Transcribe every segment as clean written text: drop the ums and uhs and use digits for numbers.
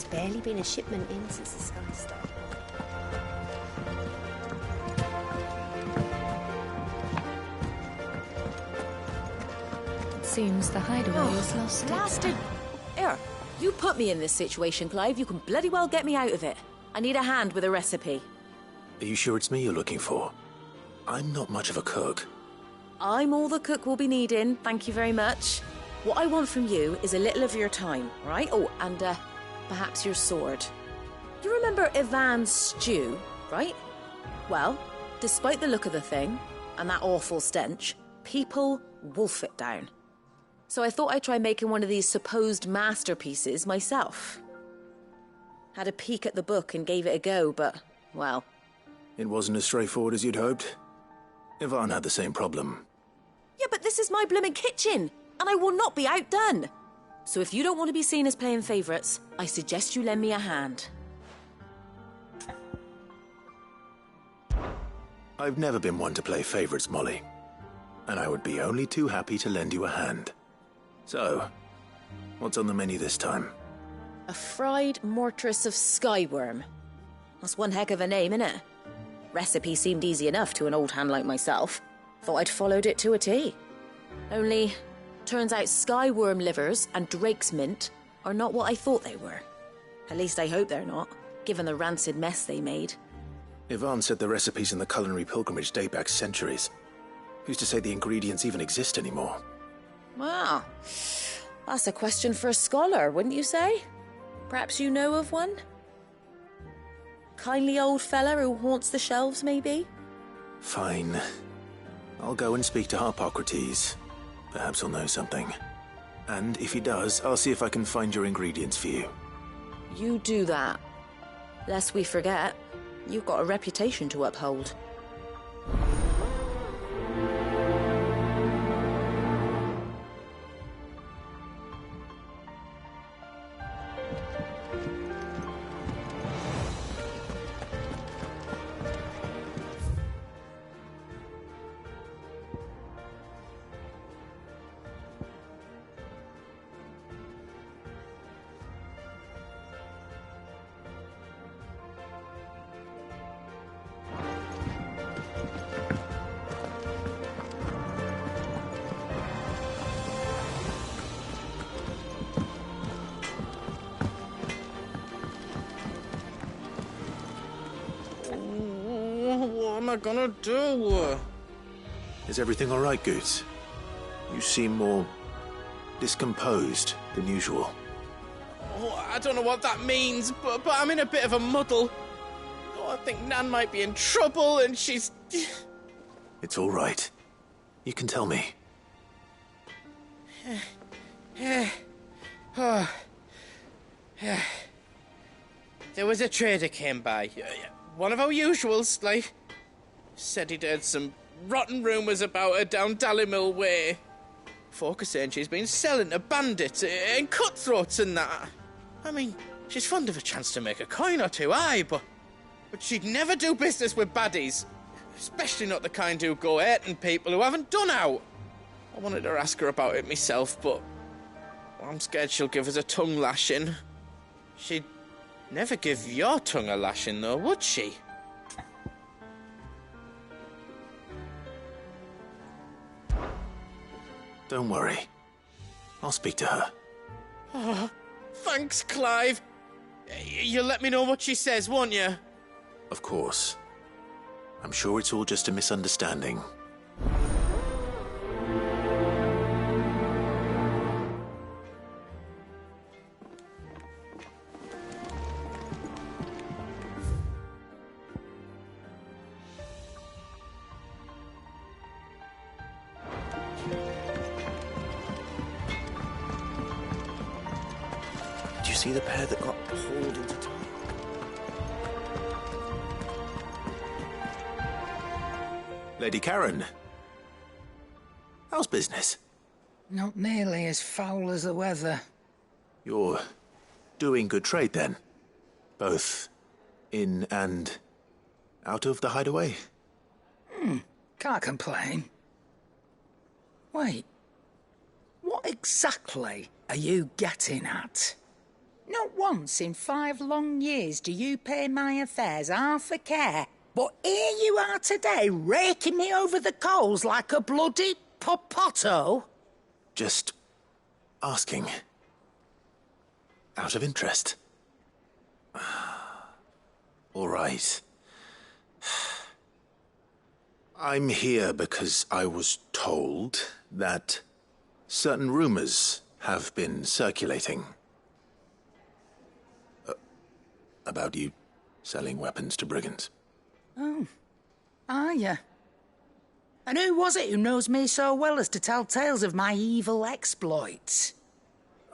There's barely been a shipment in since the sky started. Seems the hideaway has lost blasted. Here, you put me in this situation, Clive. You can bloody well get me out of it. I need a hand with a recipe. Are you sure it's me you're looking for? I'm not much of a cook. I'm all the cook will be needing, thank you very much. What I want from you is a little of your time, right? Oh, and perhaps your sword. You remember Ivan's stew, right? Well, despite the look of the thing, and that awful stench, people wolf it down. So I thought I'd try making one of these supposed masterpieces myself. Had a peek at the book and gave it a go, but, well... It wasn't as straightforward as you'd hoped. Ivan had the same problem. Yeah, but this is my blimmin' kitchen, and I will not be outdone. So if you don't want to be seen as playing favourites, I suggest you lend me a hand. I've never been one to play favourites, Molly. And I would be only too happy to lend you a hand. So, what's on the menu this time? A fried mortress of skyworm. That's one heck of a name, innit? Recipe seemed easy enough to an old hand like myself. Thought I'd followed it to a T. Only, turns out skyworm livers and drake's mint are not what I thought they were. At least I hope they're not, given the rancid mess they made. Ivan said the recipes in the culinary pilgrimage date back centuries. Who's to say the ingredients even exist anymore? Wow. That's a question for a scholar, wouldn't you say? Perhaps you know of one? Kindly old fella who haunts the shelves, maybe? Fine. I'll go and speak to Harpocrates. Perhaps he'll know something. And if he does, I'll see if I can find your ingredients for you. You do that. Lest we forget, you've got a reputation to uphold. What am I gonna do? Is everything all right, Goose? You seem more discomposed than usual. Oh, I don't know what that means, but I'm in a bit of a muddle. Oh, I think Nan might be in trouble and she's... It's all right. You can tell me. There was a trader came by. One of our usuals, like... Said he'd heard some rotten rumours about her down Dallymill Way. Folk are saying she's been selling to bandits and cutthroats and that. I mean, she's fond of a chance to make a coin or two, aye, but she'd never do business with baddies. Especially not the kind who go hurting people who haven't done out. I wanted to ask her about it myself, but I'm scared she'll give us a tongue lashing. She'd never give your tongue a lashing, though, would she? Don't worry. I'll speak to her. Oh, thanks, Clive. You'll let me know what she says, won't you? Of course. I'm sure it's all just a misunderstanding. Did you see the pair that got pulled into time? Lady Karen. How's business? Not nearly as foul as the weather. You're doing good trade, then? Both in and out of the hideaway? Can't complain. Wait. What exactly are you getting at? Not once in 5 long years do you pay my affairs half a care. But here you are today, raking me over the coals like a bloody popoto. Just asking. Out of interest. All right. I'm here because I was told that certain rumors have been circulating. About you selling weapons to brigands. Oh, are you? And who was it who knows me so well as to tell tales of my evil exploits?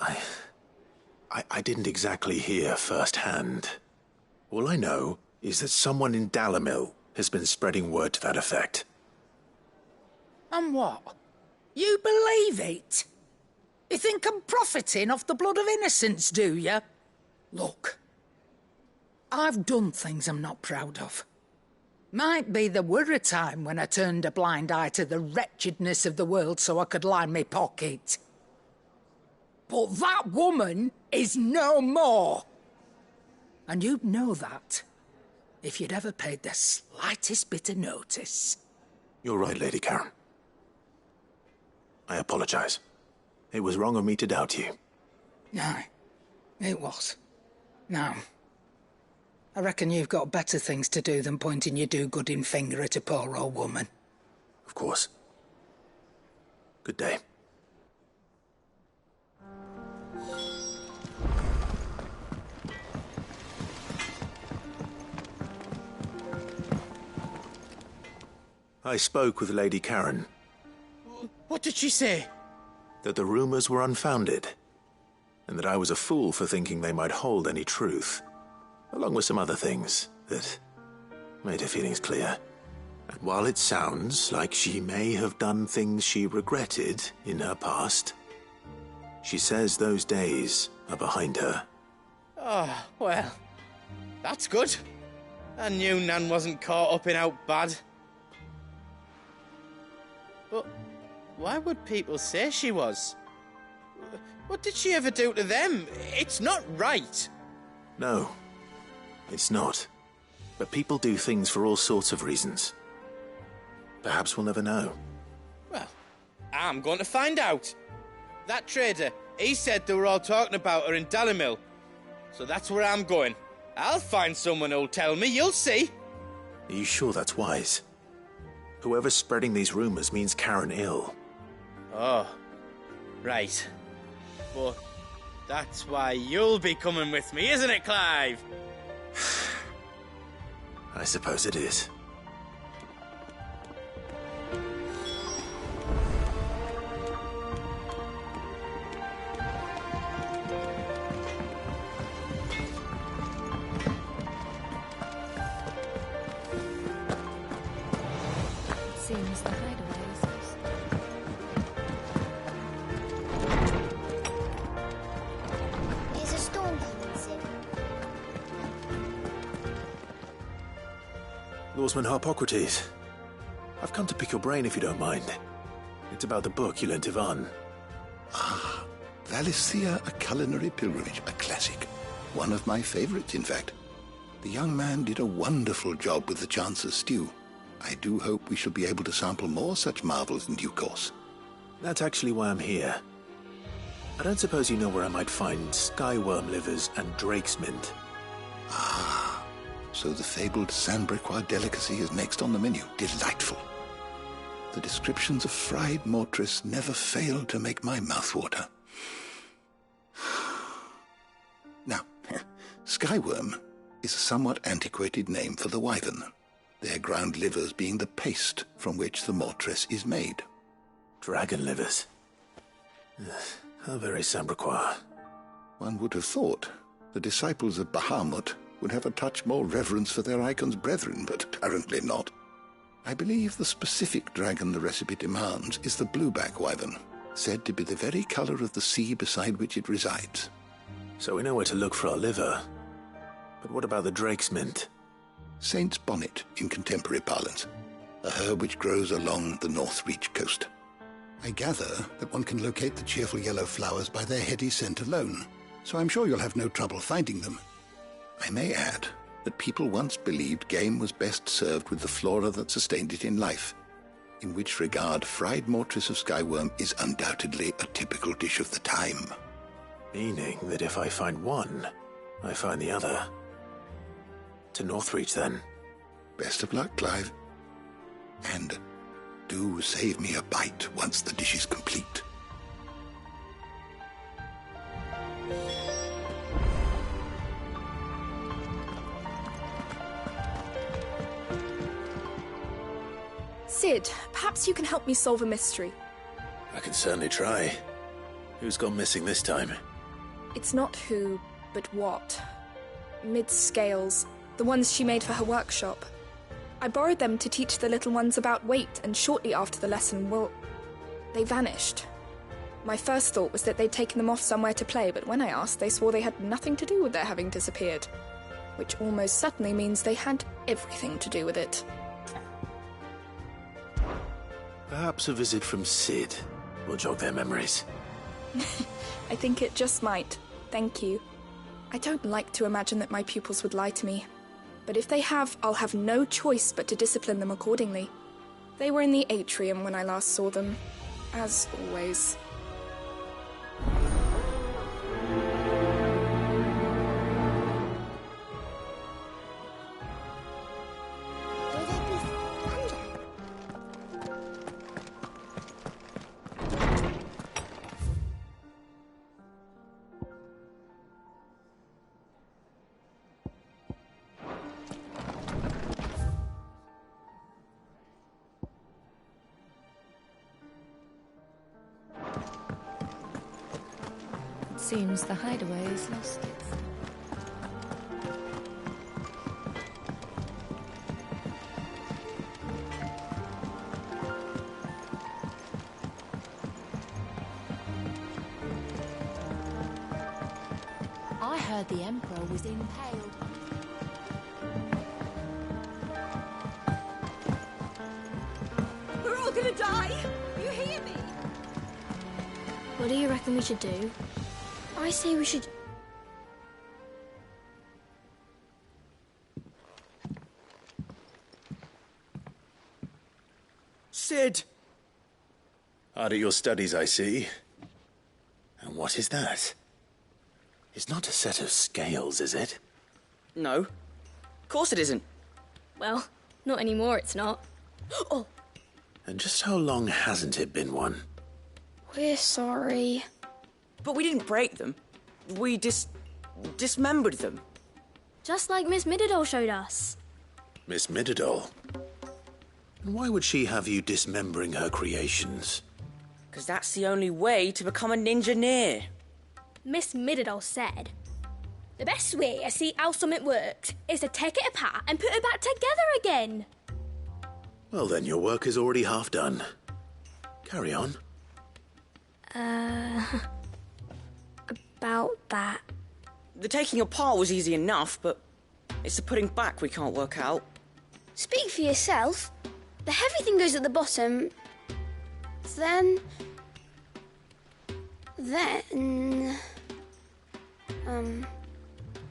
I didn't exactly hear firsthand. All I know is that someone in Dalimil has been spreading word to that effect. And what? You believe it? You think I'm profiting off the blood of innocents, do you? Look, I've done things I'm not proud of. Might be there were a time when I turned a blind eye to the wretchedness of the world so I could line my pocket. But that woman is no more. And you'd know that if you'd ever paid the slightest bit of notice. You're right, Lady Karen. I apologize. It was wrong of me to doubt you. Aye, it was. Now, I reckon you've got better things to do than pointing your do-gooding finger at a poor old woman. Of course. Good day. I spoke with Lady Karen. What did she say? That the rumors were unfounded, and that I was a fool for thinking they might hold any truth, along with some other things that made her feelings clear. And while it sounds like she may have done things she regretted in her past, she says those days are behind her. Oh, well, that's good. I knew Nan wasn't caught up in out bad. But why would people say she was? What did she ever do to them? It's not right. No, it's not. But people do things for all sorts of reasons. Perhaps we'll never know. Well, I'm going to find out. That trader, he said they were all talking about her in Dalimil. So that's where I'm going. I'll find someone who'll tell me, you'll see. Are you sure that's wise? Whoever's spreading these rumors means Karen ill. Oh, right. But that's why you'll be coming with me, isn't it, Clive? I suppose it is. Seems the hideaway is lost. There's a storm coming soon. Lawsman Harpocrates, I've come to pick your brain if you don't mind. It's about the book you lent Ivan. Ah, Valisthea, A Culinary Pilgrimage, a classic. One of my favorites, in fact. The young man did a wonderful job with the Chance's stew. I do hope we shall be able to sample more such marvels in due course. That's actually why I'm here. I don't suppose you know where I might find skyworm livers and drake's mint. Ah, so the fabled Sandbrequois delicacy is next on the menu. Delightful. The descriptions of fried mortress never fail to make my mouth water. Now, skyworm is a somewhat antiquated name for the wyvern, their ground livers being the paste from which the mortress is made. Dragon livers. How very Sambrequois. One would have thought the disciples of Bahamut would have a touch more reverence for their icon's brethren, but apparently not. I believe the specific dragon the recipe demands is the blueback wyvern, said to be the very colour of the sea beside which it resides. So we know where to look for our liver. But what about the drake's mint? Saint's bonnet in contemporary parlance, a herb which grows along the North Reach coast. I gather that one can locate the cheerful yellow flowers by their heady scent alone, so I'm sure you'll have no trouble finding them. I may add that people once believed game was best served with the flora that sustained it in life, in which regard fried mortress of skyworm is undoubtedly a typical dish of the time. Meaning that if I find one, I find the other. To Northreach, then. Best of luck, Clive. And do save me a bite once the dish is complete. Sid, perhaps you can help me solve a mystery. I can certainly try. Who's gone missing this time? It's not who, but what. Mid's scales, the ones she made for her workshop. I borrowed them to teach the little ones about weight, and shortly after the lesson, well, they vanished. My first thought was that they'd taken them off somewhere to play, but when I asked, they swore they had nothing to do with their having disappeared. Which almost certainly means they had everything to do with it. Perhaps a visit from Sid will jog their memories. I think it just might. Thank you. I don't like to imagine that my pupils would lie to me. But if they have, I'll have no choice but to discipline them accordingly. They were in the atrium when I last saw them, as always. Will there be thunder? Seems the hideaway is lost its... I heard the Emperor was impaled. We're all gonna die! You hear me? What do you reckon we should do? I say we should... Sid! Hard at your studies, I see. And what is that? It's not a set of scales, is it? No. Of course it isn't. Well, not anymore, it's not. Oh! And just how long hasn't it been one? We're sorry. But we didn't break them. We dismembered them. Just like Miss Mididol showed us. Miss Mididol? And why would she have you dismembering her creations? Because that's the only way to become a ninja-neer. Miss Mididol said, the best way to see how something works is to take it apart and put it back together again. Well then, your work is already half done. Carry on. About that. The taking apart was easy enough, but it's the putting back we can't work out. Speak for yourself. The heavy thing goes at the bottom. Then...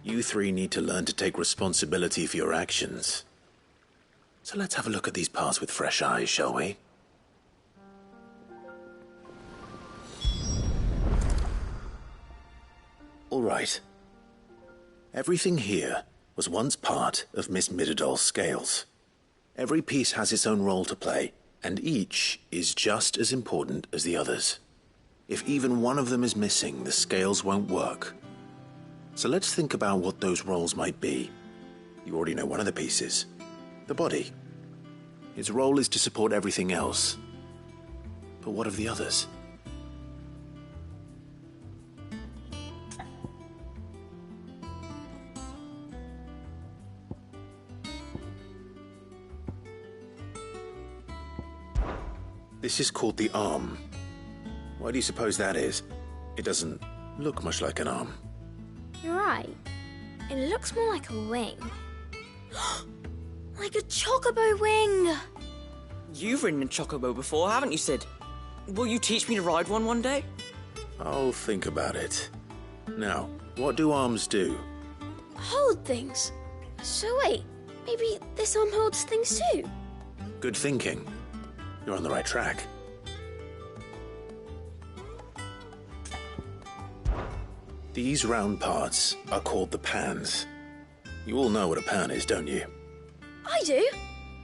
You three need to learn to take responsibility for your actions. So let's have a look at these parts with fresh eyes, shall we? All right. Everything here was once part of Miss Mididol's scales. Every piece has its own role to play, and each is just as important as the others. If even one of them is missing, the scales won't work. So let's think about what those roles might be. You already know one of the pieces. The body. Its role is to support everything else. But what of the others? This is called the arm. Why do you suppose that is? It doesn't look much like an arm. You're right. It looks more like a wing. Like a chocobo wing! You've ridden a chocobo before, haven't you, Sid? Will you teach me to ride one day? I'll think about it. Now, What do arms do? Hold things. So wait, maybe this arm holds things too? Good thinking. You're on the right track. These round parts are called the pans. You all know what a pan is, don't you? I do.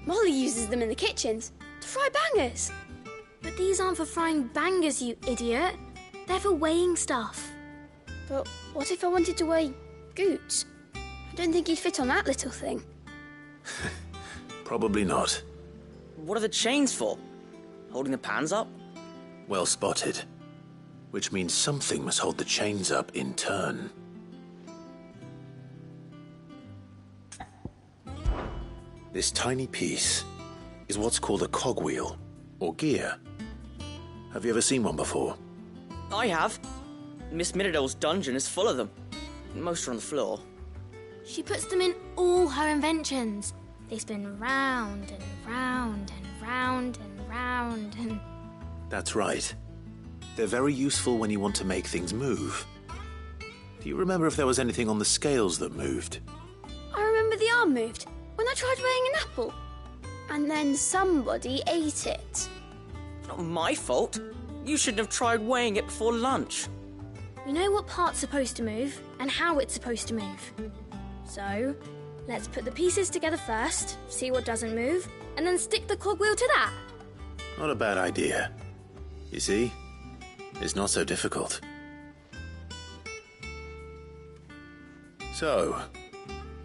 Molly uses them in the kitchens to fry bangers. But these aren't for frying bangers, you idiot. They're for weighing stuff. But what if I wanted to weigh goods? I don't think he'd fit on that little thing. Probably not. What are the chains for? Holding the pans up? Well spotted. Which means something must hold the chains up in turn. This tiny piece is what's called a cogwheel, or gear. Have you ever seen one before? I have. Miss Middledale's dungeon is full of them. Most are on the floor. She puts them in all her inventions. They spin round and round and round and round and... That's right. They're very useful when you want to make things move. Do you remember if there was anything on the scales that moved? I remember the arm moved when I tried weighing an apple. And then somebody ate it. Not my fault. You shouldn't have tried weighing it before lunch. We know what part's supposed to move and how it's supposed to move. So, let's put the pieces together first, see what doesn't move, and then stick the cogwheel to that. Not a bad idea. You see? It's not so difficult. So,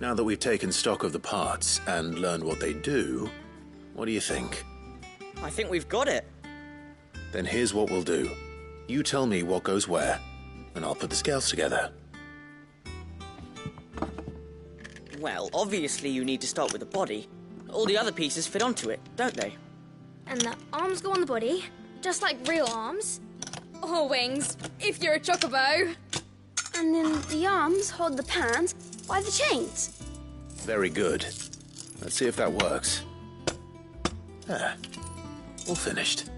now that we've taken stock of the parts and learned what they do, what do you think? I think we've got it. Then here's what we'll do. You tell me what goes where, and I'll put the scales together. Well, obviously you need to start with the body. All the other pieces fit onto it, don't they? And the arms go on the body, just like real arms. Or wings, if you're a chocobo. And then the arms hold the pans by the chains. Very good. Let's see if that works. There. All finished.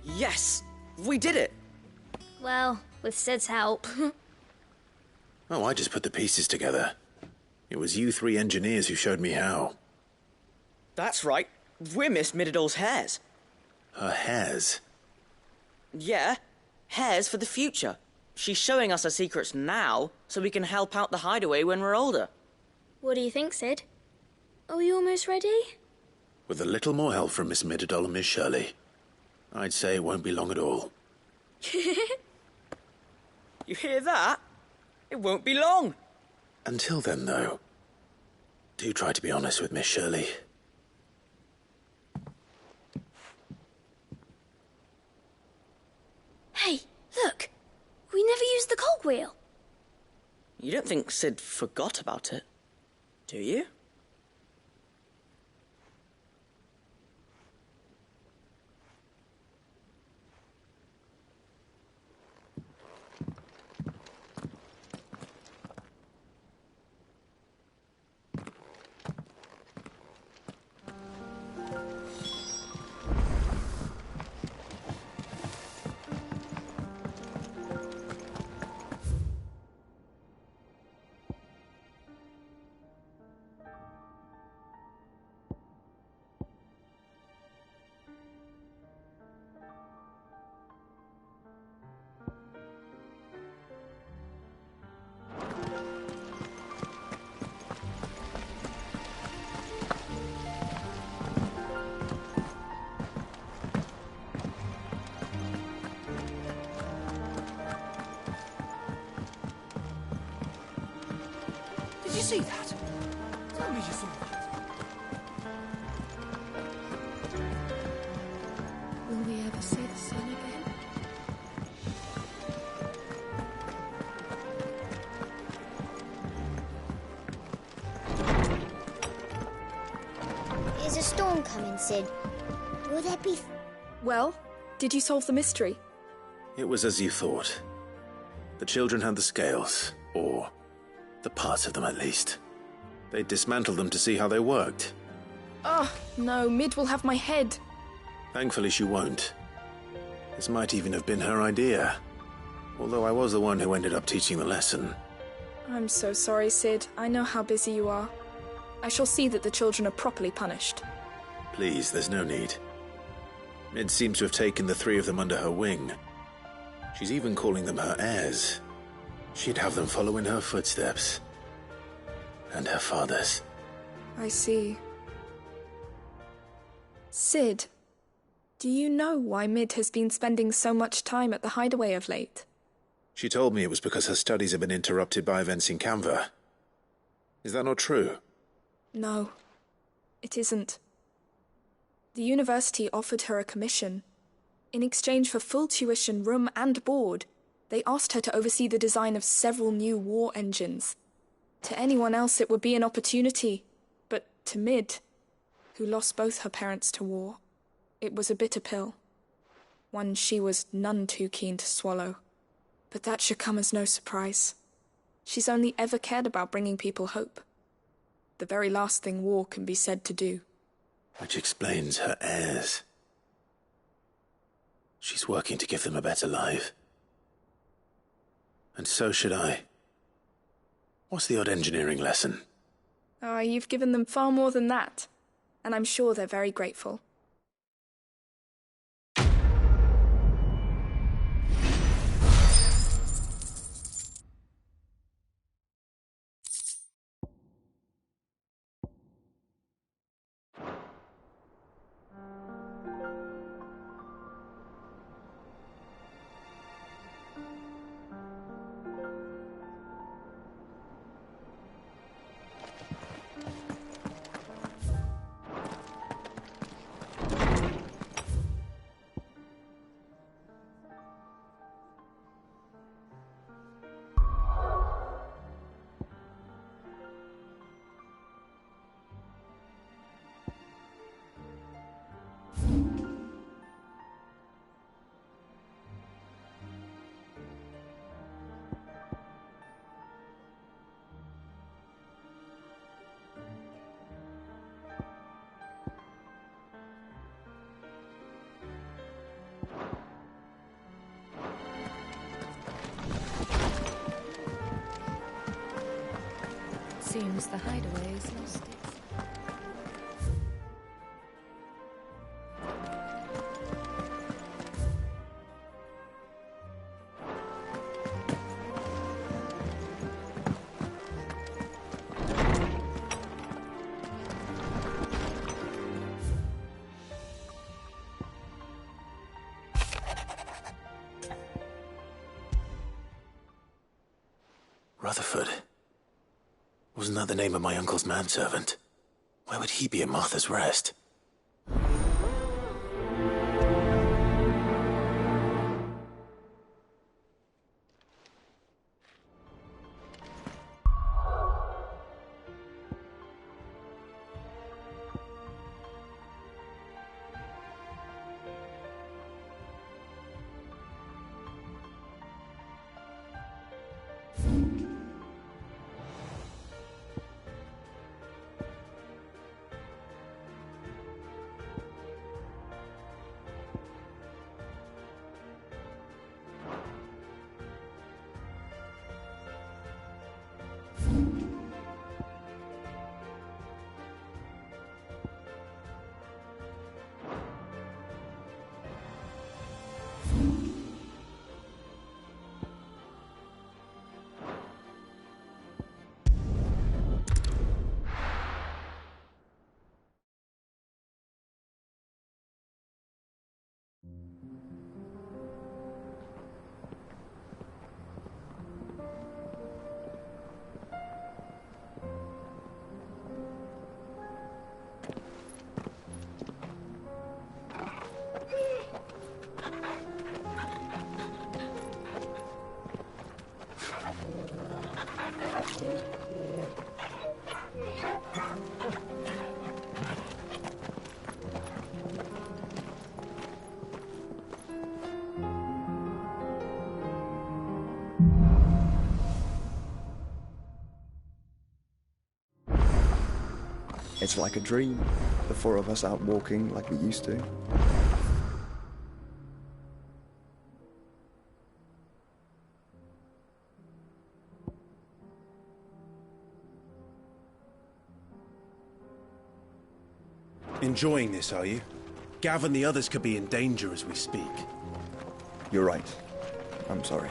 Yes! We did it! Well, with Sid's help. Oh, I just put the pieces together. It was you three engineers who showed me how. That's right. We're Miss Middledale's hares. Her hairs? Yeah, hares for the future. She's showing us her secrets now, so we can help out the hideaway when we're older. What do you think, Sid? Are we almost ready? With a little more help from Miss Middledale and Miss Shirley, I'd say it won't be long at all. You hear that? It won't be long. Until then, though, do try to be honest with Miss Shirley. Hey, look! We never used the cogwheel. You don't think Sid forgot about it, do you? Did you see that? Tell me you saw that. Will we ever see the sun again? Is a storm coming, Sid? Will there be... Well, did you solve the mystery? It was as you thought. The children had the scales, or the parts of them at least. They dismantled them to see how they worked. Oh, no, Mid will have my head. Thankfully she won't. This might even have been her idea. Although I was the one who ended up teaching the lesson. I'm so sorry, Sid. I know how busy you are. I shall see that the children are properly punished. Please, there's no need. Mid seems to have taken the three of them under her wing. She's even calling them her heirs. She'd have them follow in her footsteps. And her father's. I see. Sid, do you know why Mid has been spending so much time at the hideaway of late? She told me it was because her studies have been interrupted by events in Canva. Is that not true? No, it isn't. The university offered her a commission. In exchange for full tuition, room and board, they asked her to oversee the design of several new war engines. To anyone else it would be an opportunity, but to Mid, who lost both her parents to war, it was a bitter pill. One she was none too keen to swallow. But that should come as no surprise. She's only ever cared about bringing people hope. The very last thing war can be said to do. Which explains her heirs. She's working to give them a better life. And so should I. What's the odd engineering lesson? Ah, you've given them far more than that. And I'm sure they're very grateful. Seems the hideaway is lost its... Rutherford. Wasn't that the name of my uncle's manservant? Where would he be at Martha's Rest? It's like a dream, the four of us out walking like we used to. Enjoying this, are you? Gav and the others could be in danger as we speak. You're right. I'm sorry.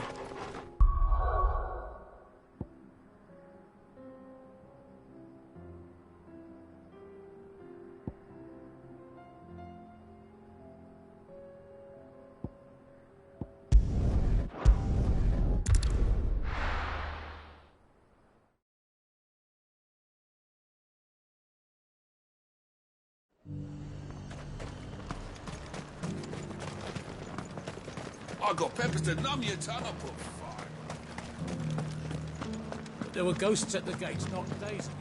I got peppers to numb your tongue, I put fire. There were ghosts at the gates not days ago.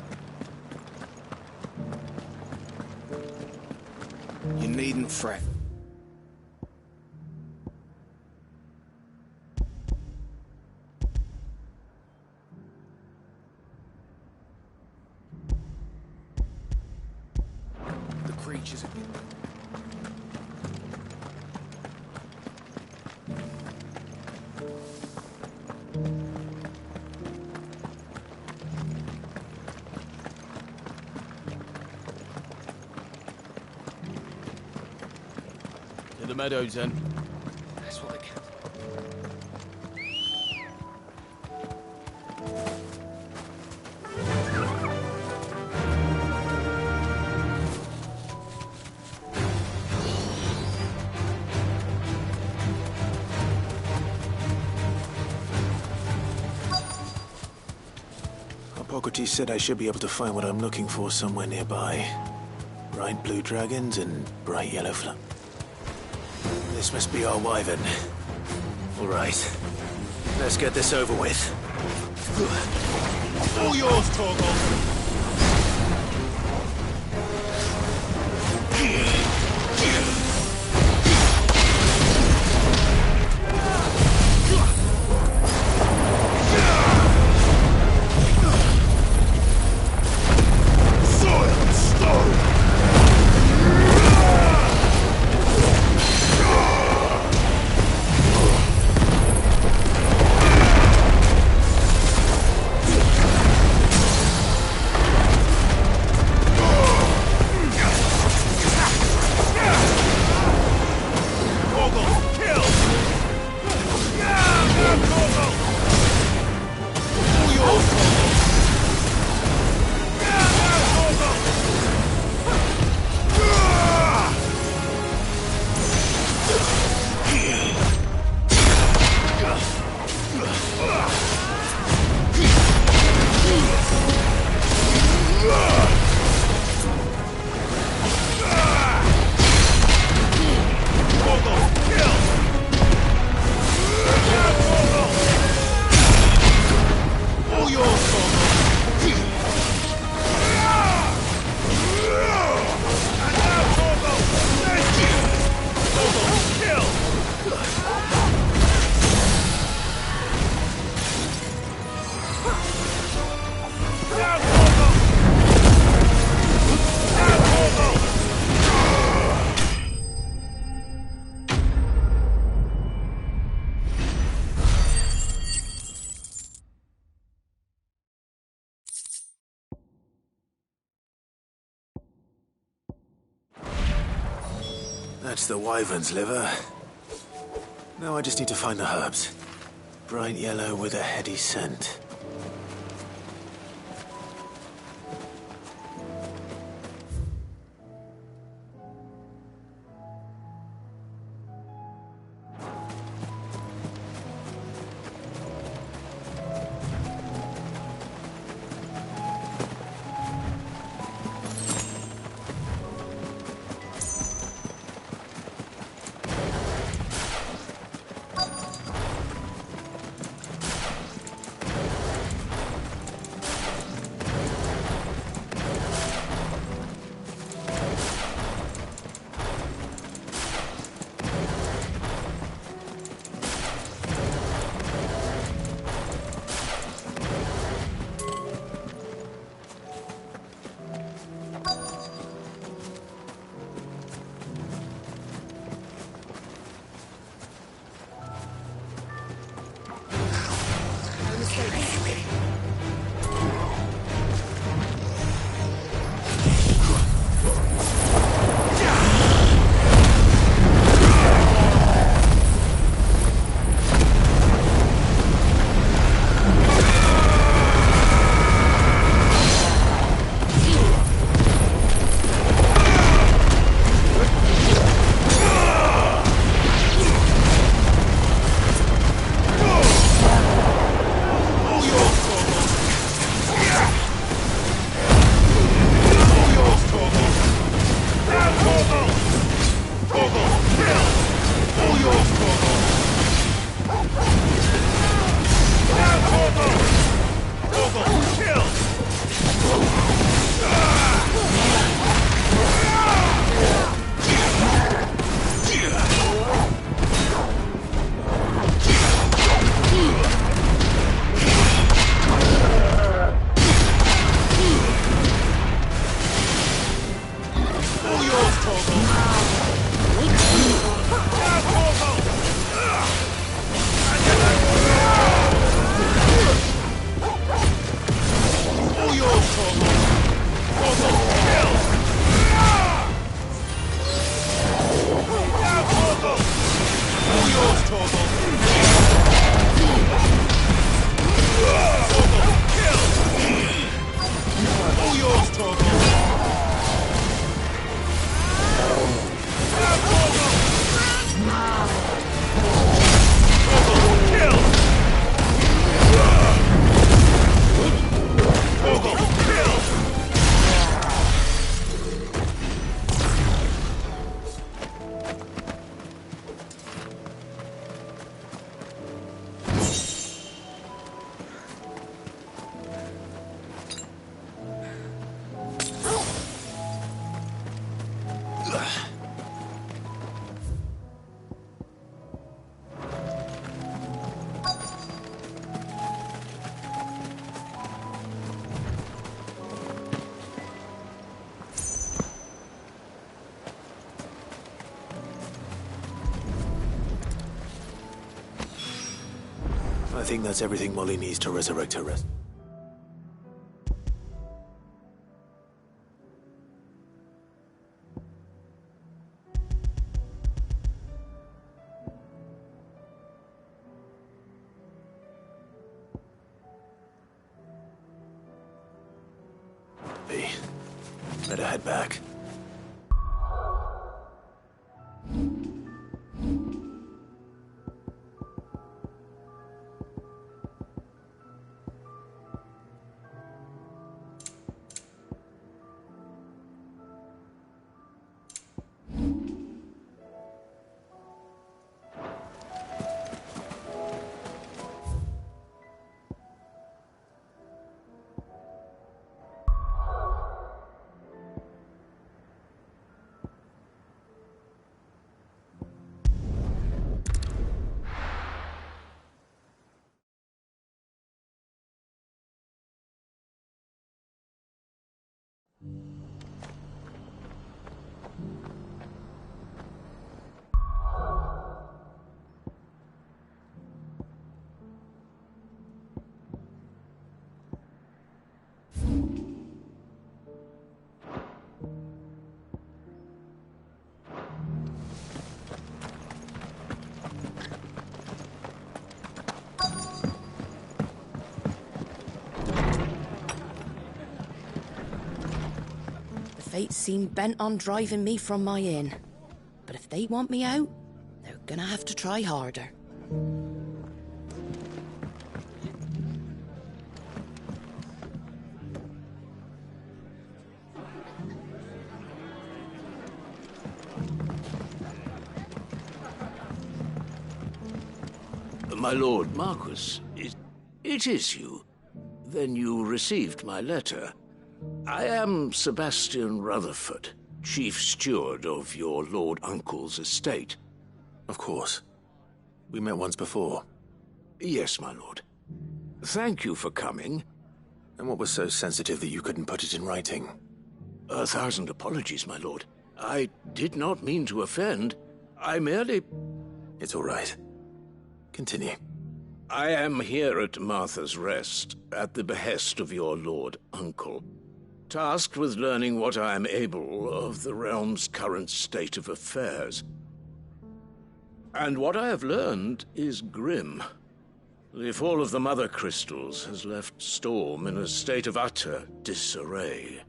You needn't fret. The creatures again. To the meadows, then. That's what they kept. Hippocrates said I should be able to find what I'm looking for somewhere nearby. Bright blue dragons and bright yellow flames. This must be our wyvern. All right. Let's get this over with. All yours, Torgal. That's the wyvern's liver. Now I just need to find the herbs. Bright yellow with a heady scent. think that's everything Molly needs to resurrect her rest. Better head back. Fates seem bent on driving me from my inn. But if they want me out, they're gonna have to try harder. My lord Marquis, it is you. Then you received my letter. I am Sebastian Rutherford, Chief Steward of your Lord Uncle's estate. Of course. We met once before. Yes, my lord. Thank you for coming. And what was so sensitive that you couldn't put it in writing? 1,000 apologies, my lord. I did not mean to offend. I merely... It's all right. Continue. I am here at Martha's Rest, at the behest of your Lord Uncle, tasked with learning what I am able of the realm's current state of affairs. And what I have learned is grim. The fall of the Mother Crystals has left Storm in a state of utter disarray.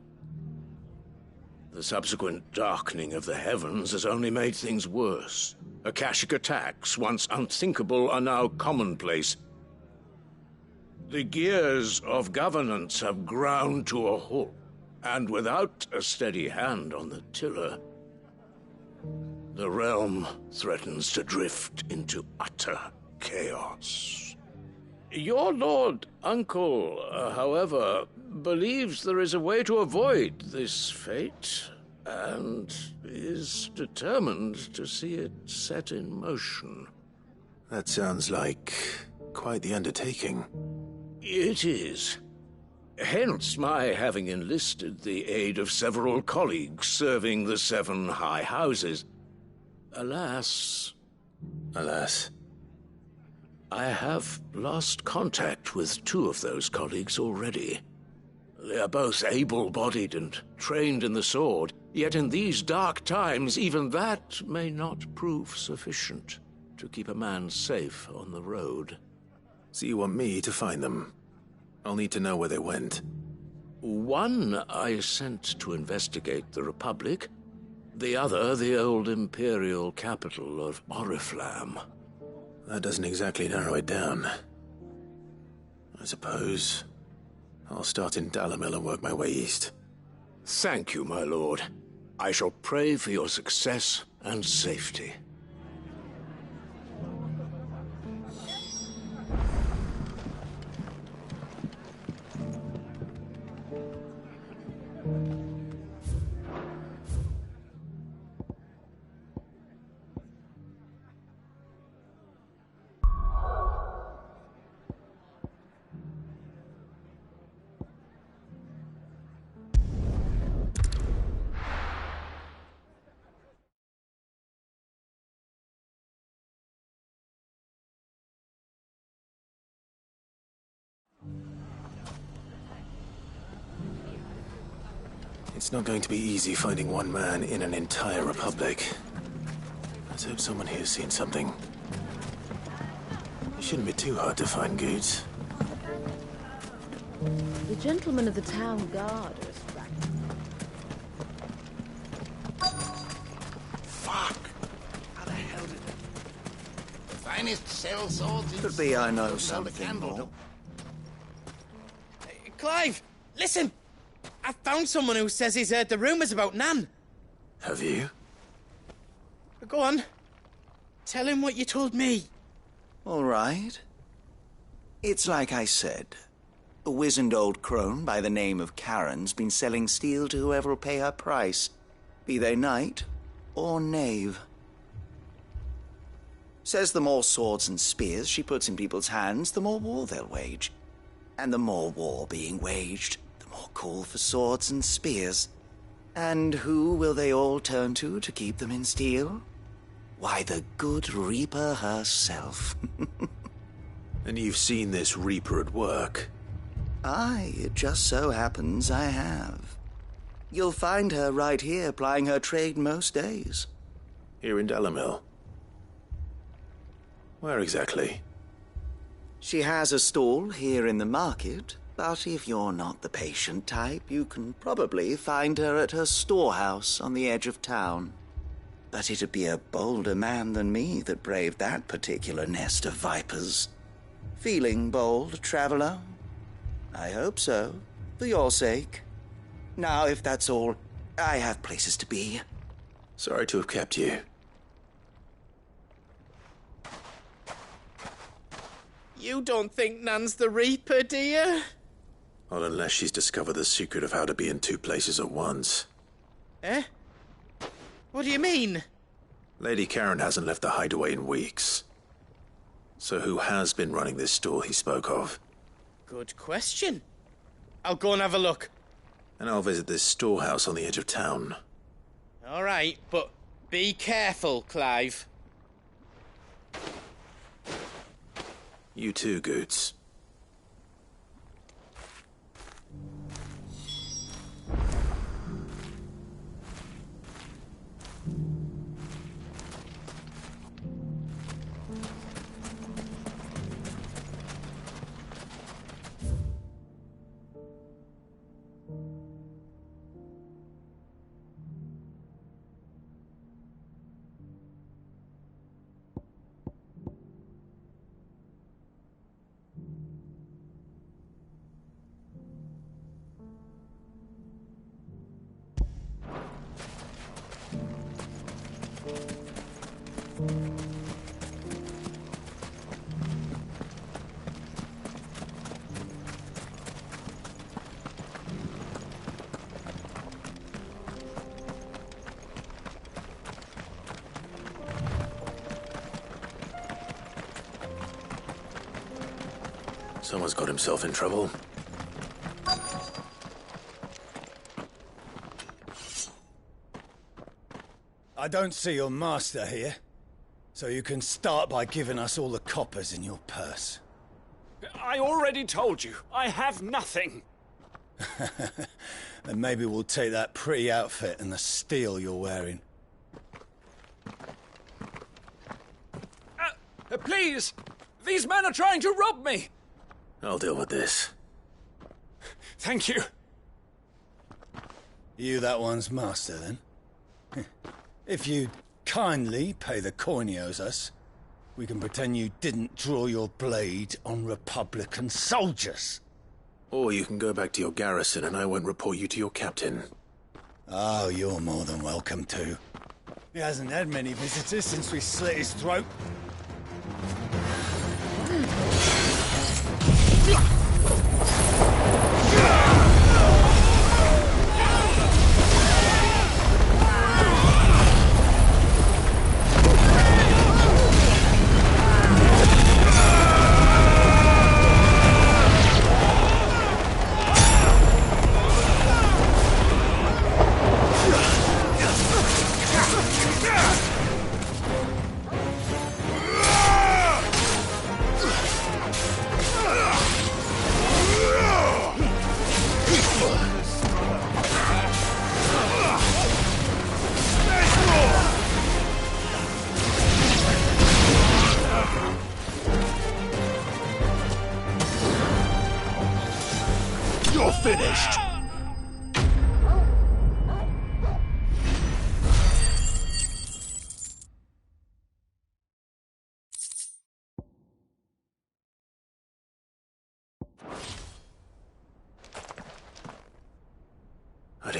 The subsequent darkening of the heavens has only made things worse. Akashic attacks, once unthinkable, are now commonplace. The gears of governance have ground to a halt. And without a steady hand on the tiller, the realm threatens to drift into utter chaos. Your Lord Uncle, however, believes there is a way to avoid this fate, and is determined to see it set in motion. That sounds like quite the undertaking. It is. Hence my having enlisted the aid of several colleagues serving the 7 high houses. Alas... Alas? I have lost contact with 2 of those colleagues already. They are both able-bodied and trained in the sword, yet in these dark times even that may not prove sufficient to keep a man safe on the road. So you want me to find them? I'll need to know where they went. One I sent to investigate the Republic, the other the old Imperial capital of Oriflamme. That doesn't exactly narrow it down. I suppose I'll start in Dalimil and work my way east. Thank you, my lord. I shall pray for your success and safety. It's not going to be easy finding one man in an entire republic. Let's hope someone here's seen something. It shouldn't be too hard to find goods. The gentlemen of the town guard are Fuck! How the hell did it? The finest cell swords in... Could be I know something more. Clive, listen! I found someone who says he's heard the rumours about Nan. Have you? Go on. Tell him what you told me. All right. It's like I said. A wizened old crone by the name of Karen's been selling steel to whoever'll pay her price, be they knight or knave. Says the more swords and spears she puts in people's hands, the more war they'll wage. And the more war being waged, the more call for swords and spears. And who will they all turn to keep them in steel? Why, the good Reaper herself. And you've seen this Reaper at work? Aye, it just so happens I have. You'll find her right here plying her trade most days. Here in Dalimil? Where exactly? She has a stall here in the market, but if you're not the patient type, you can probably find her at her storehouse on the edge of town. But it'd be a bolder man than me that braved that particular nest of vipers. Feeling bold, traveler? I hope so, for your sake. Now, if that's all, I have places to be. Sorry to have kept you. You don't think Nan's the Reaper, do you? Well, unless she's discovered the secret of how to be in two places at once. Eh? What do you mean? Lady Karen hasn't left the hideaway in weeks. So who has been running this stall he spoke of? Good question. I'll go and have a look. And I'll visit this storehouse on the edge of town. All right, but be careful, Clive. You too, Goots. Someone's got himself in trouble. I don't see your master here, so you can start by giving us all the coppers in your purse. I already told you, I have nothing. Then maybe we'll take that pretty outfit and the steel you're wearing. Please! These men are trying to rob me! I'll deal with this. Thank you. You that one's master, then? If you kindly pay the coin he owes us, we can pretend you didn't draw your blade on Republican soldiers. Or you can go back to your garrison and I won't report you to your captain. Oh, you're more than welcome to. He hasn't had many visitors since we slit his throat.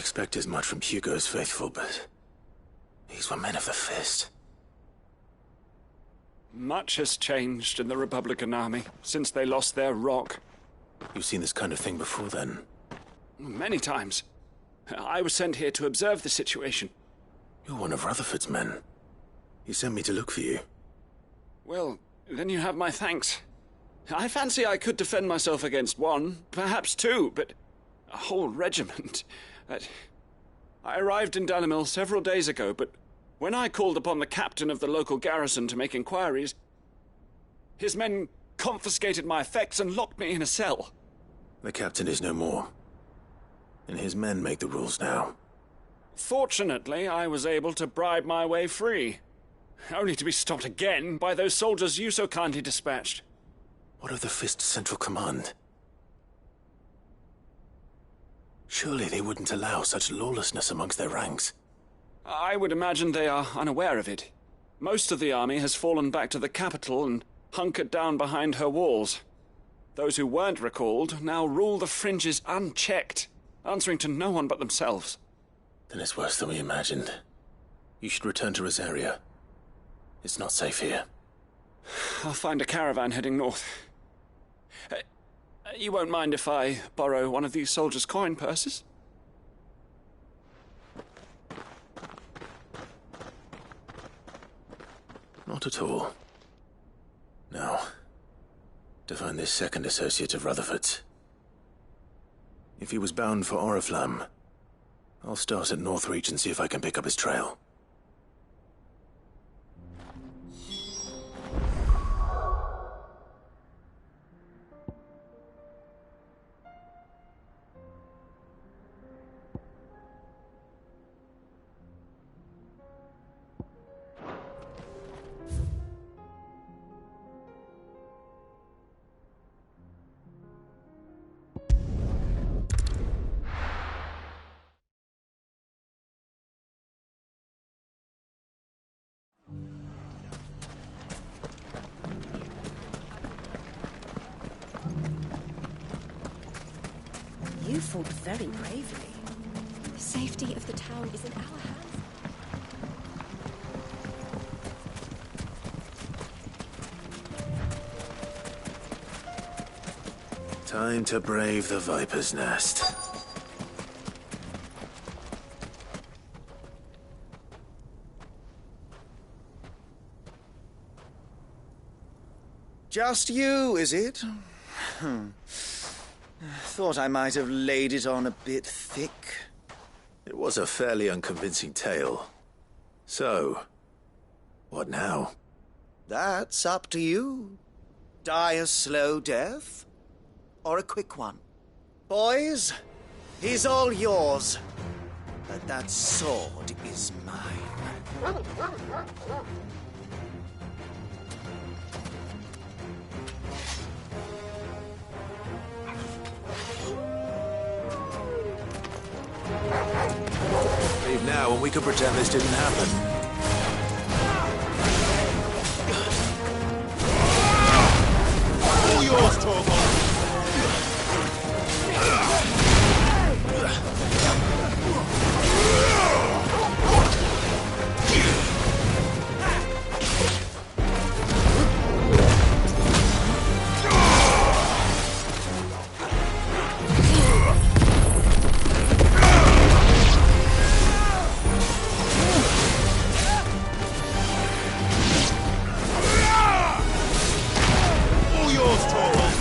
expect as much from Hugo's faithful, but these were men of the fist. Much has changed in the Republican army since they lost their rock. You've seen this kind of thing before, then? Many times. I was sent here to observe the situation. You're one of Rutherford's men. He sent me to look for you. Well, then you have my thanks. I fancy I could defend myself against one, perhaps two, but a whole regiment. I arrived in Dalimil several days ago, but when I called upon the captain of the local garrison to make inquiries, his men confiscated my effects and locked me in a cell. The captain is no more, and his men make the rules now. Fortunately, I was able to bribe my way free, only to be stopped again by those soldiers you so kindly dispatched. What of the Fist's Central Command? Surely they wouldn't allow such lawlessness amongst their ranks. I would imagine they are unaware of it. Most of the army has fallen back to the capital and hunkered down behind her walls. Those who weren't recalled now rule the fringes unchecked, answering to no one but themselves. Then it's worse than we imagined. You should return to Rosaria. It's not safe here. I'll find a caravan heading north. You won't mind if I borrow one of these soldiers' coin purses? Not at all. Now, to find this second associate of Rutherford's. If he was bound for Oriflamme, I'll start at Northreach and see if I can pick up his trail. You fought very bravely. The safety of the town is in our hands. Time to brave the Viper's Nest. Just you, is it? Thought I might have laid it on a bit thick. It was a fairly unconvincing tale. So, what now? That's up to you. Die a slow death, or a quick one. Boys, he's all yours. But that sword is mine. Leave now and we can pretend this didn't happen. All yours, Torvald! All yours, Torvald!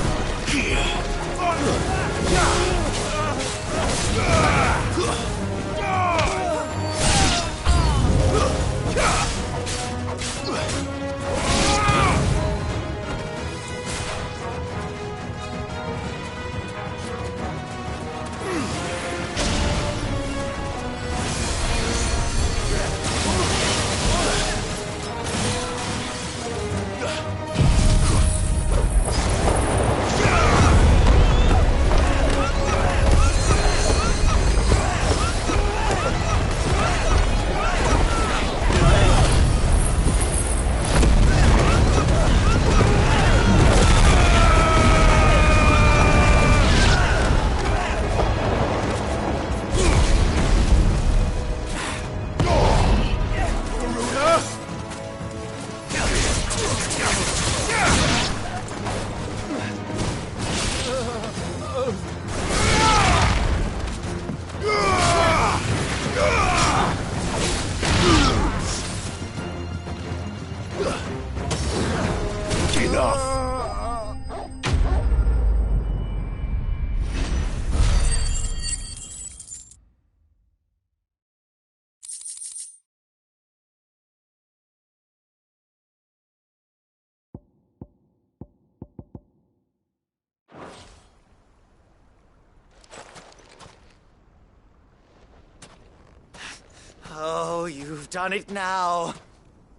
Oh, you've done it now.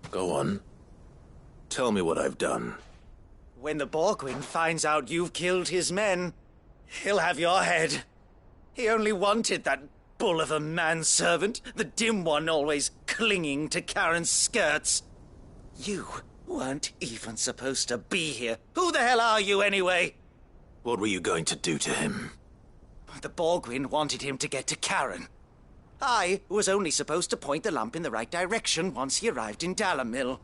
Go on. Tell me what I've done. When the Borgwyn finds out you've killed his men, he'll have your head. He only wanted that bull of a manservant, the dim one always clinging to Karen's skirts. You weren't even supposed to be here. Who the hell are you anyway? What were you going to do to him? The Borgwyn wanted him to get to Karen. I was only supposed to point the lamp in the right direction once he arrived in Dalamil.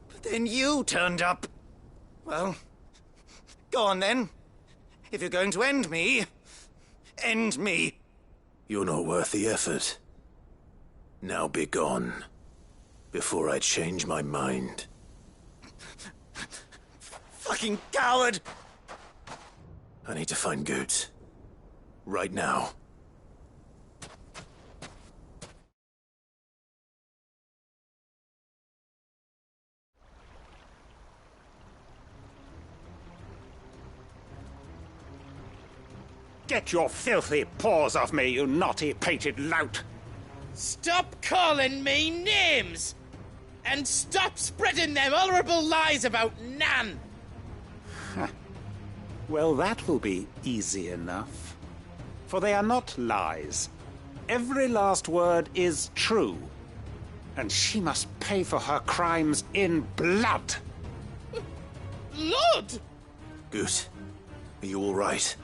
But then you turned up. Well, go on then. If you're going to end me, end me. You're not worth the effort. Now be gone, before I change my mind. Fucking coward! I need to find Goots. Right now. Get your filthy paws off me, you naughty-pated lout! Stop calling me names! And stop spreading them horrible lies about Nan! Well, that will be easy enough. For they are not lies. Every last word is true. And she must pay for her crimes in blood. Blood? Goot, are you all right?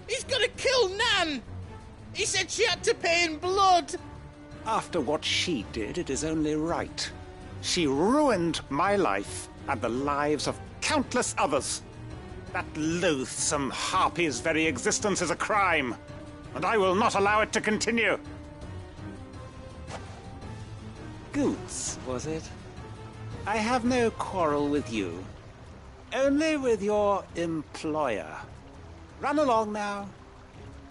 He's gonna kill Nan! He said she had to pay in blood! After what she did, it is only right. She ruined my life and the lives of countless others. That loathsome harpy's very existence is a crime, and I will not allow it to continue. Goots, was it? I have no quarrel with you. Only with your employer. Run along now.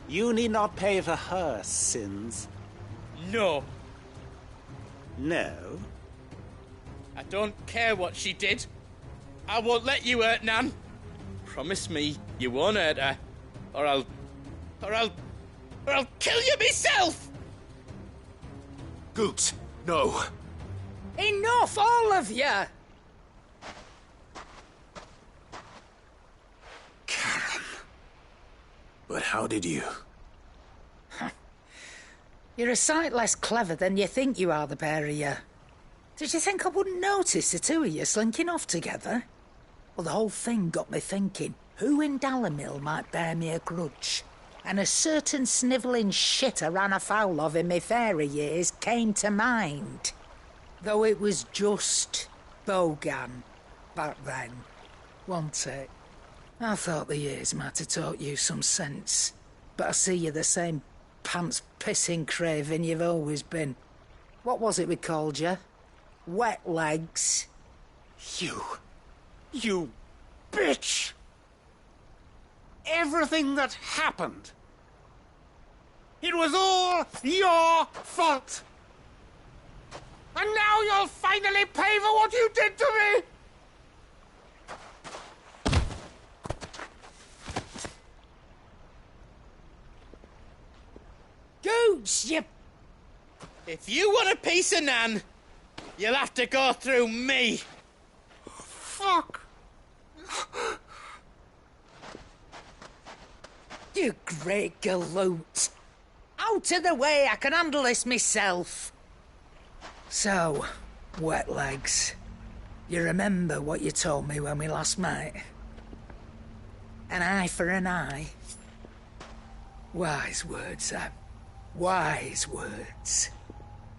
You need not pay for her sins. No. No? I don't care what she did. I won't let you hurt Nan. Promise me you won't hurt her. Or I'll kill you myself! Goots, no. Enough, all of you! Karen. But how did you? You're a sight less clever than you think you are, the pair of you. Did you think I wouldn't notice the two of you slinking off together? Well, the whole thing got me thinking, who in Dalamil might bear me a grudge? And a certain snivelling shit I ran afoul of in my fairy years came to mind. Though it was just Bogan back then, wasn't it? I thought the years might have taught you some sense, but I see you're the same pants-pissing craven you've always been. What was it we called you? Wet legs? You bitch! Everything that happened, it was all your fault! And now you'll finally pay for what you did to me! Goots, you... If you want a piece of Nan, you'll have to go through me. Fuck! You great galoot. Out of the way, I can handle this myself. So, wet legs, you remember what you told me when we last met? An eye for an eye. Wise words, Sam. Wise words.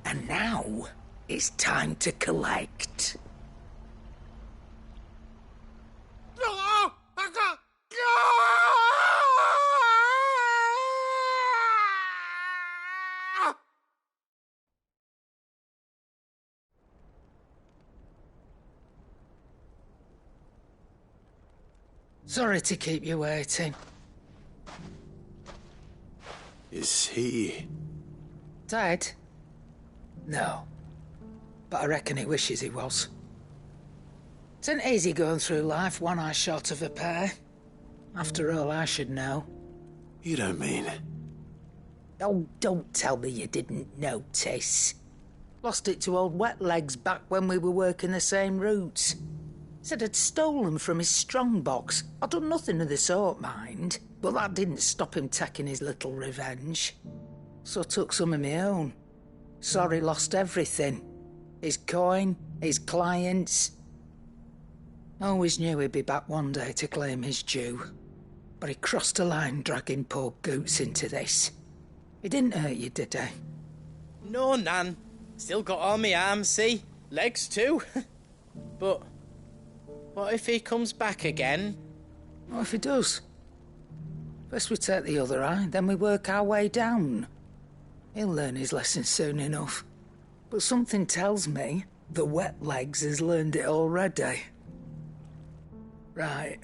And now, it's time to collect. Sorry to keep you waiting. Is he... Dead? No. But I reckon he wishes he was. It ain't easy going through life one eye short of a pair. After all, I should know. You don't mean... Oh, don't tell me you didn't notice. Lost it to old Wet Legs back when we were working the same routes. Said I'd stolen from his strongbox. I'd done nothing of the sort, mind, but that didn't stop him taking his little revenge. So I took some of my own. Sorry, lost everything. His coin, his clients. Always knew he'd be back one day to claim his due. But he crossed a line dragging poor Goots into this. He didn't hurt you, did he? No, Nan. Still got all my arms, see? Legs too. But what if he comes back again? What if he does? First we take the other eye, then we work our way down. He'll learn his lesson soon enough. But something tells me the Wet Legs has learned it already. Right.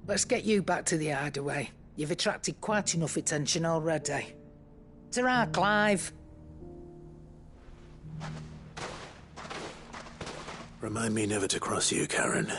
Let's get you back to the hideaway. You've attracted quite enough attention already. Ta-ra, Clive. Remind me never to cross you, Karen.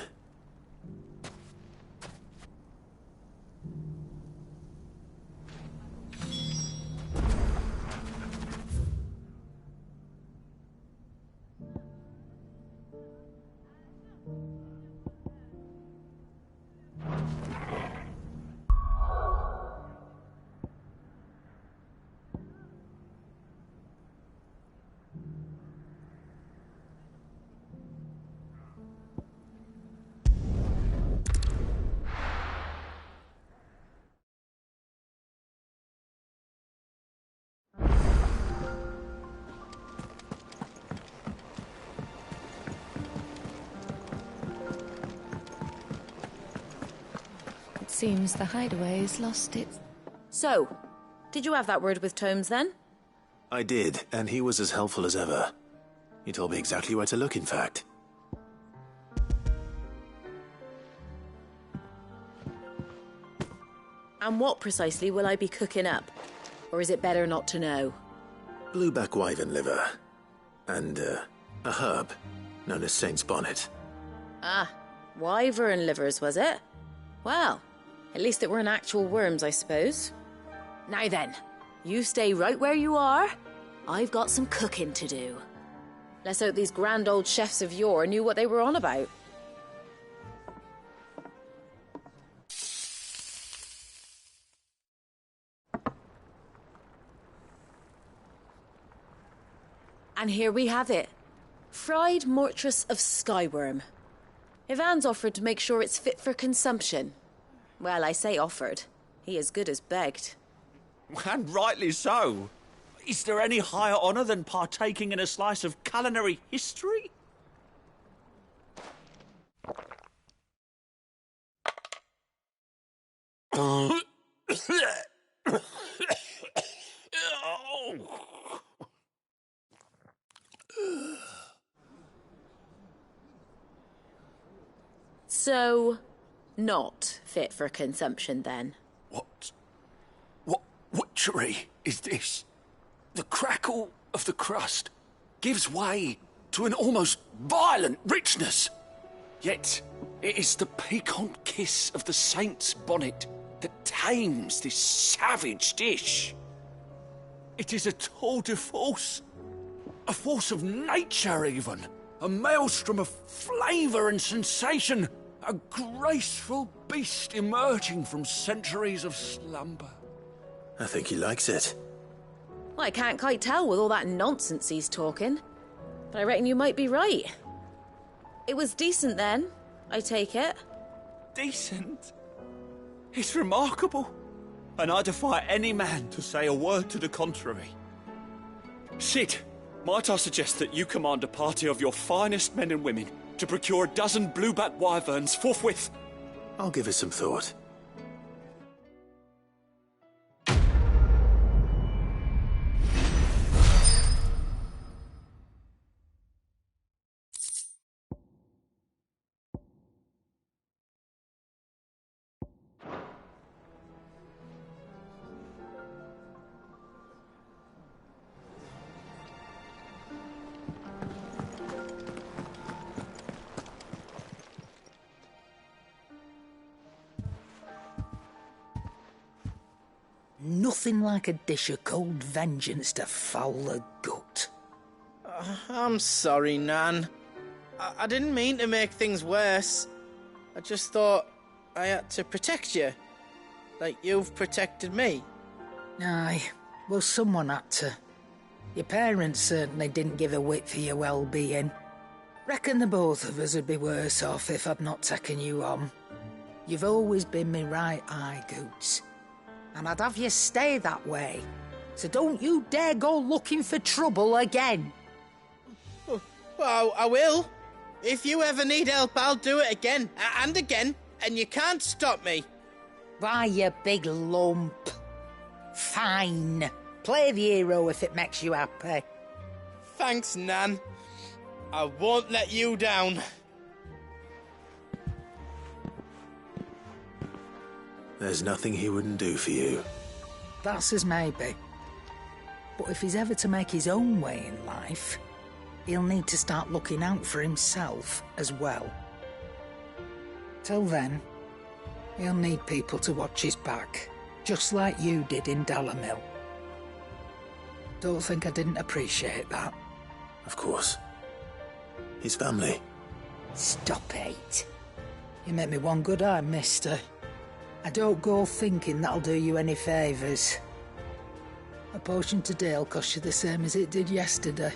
Seems the hideaway's lost its... So, did you have that word with Tomes then? I did, and he was as helpful as ever. He told me exactly where to look, in fact. And what precisely will I be cooking up? Or is it better not to know? Blueback wyvern liver. And, a herb known as Saint's Bonnet. Ah, wyvern livers, was it? Well, at least it weren't actual worms, I suppose. Now then, you stay right where you are. I've got some cooking to do. Let's hope these grand old chefs of yore knew what they were on about. And here we have it. Fried mortress of skyworm. Ivan's offered to make sure it's fit for consumption. Well, I say offered. He as good as begged. And rightly so. Is there any higher honour than partaking in a slice of culinary history? So, not fit for consumption then? What witchery is this? The crackle of the crust gives way to an almost violent richness. Yet, it is the piquant kiss of the saint's bonnet that tames this savage dish. It is a tour de force, a force of nature even, a maelstrom of flavour and sensation, a graceful beast emerging from centuries of slumber. I think he likes it. Well, I can't quite tell with all that nonsense he's talking. But I reckon you might be right. It was decent then, I take it. Decent? It's remarkable. And I defy any man to say a word to the contrary. Sid, might I suggest that you command a party of your finest men and women to procure a dozen blueback wyverns forthwith? I'll give it some thought. Nothing like a dish of cold vengeance to foul the gut. I'm sorry, Nan. I didn't mean to make things worse. I just thought I had to protect you. Like you've protected me. Aye, well, someone had to. Your parents certainly didn't give a whit for your well-being. Reckon the both of us would be worse off if I'd not taken you on. You've always been me right eye, Goots. And I'd have you stay that way. So don't you dare go looking for trouble again. Well, I will. If you ever need help, I'll do it again and again, and you can't stop me. Why, you big lump. Fine. Play the hero if it makes you happy. Thanks, Nan. I won't let you down. There's nothing he wouldn't do for you. That's as maybe. But if he's ever to make his own way in life, he'll need to start looking out for himself as well. Till then, he'll need people to watch his back, just like you did in Dalamil. Don't think I didn't appreciate that. Of course. His family. Stop it. You make me one good eye, mister. I don't go thinking that'll do you any favours. A potion today'll cost you the same as it did yesterday.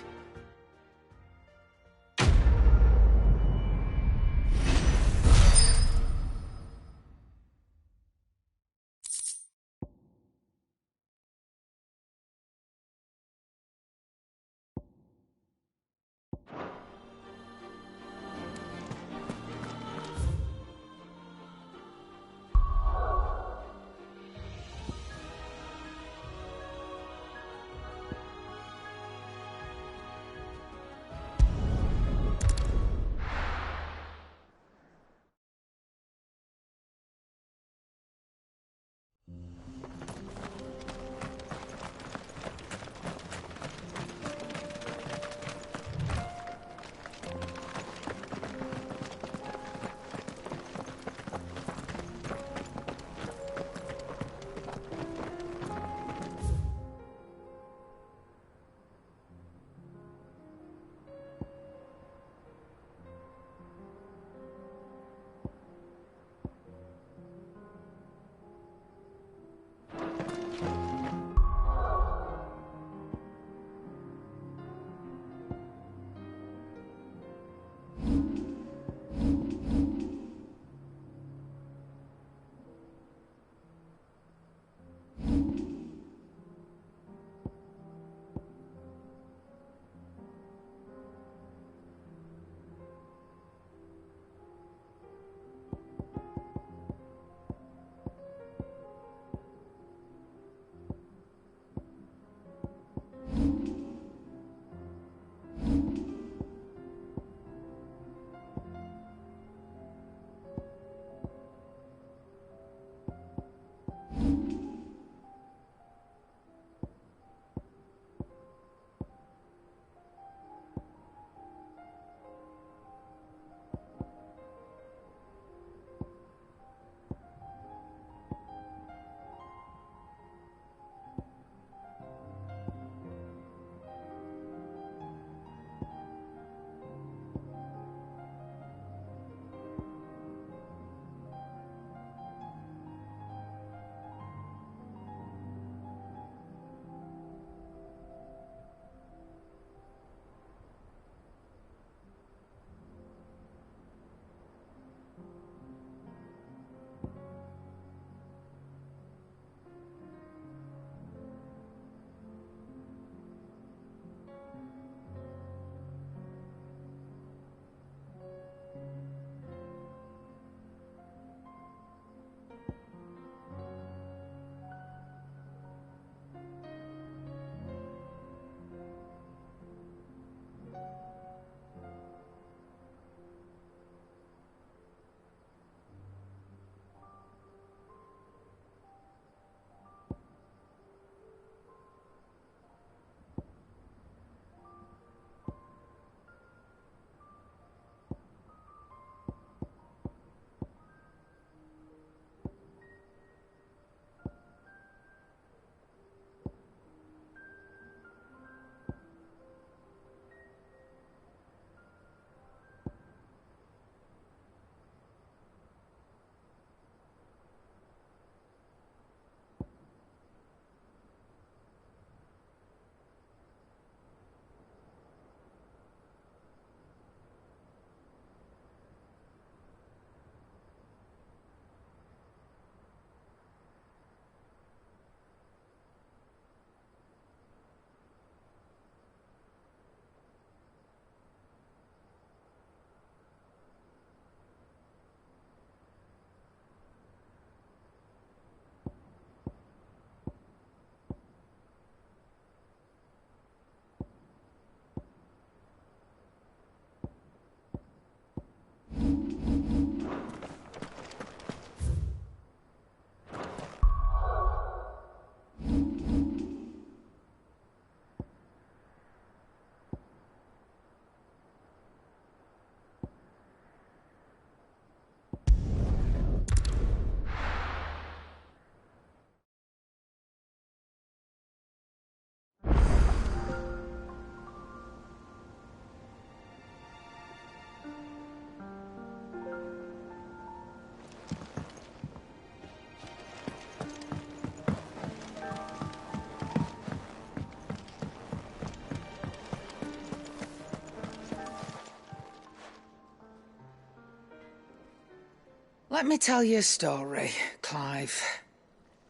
Let me tell you a story, Clive.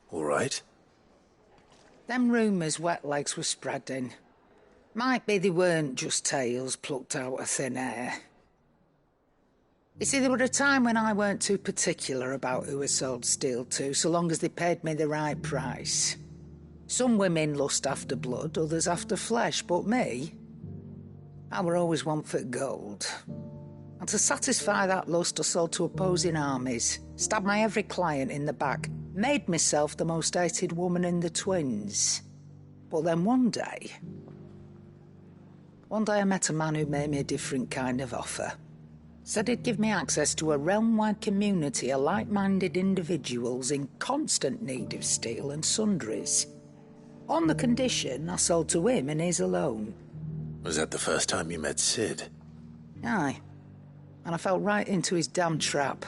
All right. Them rumours Wetlegs were spreading. Might be they weren't just tales plucked out of thin air. You see, there were a time when I weren't too particular about who I sold steel to, so long as they paid me the right price. Some women lust after blood, others after flesh, but me, I were always one for gold. And to satisfy that lust, I sold to opposing armies, stabbed my every client in the back, made myself the most hated woman in the twins. But then one day I met a man who made me a different kind of offer. Said he'd give me access to a realm-wide community of like-minded individuals in constant need of steel and sundries. On the condition I sold to him and his alone. Was that the first time you met Sid? Aye. And I fell right into his damn trap.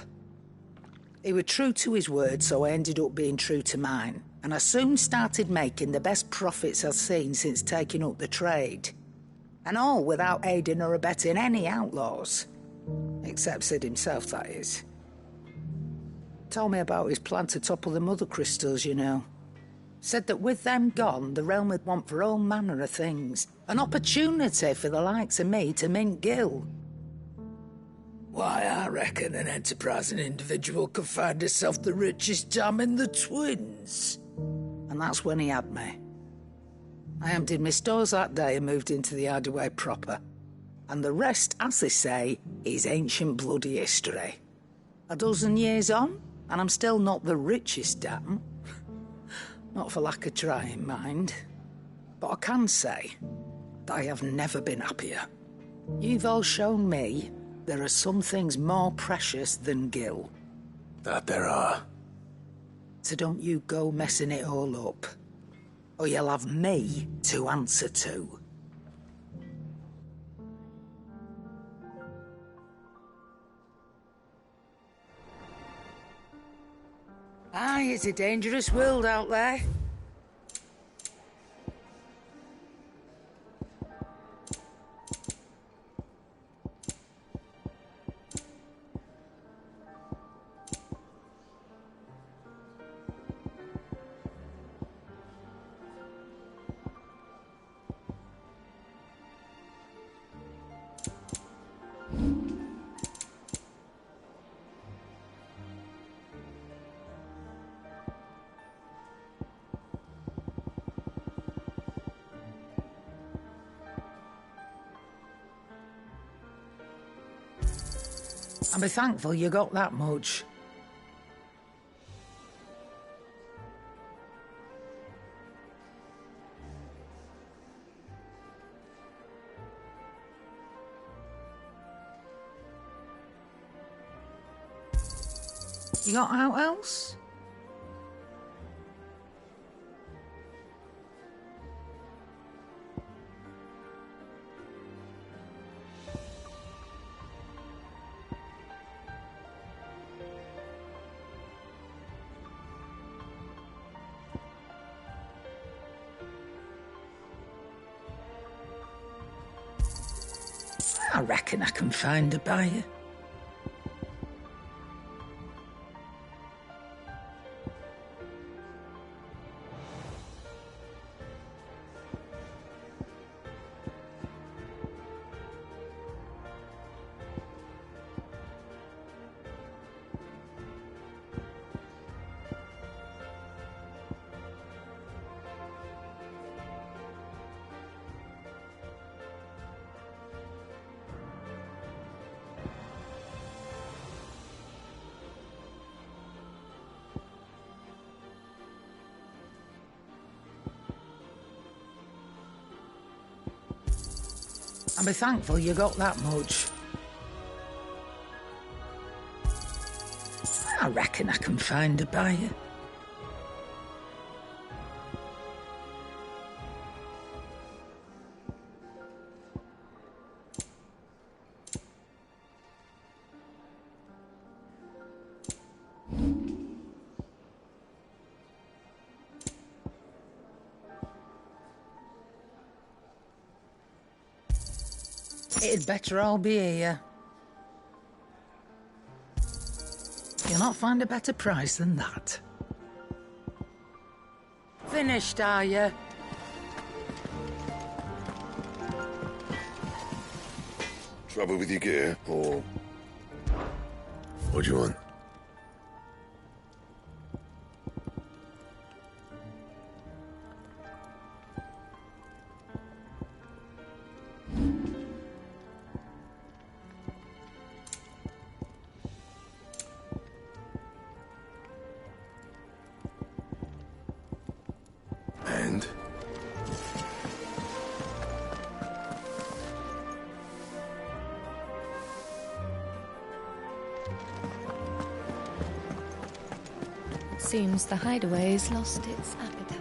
He was true to his word, so I ended up being true to mine. And I soon started making the best profits I've seen since taking up the trade. And all without aiding or abetting any outlaws. Except Sid himself, that is. Told me about his plan to topple the mother crystals, you know. Said that with them gone, the realm would want for all manner of things. An opportunity for the likes of me to mint Gil. Why, I reckon an enterprising individual could find himself the richest dam in the twins. And that's when he had me. I emptied my stores that day and moved into the Hideaway proper. And the rest, as they say, is ancient bloody history. A dozen years on, and I'm still not the richest dam. Not for lack of trying, mind. But I can say that I have never been happier. You've all shown me there are some things more precious than Gil. That there are. So don't you go messing it all up, or you'll have me to answer to. Aye, it's a dangerous world out there. And be thankful you got that much. You got out else? I reckon I can find a buyer. And be thankful you got that much. I reckon I can find a buyer. It'd better all be here. You're not can't find a better price than that. Finished, are you? Trouble with your gear, or... What do you want? And? Seems the hideaway's lost its appetite.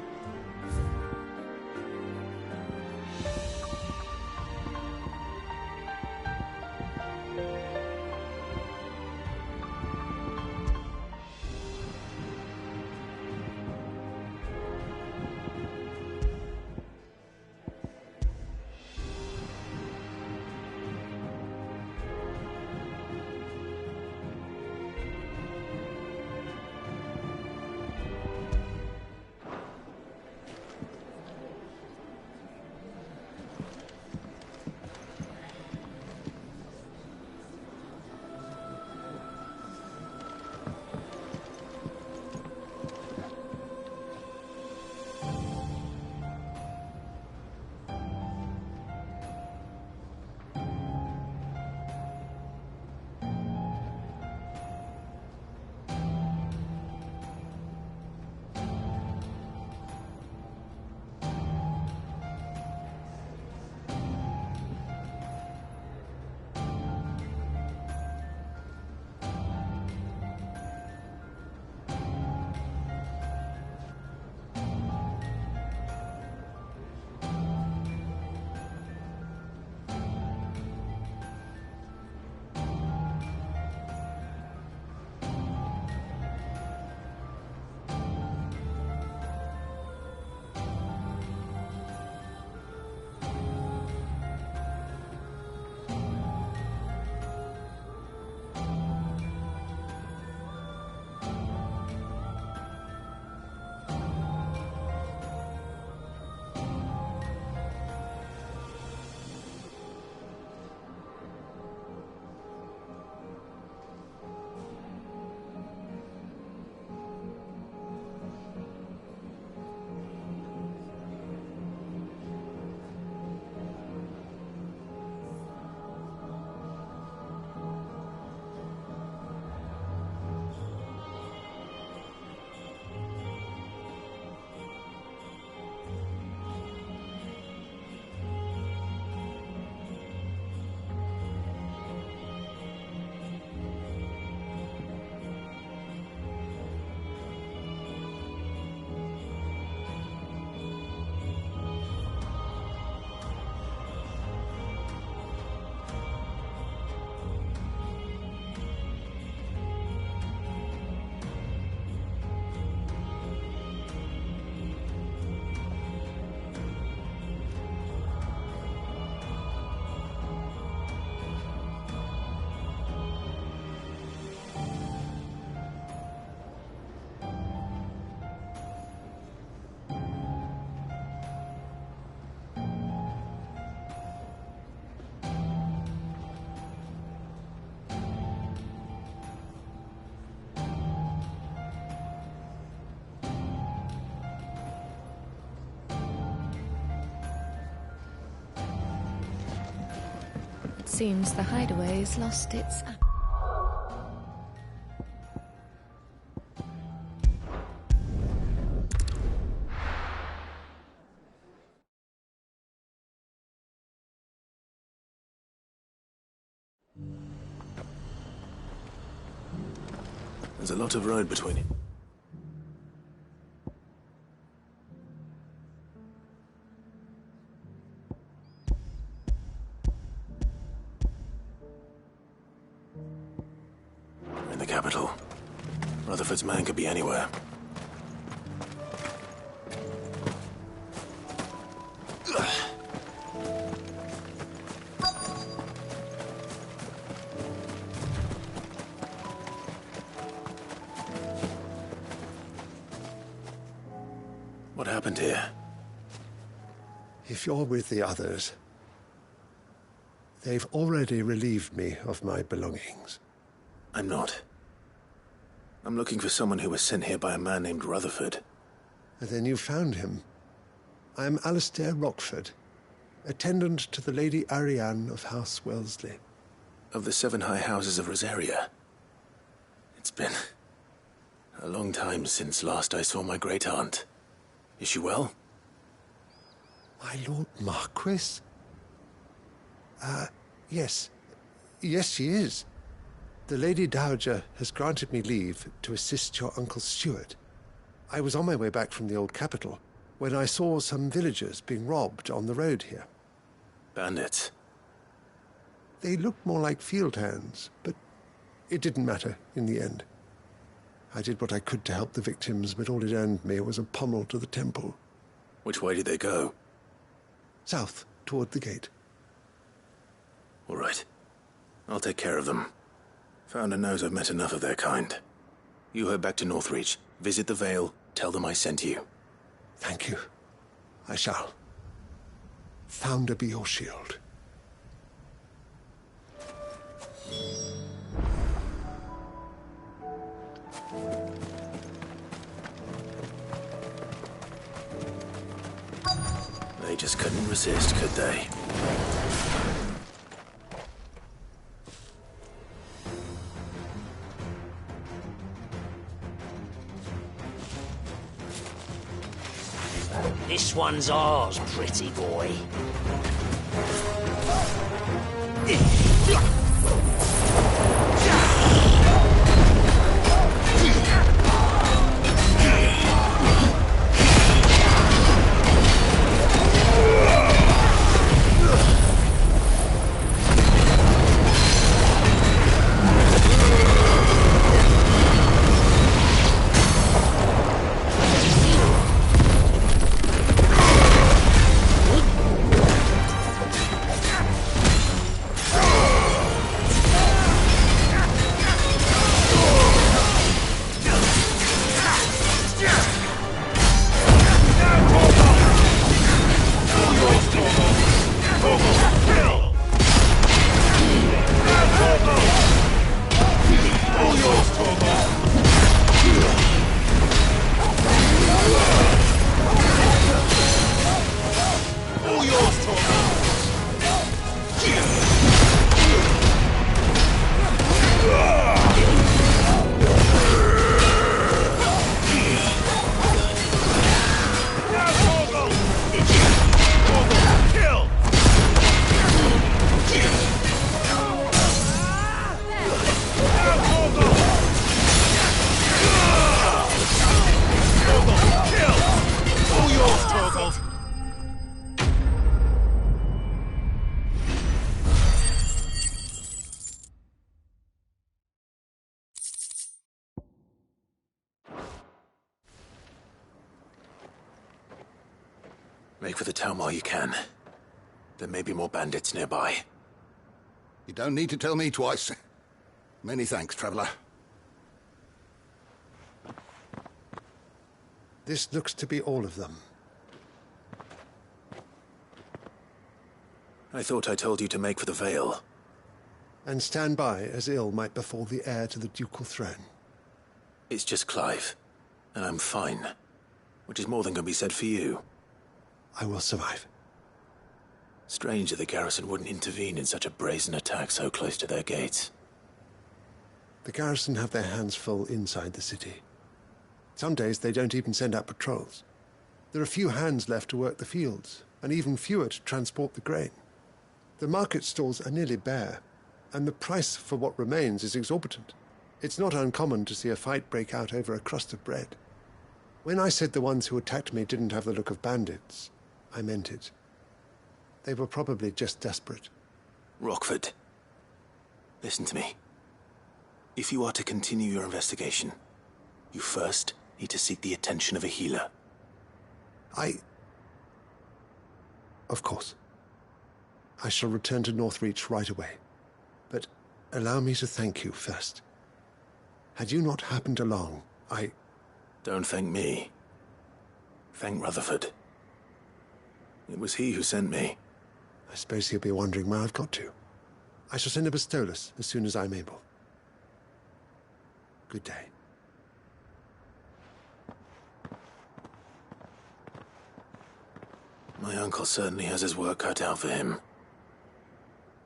Seems the hideaway's lost its appetite. There's a lot of road between you. In the capital. Rutherford's man could be anywhere. happened here? If you're with the others, they've already relieved me of my belongings. I'm not. I'm looking for someone who was sent here by a man named Rutherford. And then you found him. I'm Alistair Rockford, attendant to the Lady Ariane of House Wellesley. Of the 7 high houses of Rosaria. It's been a long time since last I saw my great-aunt. Is she well? My Lord Marquis? Yes. Yes, she is. The Lady Dowager has granted me leave to assist your Uncle Stuart. I was on my way back from the old capital when I saw some villagers being robbed on the road here. Bandits? They looked more like field hands, but it didn't matter in the end. I did what I could to help the victims, but all it earned me was a pommel to the temple. Which way did they go? South, toward the gate. All right. I'll take care of them. Founder knows I've met enough of their kind. You head back to Northreach, visit the Vale, tell them I sent you. Thank you. I shall. Founder be your shield. They just couldn't resist, could they? This one's ours, pretty boy. Make for the town while you can. There may be more bandits nearby. You don't need to tell me twice. Many thanks, traveller. This looks to be all of them. I thought I told you to make for the Vale. And stand by as ill might befall the heir to the ducal throne. It's just Clive, and I'm fine. Which is more than can be said for you. I will survive. Strange that the garrison wouldn't intervene in such a brazen attack so close to their gates. The garrison have their hands full inside the city. Some days they don't even send out patrols. There are few hands left to work the fields, and even fewer to transport the grain. The market stalls are nearly bare, and the price for what remains is exorbitant. It's not uncommon to see a fight break out over a crust of bread. When I said the ones who attacked me didn't have the look of bandits, I meant it. They were probably just desperate. Rockford, listen to me. If you are to continue your investigation, you first need to seek the attention of a healer. Of course. I shall return to Northreach right away. But allow me to thank you first. Had you not happened along, Don't thank me. Thank Rutherford. It was he who sent me. I suppose he'll be wondering where I've got to. I shall send a Bistolus as soon as I'm able. Good day. My uncle certainly has his work cut out for him.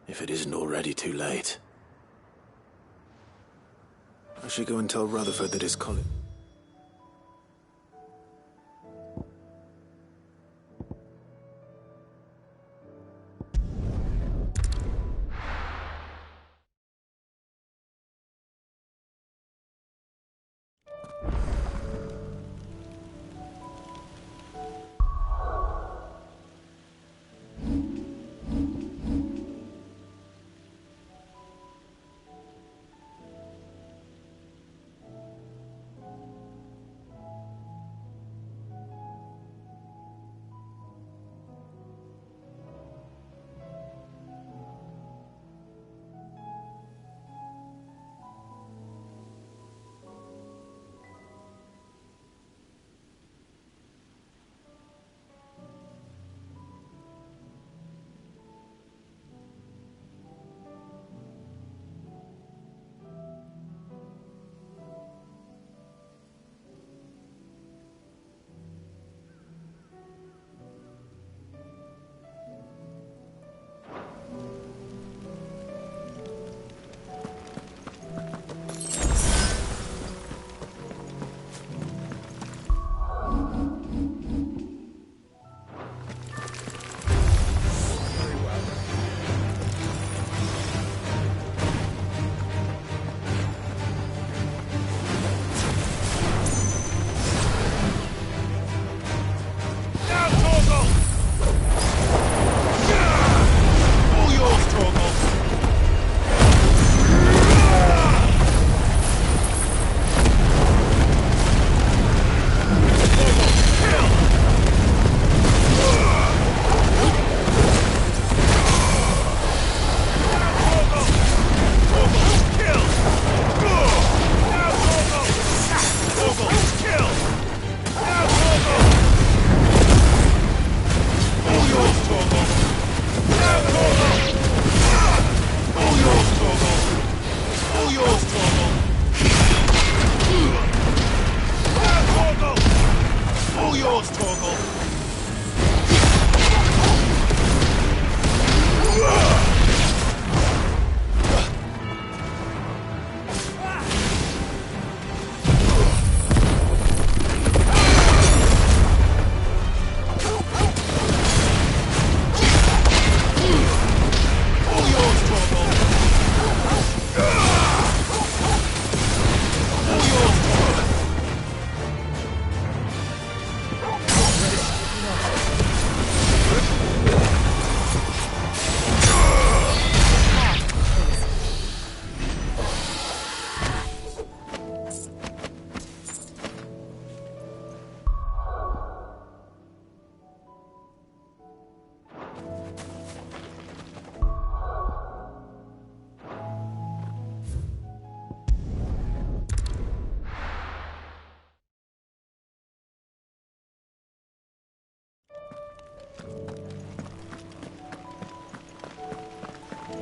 If it isn't already too late. I should go and tell Rutherford that his colleague...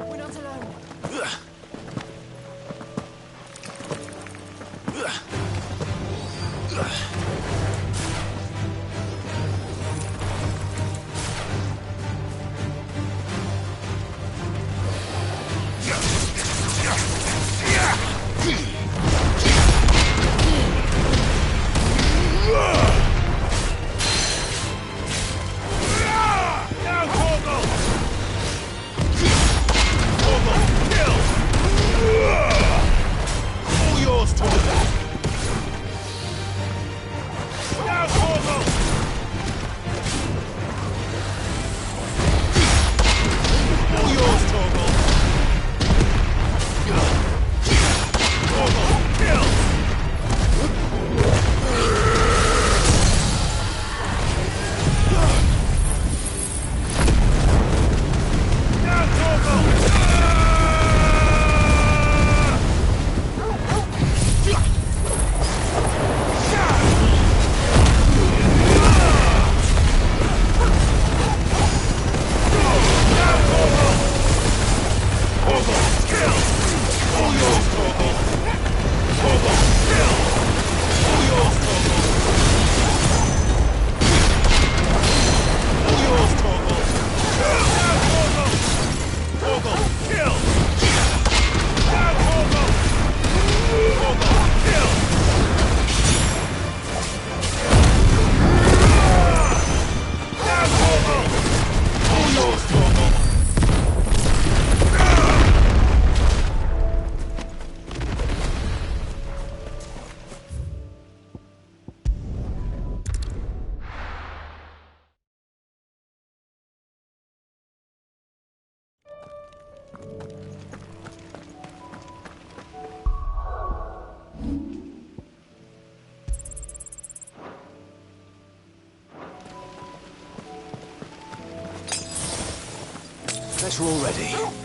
We're not alone. Now, Torgal! Guess we're all ready.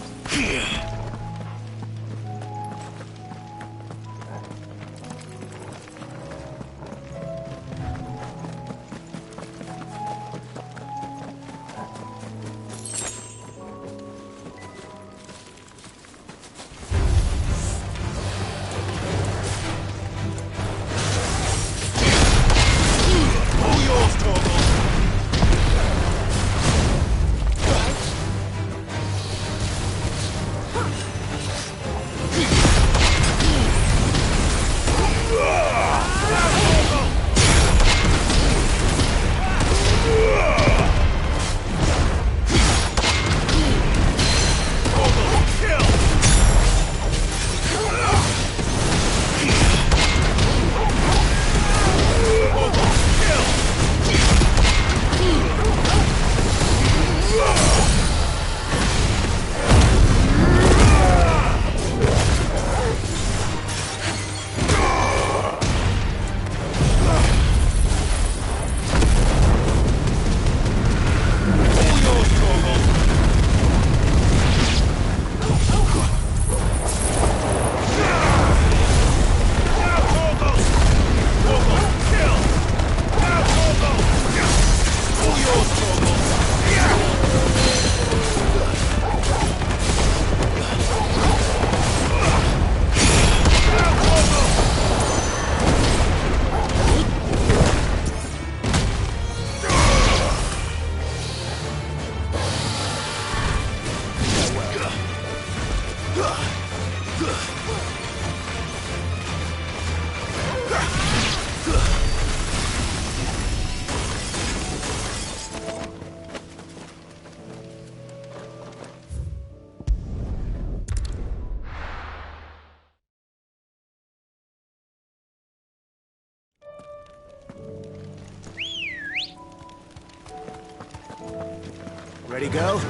Ready, go?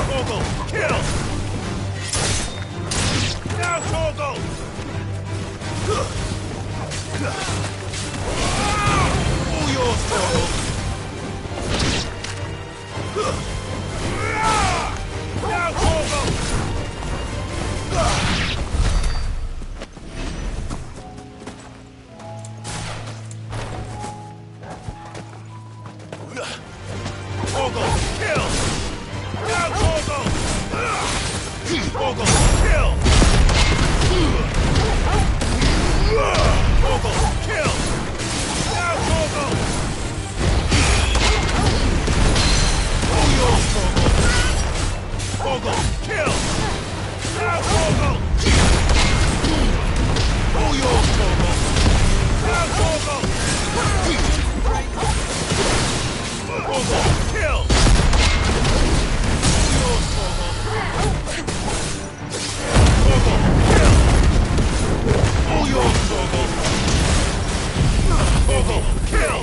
Torgal, kill! Now, Torgal! All yours, Torgal! Now, Torgal! Torgal, kill! Now, Torgal! Torgal, kill! Torgal, kill! Now, Torgal! All yours, Torgal! Torgal, kill! Now, Torgal! All yours, Torgal! Now, Torgal! Torgal, kill! All yours, Torgal! Torgal, kill!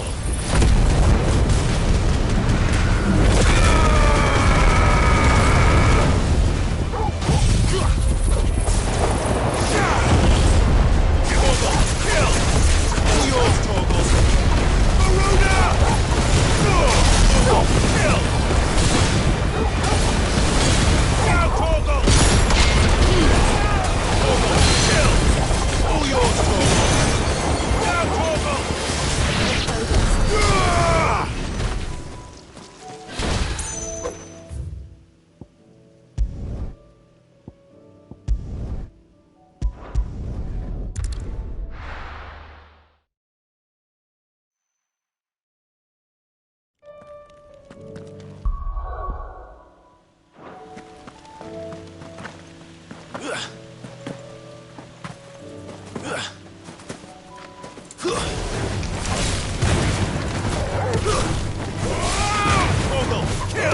All yours, Torgal! Torgal, kill!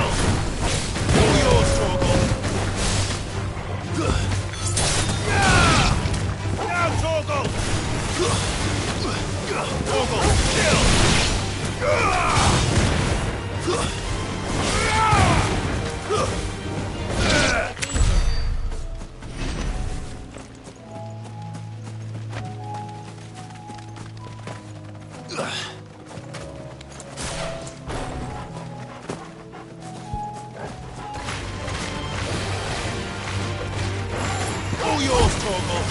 All yours, Torgal!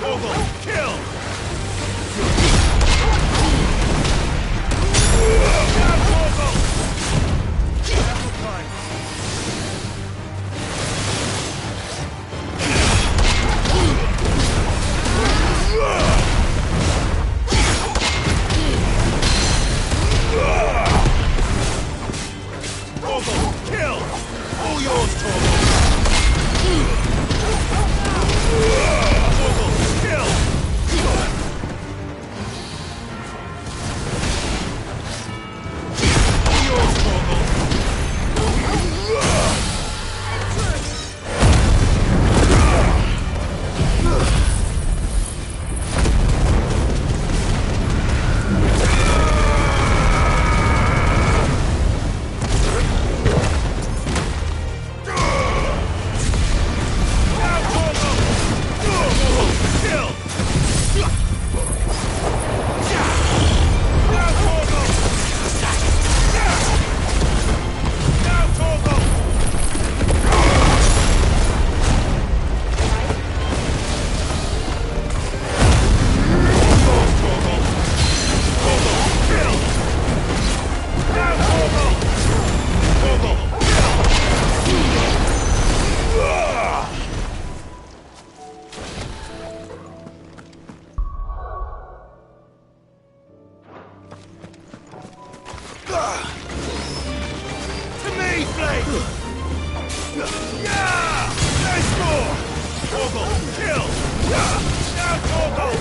Torgal, kill! Now, Torgal! Double time! Torgal, kill! All yours, Torgal! Torgal, kill! All yours, Torgal! To me, Flame! Yeah! There's more! Torgal, kill! Now, Torgal!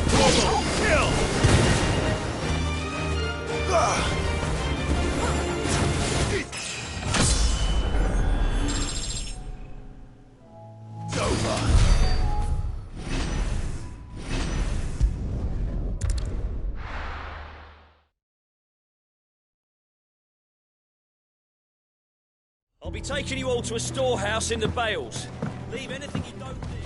Torgal, kill! It's over. I'll be taking you all to a storehouse in the Bales. Leave anything you don't need.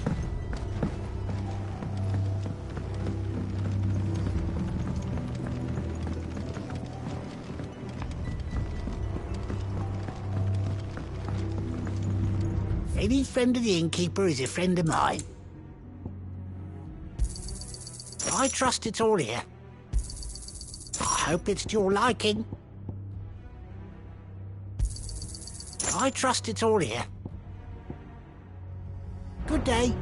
Any friend of the innkeeper is a friend of mine. I trust it's all here. I hope it's to your liking. I trust it's all here. Good day.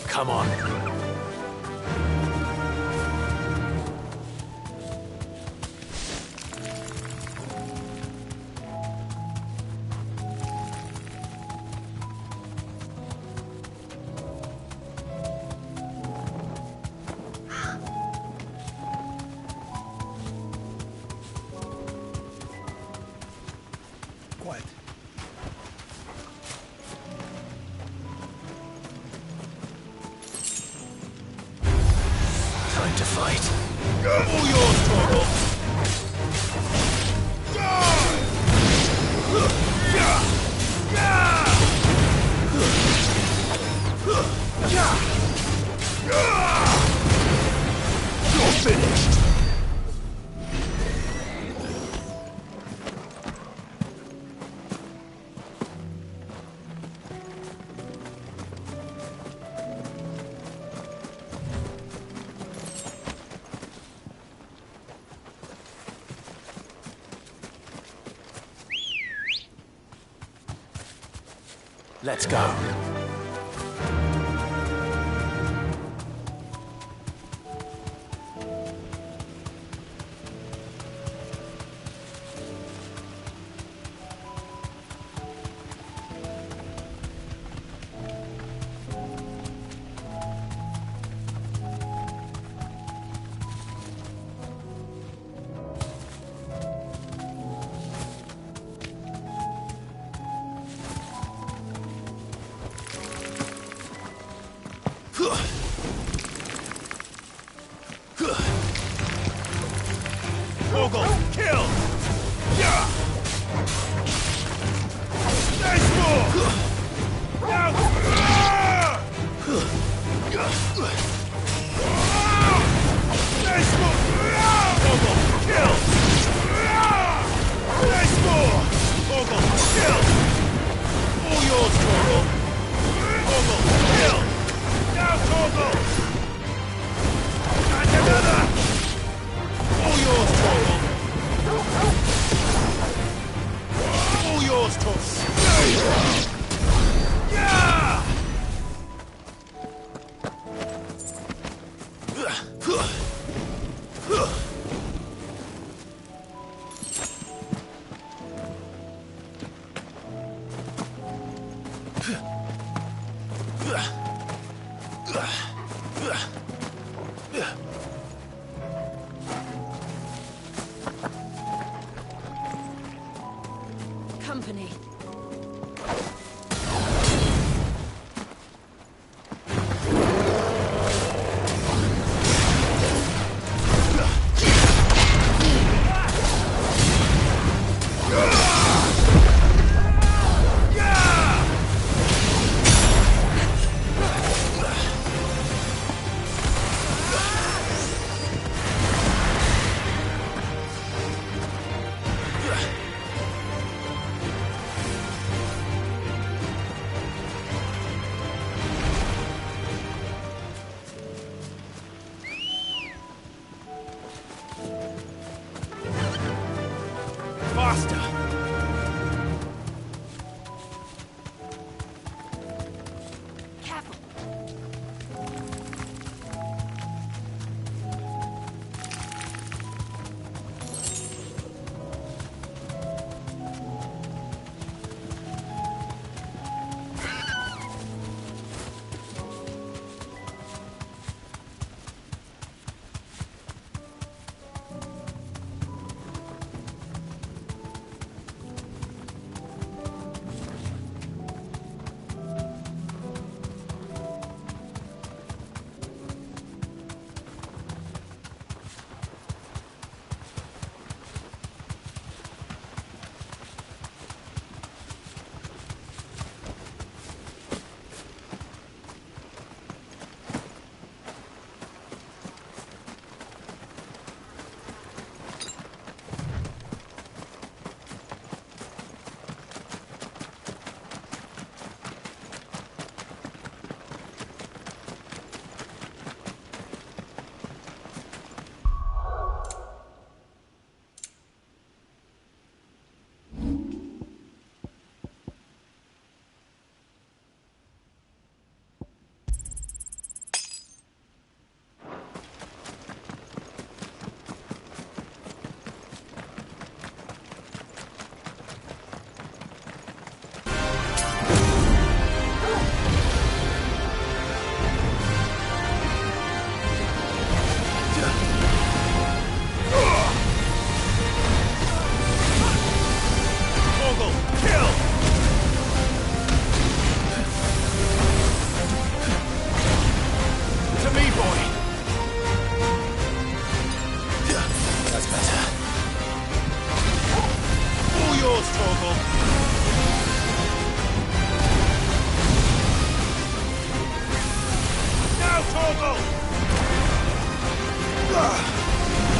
Come on. Quiet. Time to fight. All yours, Torgal! You're finished! Let's go. Torgal, kill! Yeah! Nice move! Now! Nice move! Torgal, kill! Nice move! Torgal, kill! All yours, Torgal! Torgal, kill! Now, Torgal! And another! All yours, Torgal! All yours, Torgal! Yeah! Company. Faster! Careful.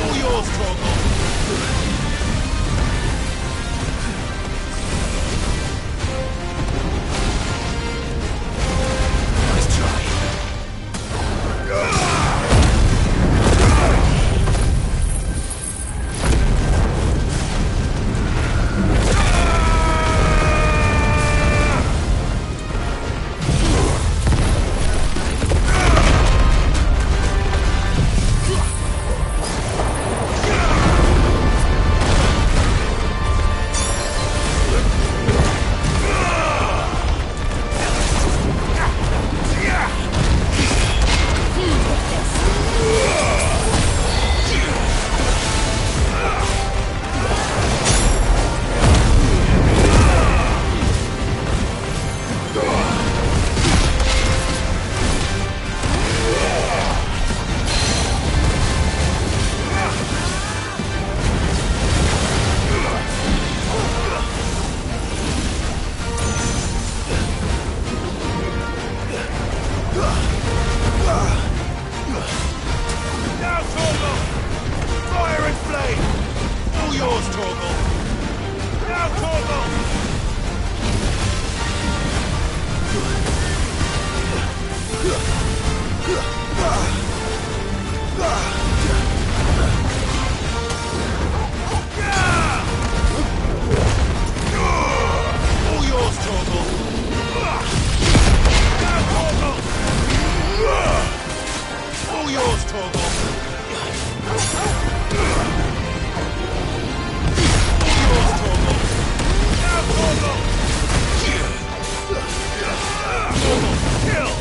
All yours, Torgal! Nice try. Kill!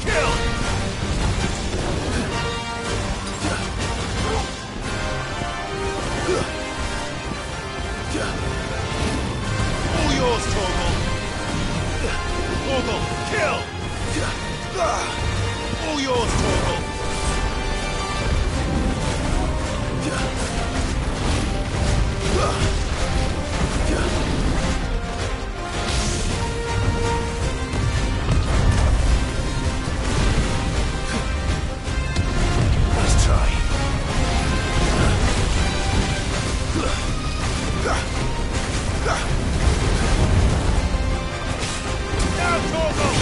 Kill! All yours, Torgal! Torgal, kill! All yours, Torgal! Let's try. Now, Torgal!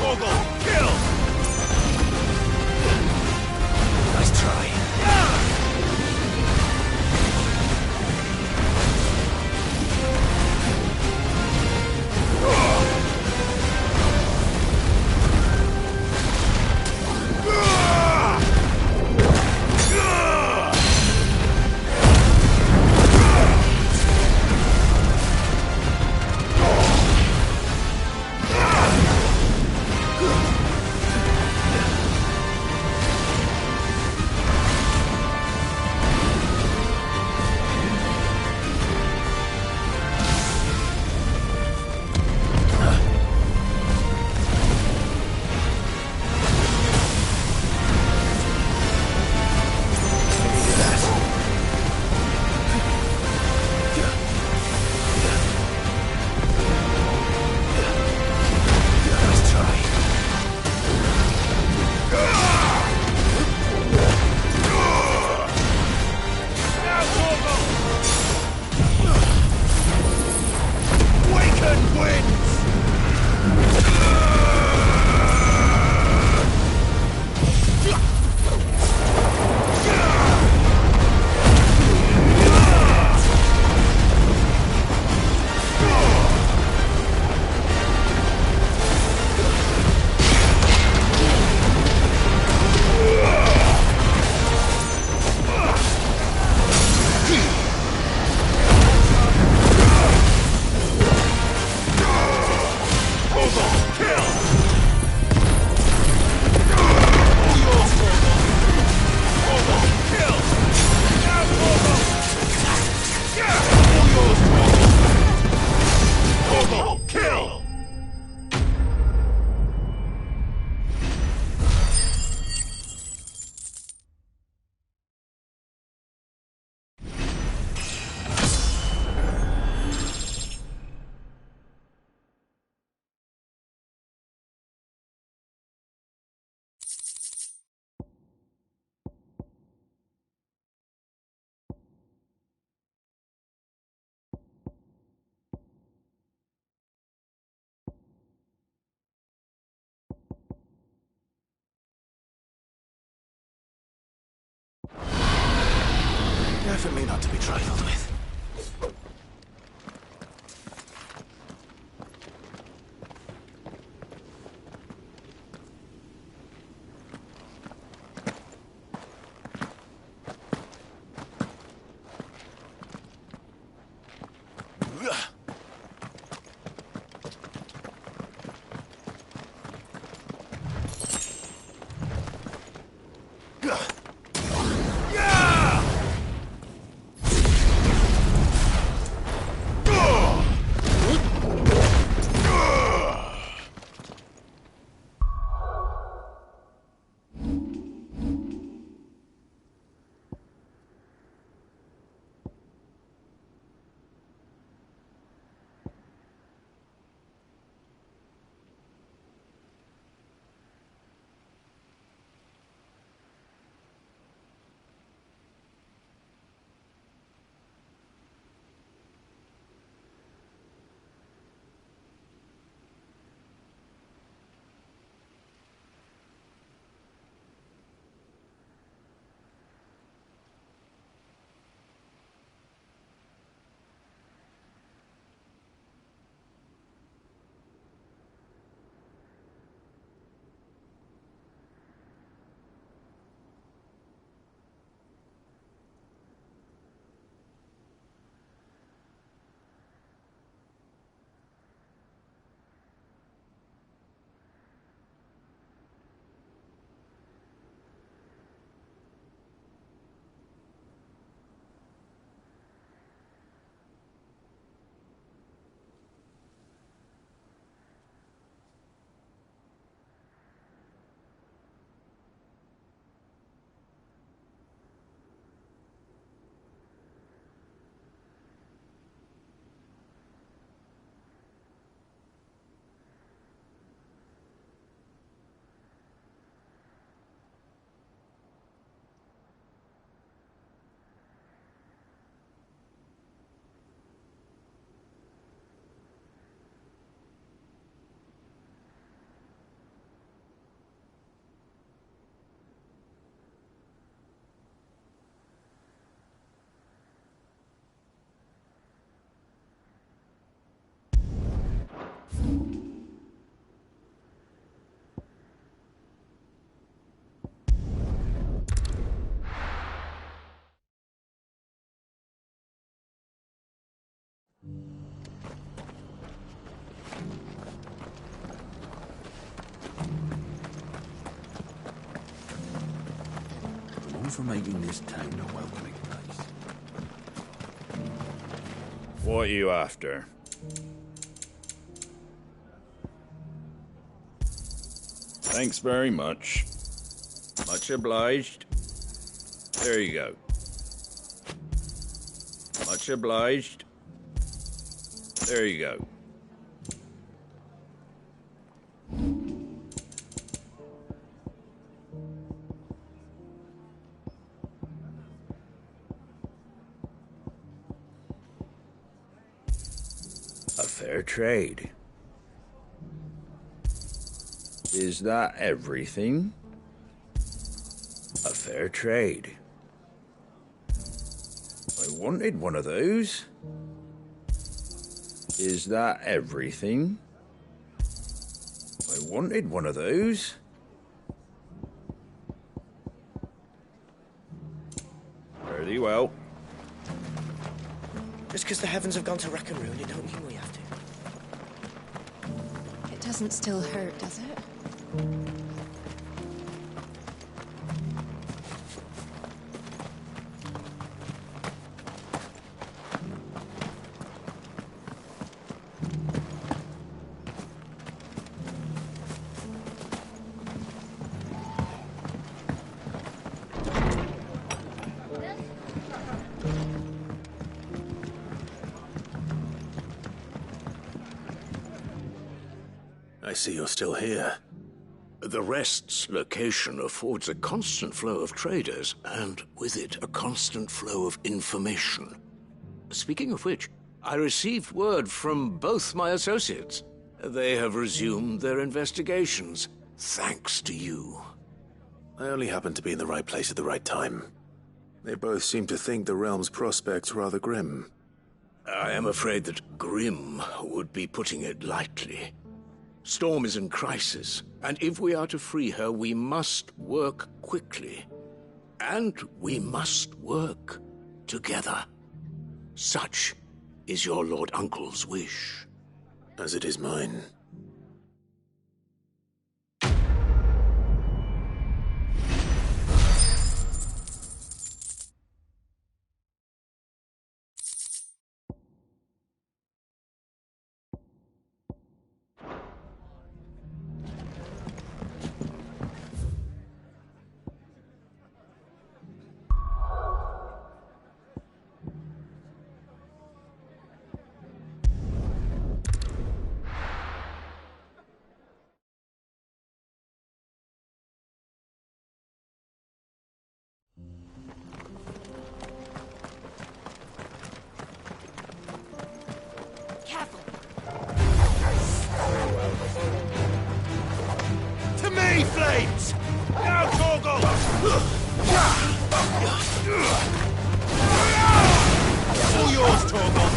Torgal! Kill! Nice try. Definitely not to be trifled with. for making this town a welcoming place. What are you after? Thanks very much. Much obliged. There you go. Much obliged. There you go. A fair trade. Is that everything? A fair trade. I wanted one of those. Is that everything? I wanted one of those. Fairly well. Just because the heavens have gone to rack and ruin, it don't mean we have to. It doesn't still hurt, does it? I see you're still here. The Rest's location affords a constant flow of traders, and with it, a constant flow of information. Speaking of which, I received word from both my associates. They have resumed their investigations, thanks to you. I only happened to be in the right place at the right time. They both seem to think the realm's prospects rather grim. I am afraid that grim would be putting it lightly. Storm is in crisis, and if we are to free her, we must work quickly. And we must work together. Such is your Lord Uncle's wish. As it is mine. To me, flames! Now, Torgal! All yours, Torgal!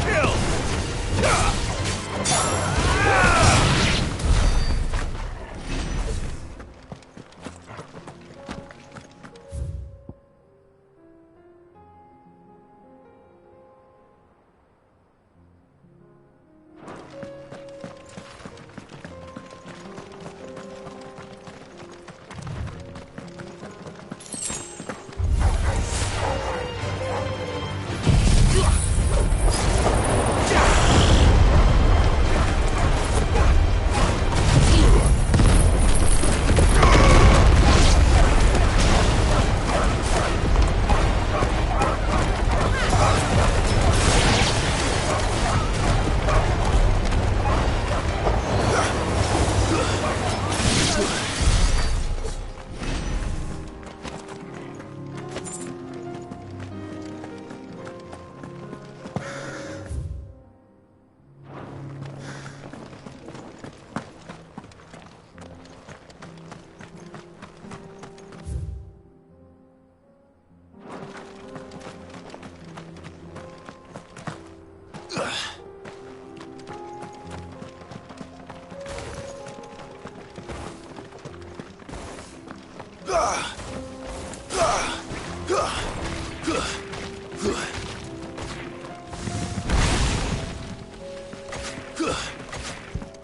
Kill!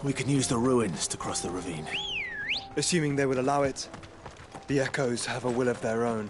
We can use the ruins to cross the ravine. assuming they will allow it. The echoes have a will of their own.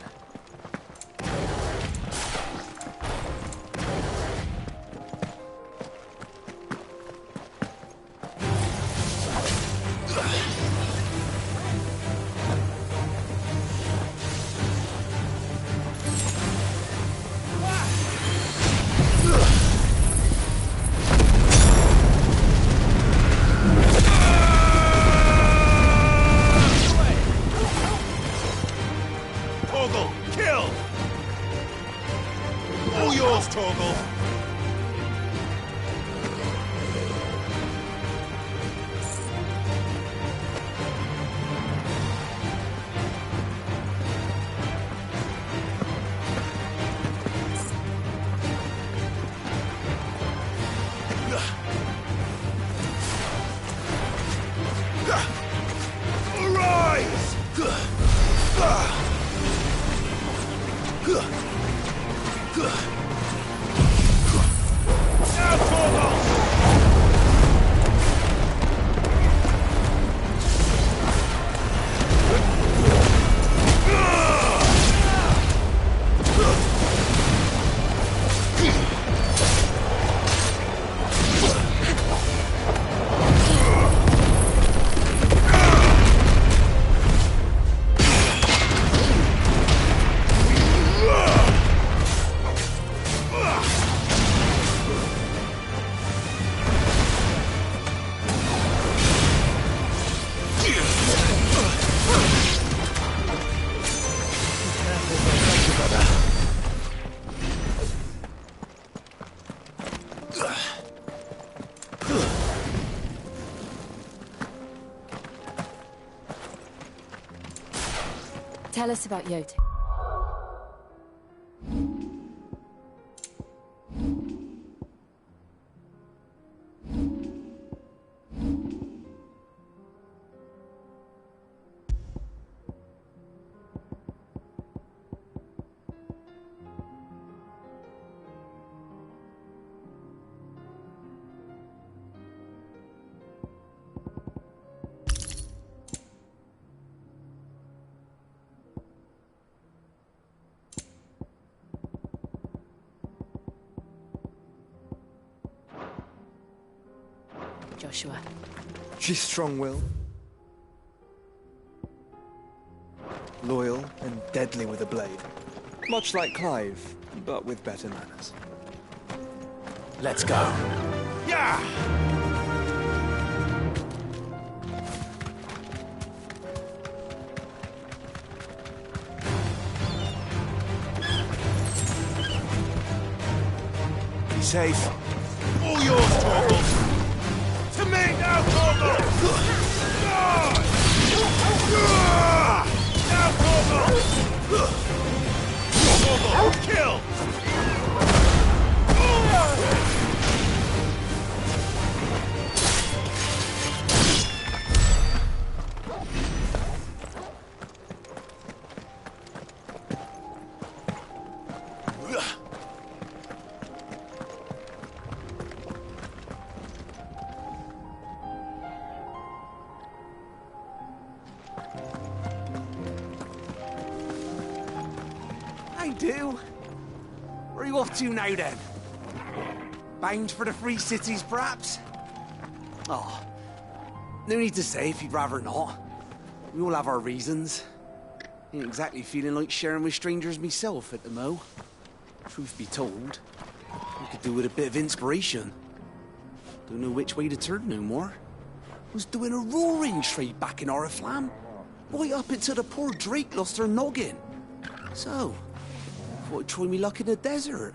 Tell us about Yote. Joshua. She's strong-willed, loyal and deadly with a blade. Much like Clive, but with better manners. Let's go. Yeah! Be safe. All yours, Torgal! To me now, Torgal! Now, Torgal! Torgal, kill! Where are you off to now, then? Bound for the Free Cities, perhaps? Oh, no need to say if you'd rather not. We all have our reasons. Ain't exactly feeling like sharing with strangers myself at the mo. Truth be told, I could do with a bit of inspiration. Don't know which way to turn no more. Was doing a roaring trade back in Oriflamme. Right up until the poor Drake lost her noggin. So, thought I'd try me luck in the desert.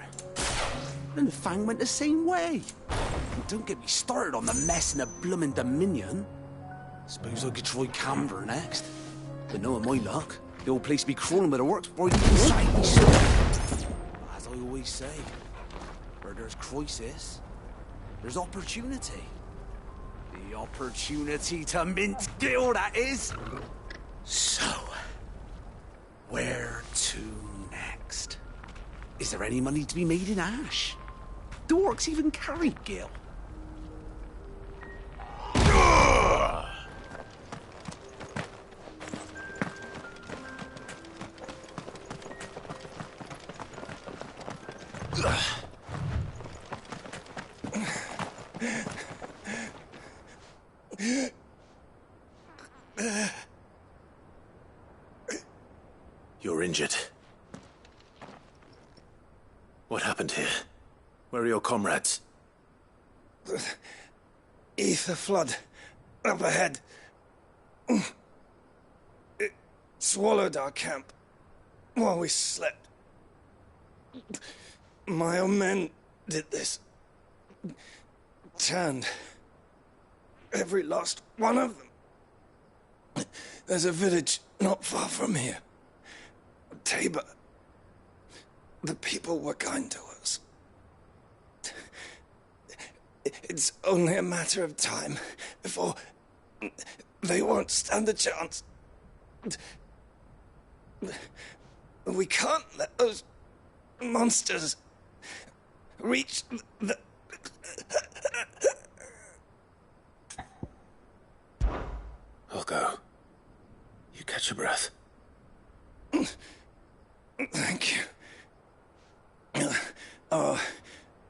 And the Fang went the same way. And don't get me started on the mess in the bloomin' Dominion. Suppose I could try Camber next. But knowing my luck, the old place be crawling with the works before I even sight me sword. As I always say, where there's crisis, there's opportunity. The opportunity to mint Gil, that is. So, where to next? Is there any money to be made in Ash? Do orcs even carry Gil? were injured. What happened here? Where are your comrades? The ether flood up ahead. It swallowed our camp while we slept. My own men did this. Turned every last one of them. There's a village not far from here. Tabor. The people were kind to us. It's only a matter of time before they won't stand a chance. We can't let those monsters reach the... I'll go. You catch your breath. Thank you. Our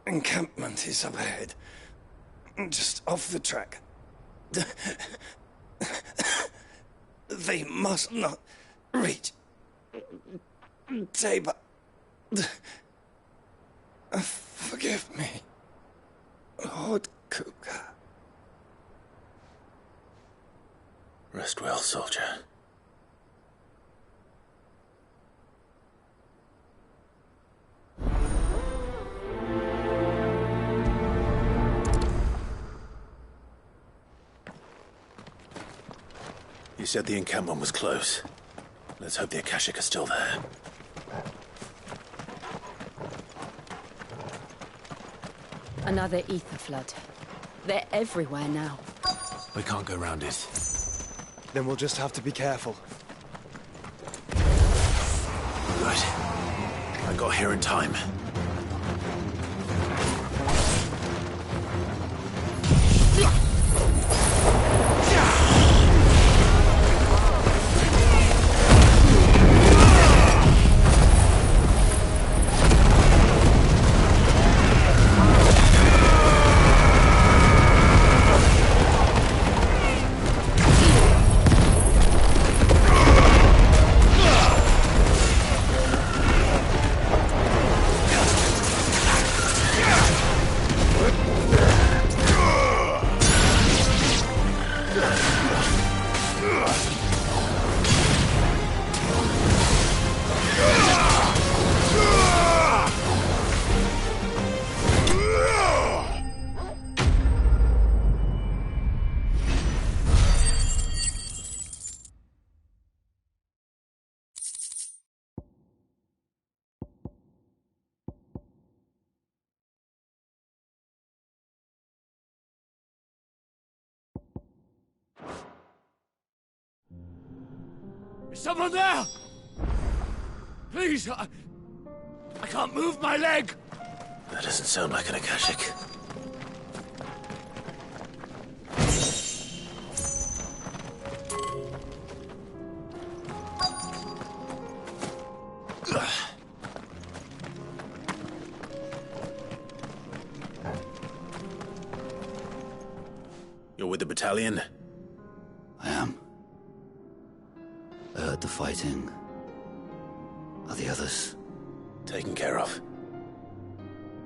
encampment is up ahead. Just off the track. They must not reach Tabor. Forgive me, Lord Kuka. Rest well, soldier. You said the encampment was close. Let's hope the Akashic are still there. Another ether flood. They're everywhere now. We can't go round it. Then we'll just have to be careful. Good. I got here in time. Is someone there? Please, I can't move my leg. That doesn't sound like an Akashic. You're with the battalion? I am. I heard the fighting. Are the others? Taken care of.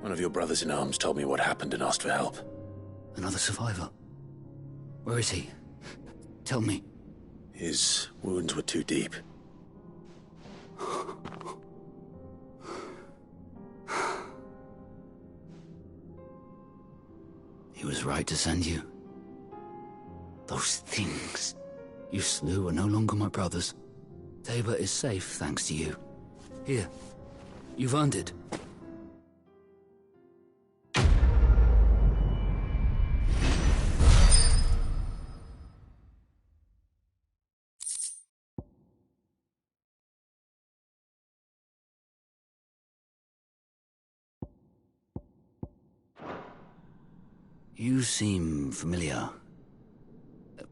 One of your brothers in arms told me what happened and asked for help. Another survivor? Where is he? Tell me. His wounds were too deep. He was right to send you. Those things you slew are no longer my brothers. Tabor is safe thanks to you. Here, you've earned it. You seem familiar.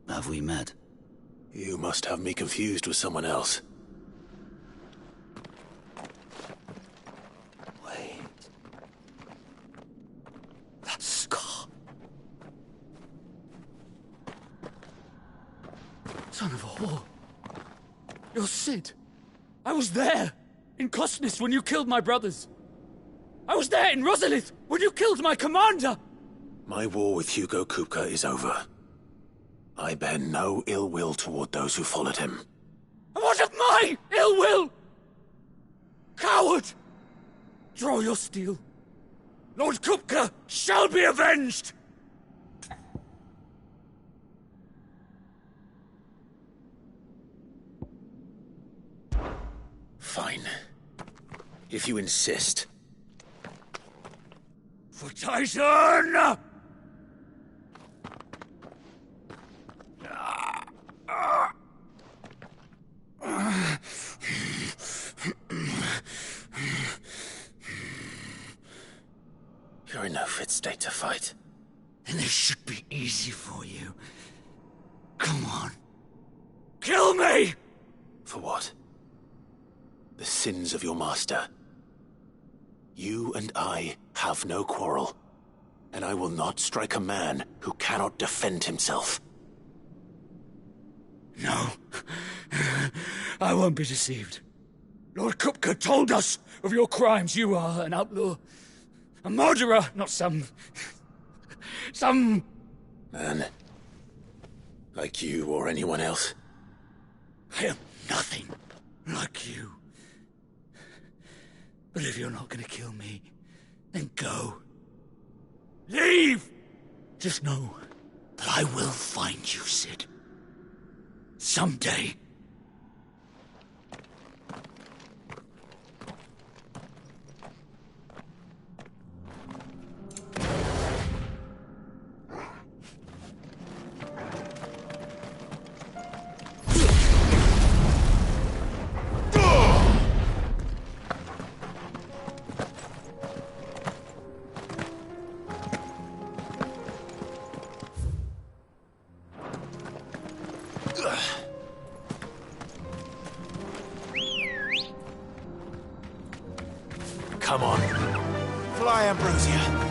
Have we met? You must have me confused with someone else. Wait. That scar. Son of a whore. You're Sid. I was there, in Cosnes, when you killed my brothers. I was there in Rosalith, when you killed my commander! My war with Hugo Kupka is over. I bear no ill will toward those who followed him. And what of my ill will? Coward! Draw your steel. Lord Kupka shall be avenged! Fine. If you insist. For Titan! You're in no fit state to fight. And this should be easy for you. Come on. Kill me! For what? The sins of your master. You and I have no quarrel, and I will not strike a man who cannot defend himself. No. I won't be deceived. Lord Kupka told us of your crimes. You are an outlaw. A murderer, not some Man. Like you or anyone else. I am nothing like you. But if you're not gonna kill me, then go. Leave! Just know that I will find you, Sid. Someday. Come on. Fly, Ambrosia.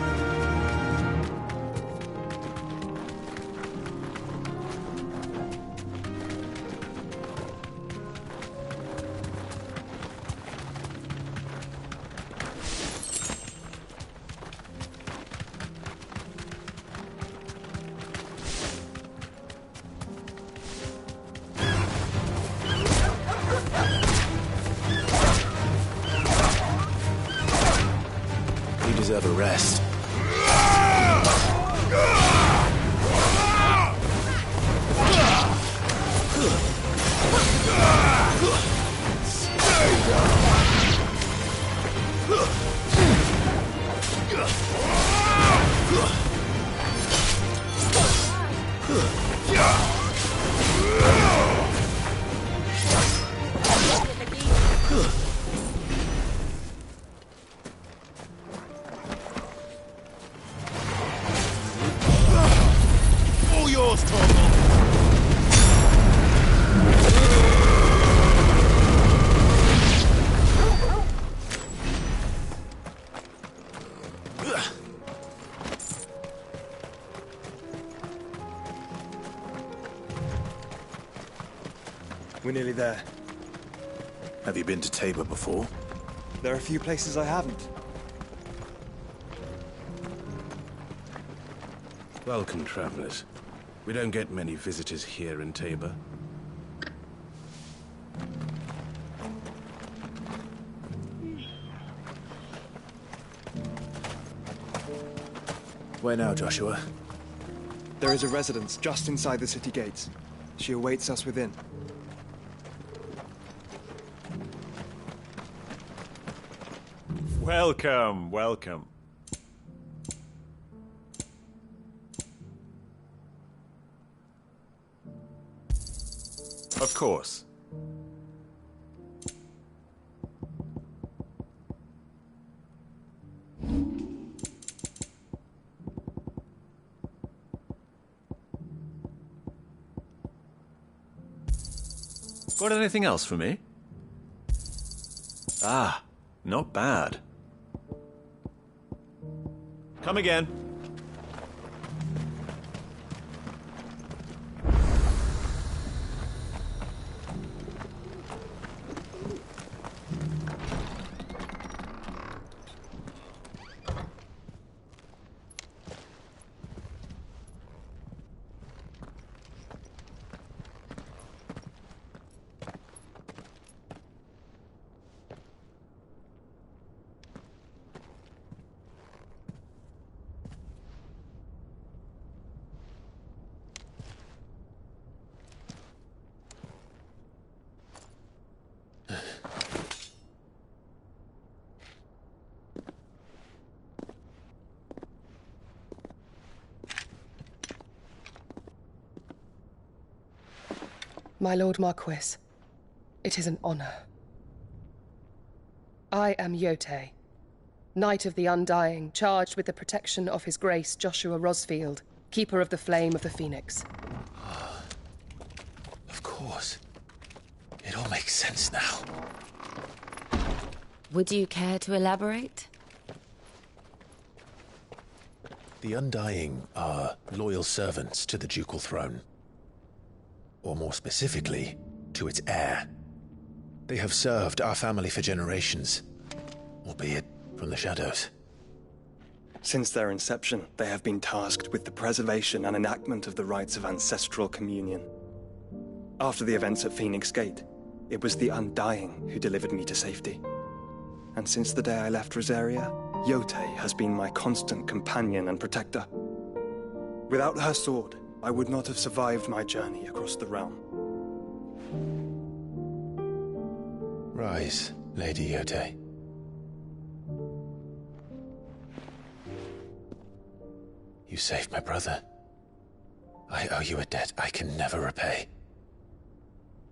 Deserve a rest. We're nearly there. Have you been to Tabor before? There are a few places I haven't. Welcome, travelers. We don't get many visitors here in Tabor. Where now, Joshua? There is a residence just inside the city gates. She awaits us within. Welcome, welcome. Of course. Got anything else for me? Ah, not bad. Come again. My Lord Marquis, it is an honor. I am Yote, Knight of the Undying, charged with the protection of His Grace Joshua Rosfield, Keeper of the Flame of the Phoenix. Of course. It all makes sense now. Would you care to elaborate? The Undying are loyal servants to the ducal throne. Or more specifically, to its heir. They have served our family for generations, albeit from the shadows. Since their inception, they have been tasked with the preservation and enactment of the rites of ancestral communion. After the events at Phoenix Gate, it was the Undying who delivered me to safety. And since the day I left Rosaria, Yote has been my constant companion and protector. Without her sword, I would not have survived my journey across the realm. Rise, Lady Yote. You saved my brother. I owe you a debt I can never repay.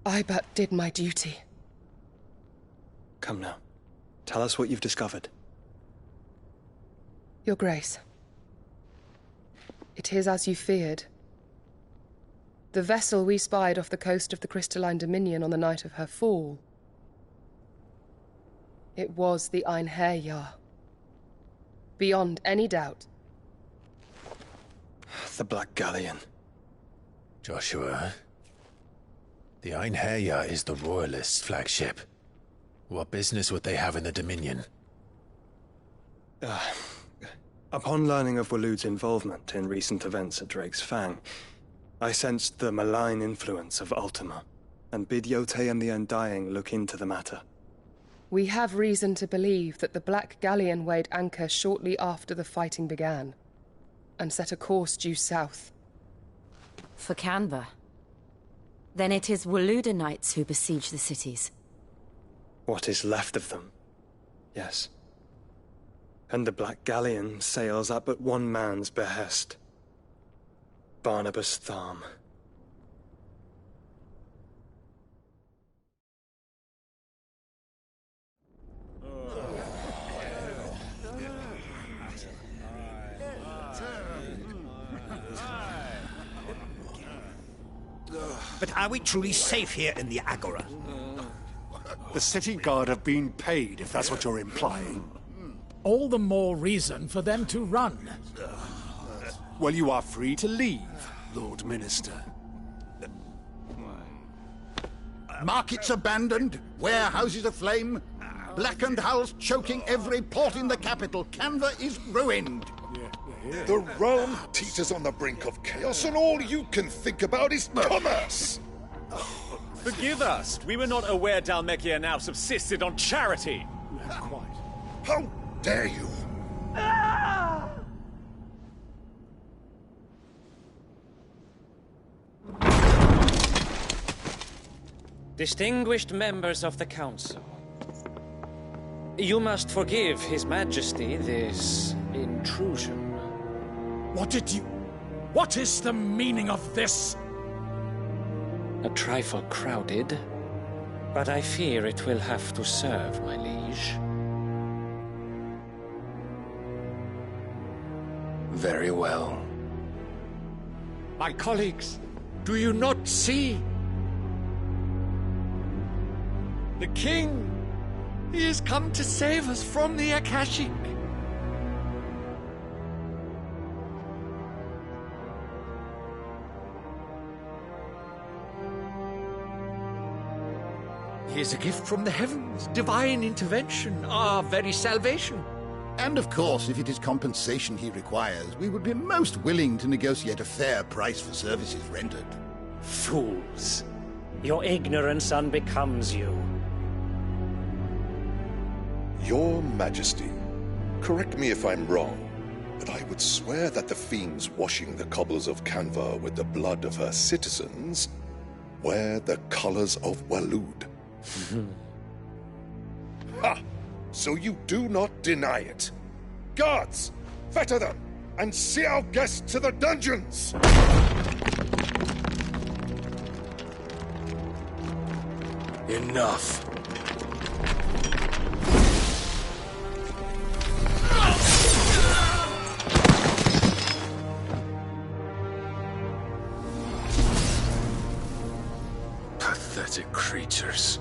I but did my duty. Come now. Tell us what you've discovered. Your Grace. It is as you feared. The vessel we spied off the coast of the Crystalline Dominion on the night of her fall. It was the Einherjar. Beyond any doubt. The Black Galleon. Joshua, the Einherjar is the Royalists' flagship. What business would they have in the Dominion? Upon learning of Waloed's involvement in recent events at Drake's Fang, I sensed the malign influence of Ultima, and bid Yote and the Undying look into the matter. We have reason to believe that the Black Galleon weighed anchor shortly after the fighting began, and set a course due south. For Canva. Then it is Waloed knights who besiege the cities. What is left of them? Yes. And the Black Galleon sails at but one man's behest. Barnabas Tharm. But are we truly safe here in the Agora? The city guard have been paid, if that's what you're implying. All the more reason for them to run. Well, you are free to leave, Lord Minister. Markets abandoned, warehouses aflame, blackened hulls choking every port in the capital. Canva is ruined. The realm teeters on the brink of chaos, and all you can think about is commerce! Forgive us. We were not aware Dhalmekia now subsisted on charity. Quite. How dare you? Distinguished members of the Council, you must forgive His Majesty this intrusion. What is the meaning of this? A trifle crowded, but I fear it will have to serve, my liege. Very well. My colleagues, do you not see? The king! He has come to save us from the Akashic. He is a gift from the heavens, divine intervention, our very salvation. And of course, if it is compensation he requires, we would be most willing to negotiate a fair price for services rendered. Fools. Your ignorance unbecomes you. Your Majesty, correct me if I'm wrong, but I would swear that the fiends washing the cobbles of Canva with the blood of her citizens wear the colors of Waloed. Ha! So you do not deny it. Guards, fetter them, and see our guests to the dungeons! Enough. Pathetic creatures.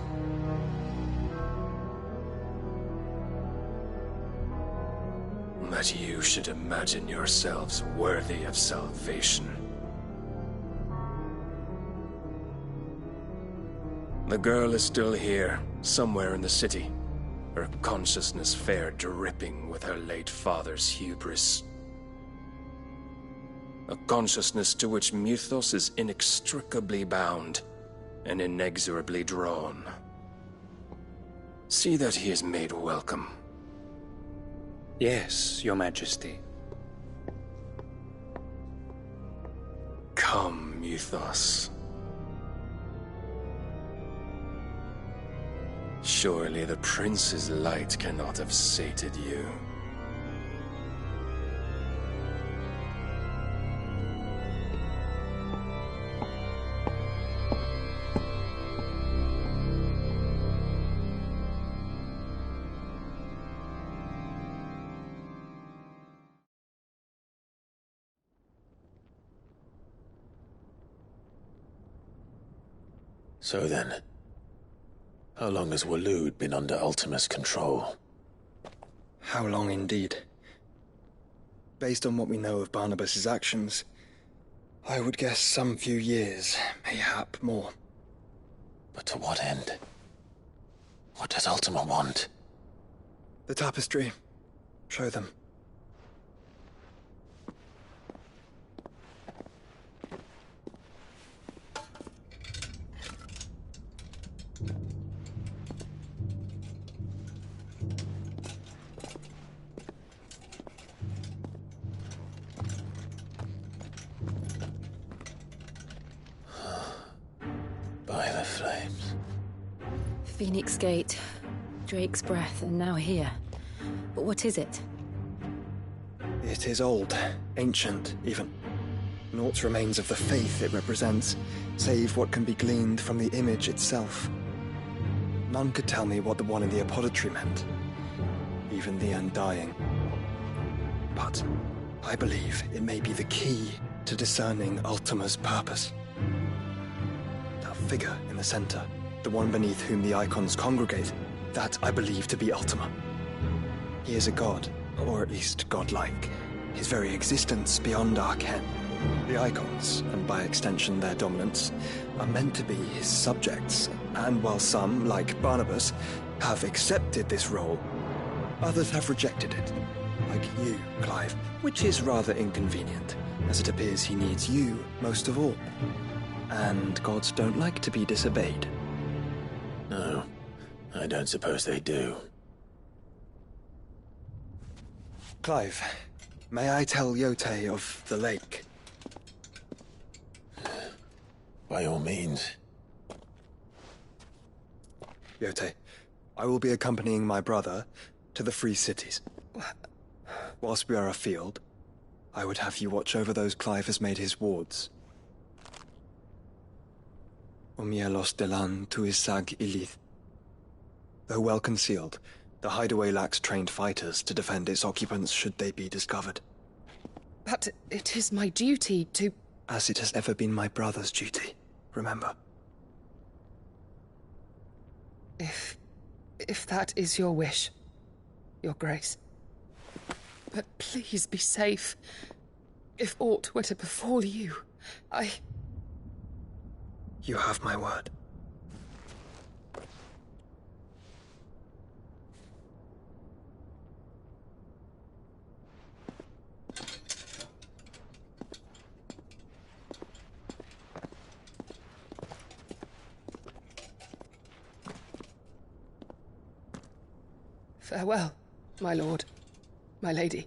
That you should imagine yourselves worthy of salvation. The girl is still here, somewhere in the city, her consciousness fair dripping with her late father's hubris. A consciousness to which Mythos is inextricably bound and inexorably drawn. See that he is made welcome. Yes, Your Majesty. Come, Mythos. Surely the prince's light cannot have sated you. So then, how long has Waloed been under Ultima's control? How long indeed? Based on what we know of Barnabas's actions, I would guess some few years, mayhap more. But to what end? What does Ultima want? The tapestry. Show them. By the flames. Phoenix Gate, Drake's Breath, and now here. But what is it? It is old, ancient, even. Naught remains of the faith it represents, save what can be gleaned from the image itself. None could tell me what the one in the apothecary meant, even the Undying. But I believe it may be the key to discerning Ultima's purpose. That figure in the center, the one beneath whom the icons congregate, that I believe to be Ultima. He is a god, or at least godlike, his very existence beyond our ken. The icons, and by extension their dominants, are meant to be his subjects, and while some, like Barnabas, have accepted this role, others have rejected it, like you, Clive, which is rather inconvenient, as it appears he needs you most of all. And gods don't like to be disobeyed. No, I don't suppose they do. Clive, may I tell Yote of the lake? By all means. Yote, I will be accompanying my brother to the Free Cities. Whilst we are afield, I would have you watch over those Clive has made his wards. Umielos delan tuisag ilith. Though well concealed, the hideaway lacks trained fighters to defend its occupants should they be discovered. But it is my duty to... As it has ever been my brother's duty, remember. If that is your wish, Your Grace. But please be safe. If aught were to befall you, You have my word. Farewell, my lord, my lady.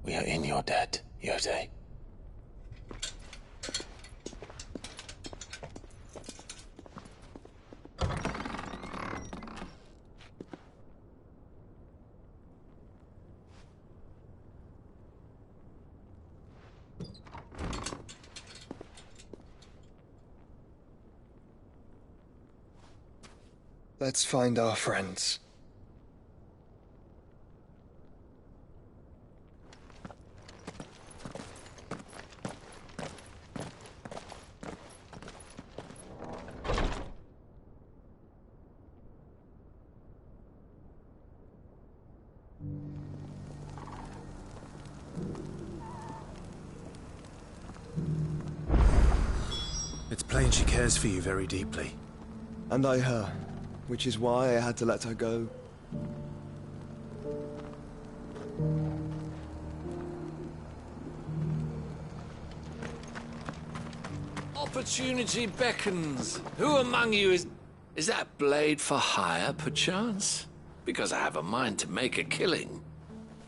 We are in your debt, Yote. Let's find our friends. It's plain she cares for you very deeply. And I her, which is why I had to let her go. Opportunity beckons. Who among you is that blade for hire, perchance? Because I have a mind to make a killing.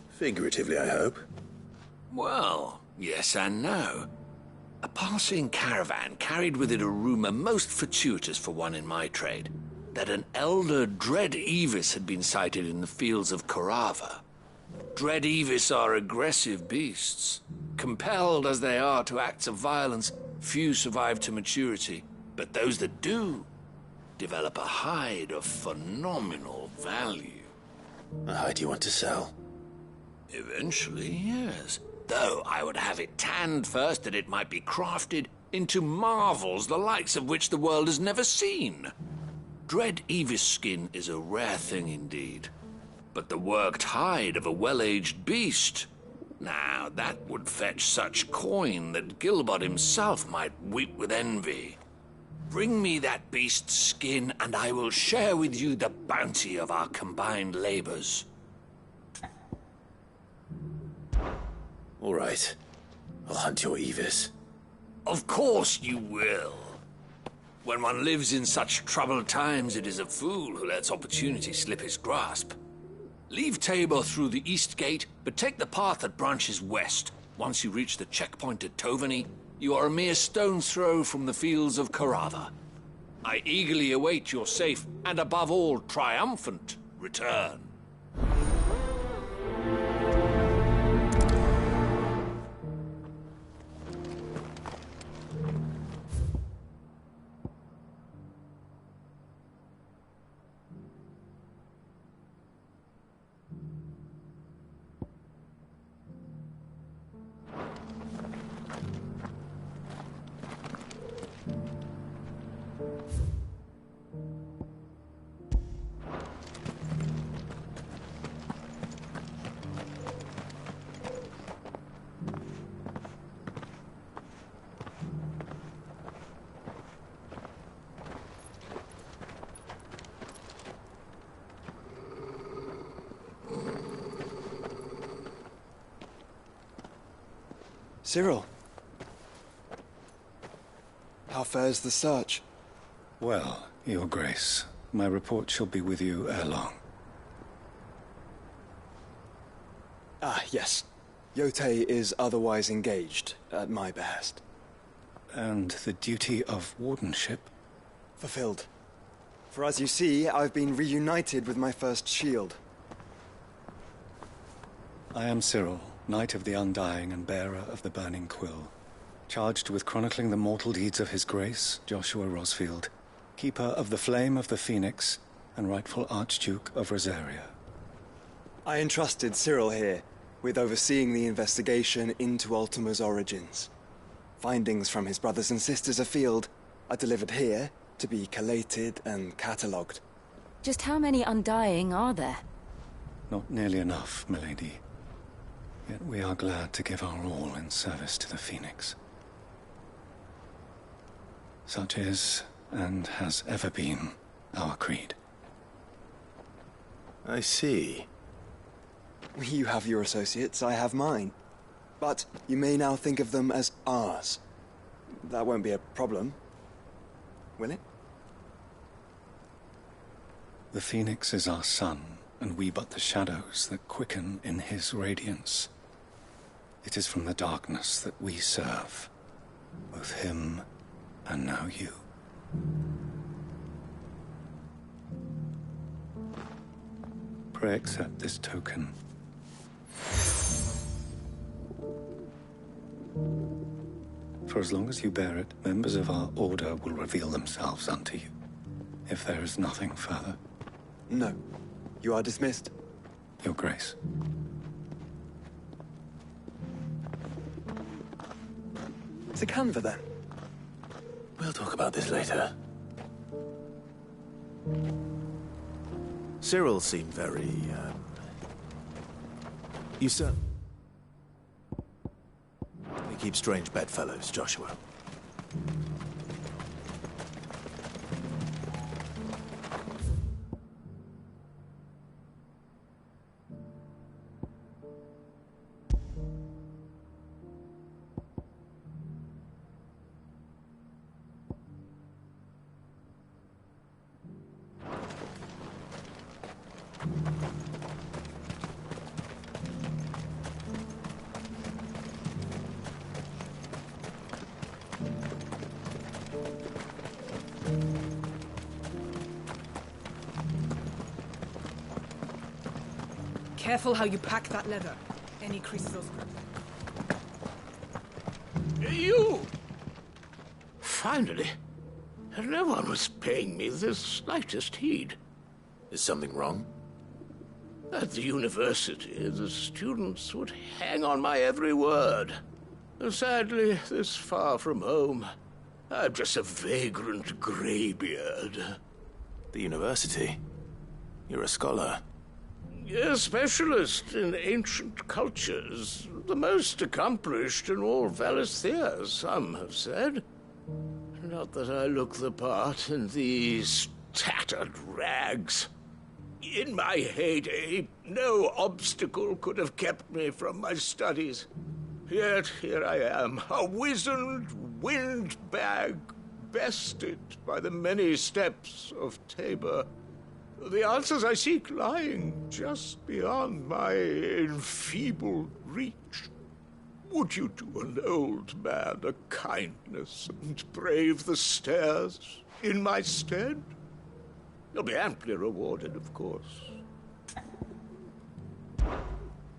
Figuratively, I hope. Well, yes and no. A passing caravan carried with it a rumor most fortuitous for one in my trade, that an elder Dread Evis had been sighted in the fields of Corava. Dread Evis are aggressive beasts. Compelled as they are to acts of violence, few survive to maturity, but those that do develop a hide of phenomenal value. A hide you want to sell? Eventually, yes. Though I would have it tanned first that it might be crafted into marvels the likes of which the world has never seen. Dread Evis skin is a rare thing indeed. But the worked hide of a well-aged beast, now that would fetch such coin that Gilbert himself might weep with envy. Bring me that beast's skin and I will share with you the bounty of our combined labors. All right. I'll hunt your Evis. Of course you will. When one lives in such troubled times, it is a fool who lets opportunity slip his grasp. Leave Tabor through the east gate, but take the path that branches west. Once you reach the checkpoint at Tovany, you are a mere stone's throw from the fields of Corava. I eagerly await your safe, and above all, triumphant return. Cyril. How fares the search? Well, Your Grace, my report shall be with you ere long. Ah, yes. Yotei is otherwise engaged, at my behest. And the duty of wardenship? Fulfilled. For as you see, I've been reunited with my first shield. I am Cyril, Knight of the Undying and bearer of the Burning Quill, charged with chronicling the mortal deeds of His Grace, Joshua Rosfield, Keeper of the Flame of the Phoenix, and rightful Archduke of Rosaria. I entrusted Cyril here with overseeing the investigation into Ultima's origins. Findings from his brothers and sisters afield are delivered here to be collated and catalogued. Just how many Undying are there? Not nearly enough, milady. Yet we are glad to give our all in service to the Phoenix. Such is, and has ever been, our creed. I see. You have your associates, I have mine. But you may now think of them as ours. That won't be a problem, will it? The Phoenix is our sun, and we but the shadows that quicken in his radiance. It is from the darkness that we serve, both him and now you. Pray accept this token. For as long as you bear it, members of our order will reveal themselves unto you. if there is nothing further. No. You are dismissed. Your Grace. To Canva, then? We'll talk about this later. Cyril seemed very, You sir. We keep strange bedfellows, Joshua. Careful how you pack that leather. Any creases will... You! Finally. No one was paying me the slightest heed. Is something wrong? At the university, the students would hang on my every word. Sadly, this far from home, I'm just a vagrant greybeard. The university? You're a scholar. A specialist in ancient cultures. The most accomplished in all Valisthea, some have said. Not that I look the part in these tattered rags. In my heyday, no obstacle could have kept me from my studies. Yet here I am, a wizened windbag, bested by the many steps of Tabor. The answers I seek lying just beyond my enfeebled reach. Would you do an old man a kindness and brave the stairs in my stead? You'll be amply rewarded, of course.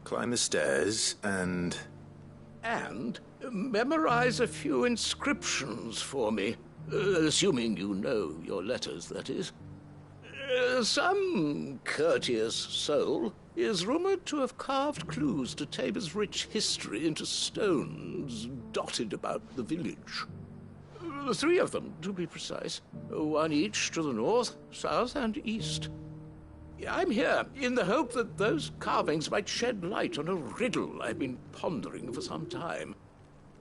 Climb the stairs and... And memorize a few inscriptions for me. Assuming you know your letters, that is. Some courteous soul is rumored to have carved clues to Tabor's rich history into stones dotted about the village. 3 of them, to be precise. 1 each to the north, south, and east. I'm here in the hope that those carvings might shed light on a riddle I've been pondering for some time.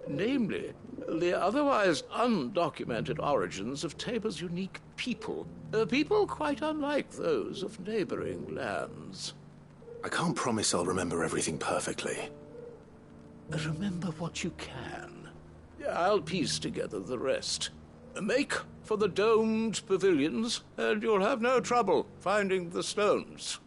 Namely, the otherwise undocumented origins of Tabor's unique people. People quite unlike those of neighboring lands. I can't promise I'll remember everything perfectly. Remember what you can. I'll piece together the rest. Make for the domed pavilions, and you'll have no trouble finding the stones.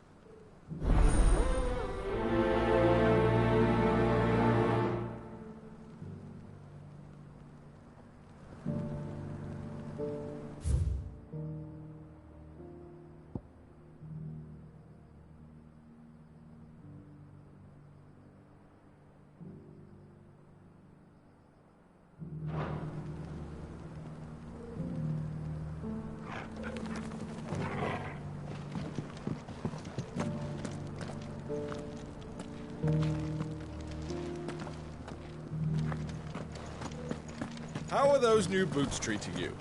How are those new boots treating you?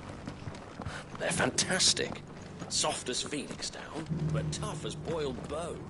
They're fantastic. Soft as phoenix down, but tough as boiled bone.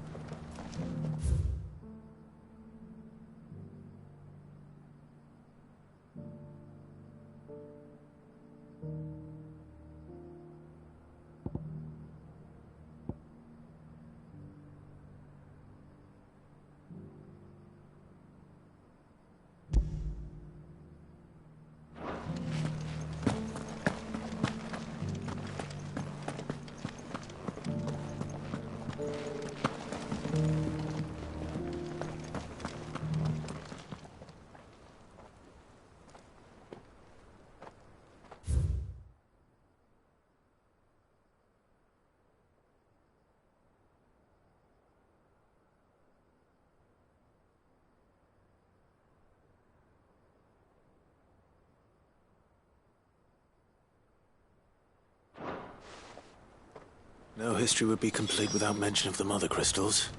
No history would be complete without mention of the mother crystals.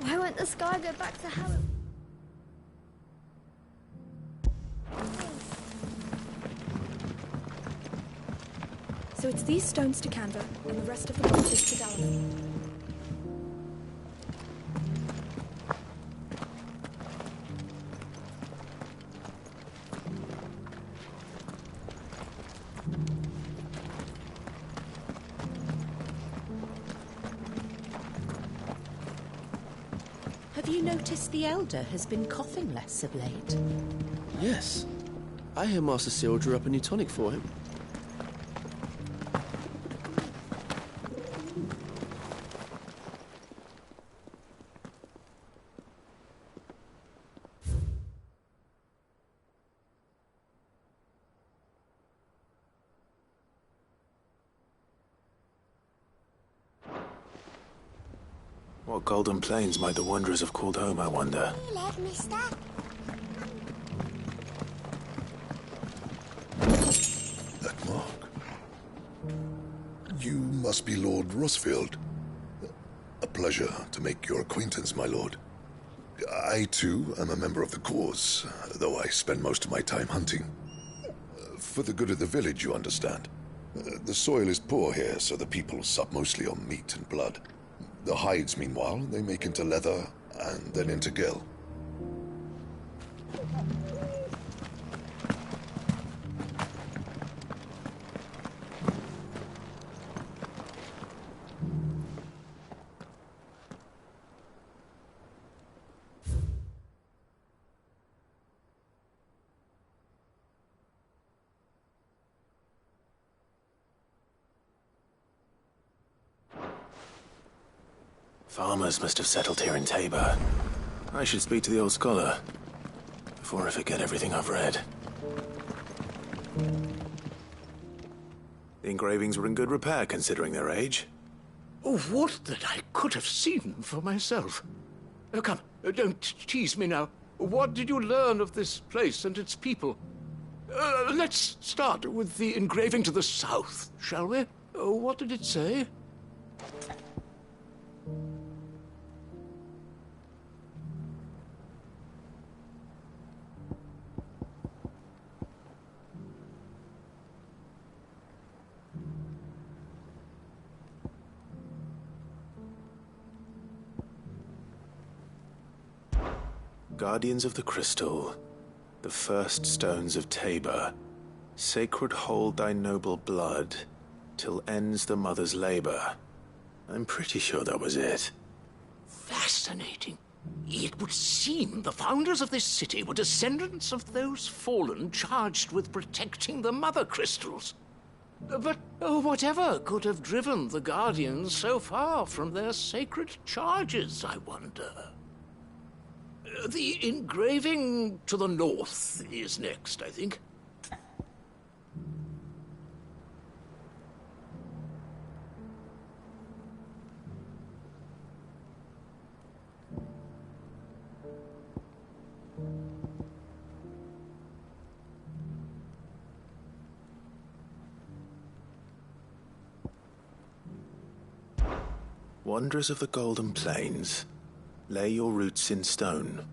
Why won't the sky go back to how it... So it's these stones to Canva, and the rest of the boxes to Dalaman. Have you noticed the Elder has been coughing less of late? Yes. I hear Master Cyril drew up a new tonic for him. What golden plains might the wanderers have called home, I wonder? mister. That mark. You must be Lord Rosfield. A pleasure to make your acquaintance, my lord. I, too, am a member of the cause, though I spend most of my time hunting. For the good of the village, you understand. The soil is poor here, so the people sup mostly on meat and blood. The hides, meanwhile, they make into leather, and then into gill. Farmers must have settled here in Tabor. I should speak to the old scholar before I forget everything I've read. The engravings were in good repair considering their age. Oh, would that I could have seen them for myself. Oh, come, don't tease me now. What did you learn of this place and its people? Let's start with the engraving to the south, shall we? What did it say? Guardians of the Crystal, the first stones of Tabor, sacred hold thy noble blood, till ends the mother's labor. I'm pretty sure that was it. Fascinating. It would seem the founders of this city were descendants of those fallen charged with protecting the mother crystals. But whatever could have driven the Guardians so far from their sacred charges, I wonder? The engraving to the north is next, I think. Wanderers of the Golden Plains, lay your roots in stone.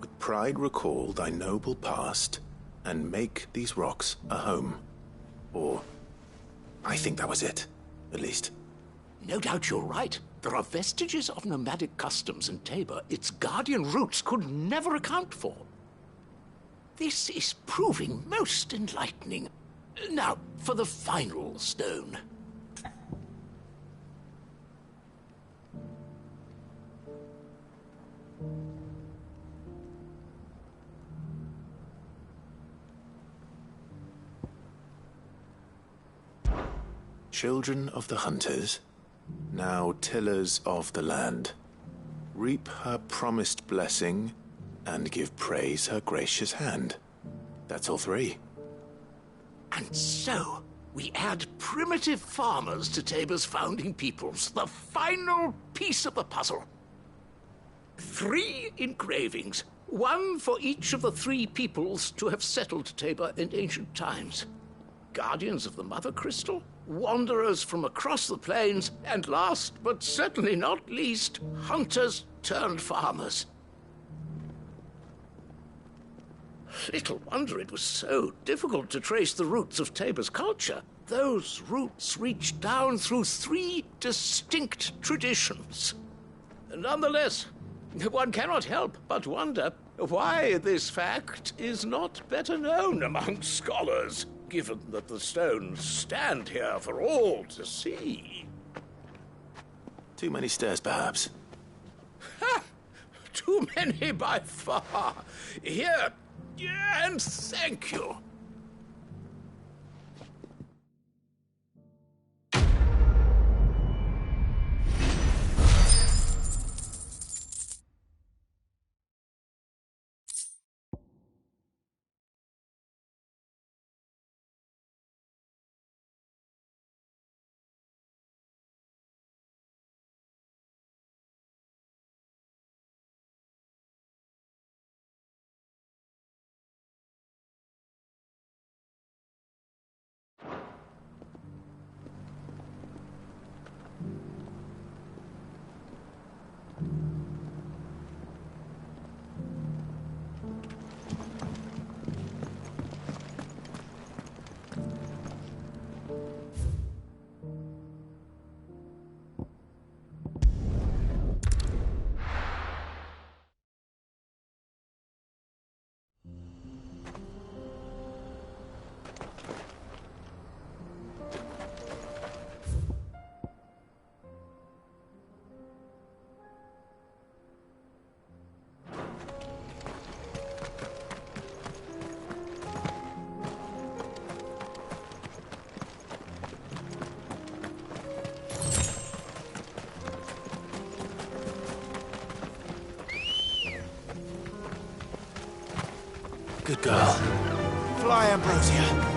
With pride recall thy noble past, and make these rocks a home. Or, I think that was it, at least. No doubt you're right. There are vestiges of nomadic customs in Tabor its guardian roots could never account for. This is proving most enlightening. Now, for the final stone. Children of the hunters, now tillers of the land, reap her promised blessing and give praise her gracious hand. That's all three. And so, we add primitive farmers to Tabor's founding peoples, the final piece of the puzzle. 3 engravings, one for each of the 3 peoples to have settled Tabor in ancient times. Guardians of the Mother Crystal, wanderers from across the plains, and last but certainly not least, hunters turned farmers. Little wonder it was so difficult to trace the roots of Tabor's culture. Those roots reach down through 3 distinct traditions. Nonetheless, one cannot help but wonder why this fact is not better known among scholars, given that the stones stand here for all to see. Too many stairs, perhaps. Ha! Too many by far. Here, and thank you. Good girl. Fly, Ambrosia.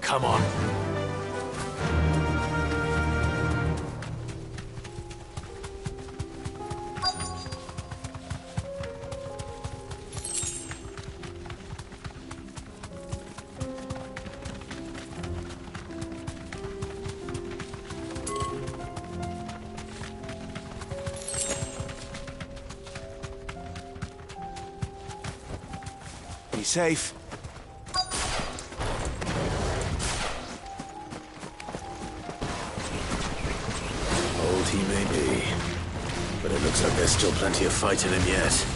Come on. safe. Old he may be, but it looks like there's still plenty of fight in him yet.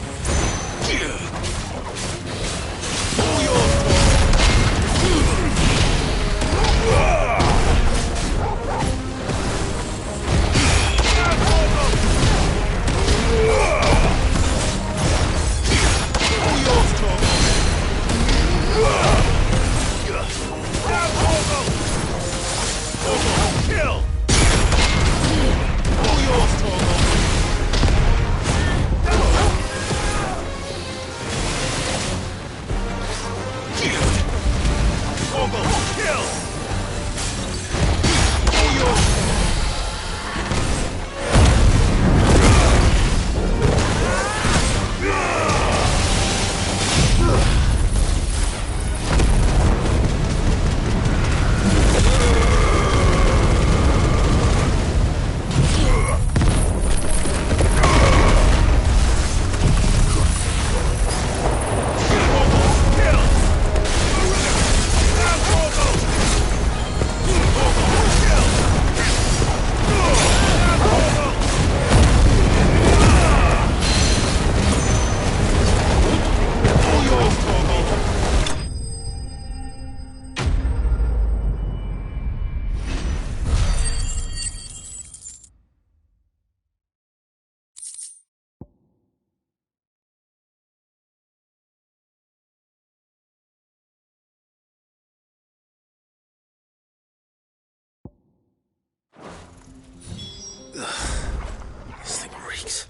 This thing reeks.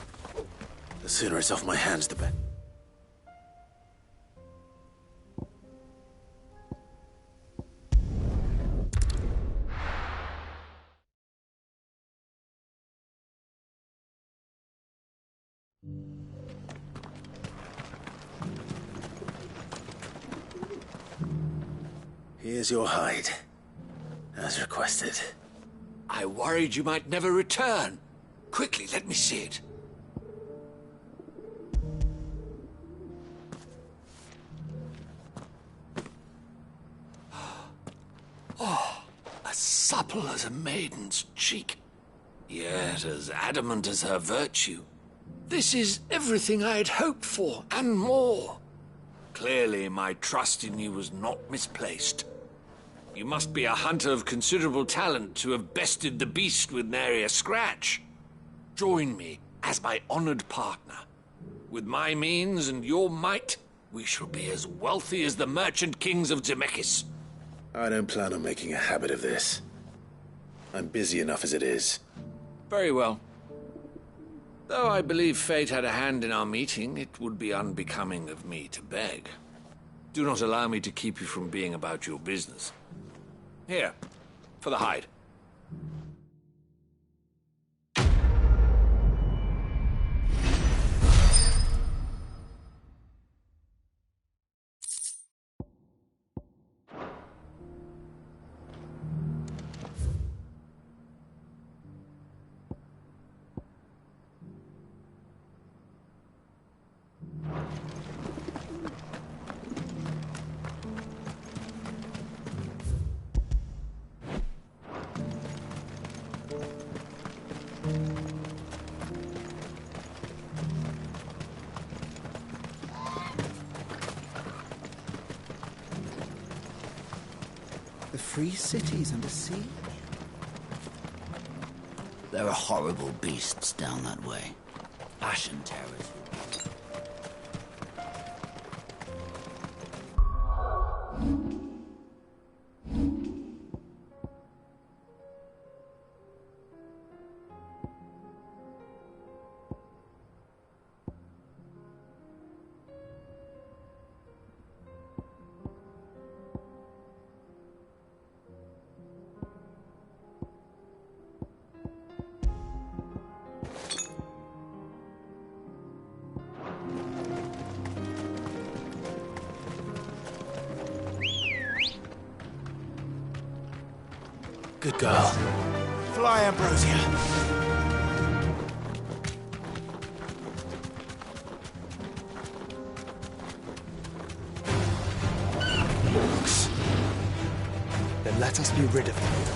The sooner it's off my hands, the better. Here's your hide, as requested. I worried you might never return. Quickly, let me see it. Oh, as supple as a maiden's cheek, yet as adamant as her virtue. This is everything I had hoped for, and more. Clearly, my trust in you was not misplaced. You must be a hunter of considerable talent to have bested the beast with nary a scratch. Join me as my honored partner. With my means and your might, we shall be as wealthy as the merchant kings of Zemeckis. I don't plan on making a habit of this. I'm busy enough as it is. Very well. Though I believe fate had a hand in our meeting, it would be unbecoming of me to beg. Do not allow me to keep you from being about your business. Here, for the hide. The free city's under siege. There are horrible beasts down that way. Ashen terrors. Good girl. Fly, Ambrosia. Let us be rid of him.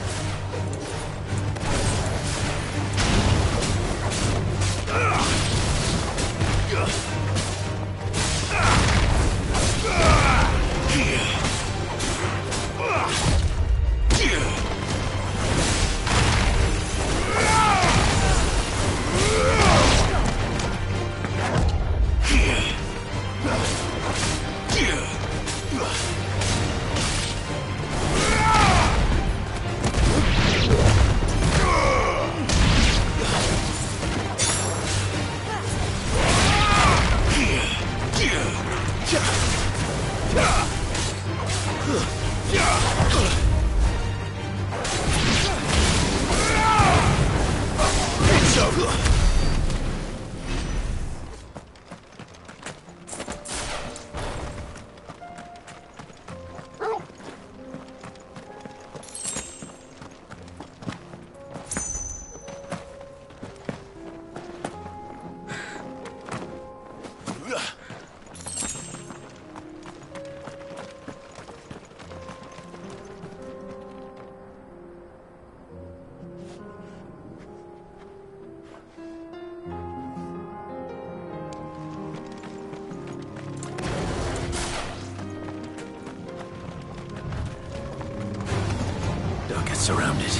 Surrounded.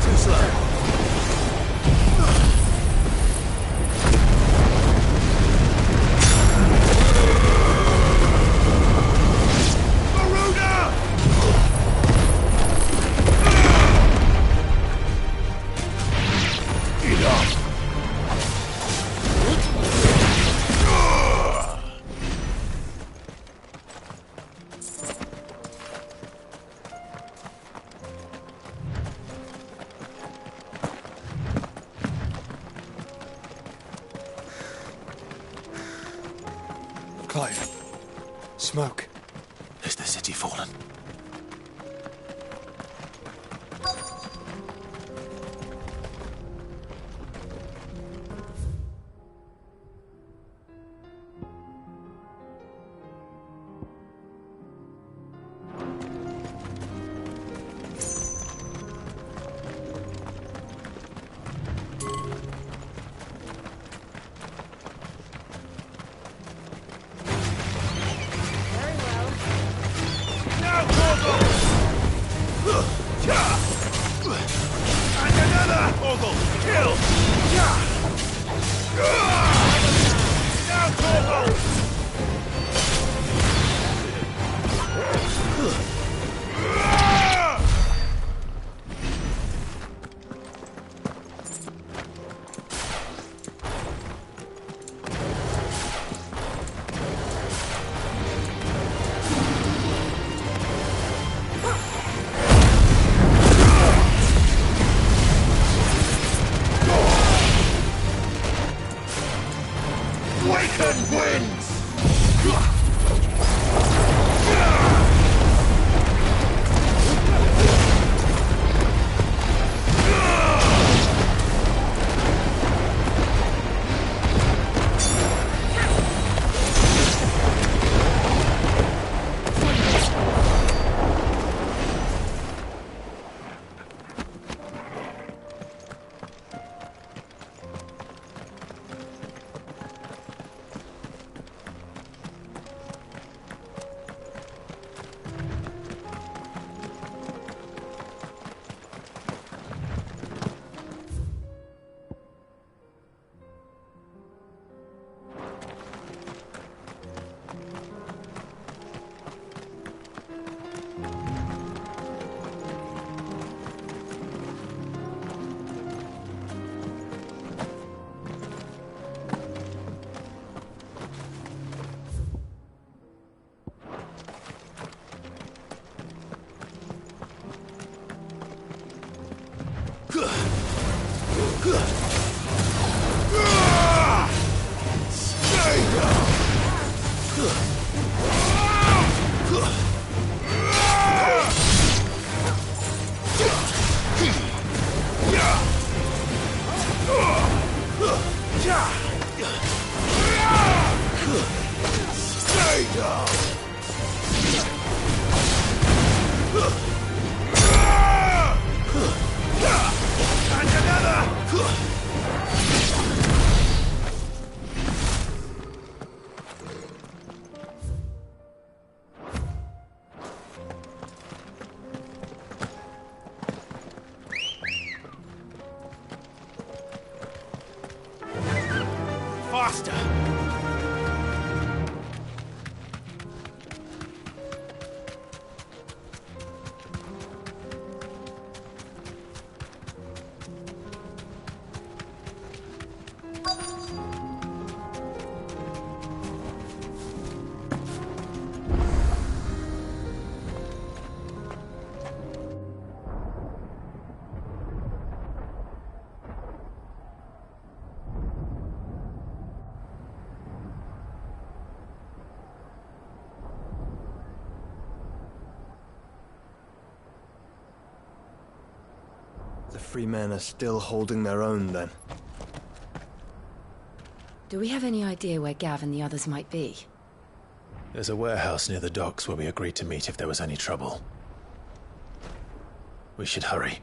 Too slow. Clive. Smoke. Is the city fallen? monster! The free men are still holding their own, then. Do we have any idea where Gav and the others might be? There's a warehouse near the docks where we agreed to meet if there was any trouble. We should hurry.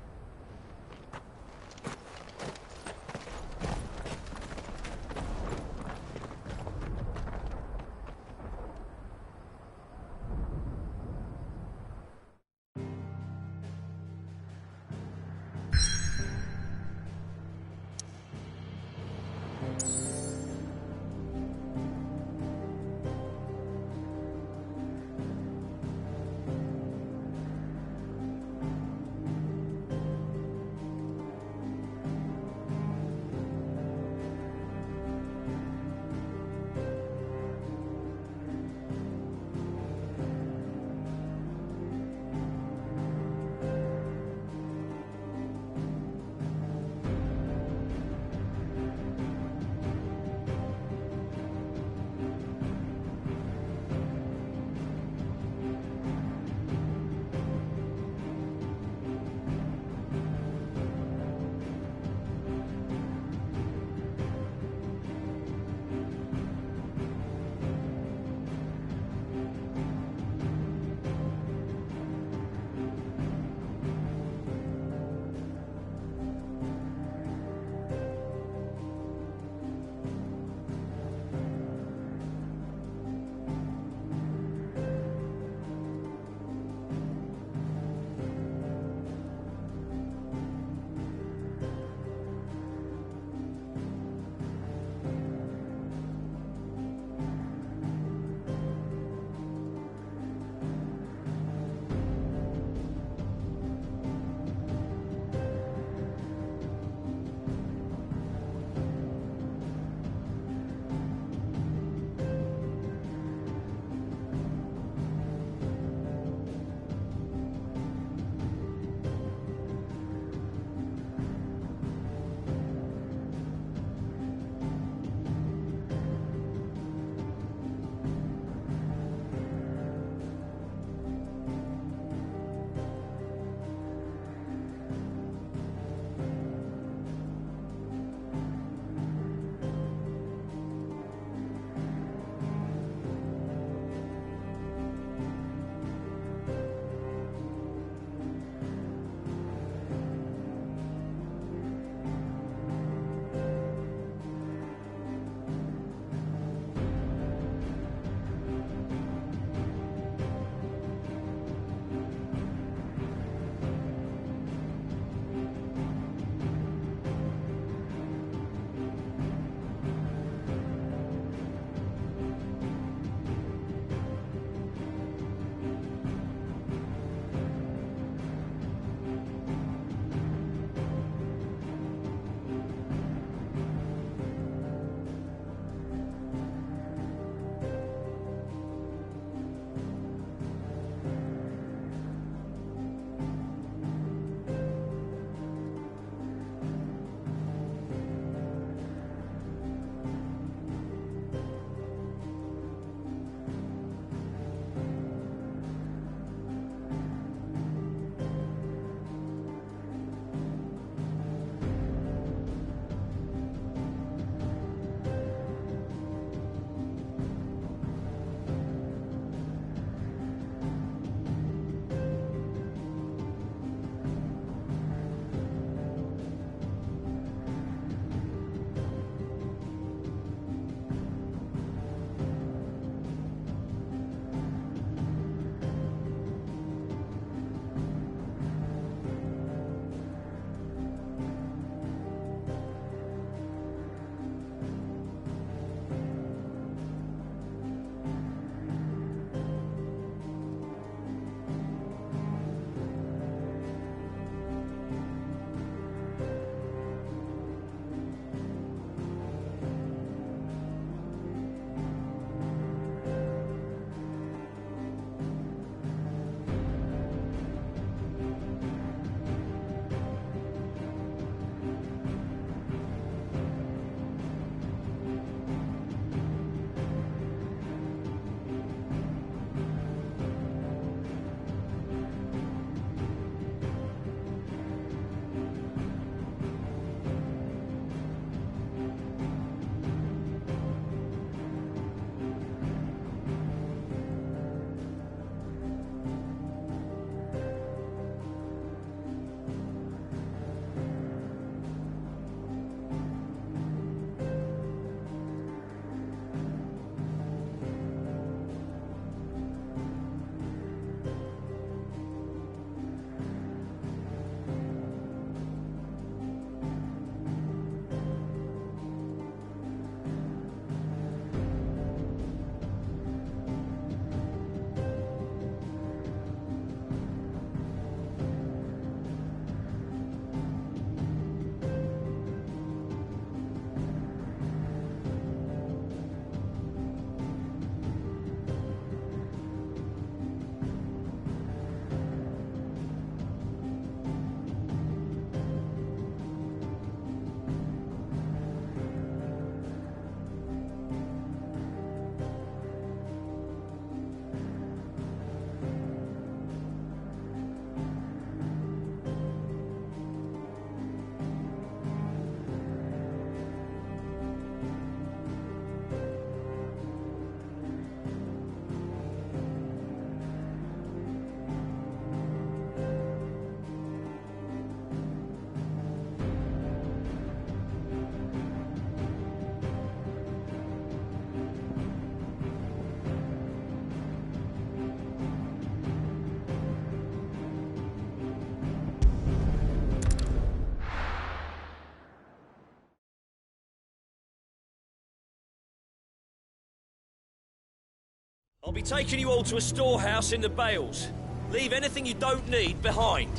I'll be taking you all to a storehouse in the Bales. Leave anything you don't need behind.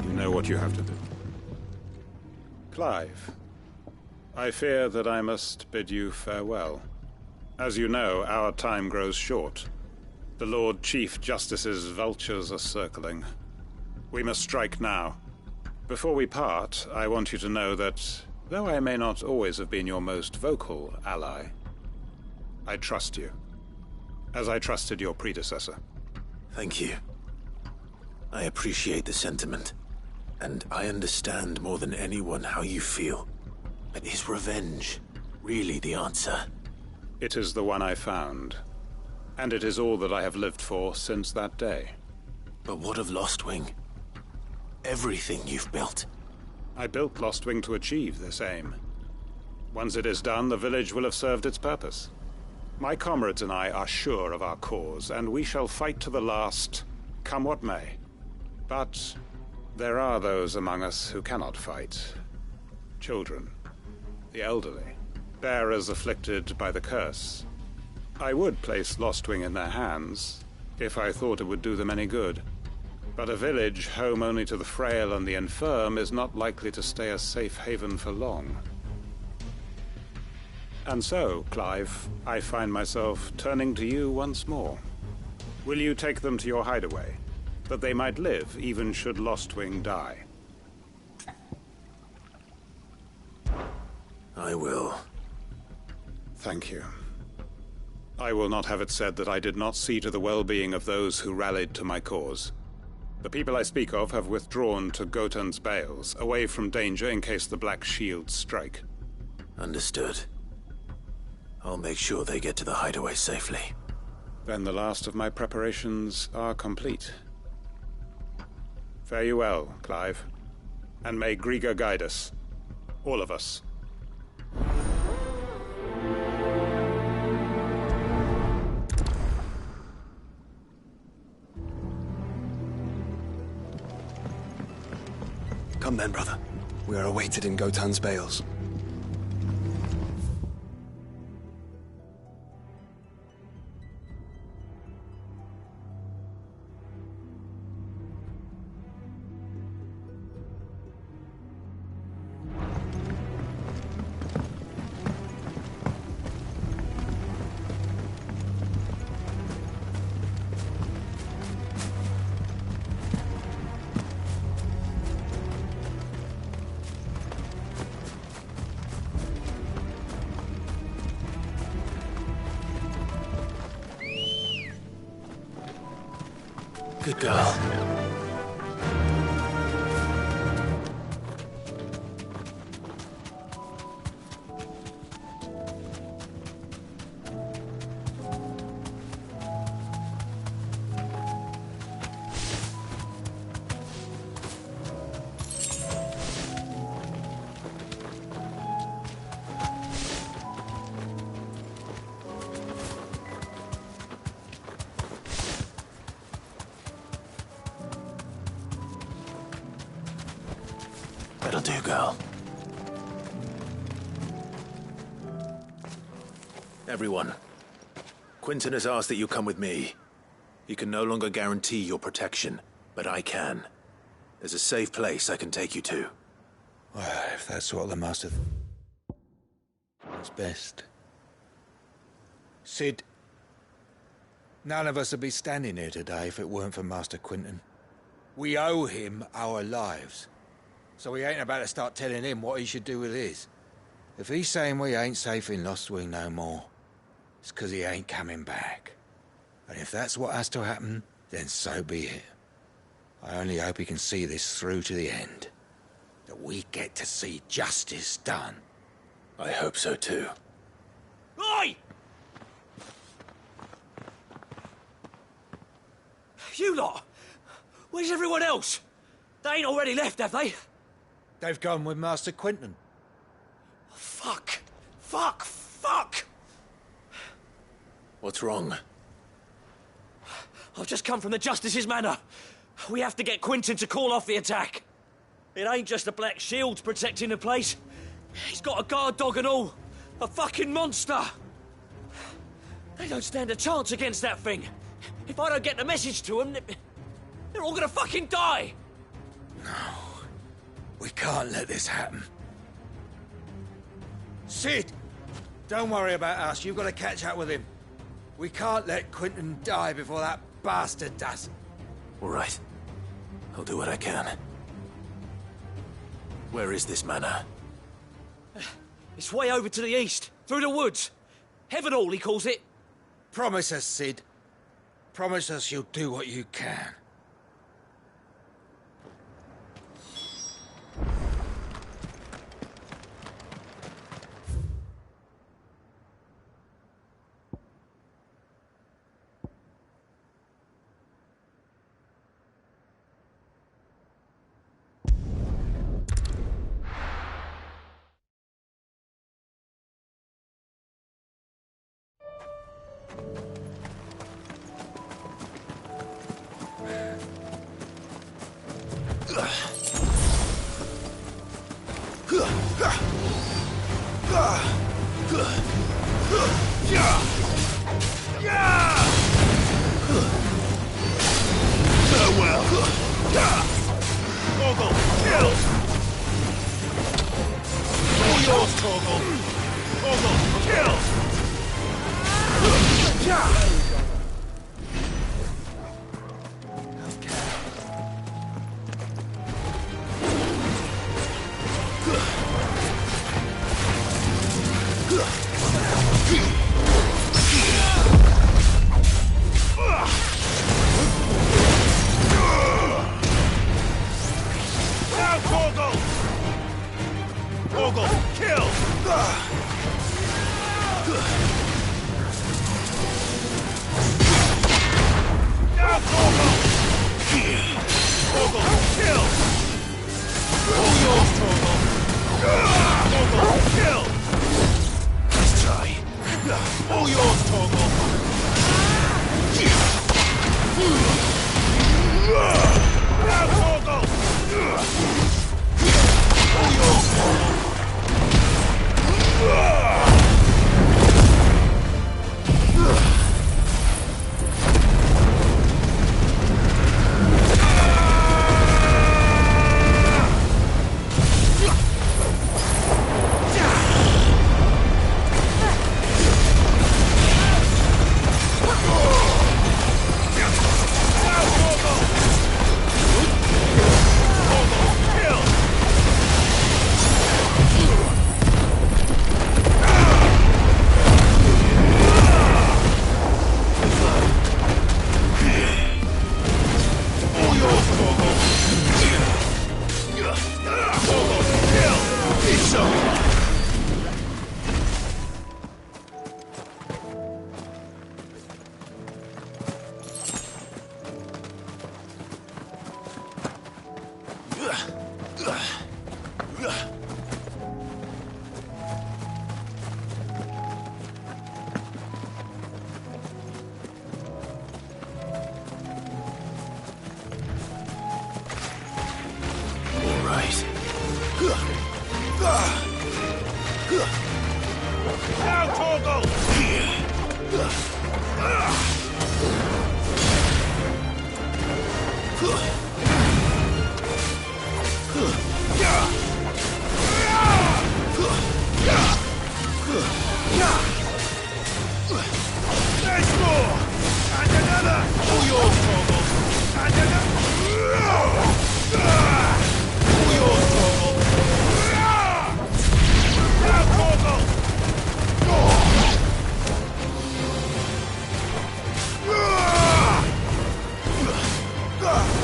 You know what you have to do. Clive, I fear that I must bid you farewell. As you know, our time grows short. The Lord Chief Justice's vultures are circling. We must strike now. Before we part, I want you to know that, though I may not always have been your most vocal ally, I trust you, as I trusted your predecessor. Thank you. I appreciate the sentiment, and I understand more than anyone how you feel. But is revenge really the answer? It is the one I found, and it is all that I have lived for since that day. But what of Lostwing? Everything you've built. I built Lostwing to achieve this aim. Once it is done, the village will have served its purpose. My comrades and I are sure of our cause, and we shall fight to the last, come what may. But there are those among us who cannot fight. Children, the elderly, bearers afflicted by the curse. I would place Lostwing in their hands, if I thought it would do them any good. But a village home only to the frail and the infirm is not likely to stay a safe haven for long. And so, Clive, I find myself turning to you once more. Will you take them to your hideaway, that they might live even should Lostwing die? I will. Thank you. I will not have it said that I did not see to the well-being of those who rallied to my cause. The people I speak of have withdrawn to Gotan's Bales, away from danger in case the Black Shields strike. Understood. I'll make sure they get to the hideaway safely. Then the last of my preparations are complete. Fare you well, Clive. And may Griga guide us. All of us. Come then, brother. We are awaited in Gotan's Bales. Good girl. That'll do, girl. Everyone, Quinton has asked that you come with me. He can no longer guarantee your protection, but I can. There's a safe place I can take you to. Well, if that's what the Master... That's best. Sid, none of us would be standing here today if it weren't for Master Quinton. We owe him our lives. So we ain't about to start telling him what he should do with his. If he's saying we ain't safe in Lostwing no more, it's 'cause he ain't coming back. And if that's what has to happen, then so be it. I only hope he can see this through to the end. That we get to see justice done. I hope so too. Oi! You lot! Where's everyone else? They ain't already left, have they? They've gone with Master Quinton. Fuck! Fuck! Fuck! What's wrong? I've just come from the Justice's Manor. We have to get Quentin to call off the attack. It ain't just the Black Shields protecting the place. He's got a guard dog and all. A fucking monster. They don't stand a chance against that thing. If I don't get the message to them, they're all gonna fucking die. No. We can't let this happen. Sid! Don't worry about us. You've got to catch up with him. We can't let Quentin die before that bastard does. All right. I'll do what I can. Where is this manor? It's way over to the east, through the woods. Heaven Hall, he calls it. Promise us, Sid. Promise us you'll do what you can.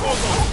Go!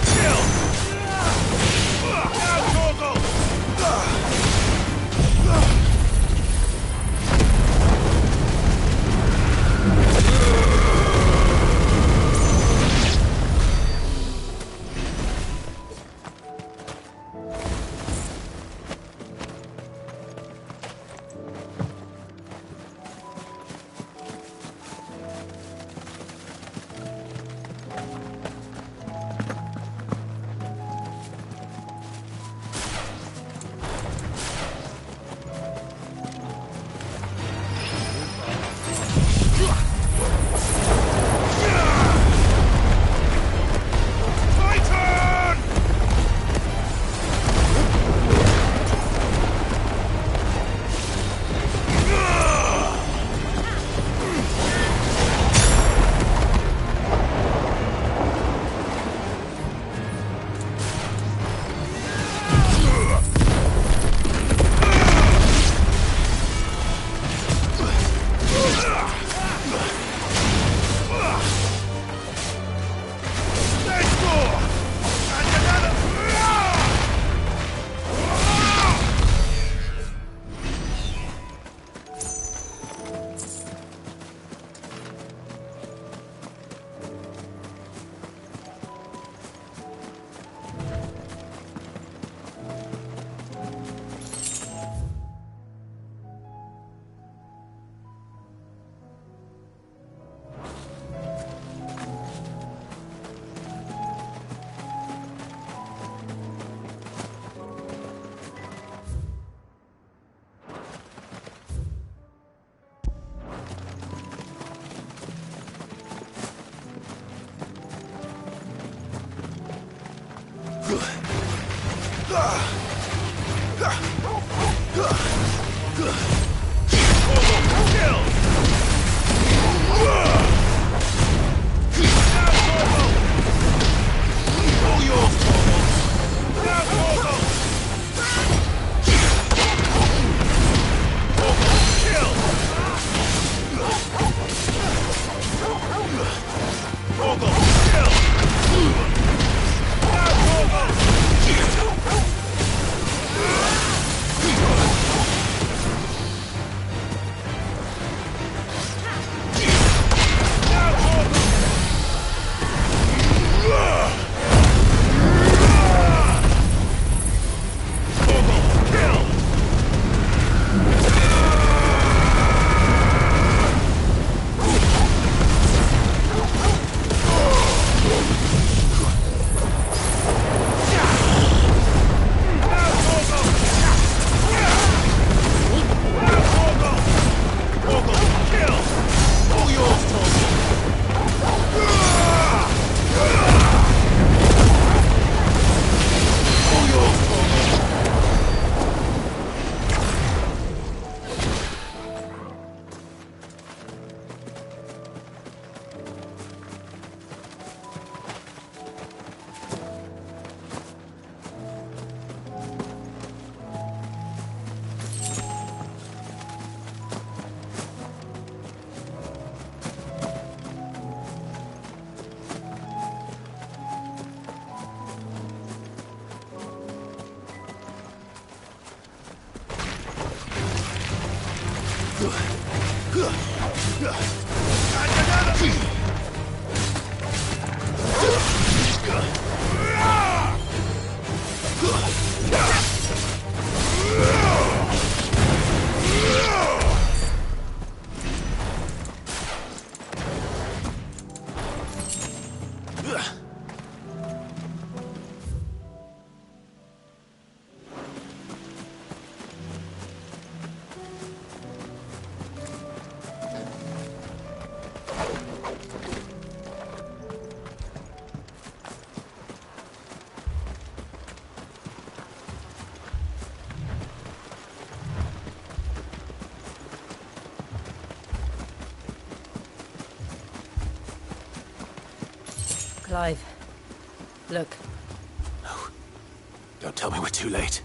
Clive, look. No. Don't tell me we're too late.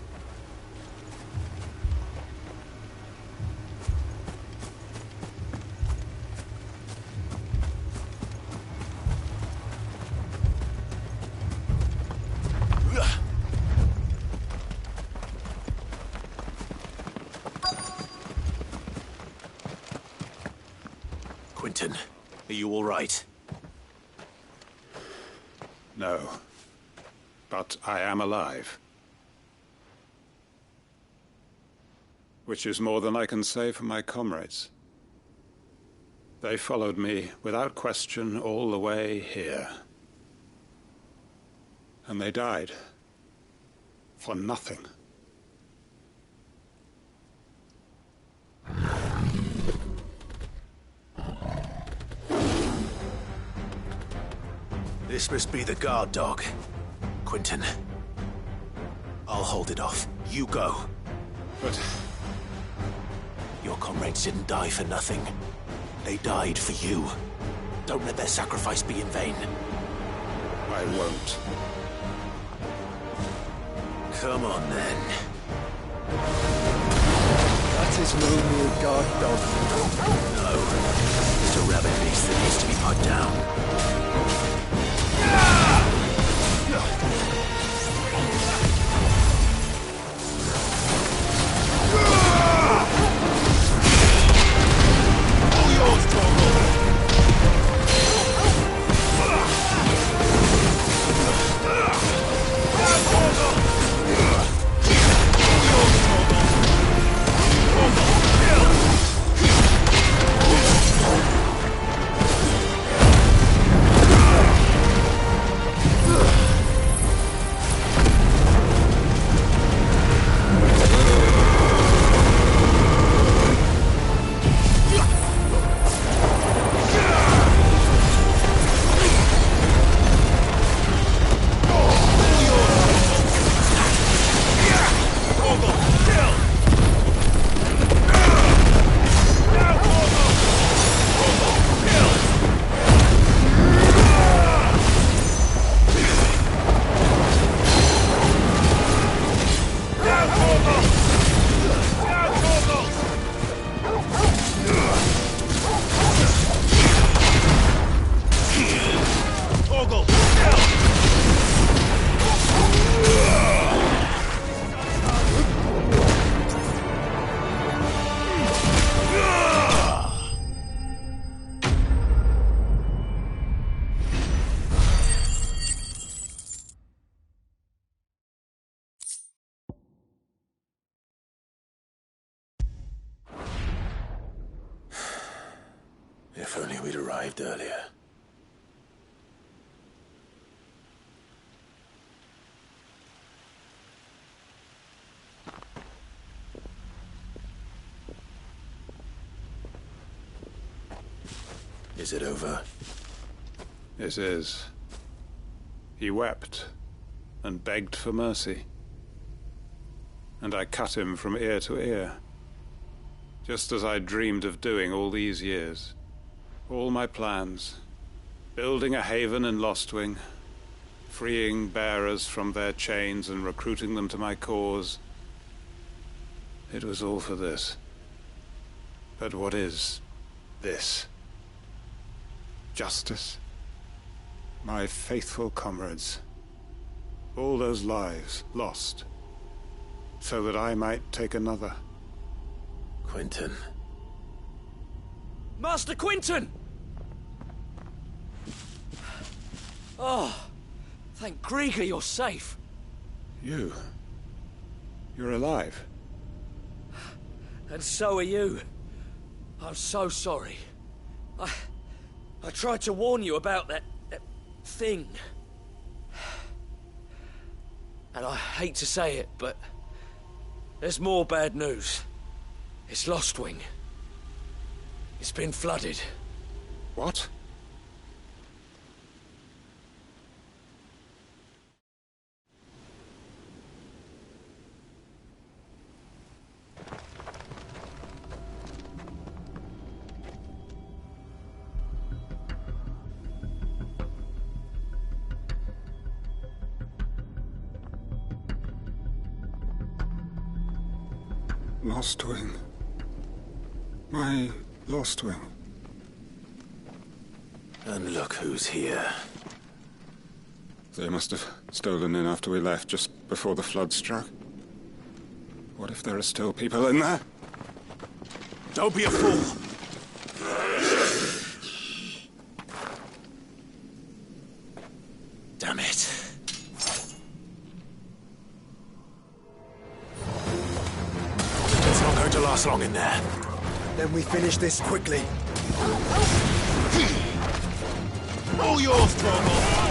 Quentin, are you all right? No. But I am alive. Which is more than I can say for my comrades. They followed me without question all the way here. And they died. For nothing. This must be the guard dog. Quentin. I'll hold it off. You go. But... your comrades didn't die for nothing. They died for you. Don't let their sacrifice be in vain. I won't. Come on, then. That is no mere guard dog. No. It's a rabbit beast that needs to be put down. If only we'd arrived earlier. Is it over? It is. He wept and begged for mercy. And I cut him from ear to ear, just as I dreamed of doing all these years. All my plans, building a haven in Lostwing, freeing bearers from their chains and recruiting them to my cause. It was all for this. But what is this? Justice? My faithful comrades. All those lives lost, so that I might take another. Quentin. Master Quentin! Oh, thank Grieger you're safe. You're alive. And so are you. I'm so sorry. I tried to warn you about that thing. And I hate to say it, but there's more bad news. It's Lostwing. It's been flooded. What? Lostwing. My Lostwing. And look who's here. They must have stolen in after we left, just before the flood struck. What if there are still people in there? Don't be a fool! Damn it. It's not going to last long in there. Then we finish this quickly. All yours, Torgal!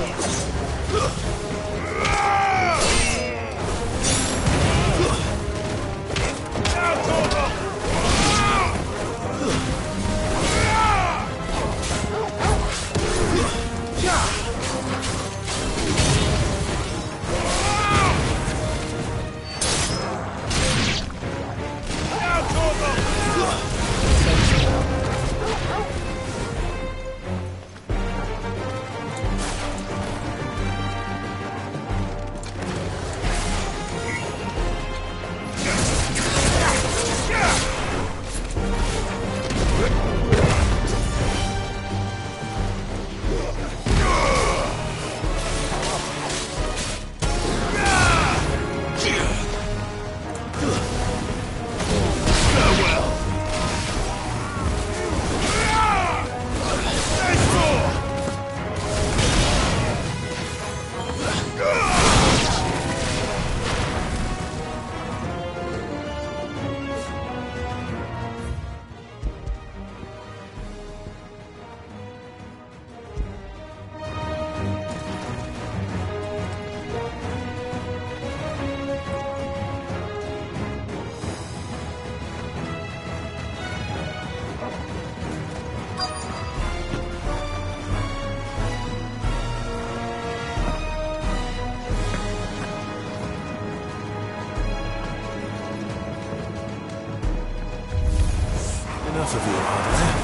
Enough of you, are there?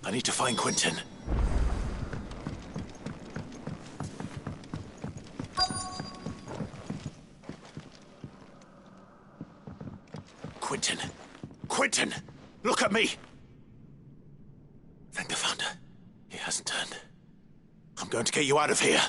I need to find Quentin. Quentin! Quentin! Look at me! Thank the Founder. He hasn't turned. I'm going to get you out of here.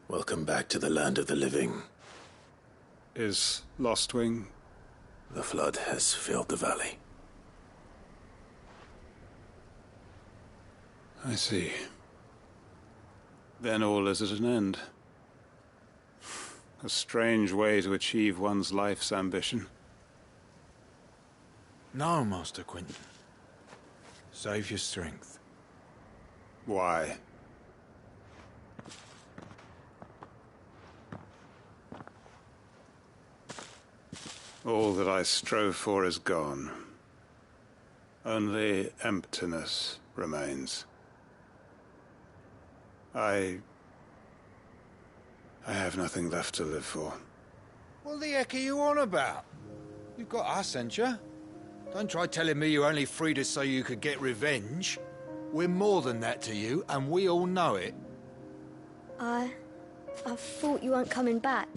Welcome back to the land of the living. Is Lostwing? The flood has filled the valley. I see. Then all is at an end. A strange way to achieve one's life's ambition. No, Master Quentin. Save your strength. Why? All that I strove for is gone. Only emptiness remains. I have nothing left to live for. What the heck are you on about? You've got us, ain't you? Don't try telling me you only freed us so you could get revenge. We're more than that to you, and we all know it. I thought you weren't coming back.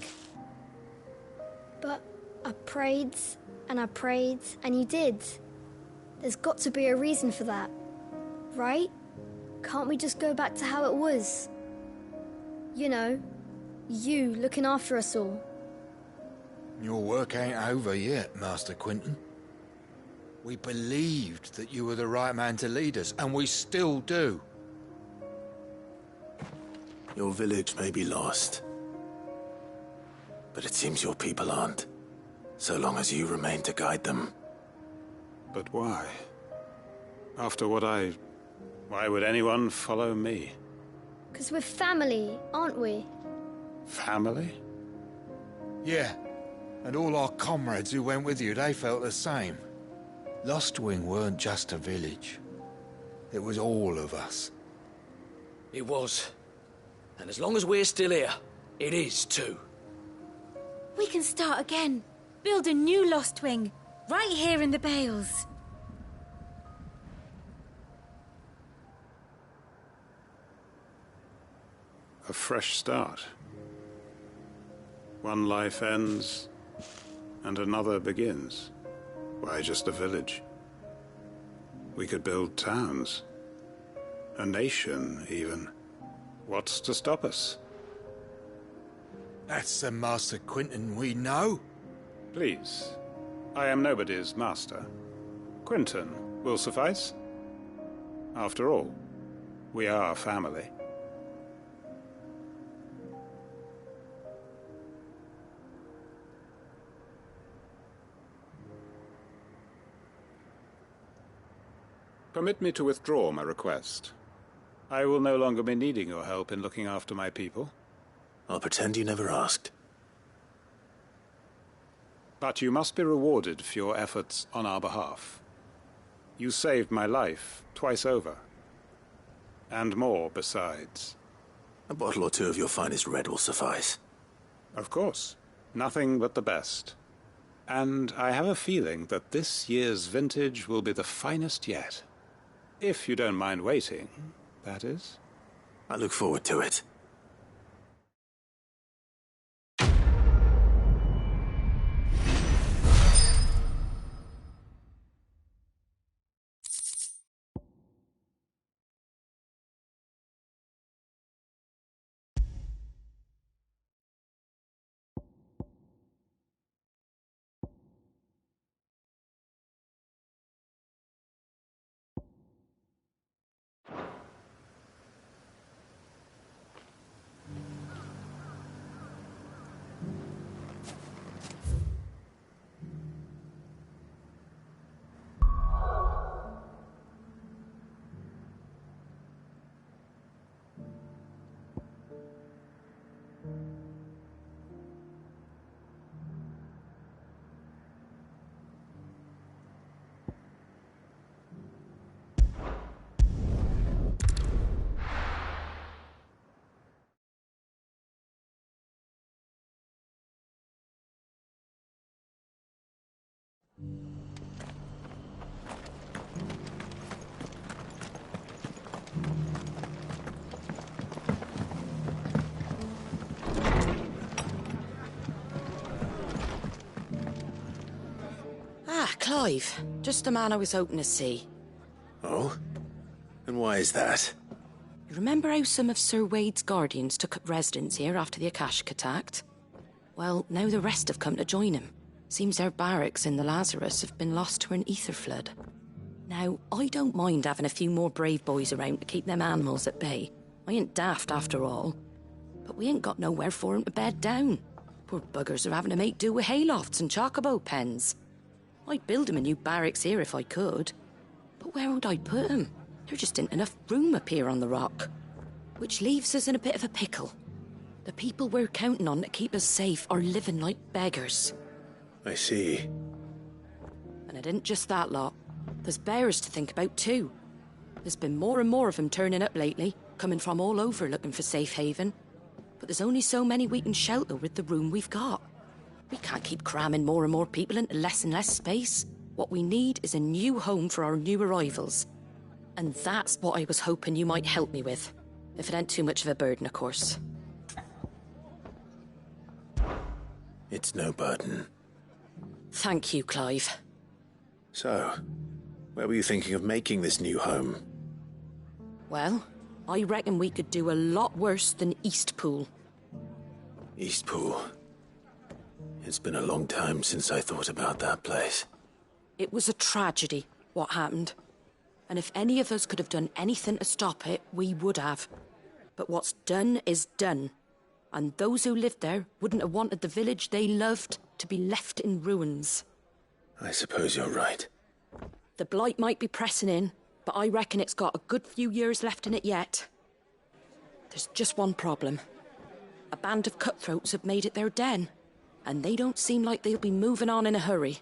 But I prayed, and you did. There's got to be a reason for that, right? Can't we just go back to how it was? You know, you looking after us all. Your work ain't over yet, Master Quentin. We believed that you were the right man to lead us, and we still do. Your village may be lost, but it seems your people aren't, so long as you remain to guide them. But why? After what why would anyone follow me? 'Cause we're family, aren't we? Family? Yeah, and all our comrades who went with you, they felt the same. Lostwing weren't just a village. It was all of us. It was. And as long as we're still here, it is too. We can start again. Build a new Lostwing, right here in the Bales. A fresh start. One life ends, and another begins. Why just a village? We could build towns. A nation, even. What's to stop us? That's the Master Quentin we know. Please. I am nobody's master. Quentin will suffice. After all, we are family. Permit me to withdraw my request. I will no longer be needing your help in looking after my people. I'll pretend you never asked. But you must be rewarded for your efforts on our behalf. You saved my life twice over. And more besides. A bottle or two of your finest red will suffice. Of course. Nothing but the best. And I have a feeling that this year's vintage will be the finest yet. If you don't mind waiting, that is. I look forward to it. Ah, Clive. Just the man I was hoping to see. Oh? And why is that? You remember how some of Sir Wade's guardians took up residence here after the Akashic attacked? Well, now the rest have come to join him. Seems their barracks in the Lazarus have been lost to an ether flood. Now, I don't mind having a few more brave boys around to keep them animals at bay. I ain't daft after all. But we ain't got nowhere for 'em to bed down. Poor buggers are having to make do with haylofts and chocobo pens. I'd build 'em a new barracks here if I could. But where would I put 'em? There just ain't enough room up here on the rock. Which leaves us in a bit of a pickle. The people we're counting on to keep us safe are living like beggars. I see. And it isn't just that lot. There's bears to think about too. There's been more and more of them turning up lately, coming from all over looking for safe haven. But there's only so many we can shelter with the room we've got. We can't keep cramming more and more people into less and less space. What we need is a new home for our new arrivals. And that's what I was hoping you might help me with. If it ain't too much of a burden, of course. It's no burden. Thank you, Clive. So, where were you thinking of making this new home? Well, I reckon we could do a lot worse than Eastpool. Eastpool. It's been a long time since I thought about that place. It was a tragedy, what happened. And if any of us could have done anything to stop it, we would have. But what's done is done. And those who lived there wouldn't have wanted the village they loved to be left in ruins. I suppose you're right. The blight might be pressing in, but I reckon it's got a good few years left in it yet. There's just one problem. A band of cutthroats have made it their den, and they don't seem like they'll be moving on in a hurry.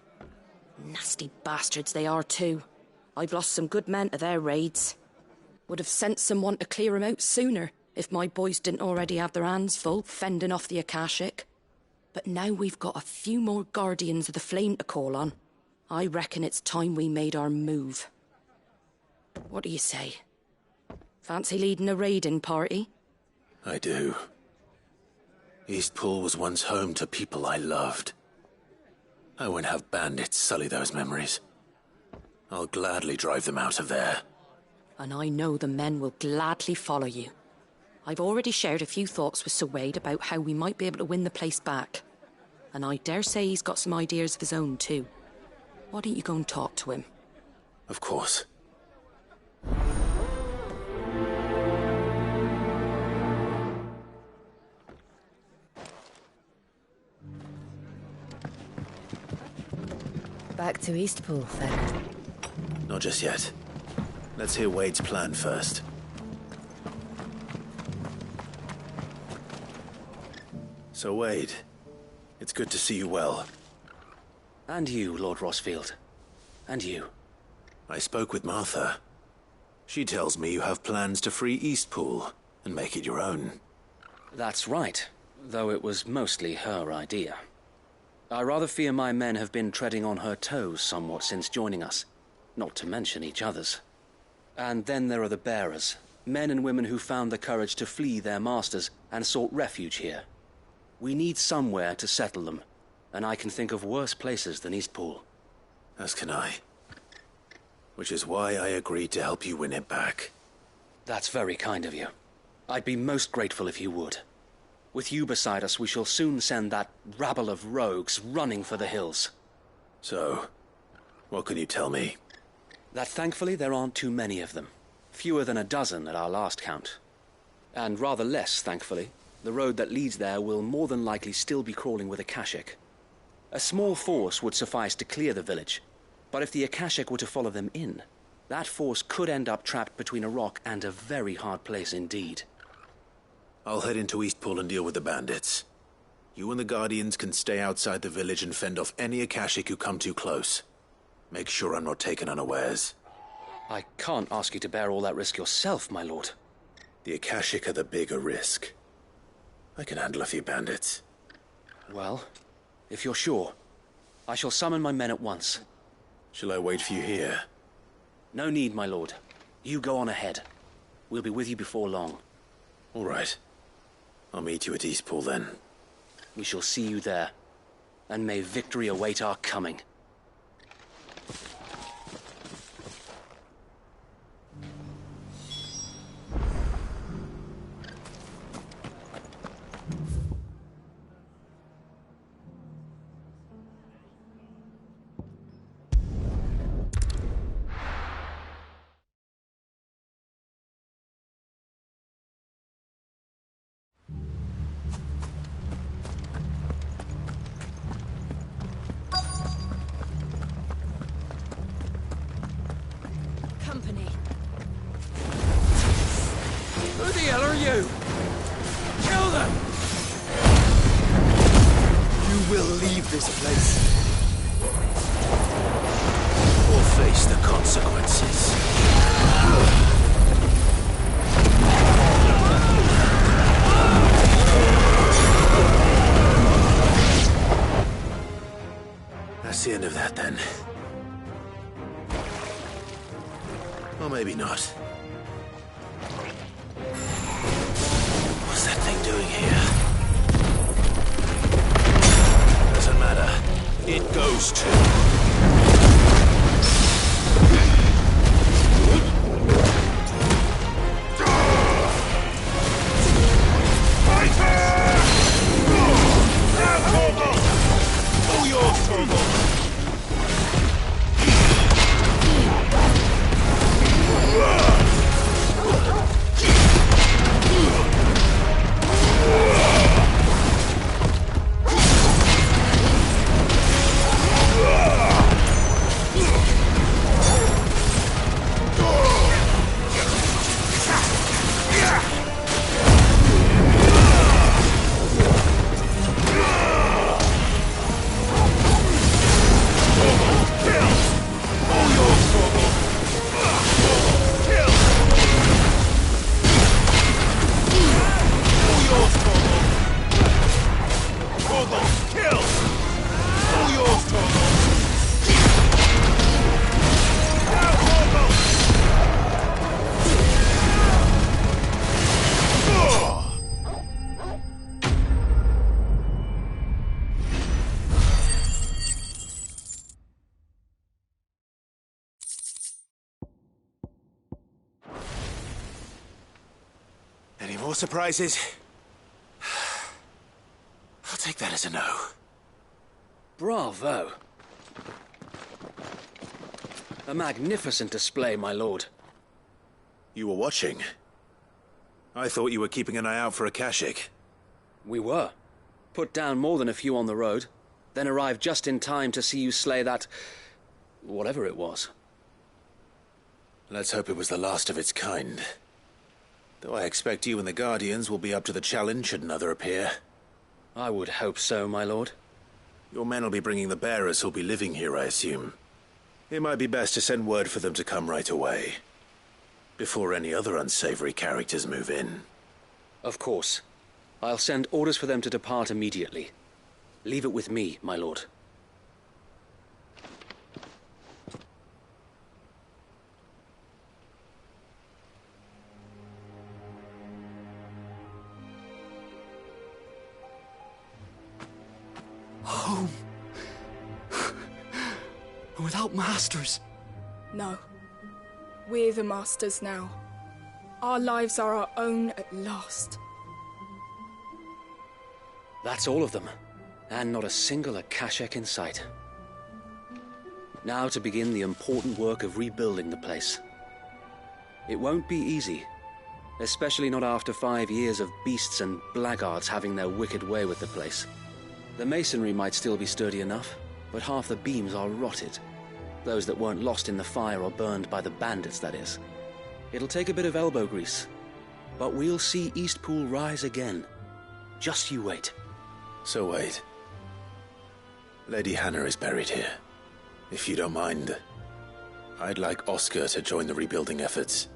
Nasty bastards they are too. I've lost some good men to their raids. Would have sent someone to clear 'em out sooner if my boys didn't already have their hands full fending off the Akashic. But now we've got a few more guardians of the flame to call on. I reckon it's time we made our move. What do you say? Fancy leading a raiding party? I do. Eastpool was once home to people I loved. I won't have bandits sully those memories. I'll gladly drive them out of there. And I know the men will gladly follow you. I've already shared a few thoughts with Sir Wade about how we might be able to win the place back. And I dare say he's got some ideas of his own too. Why don't you go and talk to him? Of course. Back to Eastpool, then. Not just yet. Let's hear Wade's plan first. So, Wade, it's good to see you well. And you, Lord Rossfield. And you. I spoke with Martha. She tells me you have plans to free Eastpool and make it your own. That's right, though it was mostly her idea. I rather fear my men have been treading on her toes somewhat since joining us, not to mention each other's. And then there are the bearers, men and women who found the courage to flee their masters and sought refuge here. We need somewhere to settle them, and I can think of worse places than Eastpool. As can I. Which is why I agreed to help you win it back. That's very kind of you. I'd be most grateful if you would. With you beside us, we shall soon send that rabble of rogues running for the hills. So, what can you tell me? That thankfully there aren't too many of them. Fewer than a dozen at our last count. And rather less, thankfully. The road that leads there will more than likely still be crawling with Akashic. A small force would suffice to clear the village, but if the Akashic were to follow them in, that force could end up trapped between a rock and a very hard place indeed. I'll head into Eastpool and deal with the bandits. You and the Guardians can stay outside the village and fend off any Akashic who come too close. Make sure I'm not taken unawares. I can't ask you to bear all that risk yourself, my lord. The Akashic are the bigger risk. I can handle a few bandits. Well, if you're sure. I shall summon my men at once. Shall I wait for you here? No need, my lord. You go on ahead. We'll be with you before long. All right. I'll meet you at Eastpool then. We shall see you there. And may victory await our coming. Who the hell are you? Kill them! You will leave this place. Or face the consequences. That's the end of that, then. Or maybe not. What's that thing doing here? Doesn't matter. It goes to... Any more surprises? I'll take that as a no. Bravo. A magnificent display, my lord. You were watching? I thought you were keeping an eye out for a Kashik. We were. Put down more than a few on the road, then arrived just in time to see you slay that... whatever it was. Let's hope it was the last of its kind. Though I expect you and the Guardians will be up to the challenge should another appear. I would hope so, my lord. Your men will be bringing the bearers who'll be living here, I assume. It might be best to send word for them to come right away, before any other unsavory characters move in. Of course. I'll send orders for them to depart immediately. Leave it with me, my lord. Home. Without masters. No. We're the masters now. Our lives are our own at last. That's all of them. And not a single Akashek in sight. Now to begin the important work of rebuilding the place. It won't be easy. Especially not after 5 years of beasts and blackguards having their wicked way with the place. The masonry might still be sturdy enough, but half the beams are rotted. Those that weren't lost in the fire or burned by the bandits, that is. It'll take a bit of elbow grease. But we'll see Eastpool rise again. Just you wait. So wait. Lady Hannah is buried here. If you don't mind, I'd like Oscar to join the rebuilding efforts.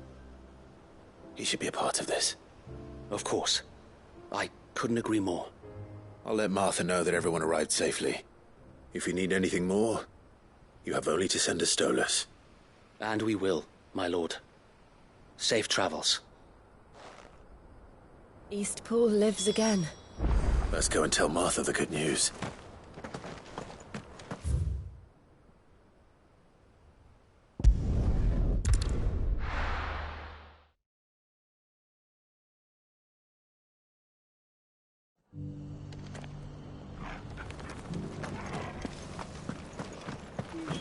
He should be a part of this. Of course. I couldn't agree more. I'll let Martha know that everyone arrived safely. If you need anything more, you have only to send a Stolas. And we will, my lord. Safe travels. Eastpool lives again. Let's go and tell Martha the good news.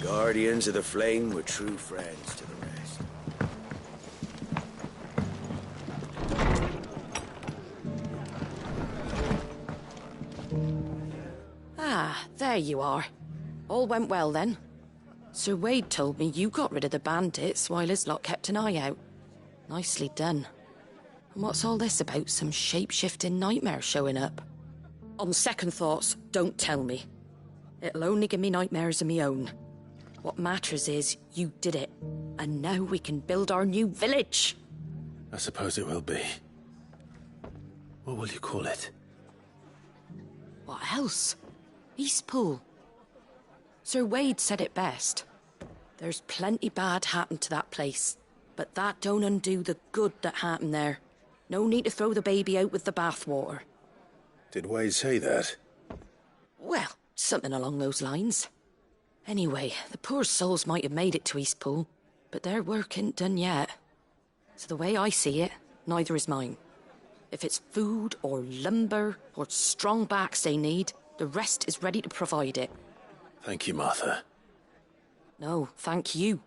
Guardians of the Flame were true friends to the rest. Ah, there you are. All went well then. Sir Wade told me you got rid of the bandits while his lot kept an eye out. Nicely done. And what's all this about some shape-shifting nightmare showing up? On second thoughts, don't tell me. It'll only give me nightmares of me own. What matters is you did it, and now we can build our new village. I suppose it will be. What will you call it? What else? Eastpool. Sir Wade said it best. There's plenty bad happened to that place, but that don't undo the good that happened there. No need to throw the baby out with the bathwater. Did Wade say that? Well, something along those lines. Anyway, the poor souls might have made it to Eastpool, but their work ain't done yet. So the way I see it, neither is mine. If it's food or lumber or strong backs they need, the rest is ready to provide it. Thank you, Martha. No, thank you.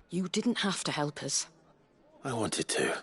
You didn't have to help us. I wanted to.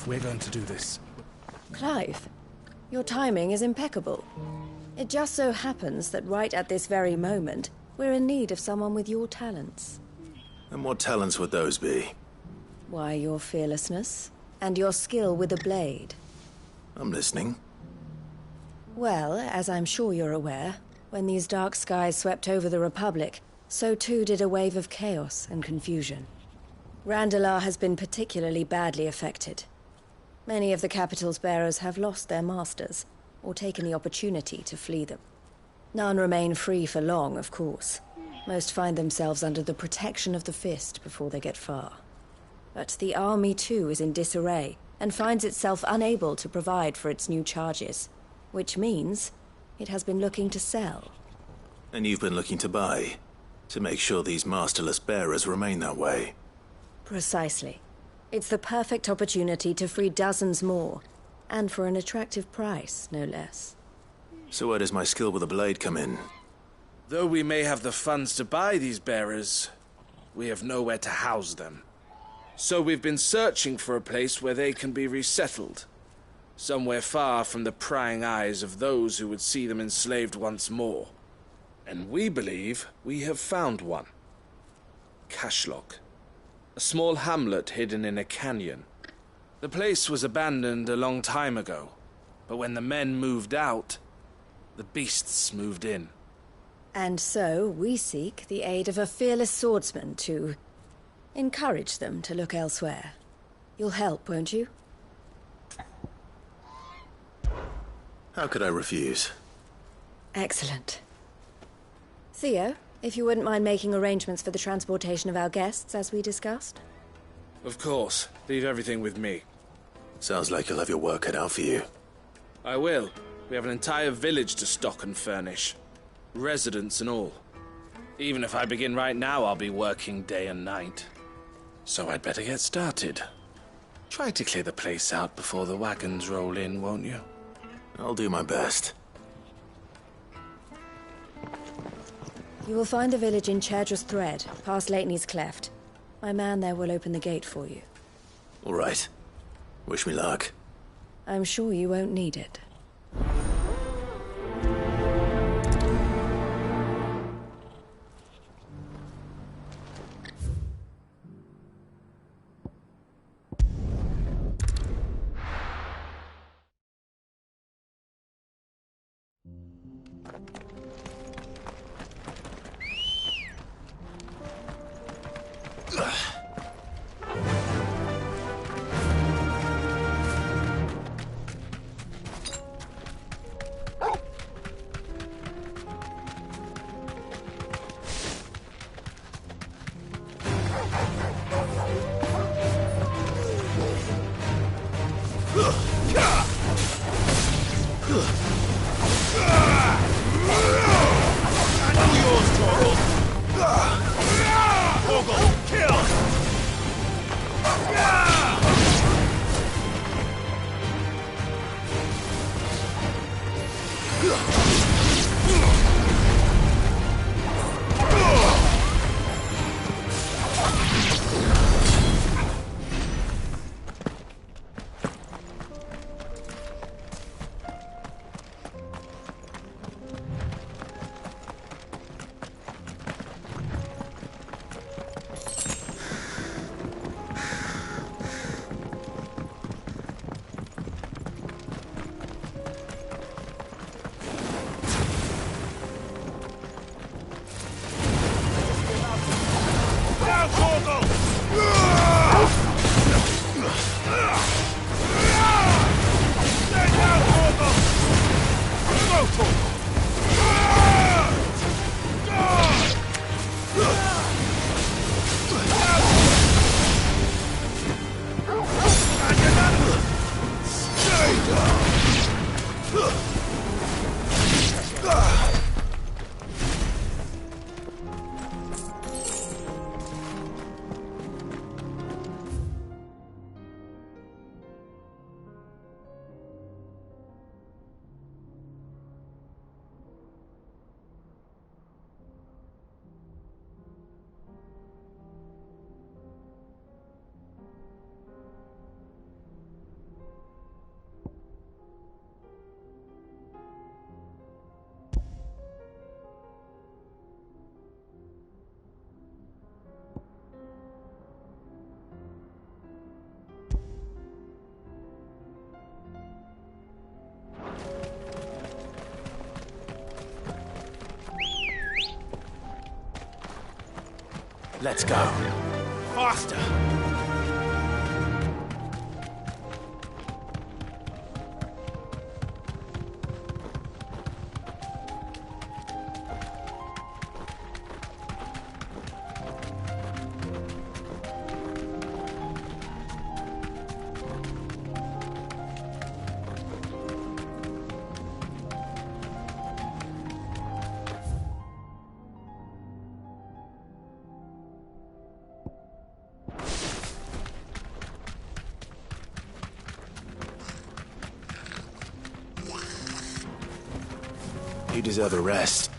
We're going to do this. Clive, your timing is impeccable. It just so happens that right at this very moment, we're in need of someone with your talents. And what talents would those be? Why, your fearlessness and your skill with the blade. I'm listening. Well, as I'm sure you're aware, when these dark skies swept over the Republic, so too did a wave of chaos and confusion. Randalar has been particularly badly affected. Many of the capital's bearers have lost their masters, or taken the opportunity to flee them. None remain free for long, of course. Most find themselves under the protection of the Fist before they get far. But the army too is in disarray, and finds itself unable to provide for its new charges, which means it has been looking to sell. And you've been looking to buy, to make sure these masterless bearers remain that way. Precisely. It's the perfect opportunity to free dozens more, and for an attractive price, no less. So where does my skill with the blade come in? Though we may have the funds to buy these bearers, we have nowhere to house them. So we've been searching for a place where they can be resettled. somewhere far from the prying eyes of those who would see them enslaved once more. And we believe we have found one. Cashlock, a small hamlet hidden in a canyon. The place was abandoned a long time ago, but when the men moved out, the beasts moved in. And so we seek the aid of a fearless swordsman to encourage them to look elsewhere. You'll help, won't you? How could I refuse? Excellent. Theo, if you wouldn't mind making arrangements for the transportation of our guests, as we discussed. Of course. Leave everything with me. Sounds like you'll have your work cut out for you. I will. We have an entire village to stock and furnish. Residents and all. Even if I begin right now, I'll be working day and night. So I'd better get started. Try to clear the place out before the wagons roll in, won't you? I'll do my best. You will find the village in Chairdra's Thread, past Lateney's Cleft. My man there will open the gate for you. All right. Wish me luck. I'm sure you won't need it. Let's go. Faster! You deserve a rest.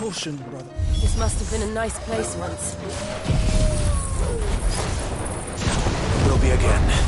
caution, brother. This must have been a nice place once. Will be again.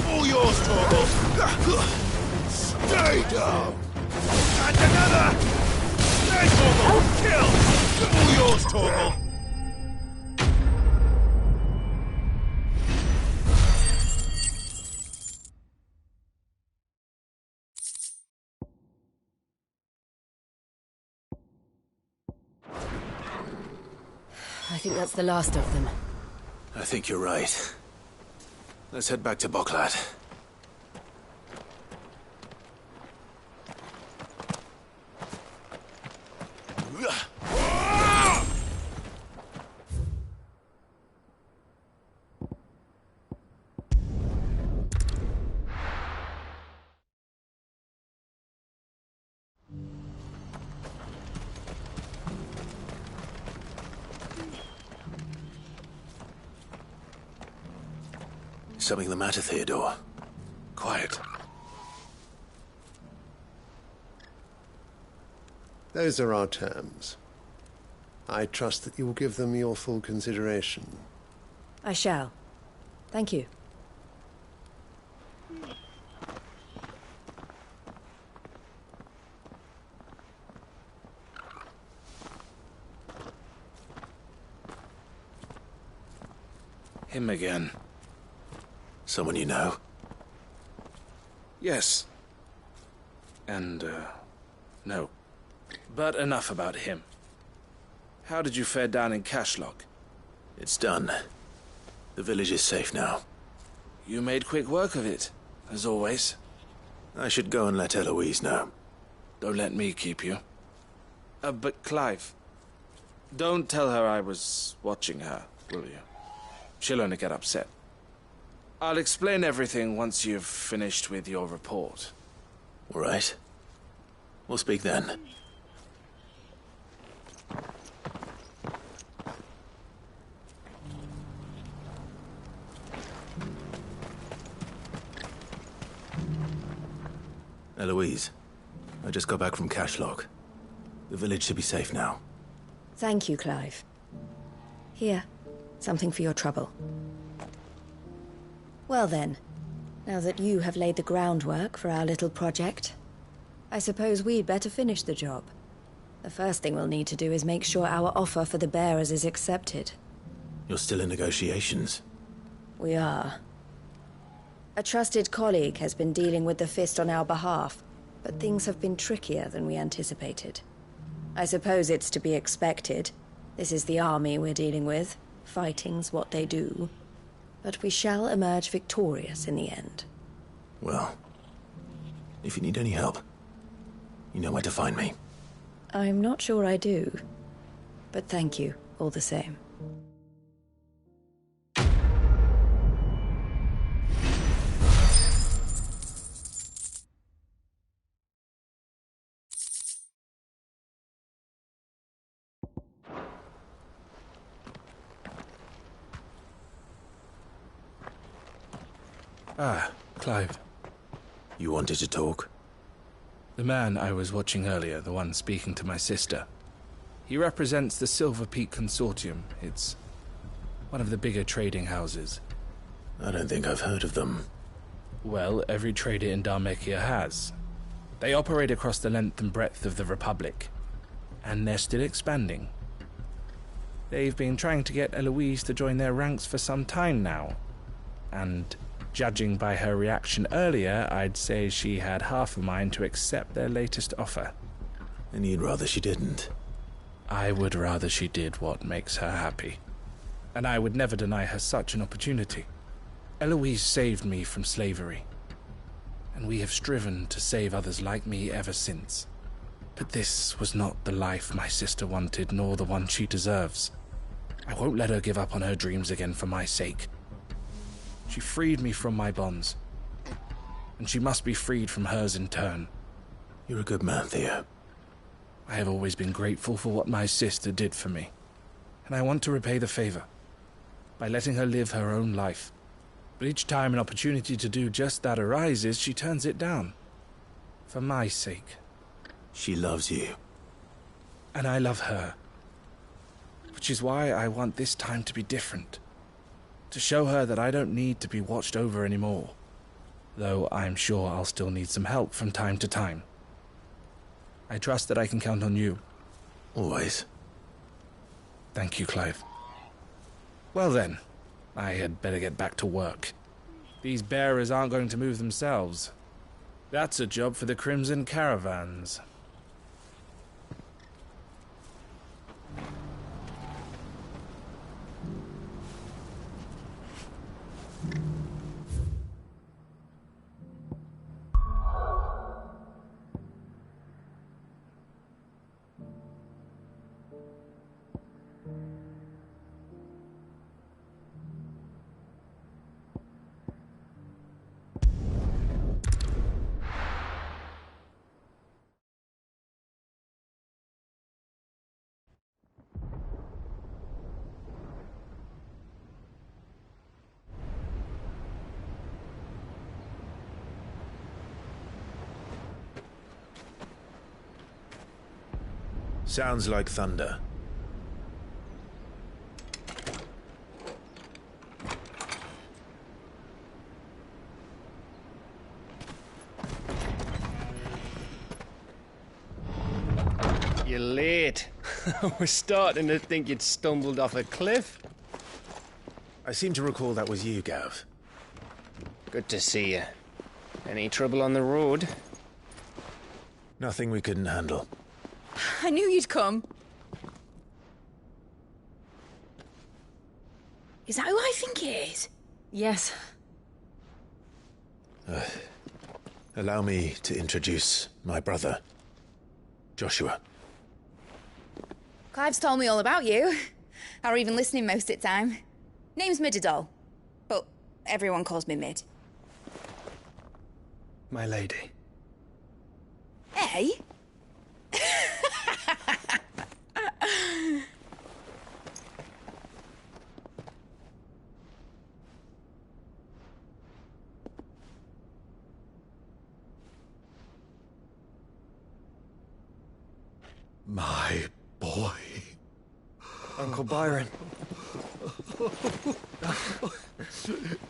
All yours, Torgal. Stay down. And another. There, Torgal. Kill. All yours, Torgal. I think that's the last of them. I think you're right. Let's head back to Boklat. Something the matter, Theodore? Quiet. Those are our terms. I trust that you will give them your full consideration. I shall. Thank you. Him again. Someone you know? Yes. And, no. But enough about him. How did you fare down in Cashlock? It's done. The village is safe now. You made quick work of it, as always. I should go and let Eloise know. Don't let me keep you. But Clive, don't tell her I was watching her, will you? She'll only get upset. I'll explain everything once you've finished with your report. All right. We'll speak then. Eloise, I just got back from Cashlock. The village should be safe now. Thank you, Clive. Here, something for your trouble. Well then, now that you have laid the groundwork for our little project, I suppose we'd better finish the job. The first thing we'll need to do is make sure our offer for the bearers is accepted. You're still in negotiations? We are. A trusted colleague has been dealing with the Fist on our behalf, but things have been trickier than we anticipated. I suppose it's to be expected. This is the army we're dealing with. Fighting's what they do. But we shall emerge victorious in the end. Well, If you need any help, you know where to find me. I'm not sure I do, but thank you, all the same. Ah, Clive. You wanted to talk? The man I was watching earlier, the one speaking to my sister. He represents the Silver Peak Consortium. It's one of the bigger trading houses. I don't think I've heard of them. Well, every trader in Dhalmekia has. They operate across the length and breadth of the Republic, and they're still expanding. They've been trying to get Eloise to join their ranks for some time now, and judging by her reaction earlier, I'd say she had half a mind to accept their latest offer. And you'd rather she didn't? I would rather she did what makes her happy. And I would never deny her such an opportunity. Eloise saved me from slavery, and we have striven to save others like me ever since. But this was not the life my sister wanted, nor the one she deserves. I won't let her give up on her dreams again for my sake. She freed me from my bonds, and she must be freed from hers in turn. You're a good man, Theo. I have always been grateful for what my sister did for me, and I want to repay the favor by letting her live her own life. But each time an opportunity to do just that arises, she turns it down. For my sake. She loves you. And I love her. Which is why I want this time to be different. To show her that I don't need to be watched over anymore. Though I'm sure I'll still need some help from time to time. I trust that I can count on you. Always. Thank you, Clive. Well then, I had better get back to work. These bearers aren't going to move themselves. That's a job for the Crimson Caravans. Sounds like thunder. You're late. I was starting to think you'd stumbled off a cliff. I seem to recall that was you, Gav. Good to see you. Any trouble on the road? Nothing we couldn't handle. I knew you'd come. Is that who I think it is? Yes. Allow me to introduce my brother, Joshua. Clive's told me all about you. Or even listening most of the time. Name's Midadol, but everyone calls me Mid. My lady. Hey? My boy. Uncle Byron.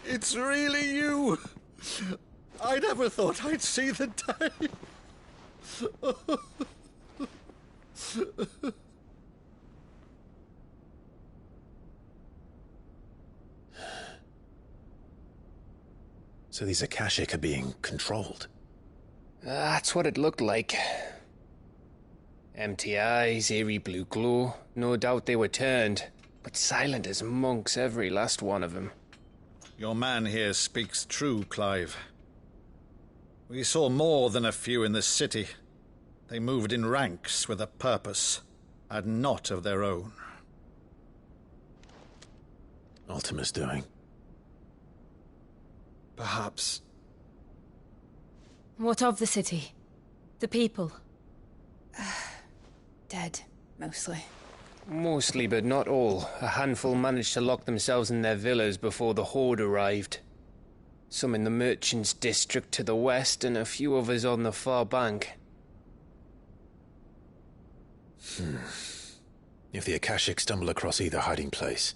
It's really you. I never thought I'd see the day. So these Akashic are being controlled? That's what it looked like. Empty eyes, eerie blue glow. No doubt they were turned, but silent as monks, every last one of them. Your man here speaks true, Clive. We saw more than a few in the city. They moved in ranks with a purpose, and not of their own. Ultima's doing. Perhaps. What of the city? The people? Dead, mostly. Mostly, but not all. A handful managed to lock themselves in their villas before the Horde arrived. Some in the merchants' district to the west, and a few others on the far bank. If the Akashic stumble across either hiding place,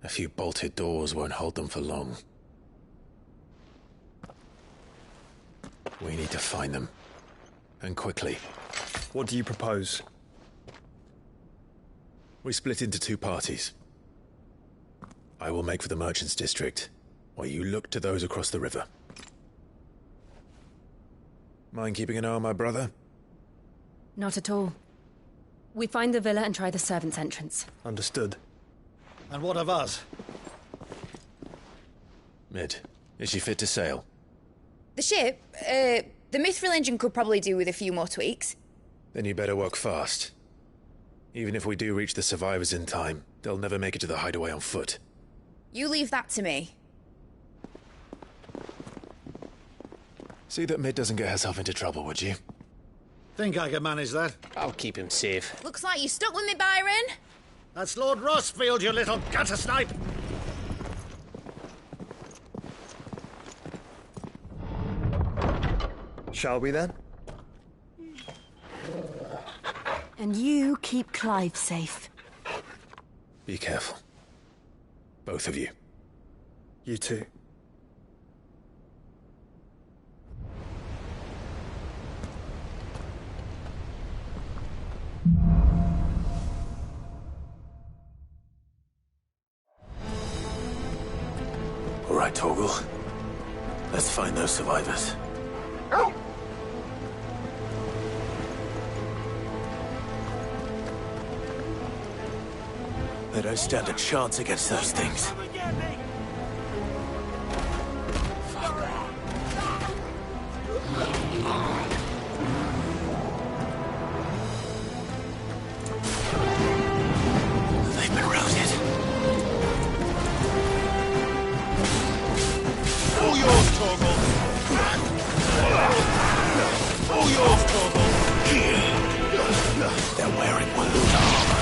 a few bolted doors won't hold them for long. We need to find them. And quickly. What do you propose? We split into two parties. I will make for the merchants' district, while you look to those across the river. Mind keeping an eye on my brother? Not at all. We find the villa and try the servants' entrance. Understood. And what of us? Mid, is she fit to sail? The ship, the Mithril engine could probably do with a few more tweaks. Then you better work fast. Even if we do reach the survivors in time, they'll never make it to the hideaway on foot. You leave that to me. See that Mid doesn't get herself into trouble, would you? Think I can manage that? I'll keep him safe. Looks like you stuck with me, Byron. That's Lord Rossfield, you little gutter snipe! Shall we then? And you keep Clive safe. Be careful. Both of you. You too. All right, Torgal. Let's find those survivors. They don't stand a chance against those things. They've been routed. All yours, Torgal! All yours, Torgal! They're wearing Waloon armor.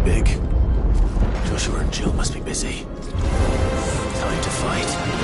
big. Joshua and Jill must be busy. Time to fight.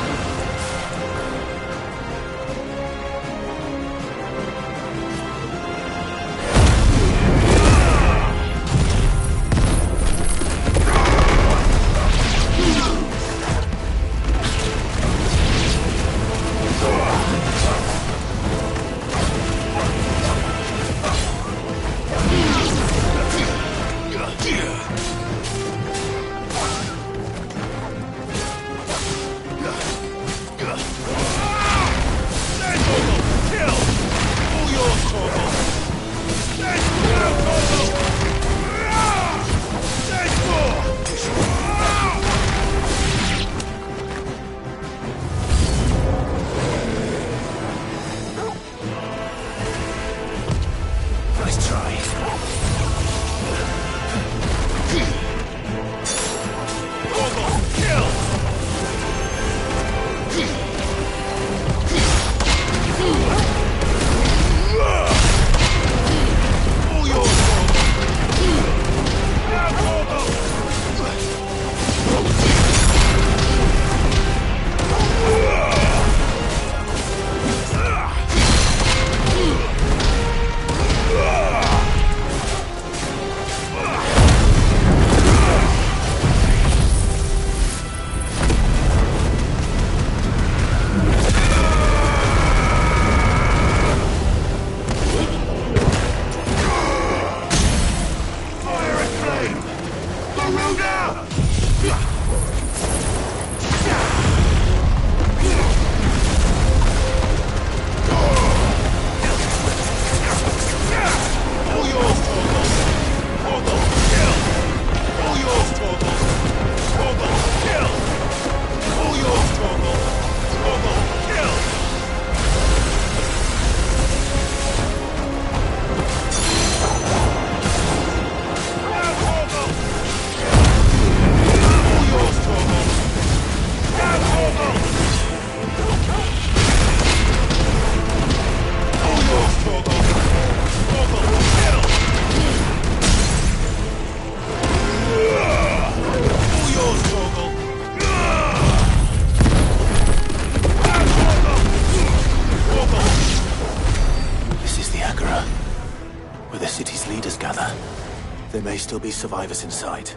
There may still be survivors inside.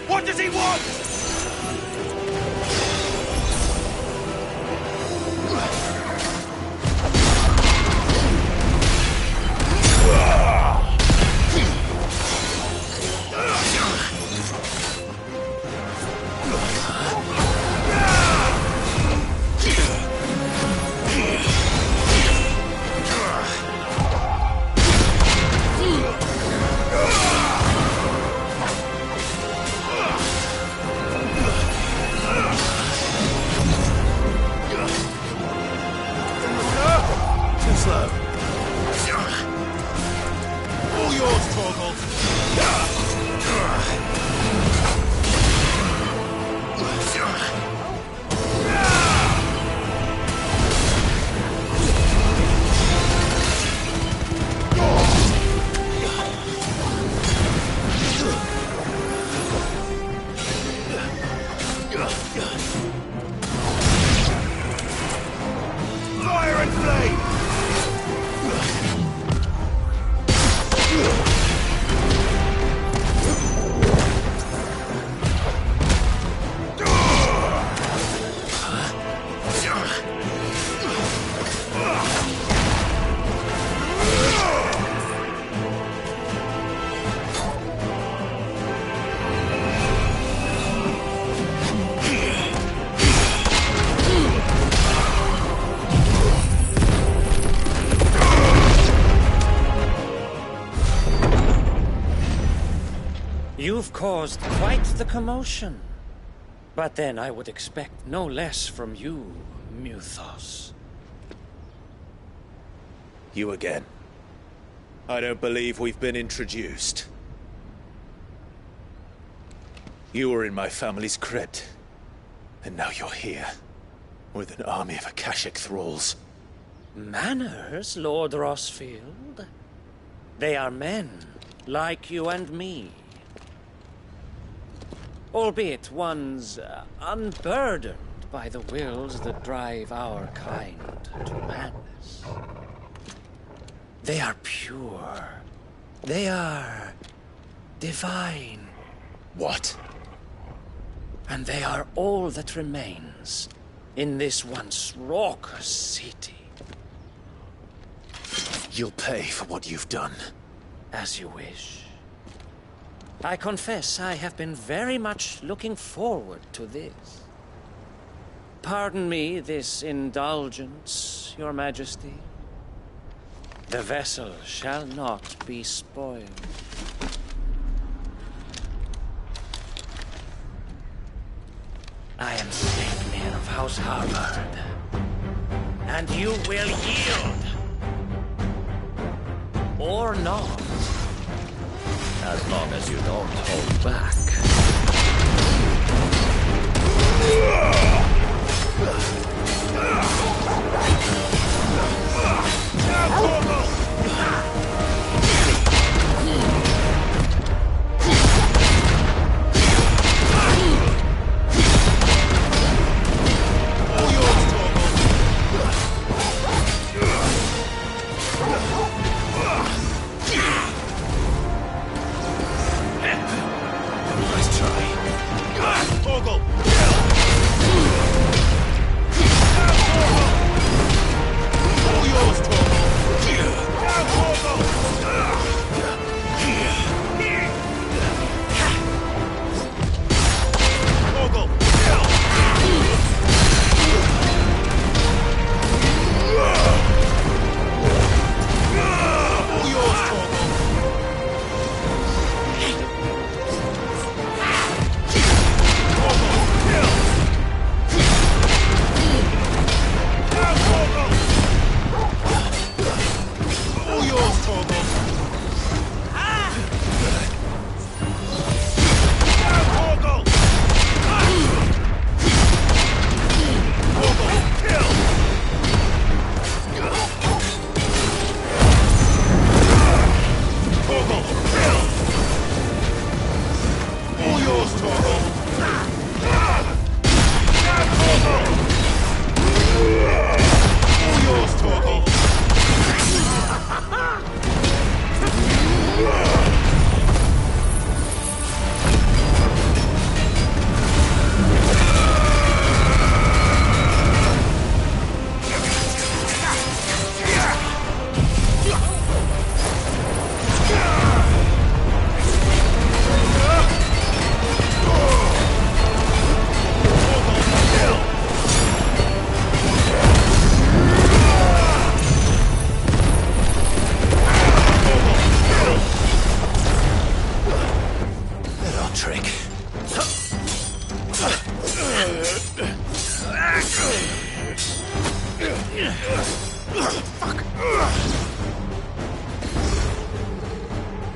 What does he want? caused quite the commotion. But then I would expect no less from you, Mythos. You again. I don't believe we've been introduced. You were in my family's crypt, and now you're here, with an army of Akashic thralls. Manners, Lord Rossfield? They are men, like you and me. Albeit ones unburdened by the wills that drive our kind to madness. They are pure. They are divine. What? And they are all that remains in this once raucous city. You'll pay for what you've done. As you wish. I confess I have been very much looking forward to this. Pardon me this indulgence, Your Majesty. The vessel shall not be spoiled. I am Sigmir of House Harvard, and you will yield. Or not. As long as you don't hold back.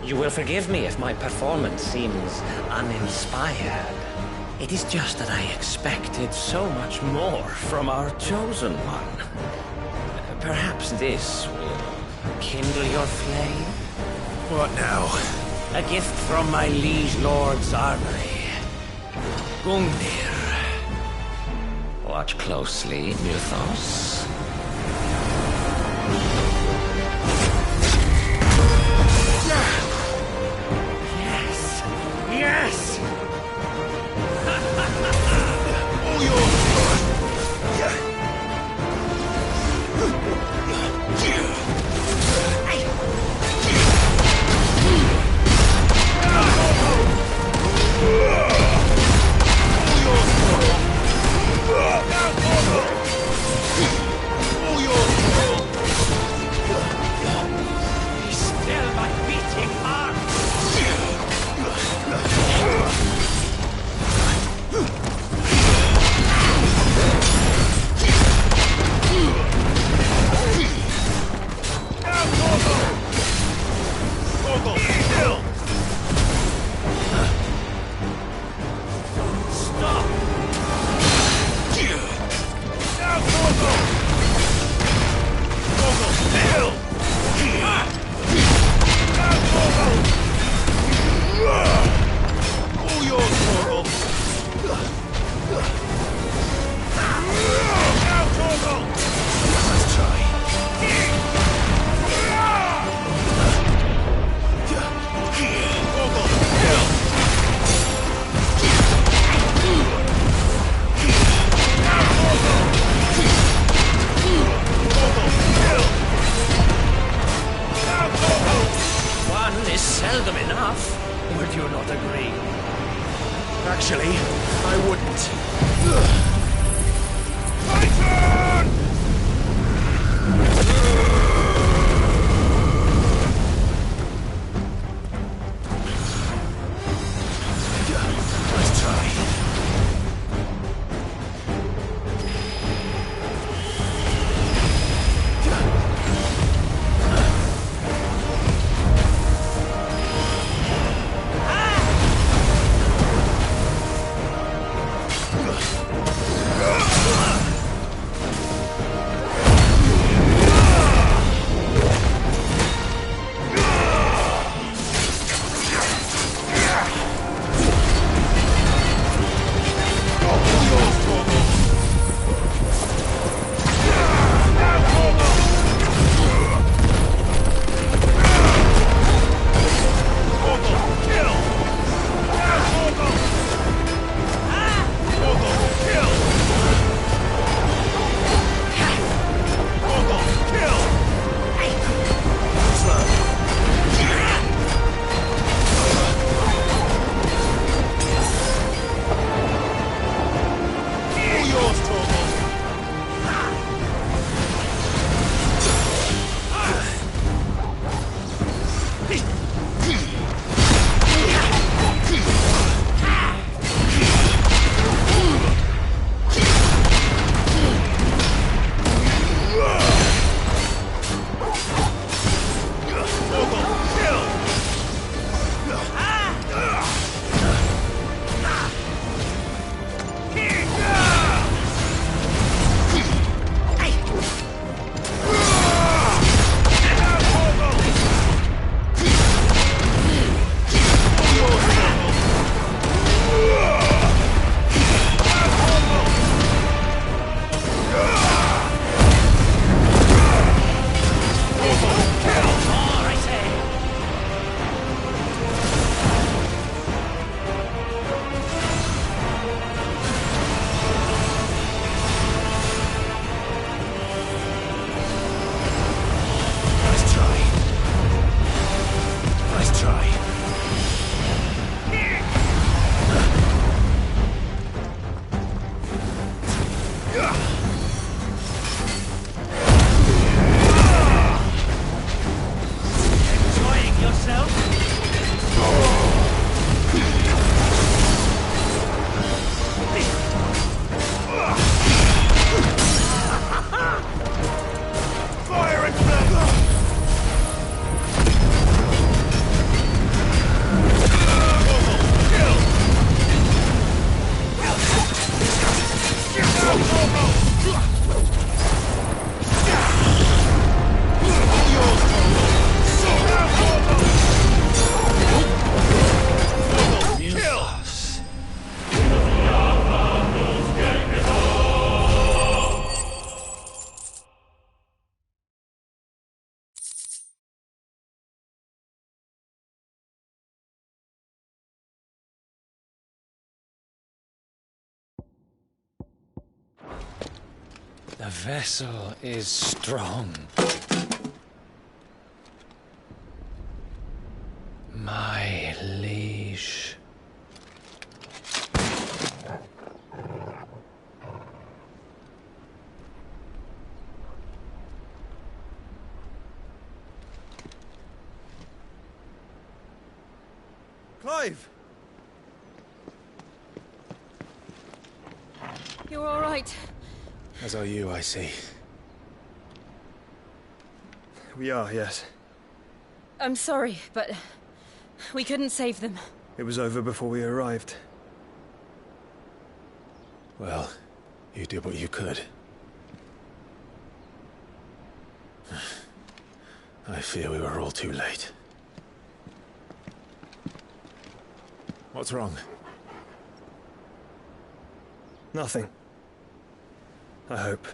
You will forgive me if my performance seems uninspired. It is just that I expected so much more from our chosen one. Perhaps this will kindle your flame? What now? A gift from my liege lord's armory. Gungnir. Watch closely, Mythos. Yes! Yes! All yours! Be still, my beating heart! Actually, I wouldn't. Nice try. The vessel is strong. My liege. Clive! You're all right. As are you, I see. We are, yes. I'm sorry, but we couldn't save them. It was over before we arrived. Well, you did what you could. I fear we were all too late. What's wrong? Nothing. I hope.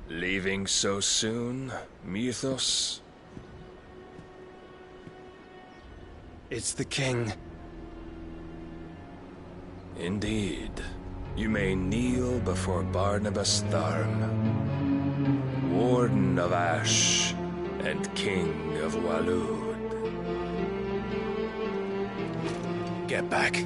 Leaving so soon, Mythos? It's the king. Indeed. You may kneel before Barnabas Tharm, Warden of Ash and King of Waloed. Get back.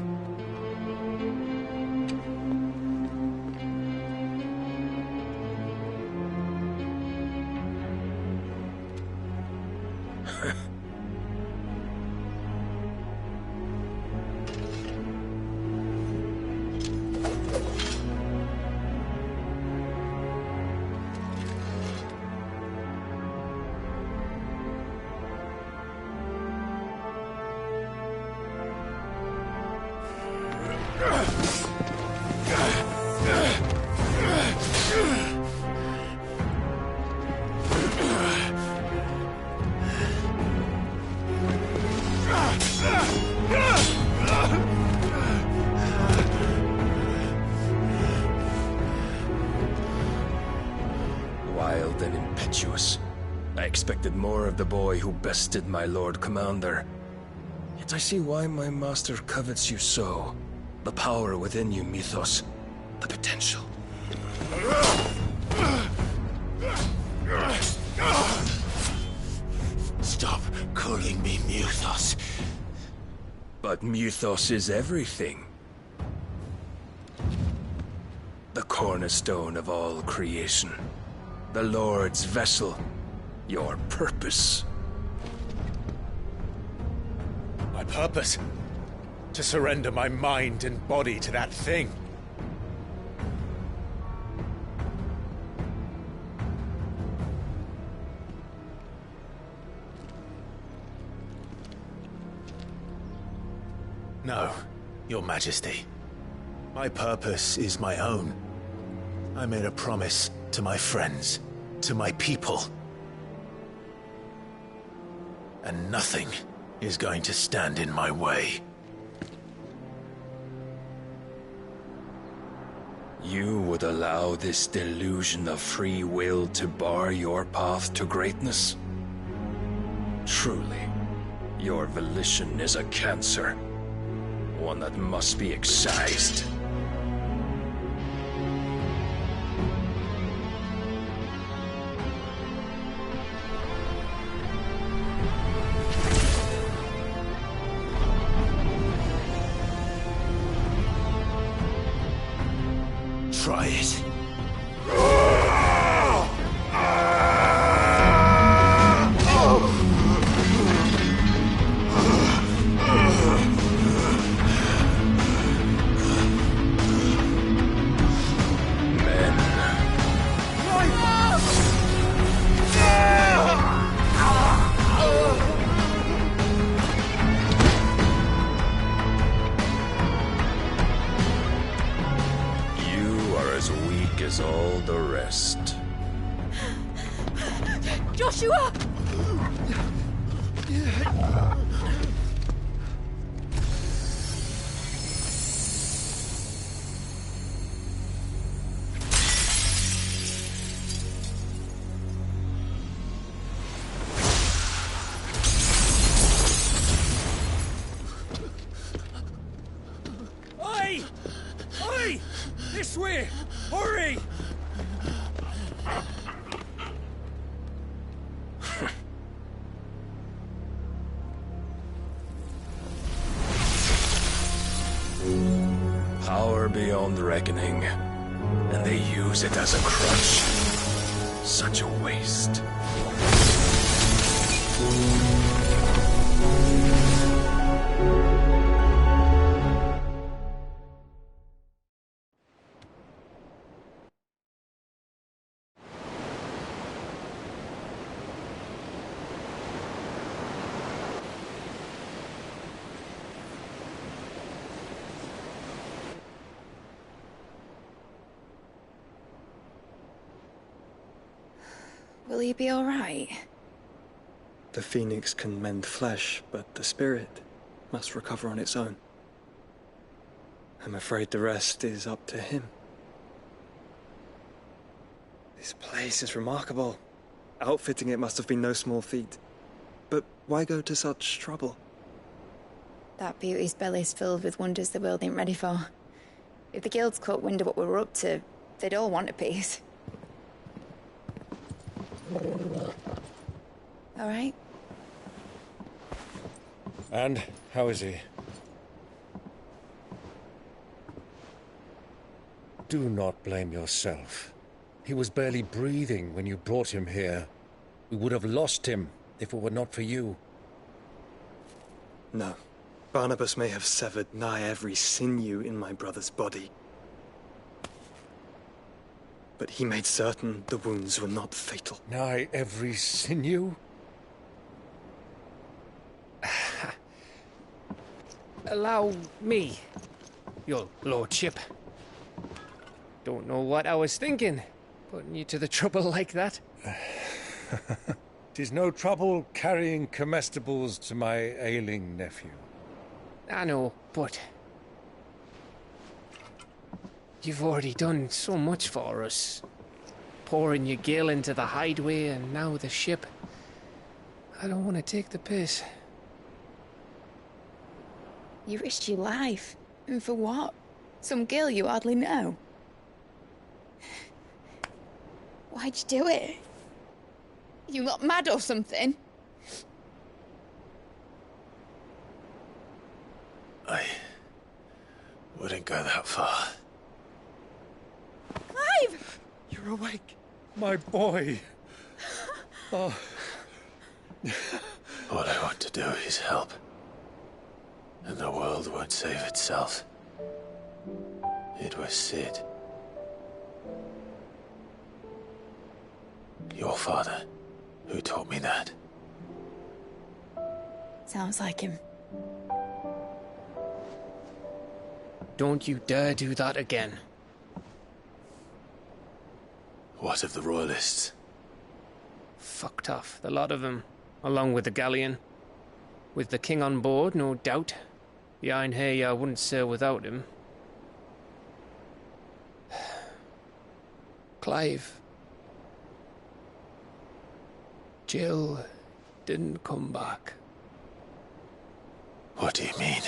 Wild and impetuous. I expected more of the boy who bested my Lord Commander. Yet I see why my master covets you so. The power within you, Mythos. The potential. Stop calling me Mythos. But Mythos is everything. The cornerstone of all creation. The Lord's vessel. Your purpose. My purpose? To surrender my mind and body to that thing. No, Your Majesty. My purpose is my own. I made a promise to my friends, to my people. And nothing is going to stand in my way. You would allow this delusion of free will to bar your path to greatness? Truly, your volition is a cancer. One that must be excised. Try it. As all the rest. Joshua! Oi! Oi! This way! Hurry! Power beyond reckoning, and they use it as a crutch. Such a waste. Will he be all right? The phoenix can mend flesh, but the spirit must recover on its own. I'm afraid the rest is up to him. This place is remarkable. Outfitting it must have been no small feat. But why go to such trouble? That beauty's belly's filled with wonders the world ain't ready for. If the guilds caught wind of what we were up to, they'd all want a piece. All right? And how is he? Do not blame yourself. He was barely breathing when you brought him here. We would have lost him if it were not for you. No. Barnabas may have severed nigh every sinew in my brother's body. But he made certain the wounds were not fatal. Nigh every sinew? Allow me, your lordship. Don't know what I was thinking, putting you to the trouble like that. 'Tis no trouble carrying comestibles to my ailing nephew. I know, but you've already done so much for us. Pouring your gil into the hideaway and now the ship. I don't want to take the piss. You risked your life. And for what? Some girl you hardly know. Why'd you do it? You got mad or something? I wouldn't go that far. Clive! You're awake. My boy. Oh. All I want to do is help. And the world won't save itself. It was Sid. Your father, who taught me that. Sounds like him. Don't you dare do that again. What of the Royalists? Fucked off, the lot of them, along with the galleon. With the king on board, no doubt. The Iron Hair wouldn't sail without him. Clive. Jill didn't come back. What do you mean?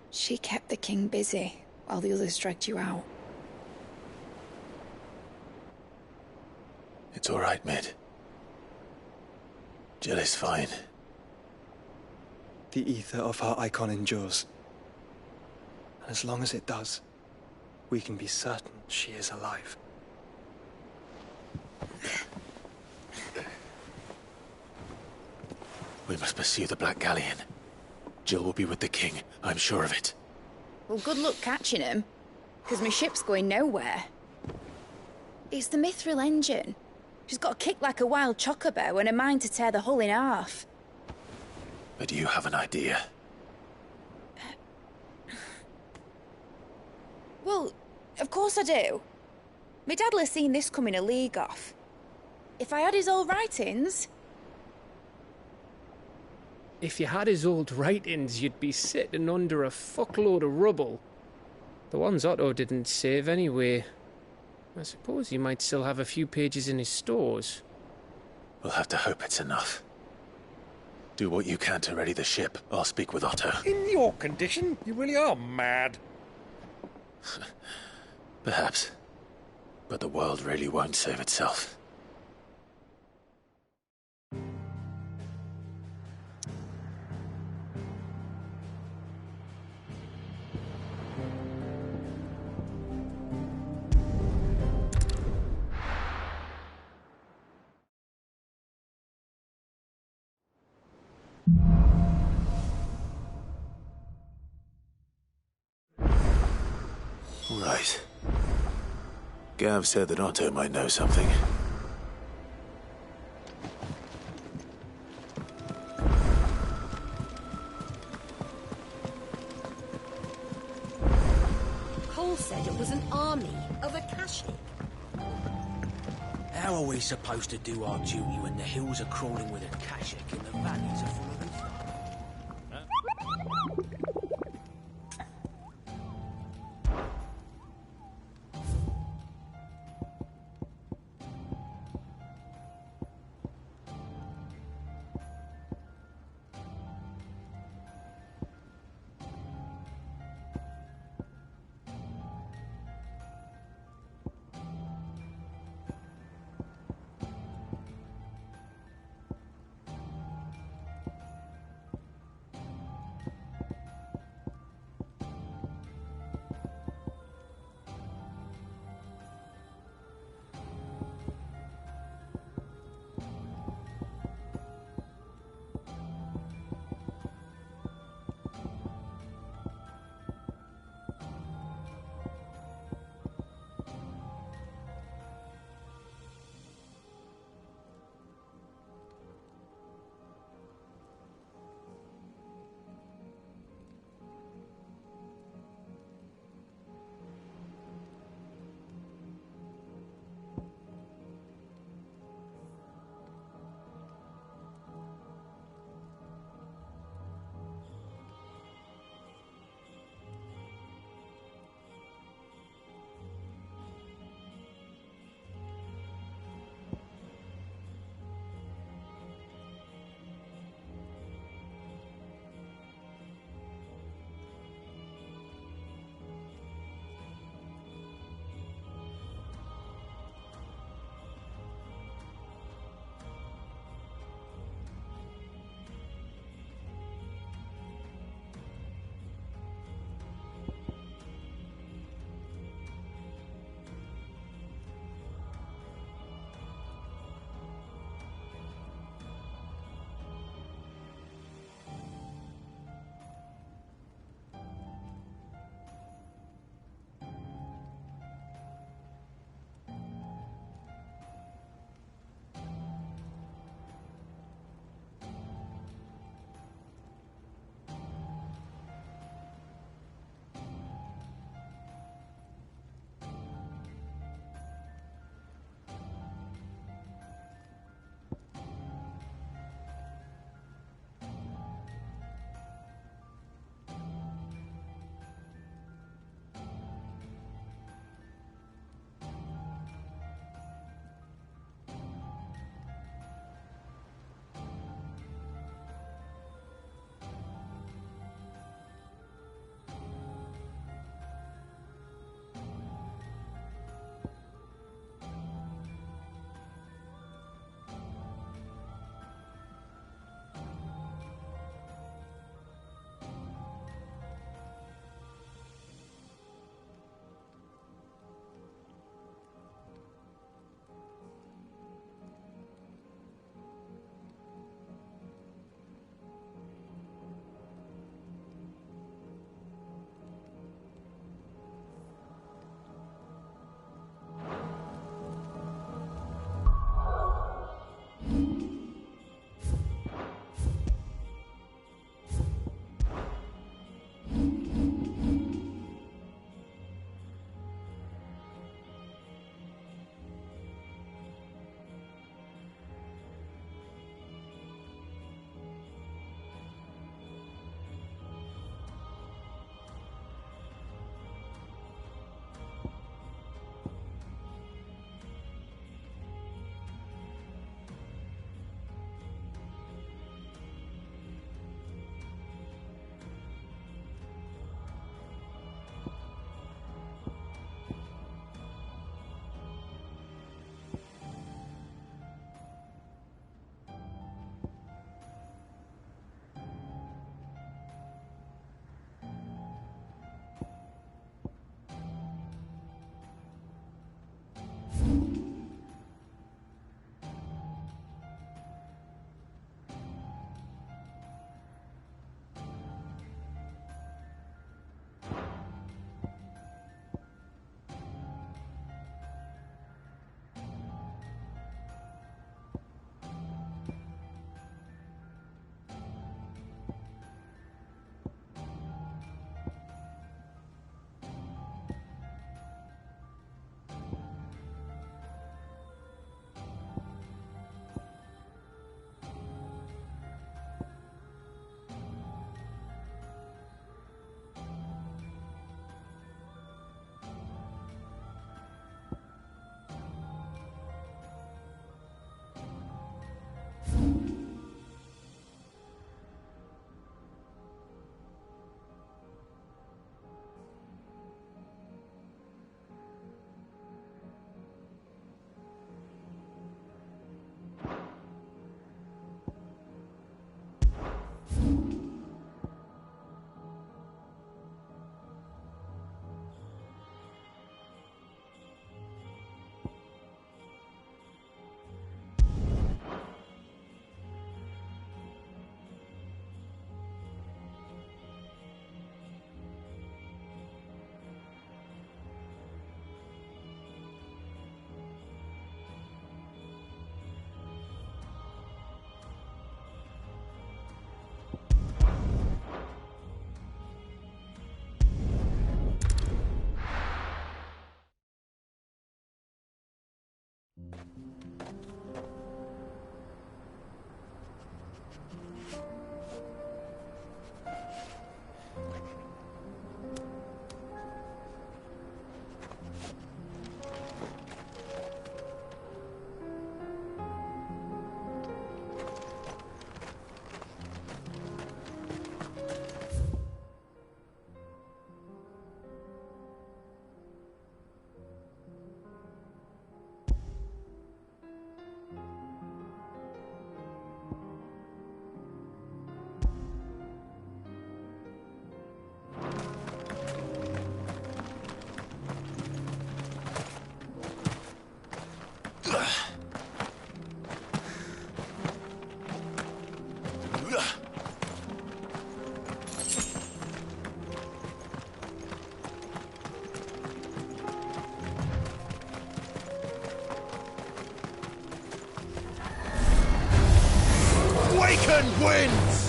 She kept the king busy while the others dragged you out. It's all right, Mid. Jill is fine. The ether of her icon endures. And as long as it does, we can be certain she is alive. We must pursue the Black Galleon. Jill will be with the king, I'm sure of it. Well, good luck catching him, because my ship's going nowhere. It's the Mithril engine. She's got a kick like a wild chocobo and a mind to tear the hull in half. But you have an idea. Well, of course I do. My dad'll have seen this coming a league off. If I had his old writings... If you had his old writings, you'd be sitting under a fuckload of rubble. The ones Otto didn't save anyway. I suppose he might still have a few pages in his stores. We'll have to hope it's enough. Do what you can to ready the ship. I'll speak with Otto. In your condition, you really are mad. Perhaps. But the world really won't save itself. Right. Gav said that Otto might know something. Cole said it was an army of Akashic. How are we supposed to do our duty when the hills are crawling with Akashic and the valleys are full of them? Kraken wins!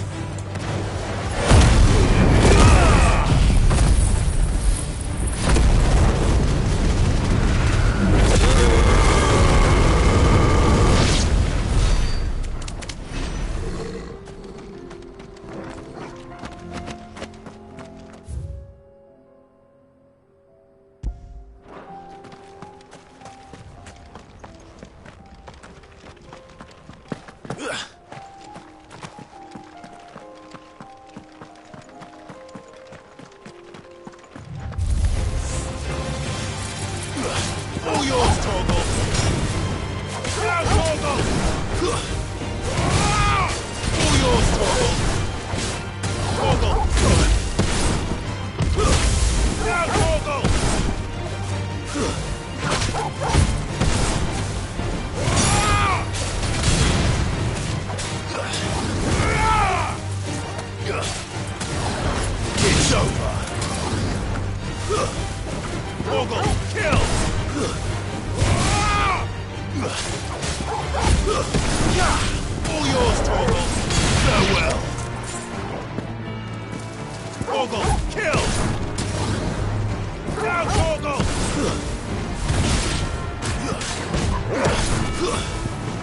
All yours, Torgal! Now, Torgal! All yours, Torgal! Torgal! Now, Torgal! It's over! Torgal, kill! All yours, Torgal! Farewell! Torgal, kill! Now, Torgal!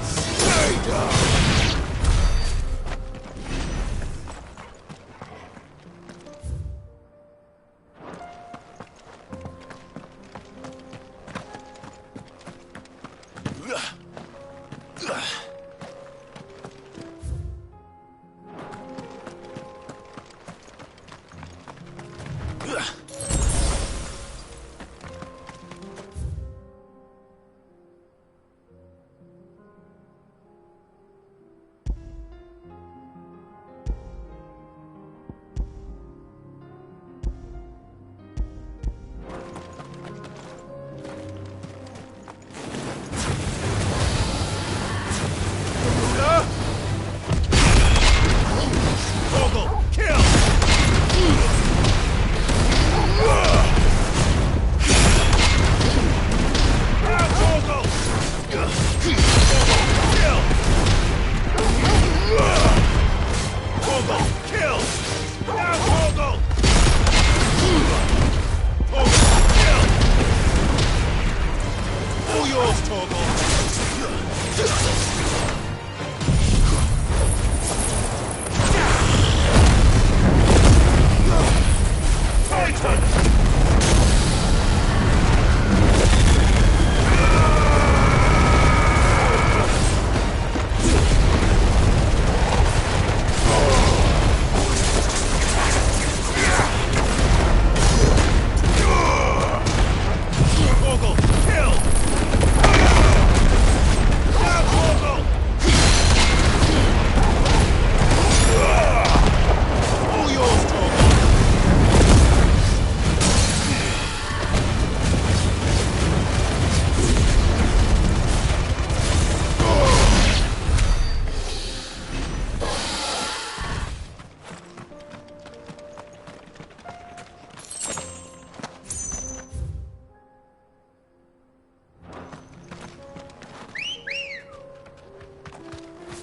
Stay down!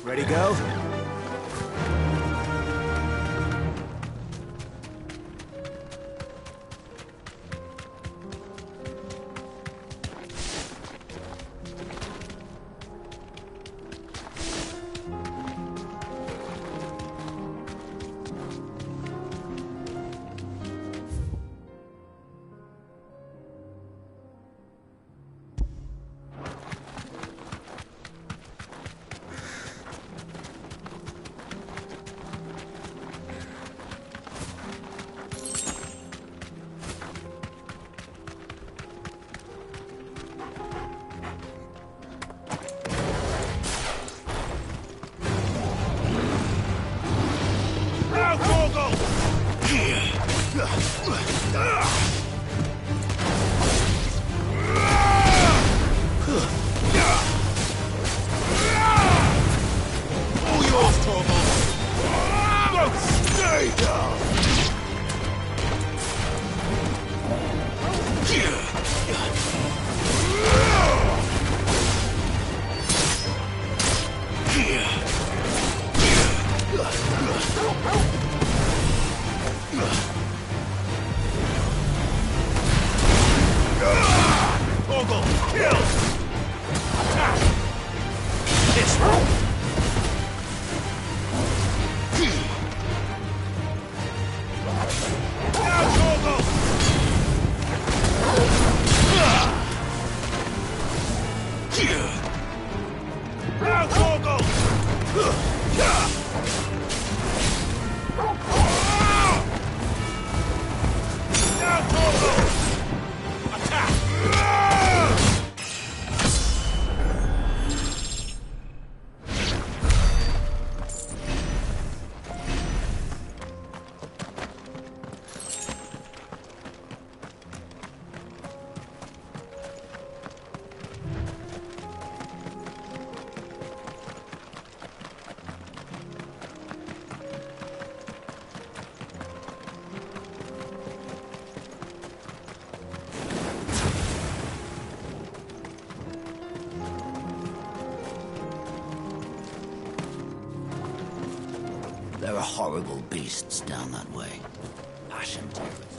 Ready, go? Ogre, kill! Attack! This one! There are horrible beasts down that way. Ashen terrors.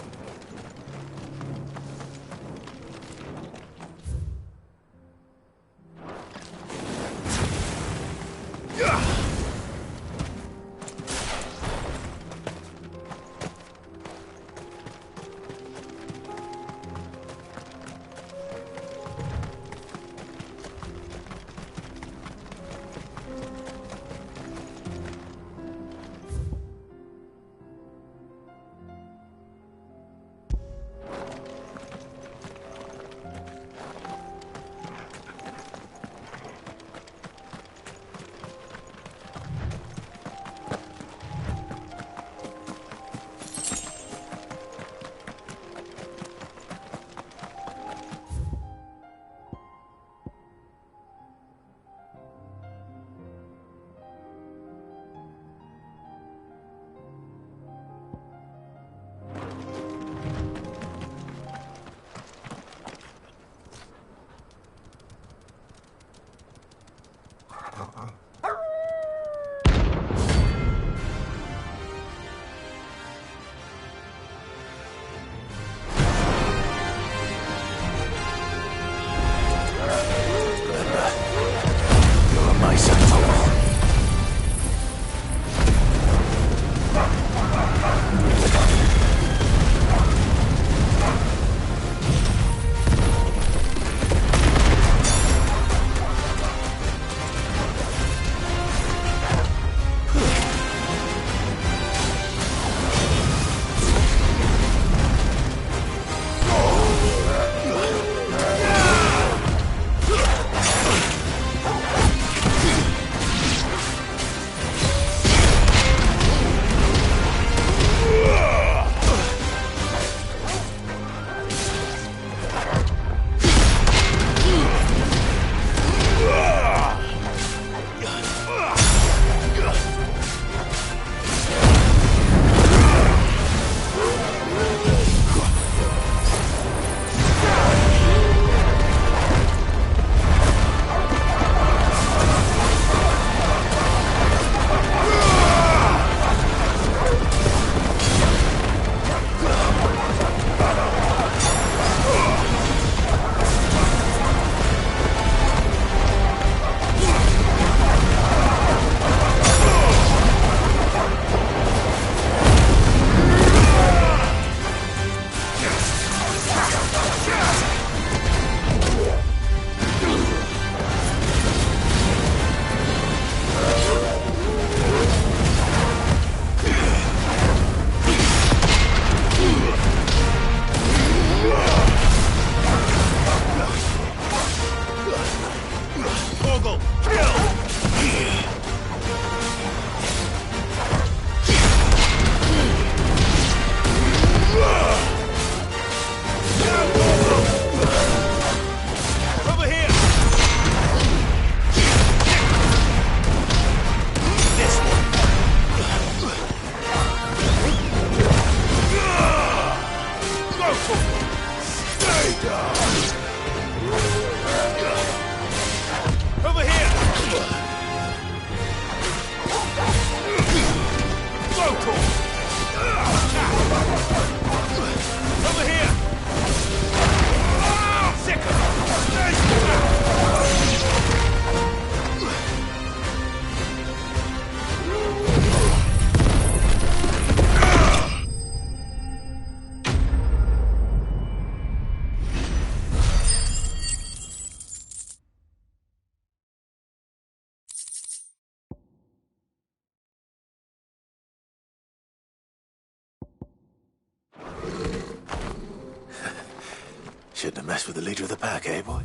Shouldn't have messed with the leader of the pack, eh, boy?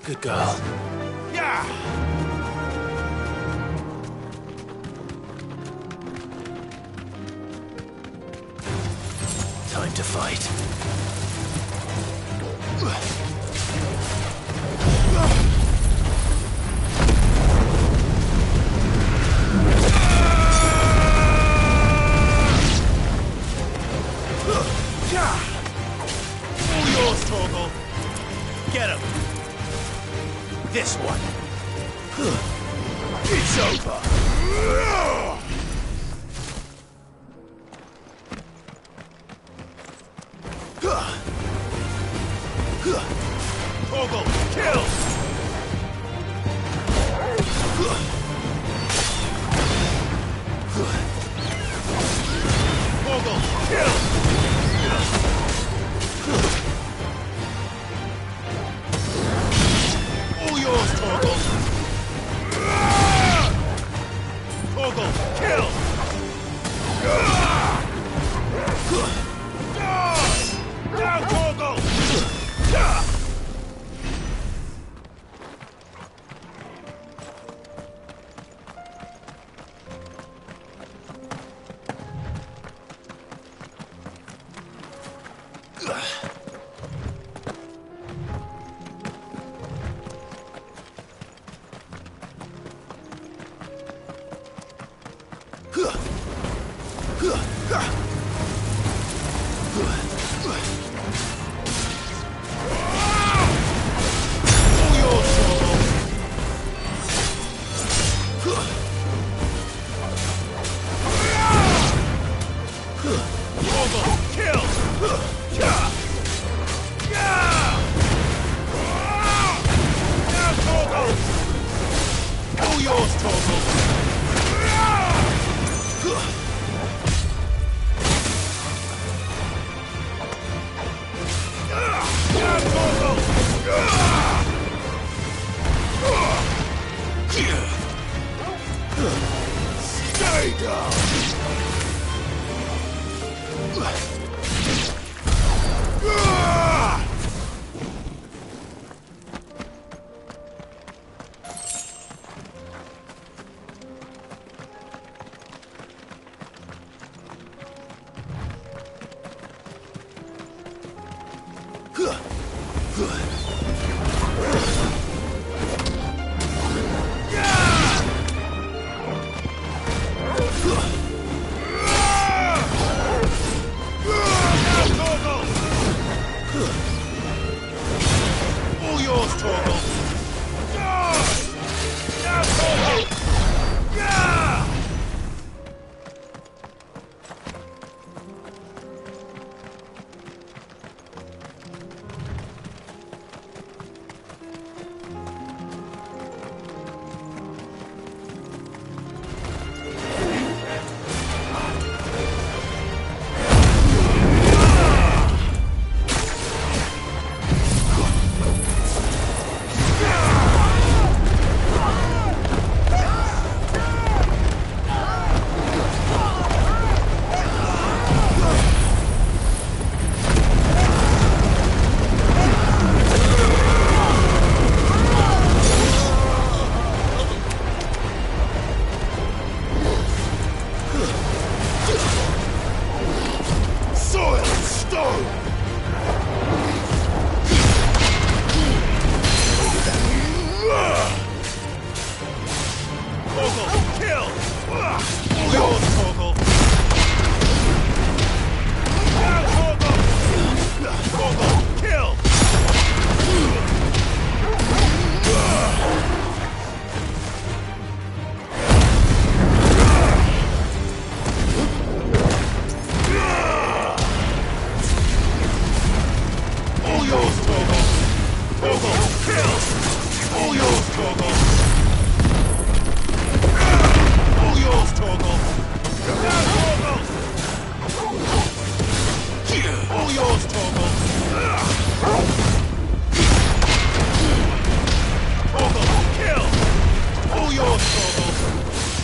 Good girl. Yeah! Time to fight. Torgal, kill! Torgal, kill! All yours, Torgal! Torgal, kill!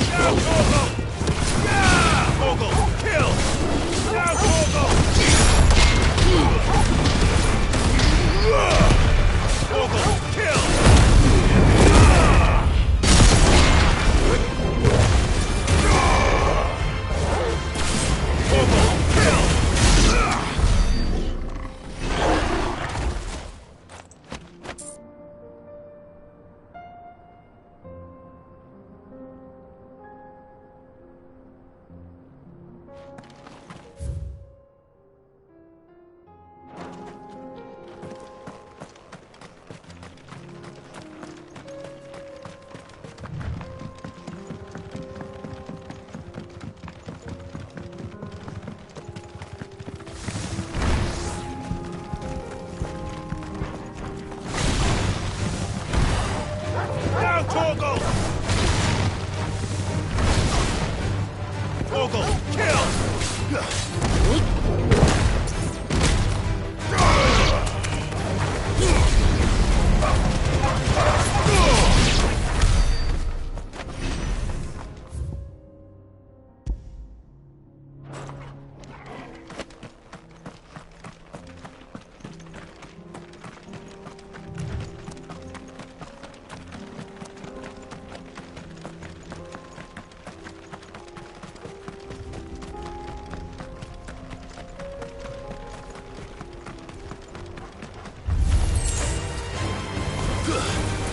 Down, Torgal!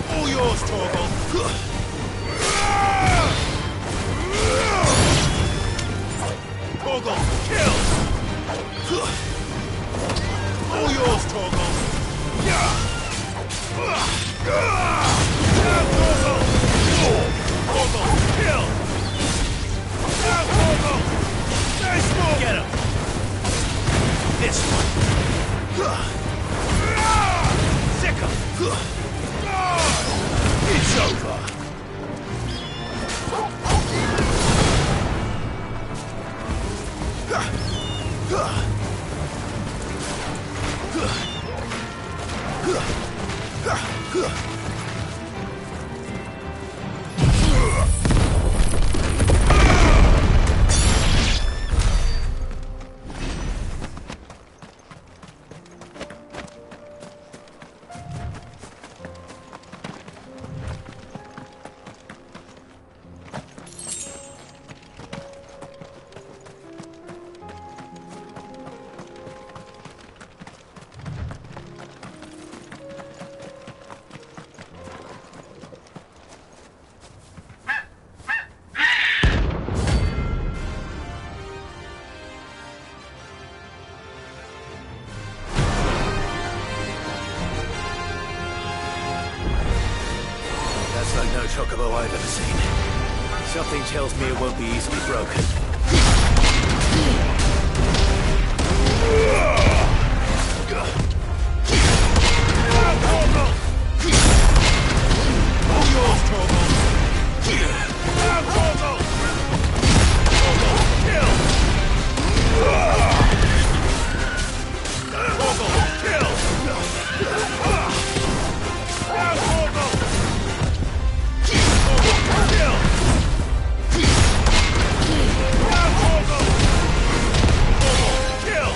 All yours, Torgal. Torgal, kill! All yours, Torgal. Torgal! Torgal, kill! Torgal! Nice move! Get him! This one. Sick him! It's over! Like no chocobo I've ever seen. Something tells me it won't be easily broken. All yours, Torgal! Now, Torgal! Torgal, kill! Torgal, kill! Now, Torgal! Kill!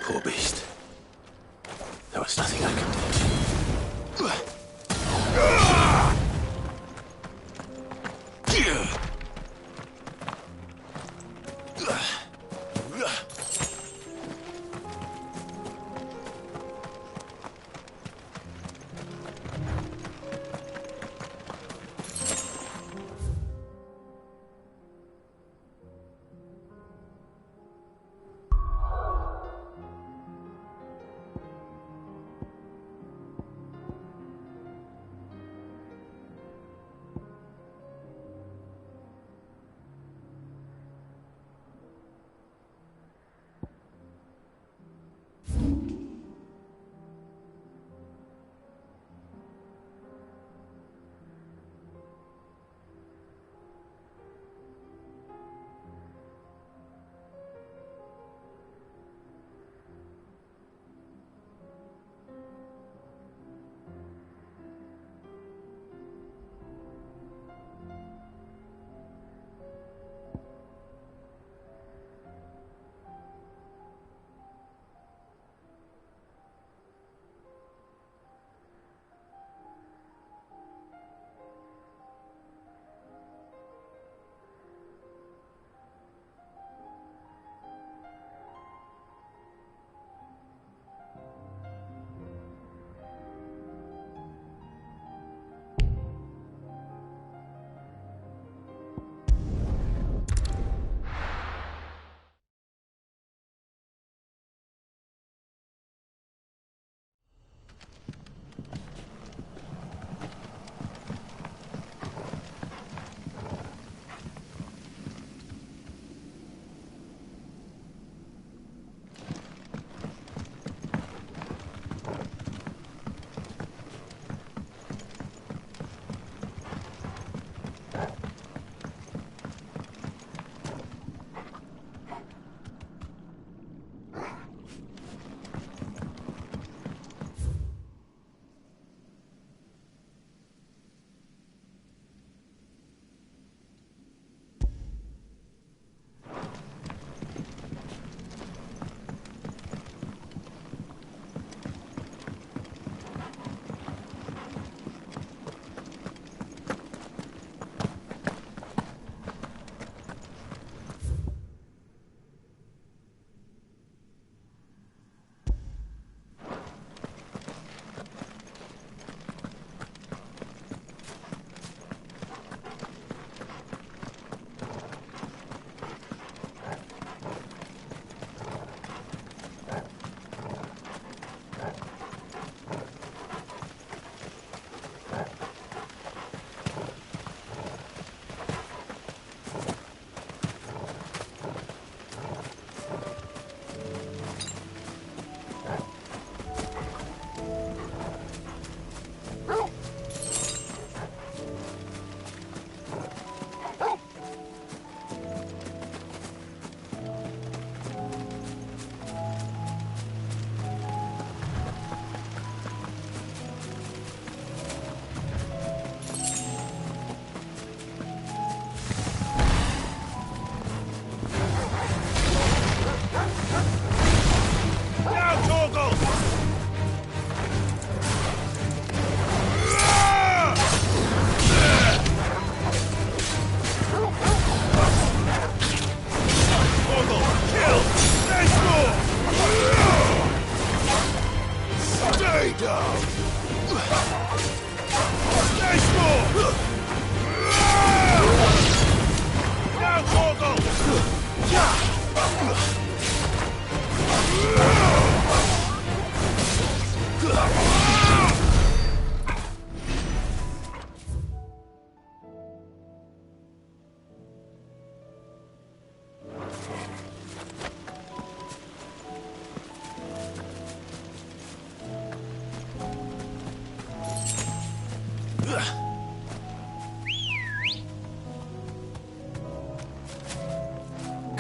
Poor beast. There was nothing I could do.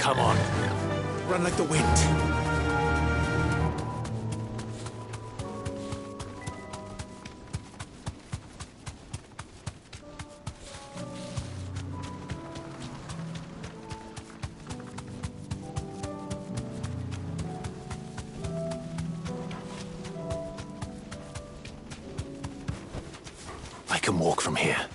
Come on. Run like the wind. can walk from here.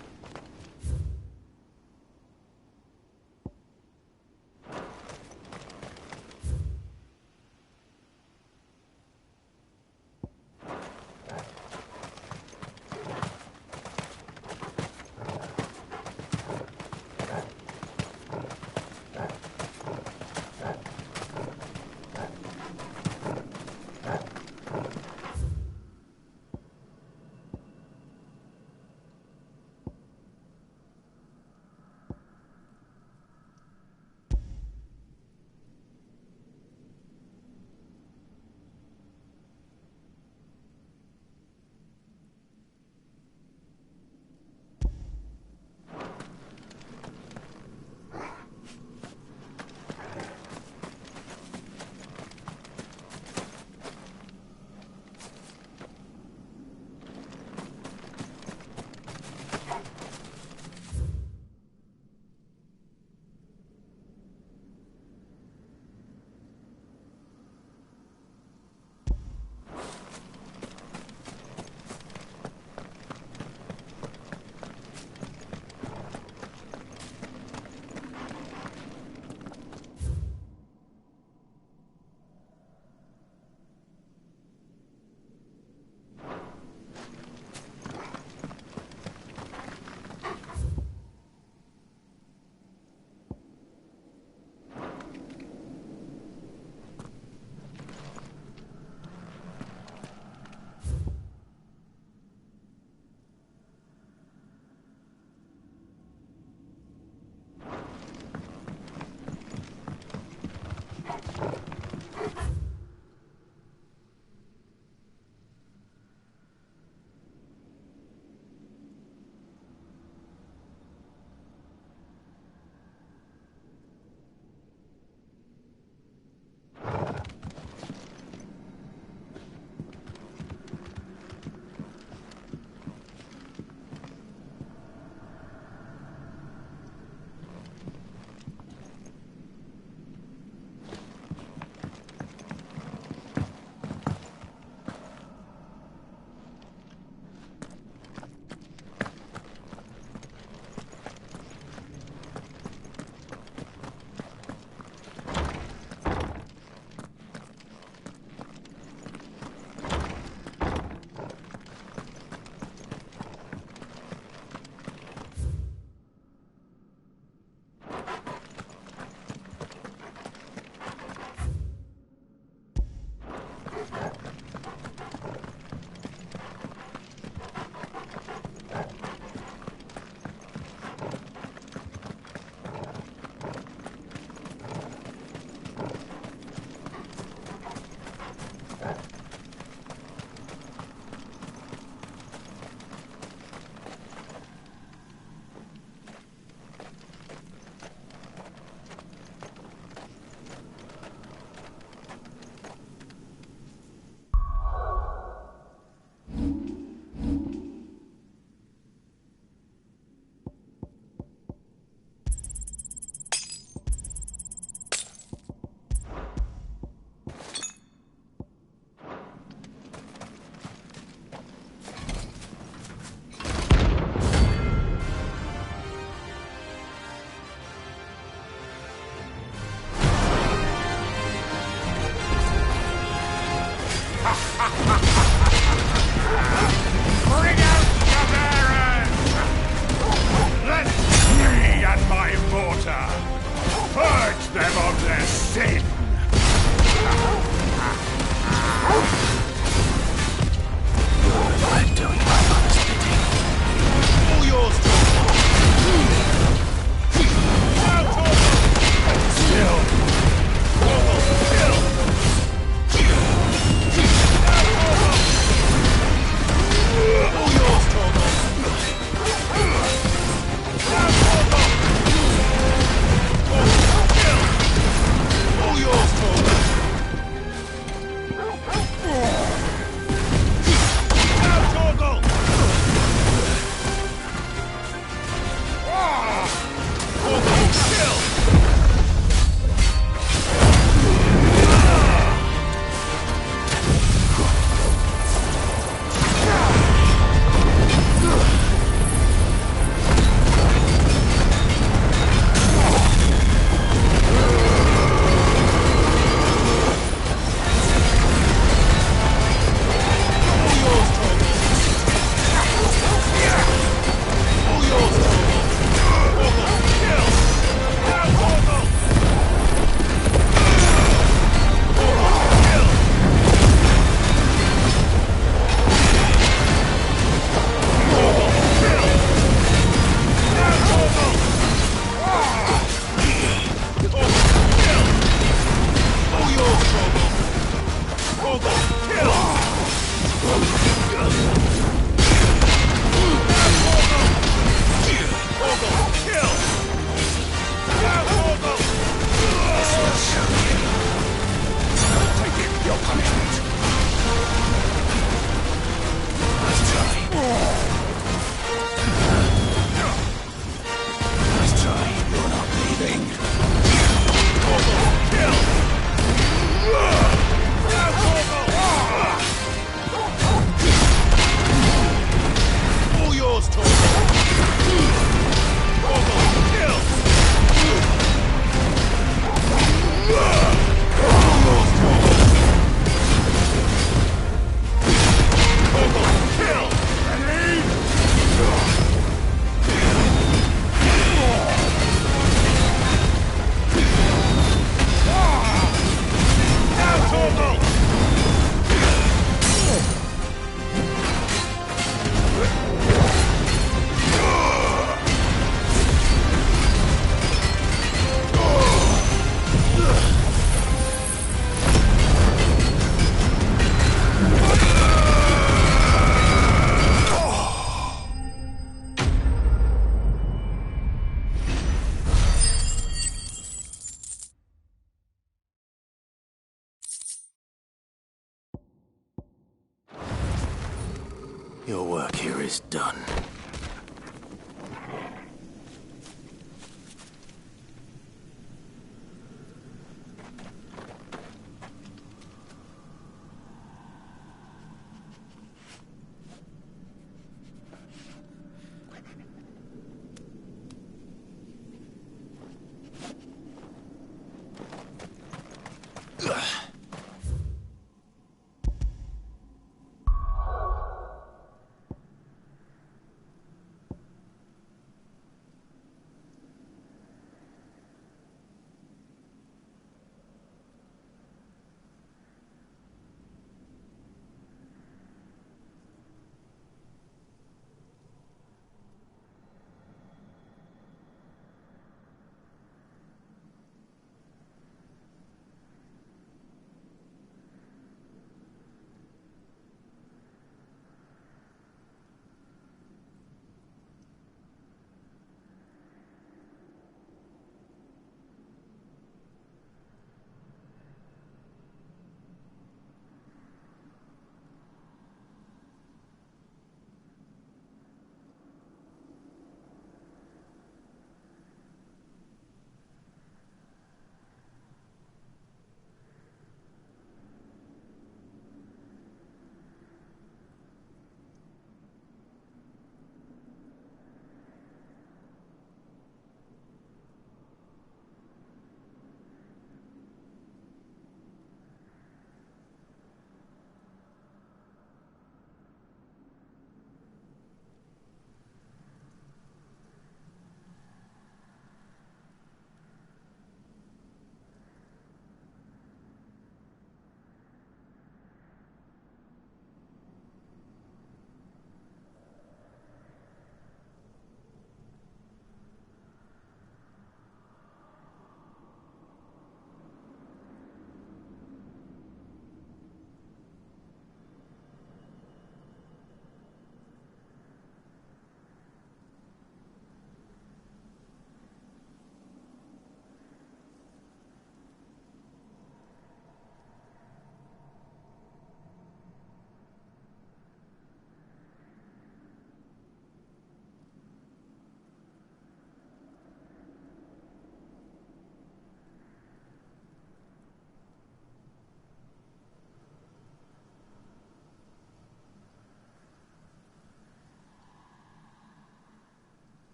this done.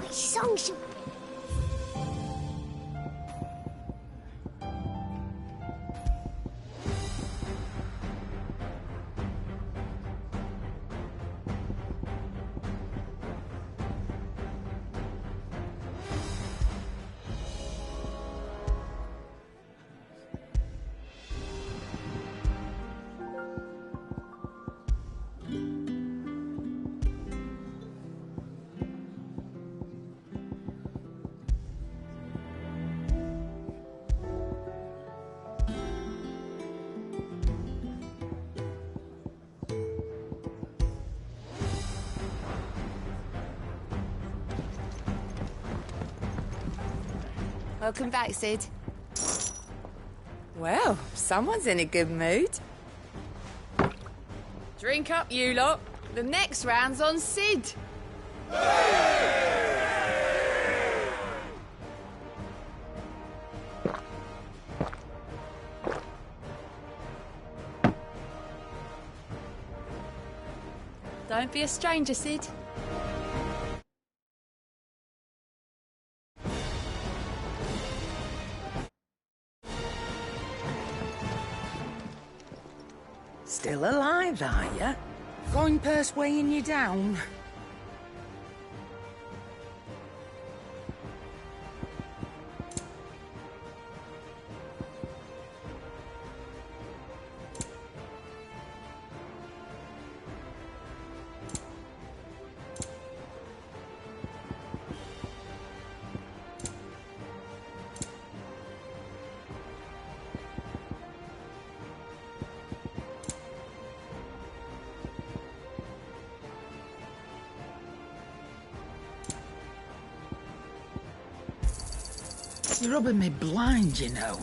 my songs. Welcome back, Sid. Well, someone's in a good mood. Drink up, you lot. The next round's on Sid. Don't be a stranger, Sid. Still alive, are you? Coin purse weighing you down? You're rubbing me blind, you know.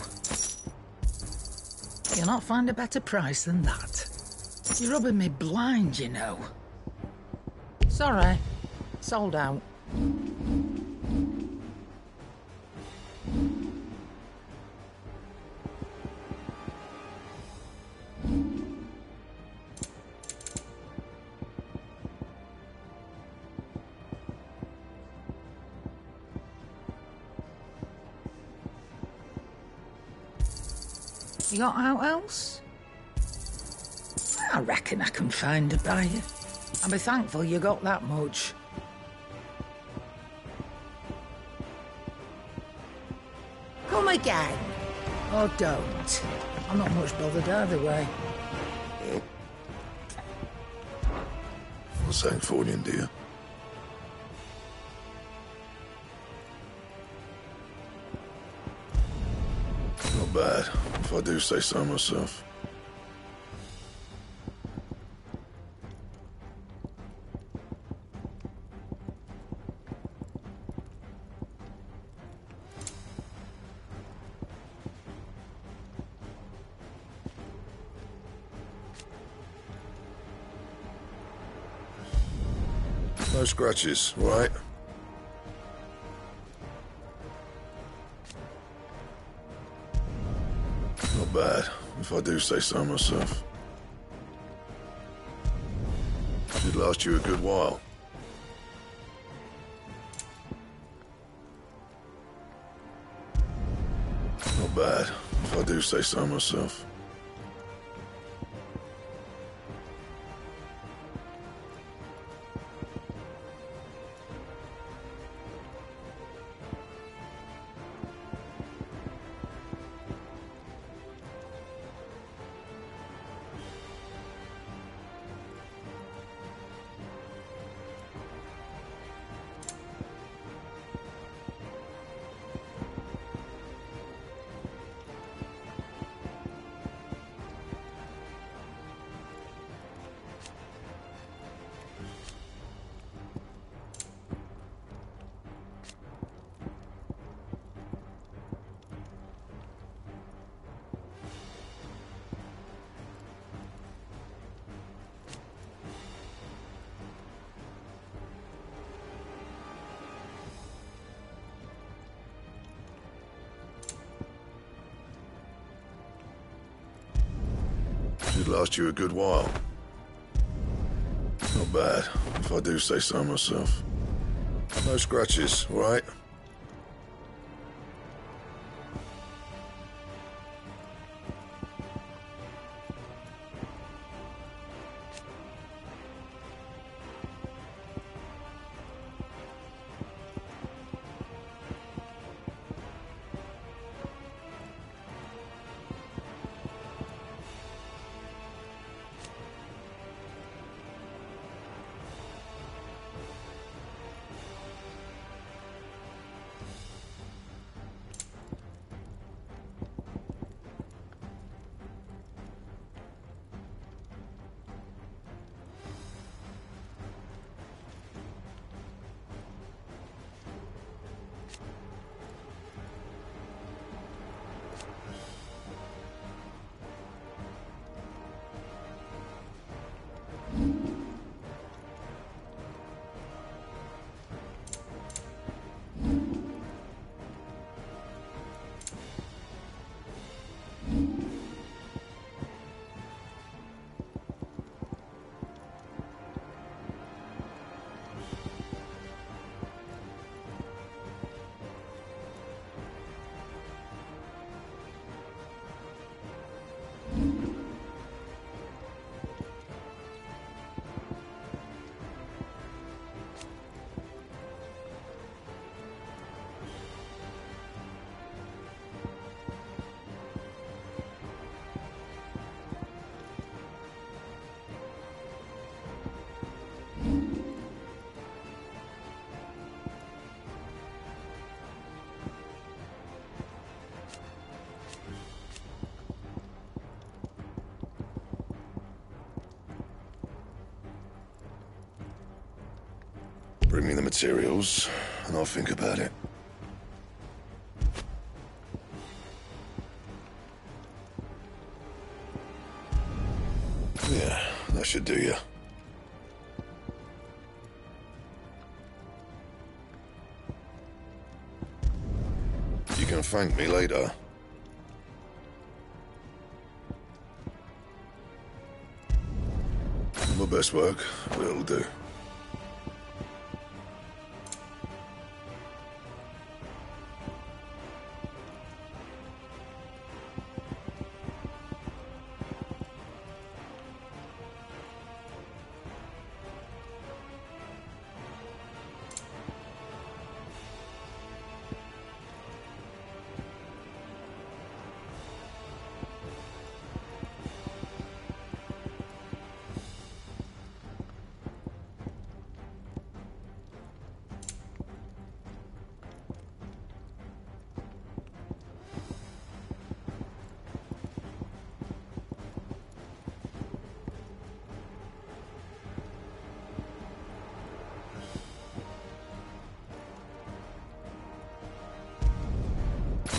You'll not find a better price than that. You're rubbing me blind, you know. Sorry. Sold out. You got out else? I reckon I can find a buyer. I'll be thankful you got that much. Come again. Or don't. I'm not much bothered either way. What's Sancfordian, dear? Not bad, if I do say so myself. No scratches, right? Not bad, if I do say so myself. Should last you a good while. Not bad, if I do say so myself. Should last you a good while. Not bad, if I do say so myself. No scratches, all right? Bring me the materials, and I'll think about it. Yeah, that should do you. You can thank me later. My best work, but it'll do.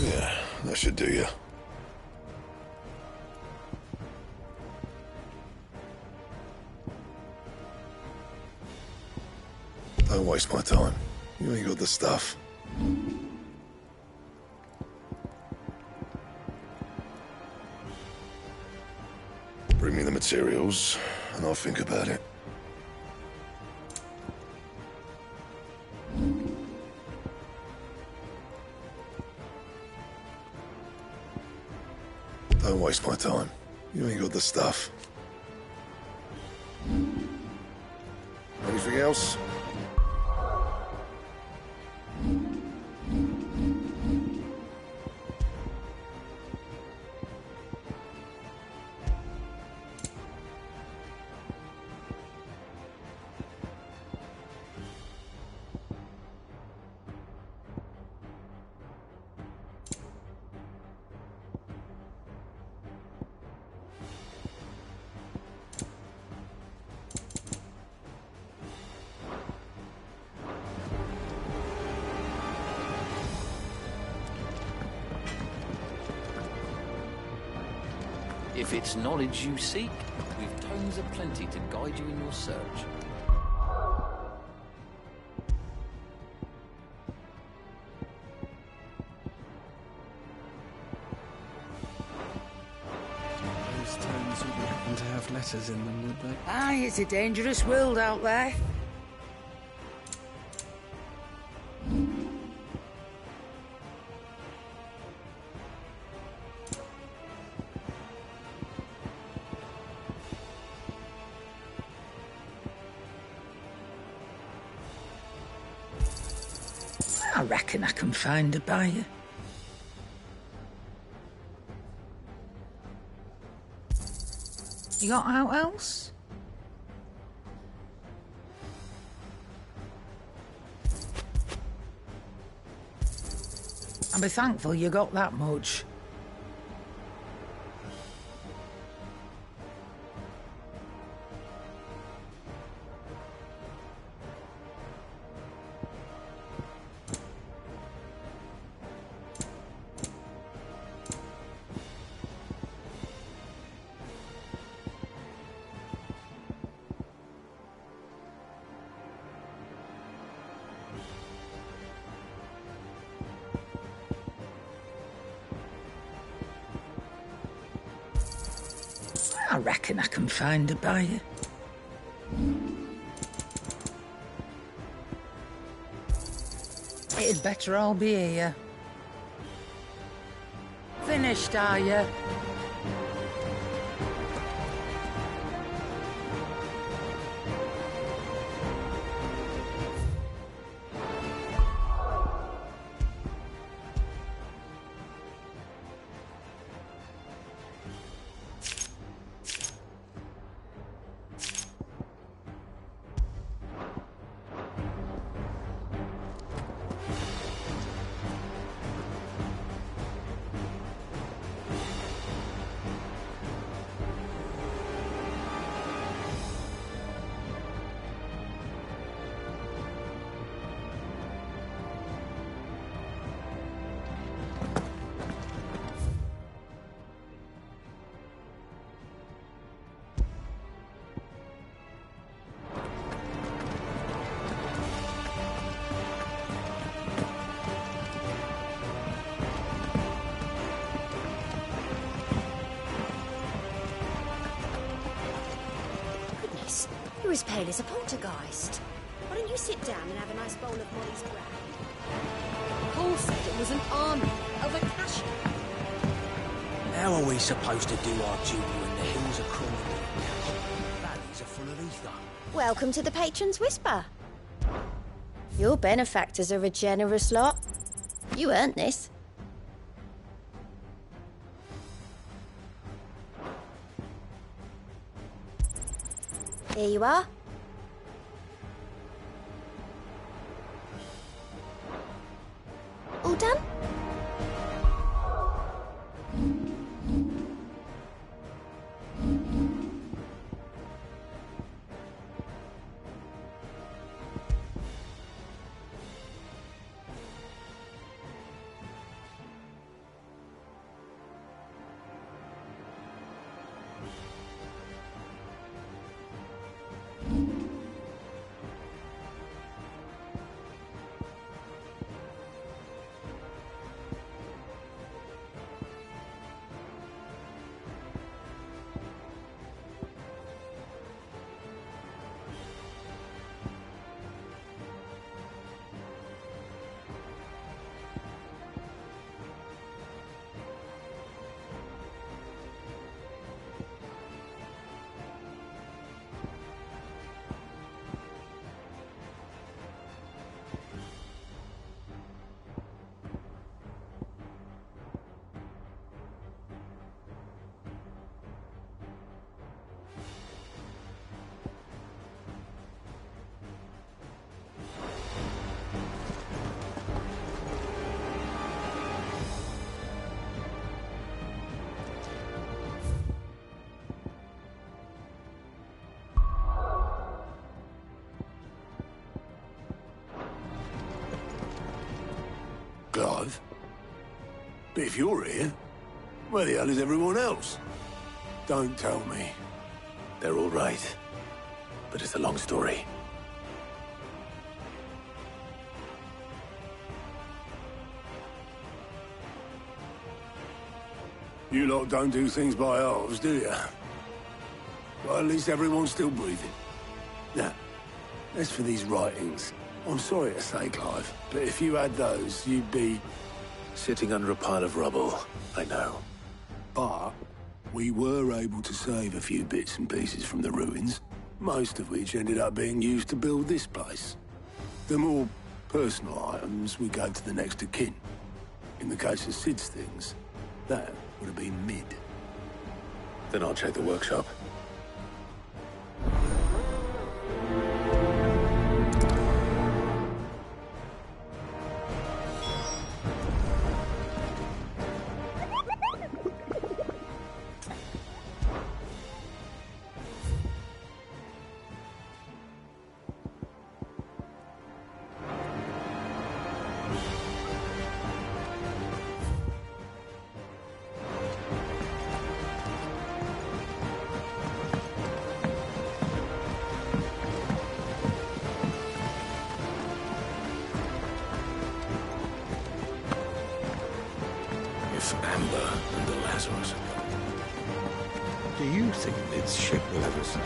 Yeah, that should do you. Don't waste my time. You ain't got the stuff. Bring me the materials, and I'll think about it. Don't waste my time. You ain't got the stuff. Anything else? If it's knowledge you seek, we've tomes aplenty to guide you in your search. Those tomes wouldn't happen to have letters in them, would they? Aye, it's a dangerous world out there. I reckon I can find a buyer. You got out else? I'll be thankful you got that much. I reckon I can find a buyer. It'd better all be here. Finished, are you? You're as pale as a poltergeist. Why don't you sit down and have a nice bowl of Molly's ground? Paul said it was an army of a cash. How are we supposed to do our duty when the hills are crawling with cash? The valleys are full of ether. Welcome to the Patron's Whisper. Your benefactors are a generous lot. You earned this. Here you are. All done? Clive? But if you're here, where the hell is everyone else? Don't tell me. They're all right. But it's a long story. You lot don't do things by halves, do you? Well, at least everyone's still breathing. Now, as for these writings, I'm sorry to say, Clive, but if you had those, you'd be... Sitting under a pile of rubble, I know. But we were able to save a few bits and pieces from the ruins, most of which ended up being used to build this place. The more Personal items, we go to the next of kin. In the case of Sid's things, that would have been Mid. Then I'll check the workshop. Do you think Mid's ship will ever sink?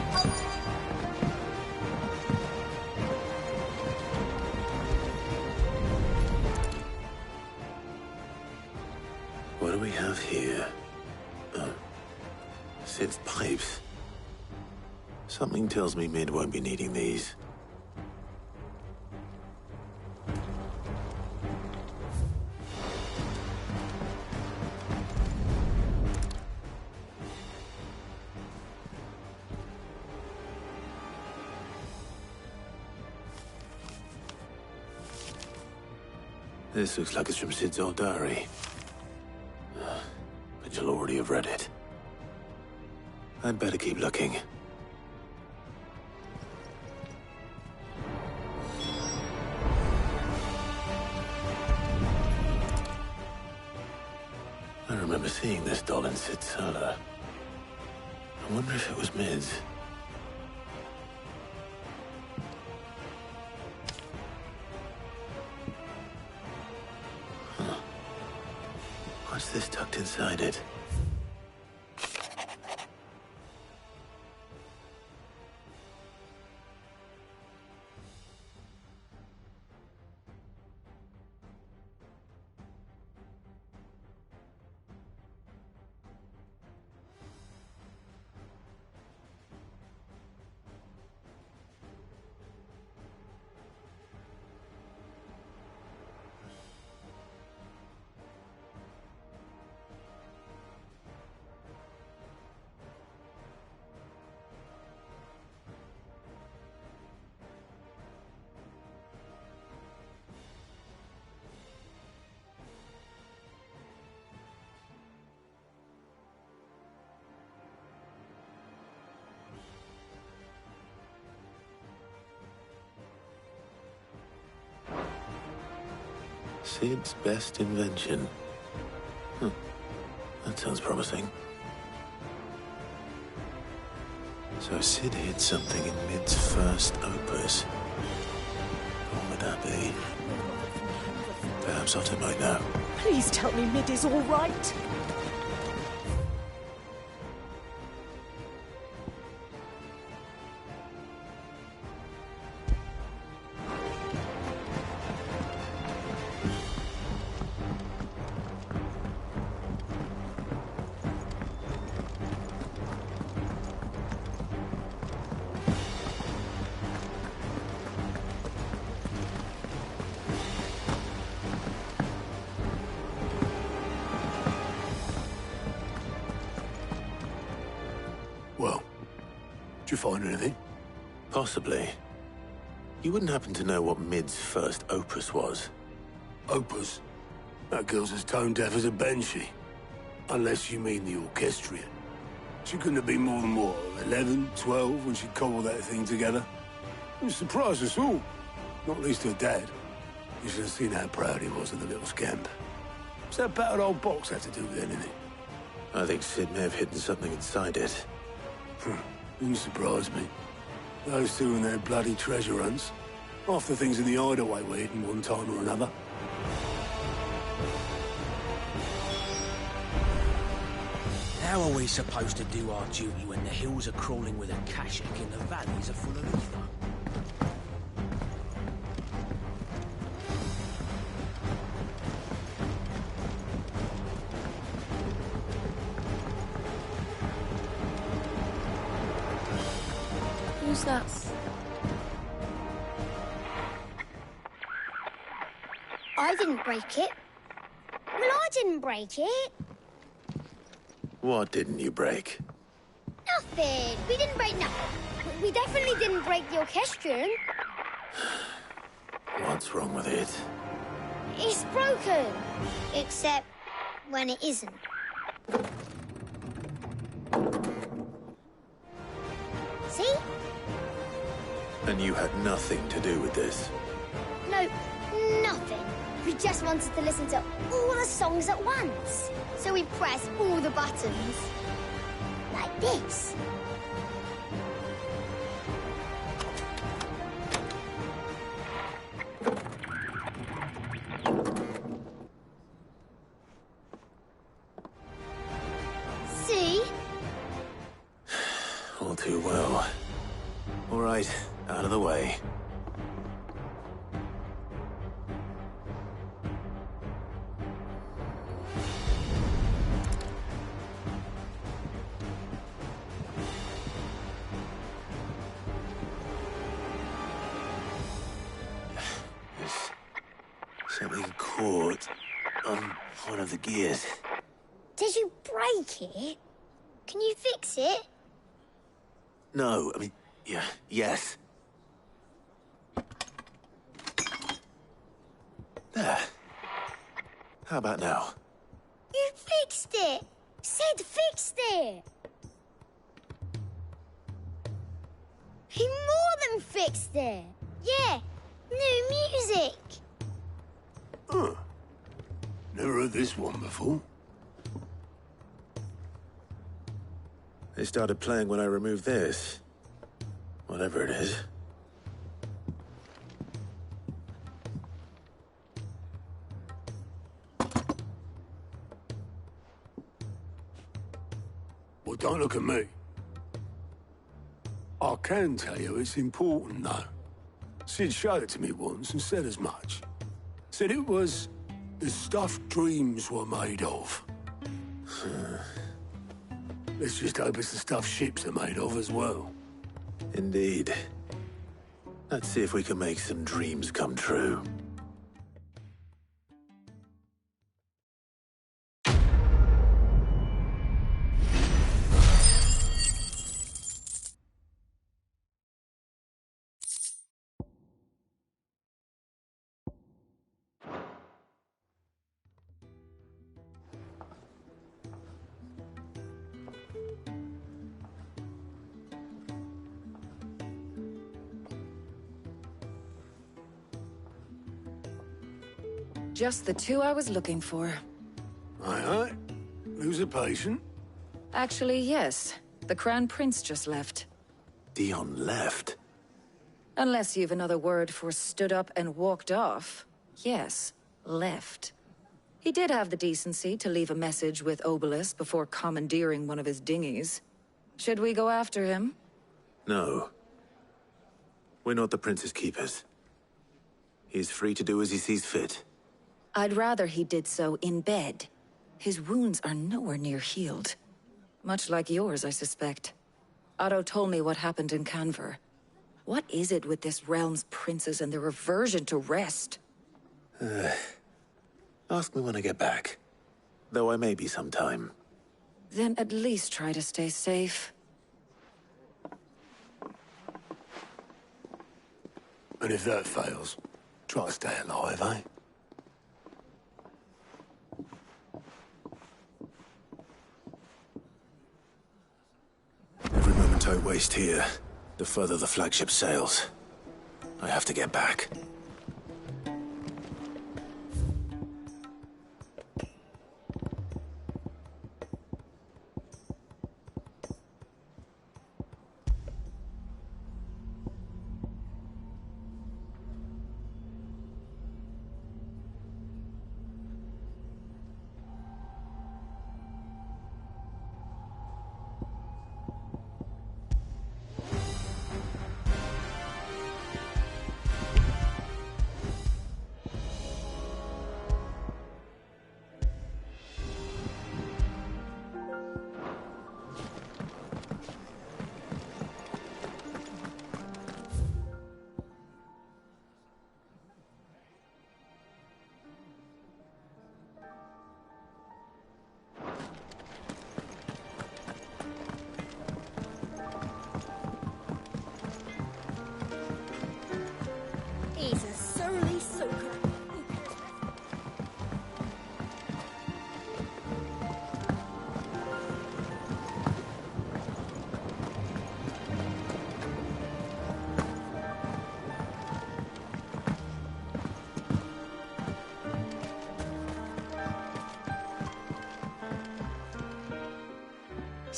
What do we have here? Oh. Sid's pipes. Something tells me Mid won't be needing these. This looks like it's from Sid's old diary. But you'll already have read it. I'd better keep looking. I remember seeing this doll in Sid's cellar. I wonder if it was Mid's. What's this tucked inside it? Sid's best invention. That sounds promising. So Sid hid something in Mid's first opus. What would that be? Perhaps Otto might know. Please tell me Mid is all right. Well, did you find anything? Possibly. You wouldn't happen to know what Mid's first opus was? Opus? That girl's as tone deaf as a banshee. Unless you mean the orchestrion. She couldn't have been more than, what, 11, 12 when she cobbled that thing together? It surprised us all. Not least her dad. You should have seen how proud he was of the little scamp. What's that battered old box have to do with anything? I think Sid may have hidden something inside it. Wouldn't surprise me. Those two and their bloody treasure hunts. Half the things in the hideaway were hidden one time or another. How are we supposed to do our duty when the hills are crawling with a Kashik and the valleys are full of ether? Who's that? I didn't break it. Well, I didn't break it. What didn't you break? Nothing. We didn't break nothing. We definitely didn't break the orchestrion. What's wrong with it? It's broken. Except when it isn't. See? And you had nothing to do with this? No, nothing. We just wanted to listen to all the songs at once. So we pressed all the buttons. Like this. See? All too well. All right, out of the way. Something caught on one of the gears. Did you break it? Can you fix it? No, I mean, yeah, yes. There. How about now? You fixed it! Sid fixed it! He more than fixed it! Yeah, new music! Huh. Never heard this one before. They started playing when I removed this. Whatever it is. Well, don't look at me. I can tell you it's important, though. Sid showed it to me once and said as much. Said it was the stuff dreams were made of. Let's just hope it's the stuff ships are made of as well. Indeed. Let's see if we can make some dreams come true. Just the two I was looking for. Aye, aye. Who's a patient? Actually, yes. The Crown Prince just left. Dion left? Unless you've another word for stood up and walked off. Yes, left. He did have the decency to leave a message with Obelisk before commandeering one of his dinghies. Should we go after him? No. We're not the Prince's keepers. He's free to do as he sees fit. I'd rather he did so in bed. His wounds are nowhere near healed. Much like yours, I suspect. Otto told me what happened in Canver. What is it with this realm's princes and their aversion to rest? Ask me when I get back. Though I may be sometime. Then at least try to stay safe. And if that fails, try to stay alive, eh? Every moment I waste here, the further the flagship sails. I have to get back.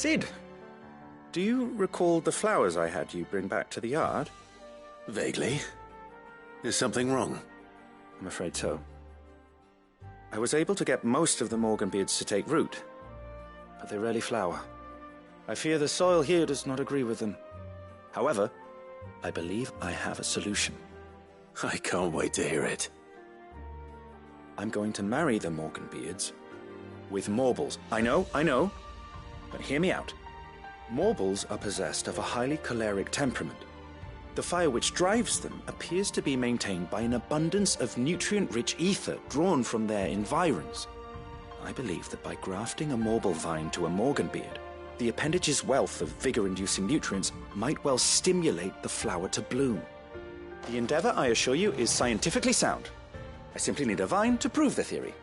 Sid, do you recall the flowers I had you bring back to the yard? Vaguely. Is something wrong? I'm afraid so. I was able to get most of the Morganbeards to take root, but they rarely flower. I fear the soil here does not agree with them. However, I believe I have a solution. I can't wait to hear it. I'm going to marry the Morganbeards with Morbles. I know, but hear me out. Morbles are possessed of a highly choleric temperament. The fire which drives them appears to be maintained by an abundance of nutrient-rich ether drawn from their environs. I believe that by grafting a Morble vine to a Morganbeard, the appendage's wealth of vigor-inducing nutrients might well stimulate the flower to bloom. The endeavor, I assure you, is scientifically sound. I simply need a vine to prove the theory.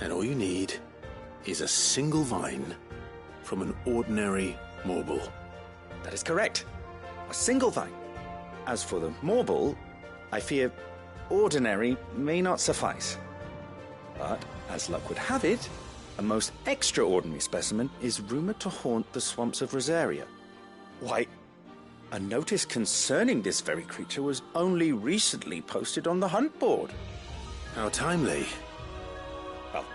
And all you need is a single vine from an ordinary Morble. That is correct. A single vine. As for the Morble, I fear ordinary may not suffice. But, as luck would have it, a most extraordinary specimen is rumored to haunt the swamps of Rosaria. Why, a notice concerning this very creature was only recently posted on the hunt board. How timely. Well,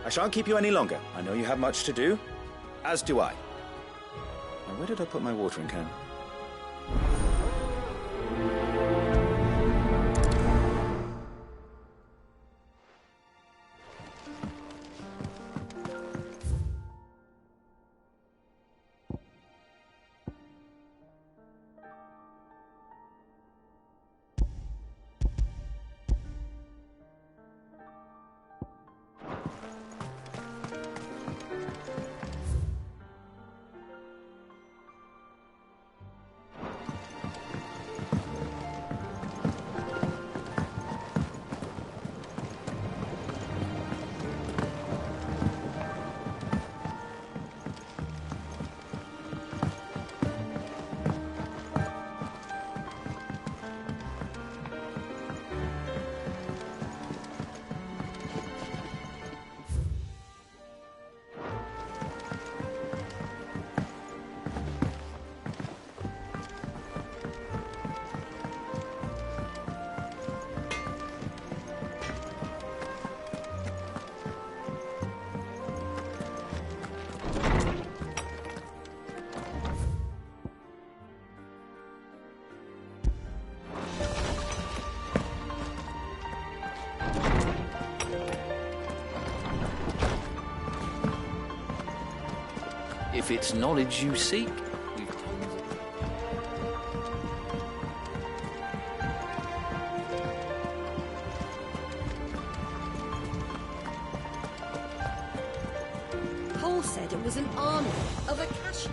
I shan't keep you any longer. I know you have much to do, as do I. Now, where did I put my watering can? If it's knowledge you seek, Cole said it was an army of Acacia.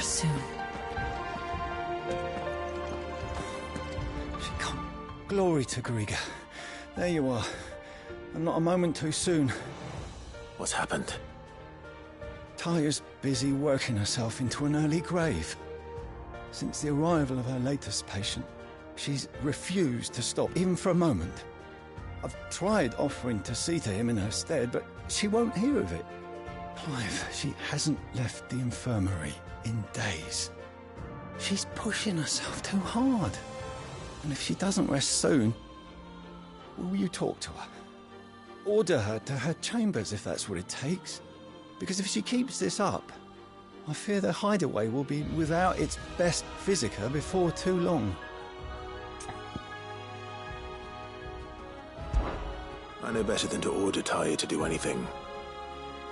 recover soon. She can't. Glory to Griga. There you are. And not a moment too soon. What's happened? Taya's busy working herself into an early grave. Since the arrival of her latest patient, she's refused to stop, even for a moment. I've tried offering to see to him in her stead, but she won't hear of it. Clive, she hasn't left the infirmary in days. She's pushing herself too hard. And if she doesn't rest soon, will you talk to her? Order her to her chambers if that's what it takes. Because if she keeps this up, I fear the hideaway will be without its best visitor before too long. I know better than to order Taya to do anything,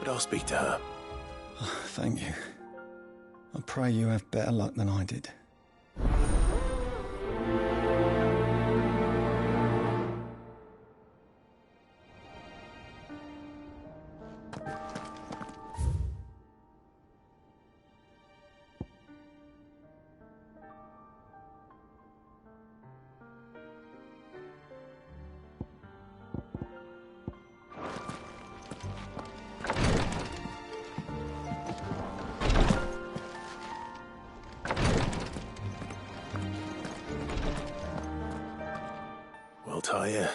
but I'll speak to her. Thank you. I pray you have better luck than I did. Taya,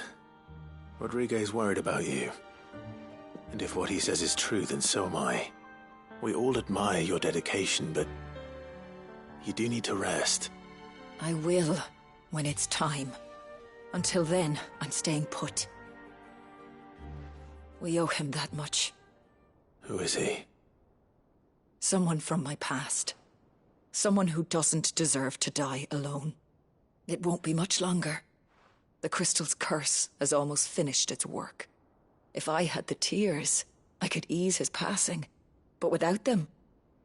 Rodriguez worried about you. And if what he says is true, then so am I. We all admire your dedication, but you do need to rest. I will, when it's time. Until then, I'm staying put. We owe him that much. Who is he? Someone from my past. Someone who doesn't deserve to die alone. It won't be much longer. The crystal's curse has almost finished its work. If I had the tears, I could ease his passing. But without them,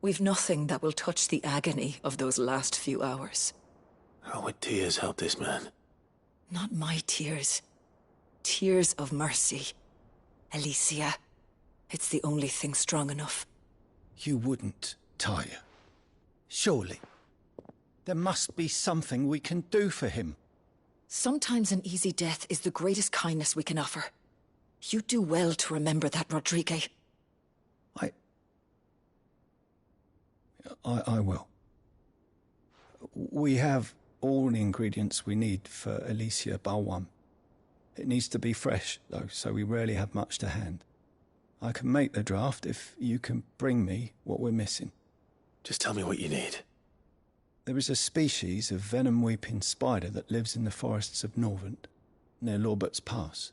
we've nothing that will touch the agony of those last few hours. How would tears help this man? Not my tears. Tears of mercy. Alicia, it's the only thing strong enough. You wouldn't, Taya. Surely. There must be something we can do for him. Sometimes an easy death is the greatest kindness we can offer. You do well to remember that, Rodriguez. I will. We have all the ingredients we need for Alicia Balwam. It needs to be fresh, though, so we rarely have much to hand. I can make the draft if you can bring me what we're missing. Just tell me what you need. There is a species of venom-weeping spider that lives in the forests of Norvent, near Lorbert's Pass.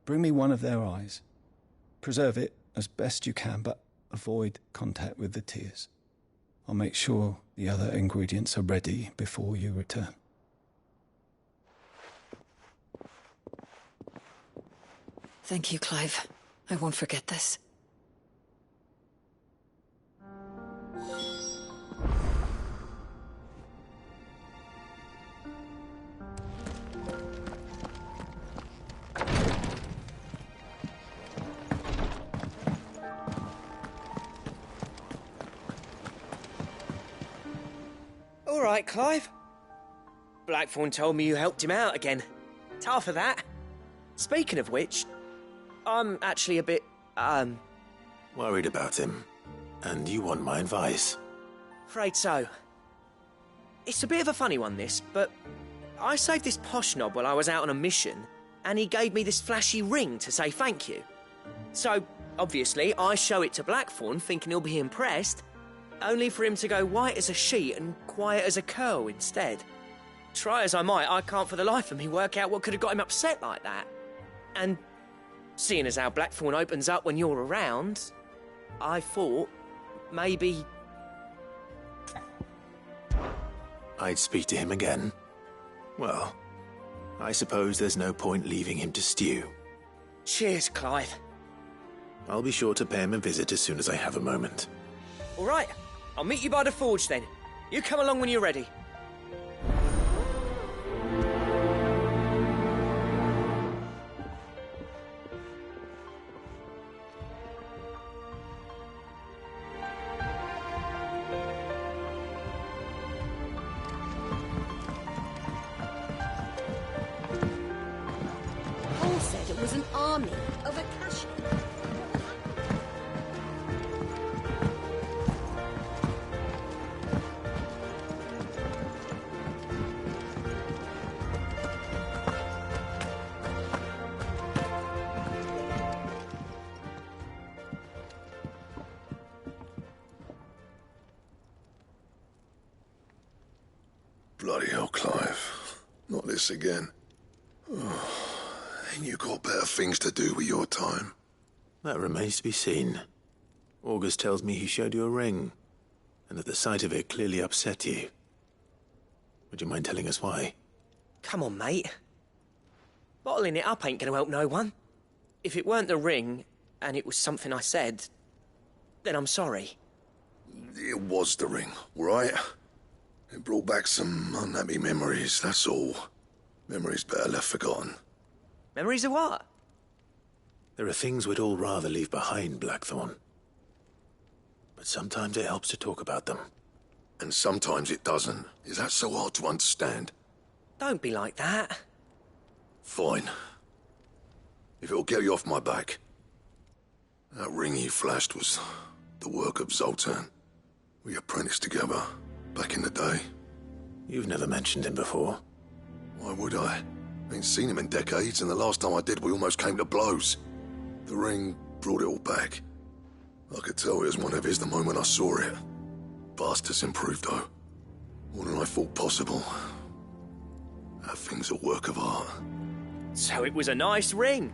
Bring me one of their eyes. Preserve it as best you can, but avoid contact with the tears. I'll make sure the other ingredients are ready before you return. Thank you, Clive. I won't forget this. All right, Clive. Blackthorn told me you helped him out again. Tough for that. Speaking of which, I'm actually a bit, worried about him. And you want my advice? Afraid so. It's a bit of a funny one, this, but I saved this posh knob while I was out on a mission, and he gave me this flashy ring to say thank you. So, obviously, I show it to Blackthorn, thinking he'll be impressed, only for him to go white as a sheet and quiet as a curl instead. Try as I might, I can't for the life of me work out what could have got him upset like that. And seeing as how Blackthorn opens up when you're around, I thought maybe I'd speak to him again. Well, I suppose there's no point leaving him to stew. Cheers, Clive. I'll be sure to pay him a visit as soon as I have a moment. All right, I'll meet you by the forge then. You come along when you're ready. said it was an army of Akashic. Bloody hell, Clive. Not this again. Oh, ain't you got better things to do with your time? That remains to be seen. August tells me he showed you a ring, and that the sight of it clearly upset you. Would you mind telling us why? Come on, mate. Bottling it up ain't gonna help no one. If it weren't the ring, and it was something I said, then I'm sorry. It was the ring, right? It brought back some unhappy memories, that's all. Memories better left forgotten. Memories of what? There are things we'd all rather leave behind, Blackthorn. But sometimes it helps to talk about them. And sometimes it doesn't. Is that so hard to understand? Don't be like that. Fine. If it'll get you off my back. That ring you flashed was the work of Zoltan. We apprenticed together, back in the day. You've never mentioned him before. Why would I? Ain't seen him in decades, and the last time I did, we almost came to blows. The ring brought it all back. I could tell it was one of his the moment I saw it. Bastard's improved, though. More than I thought possible. That thing's a work of art. So it was a nice ring.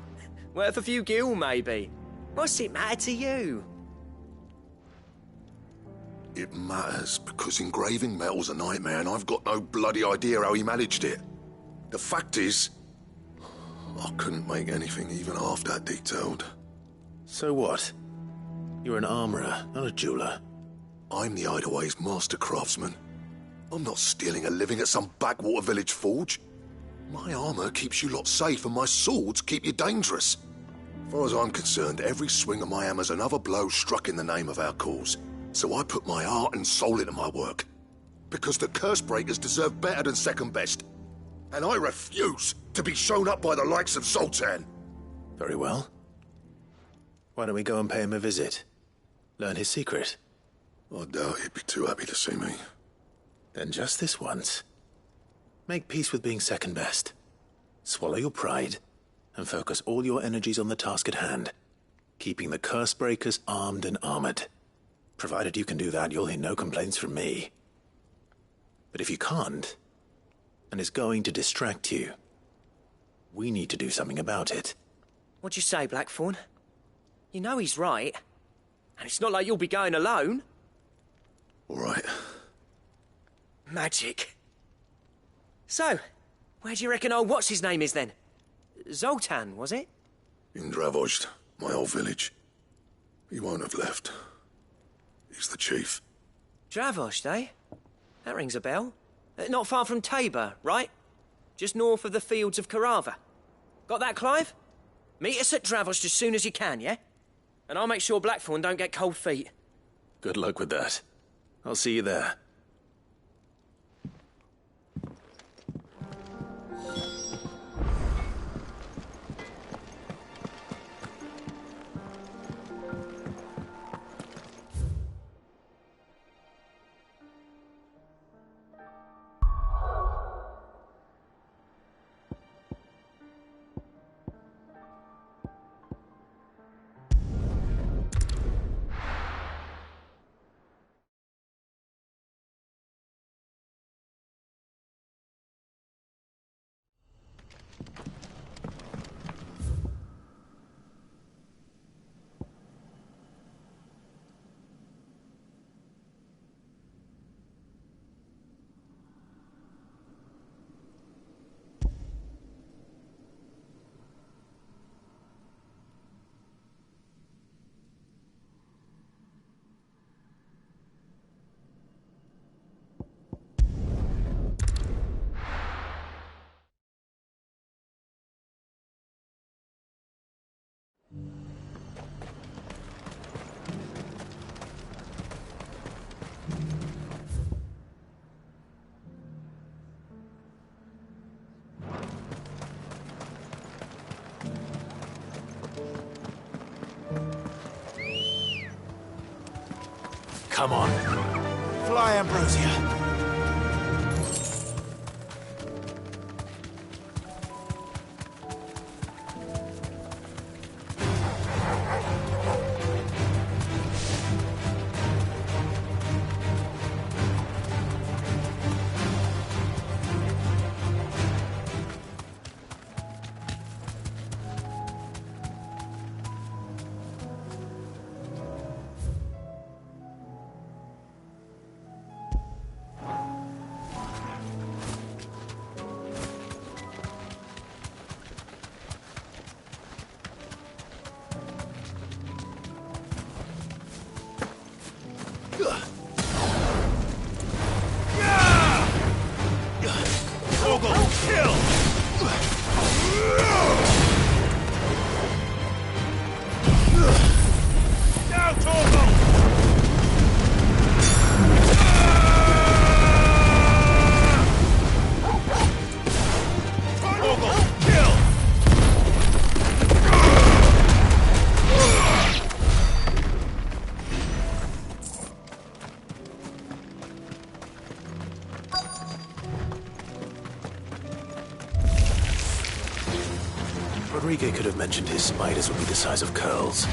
Worth a few gil, maybe. What's it matter to you? It matters because engraving metal's a nightmare, and I've got no bloody idea how he managed it. The fact is, I couldn't make anything even half that detailed. So what? You're an armorer, not a jeweler. I'm the Hideaway's master craftsman. I'm not stealing a living at some backwater village forge. My armor keeps you lot safe, and my swords keep you dangerous. As far as I'm concerned, every swing of my hammer's another blow struck in the name of our cause. So I put my heart and soul into my work. Because the curse breakers deserve better than second best. And I refuse to be shown up by the likes of Zoltan. Very well. Why don't we go and pay him a visit? Learn his secret. I doubt he'd be too happy to see me. Then just this once. Make peace with being second best. Swallow your pride, and focus all your energies on the task at hand. Keeping the curse breakers armed and armored. Provided you can do that, you'll hear no complaints from me. But if you can't, and it's going to distract you, we need to do something about it. What'd you say, Blackthorn? You know he's right. And it's not like you'll be going alone. All right. Magic. So, where do you reckon old what's-his-name is then? Zoltan, was it? In Dravozd, my old village. He won't have left. He's the chief. Dravozd, eh? That rings a bell. Not far from Tabor, right? Just north of the fields of Carava. Got that, Clive? Meet us at Dravozd as soon as you can, yeah? And I'll make sure Blackthorn don't get cold feet. Good luck with that. I'll see you there. Come on. Fly, Ambrosia. Rodrigo could have mentioned his spiders would be the size of curls.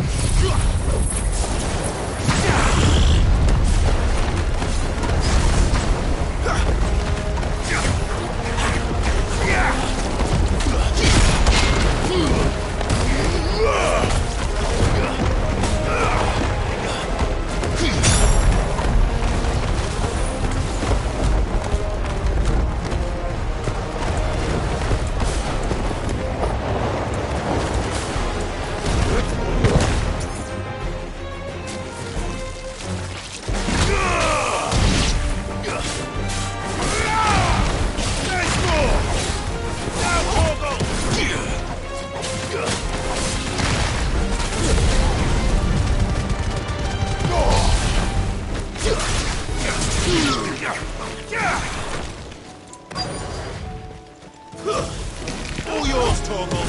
All yours, Torgal.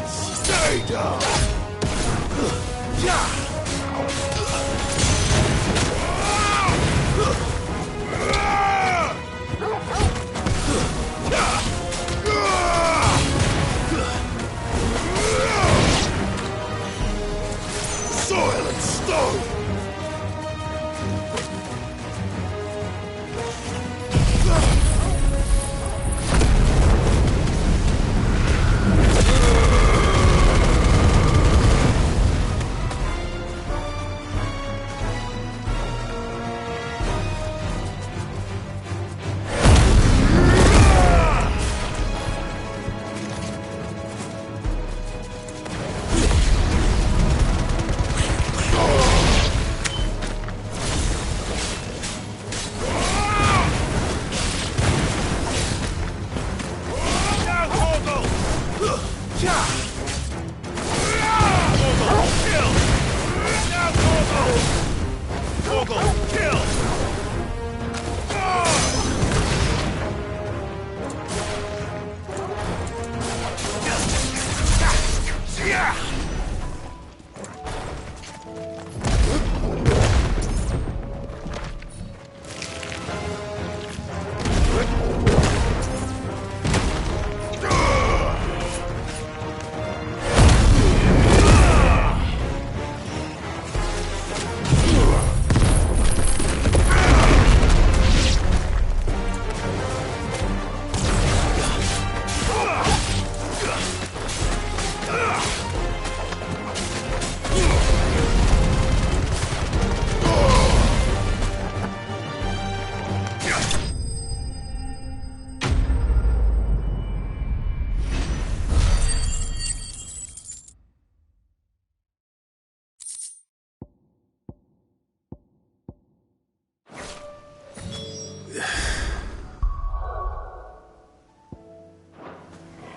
Stay down. Soil and stone.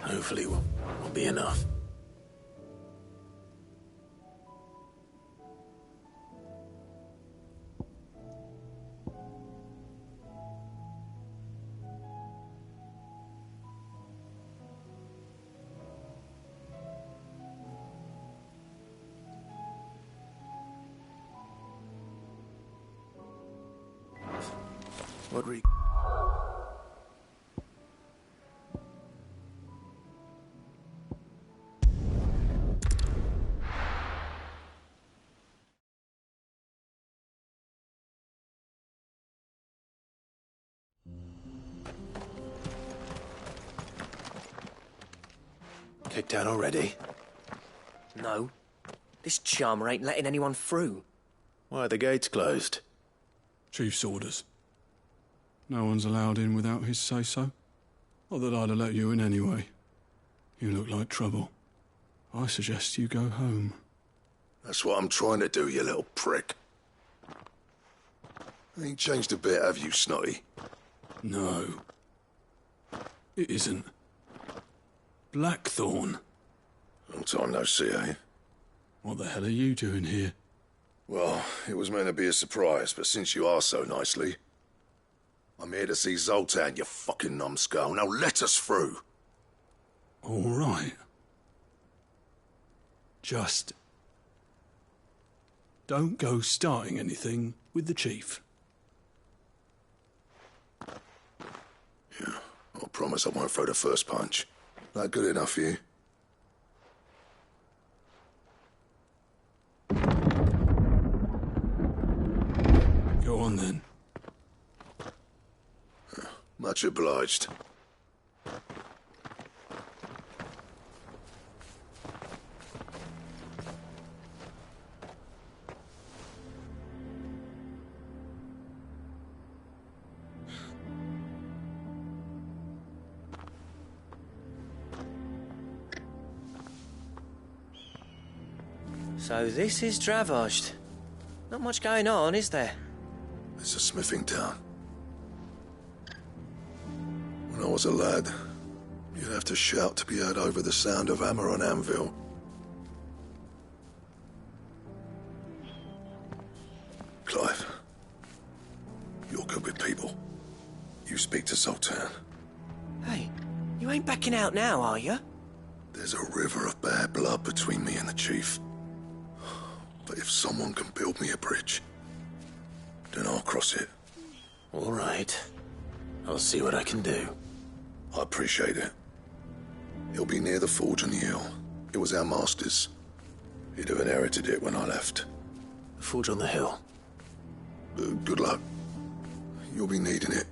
Hopefully will be enough. What re... Kicked out already? No. This charmer ain't letting anyone through. Why are the gates closed? Chief's orders. No one's allowed in without his say-so. Not that I'd have let you in anyway. You look like trouble. I suggest you go home. That's what I'm trying to do, you little prick. Ain't changed a bit, have you, Snotty? No. It isn't. Blackthorn. Long time no see, eh? What the hell are you doing here? Well, it was meant to be a surprise, but since you are so nicely, I'm here to see Zoltan, you fucking numbskull. Now let us through. All right. Just don't go starting anything with the chief. Yeah, I promise I won't throw the first punch. That good enough for you? Go on then. Much obliged. So this is Dravaged. Not much going on, is there? It's a smithing town. When I was a lad, you'd have to shout to be heard over the sound of hammer on anvil. Clive, you're good with people. You speak to Zoltan. Hey, you ain't backing out now, are you? There's a river of bad blood between me and the chief. But if someone can build me a bridge, then I'll cross it. All right. I'll see what I can do. I appreciate it. It'll be near the forge on the hill. It was our master's. He'd have inherited it when I left. The forge on the hill? Good luck. You'll be needing it.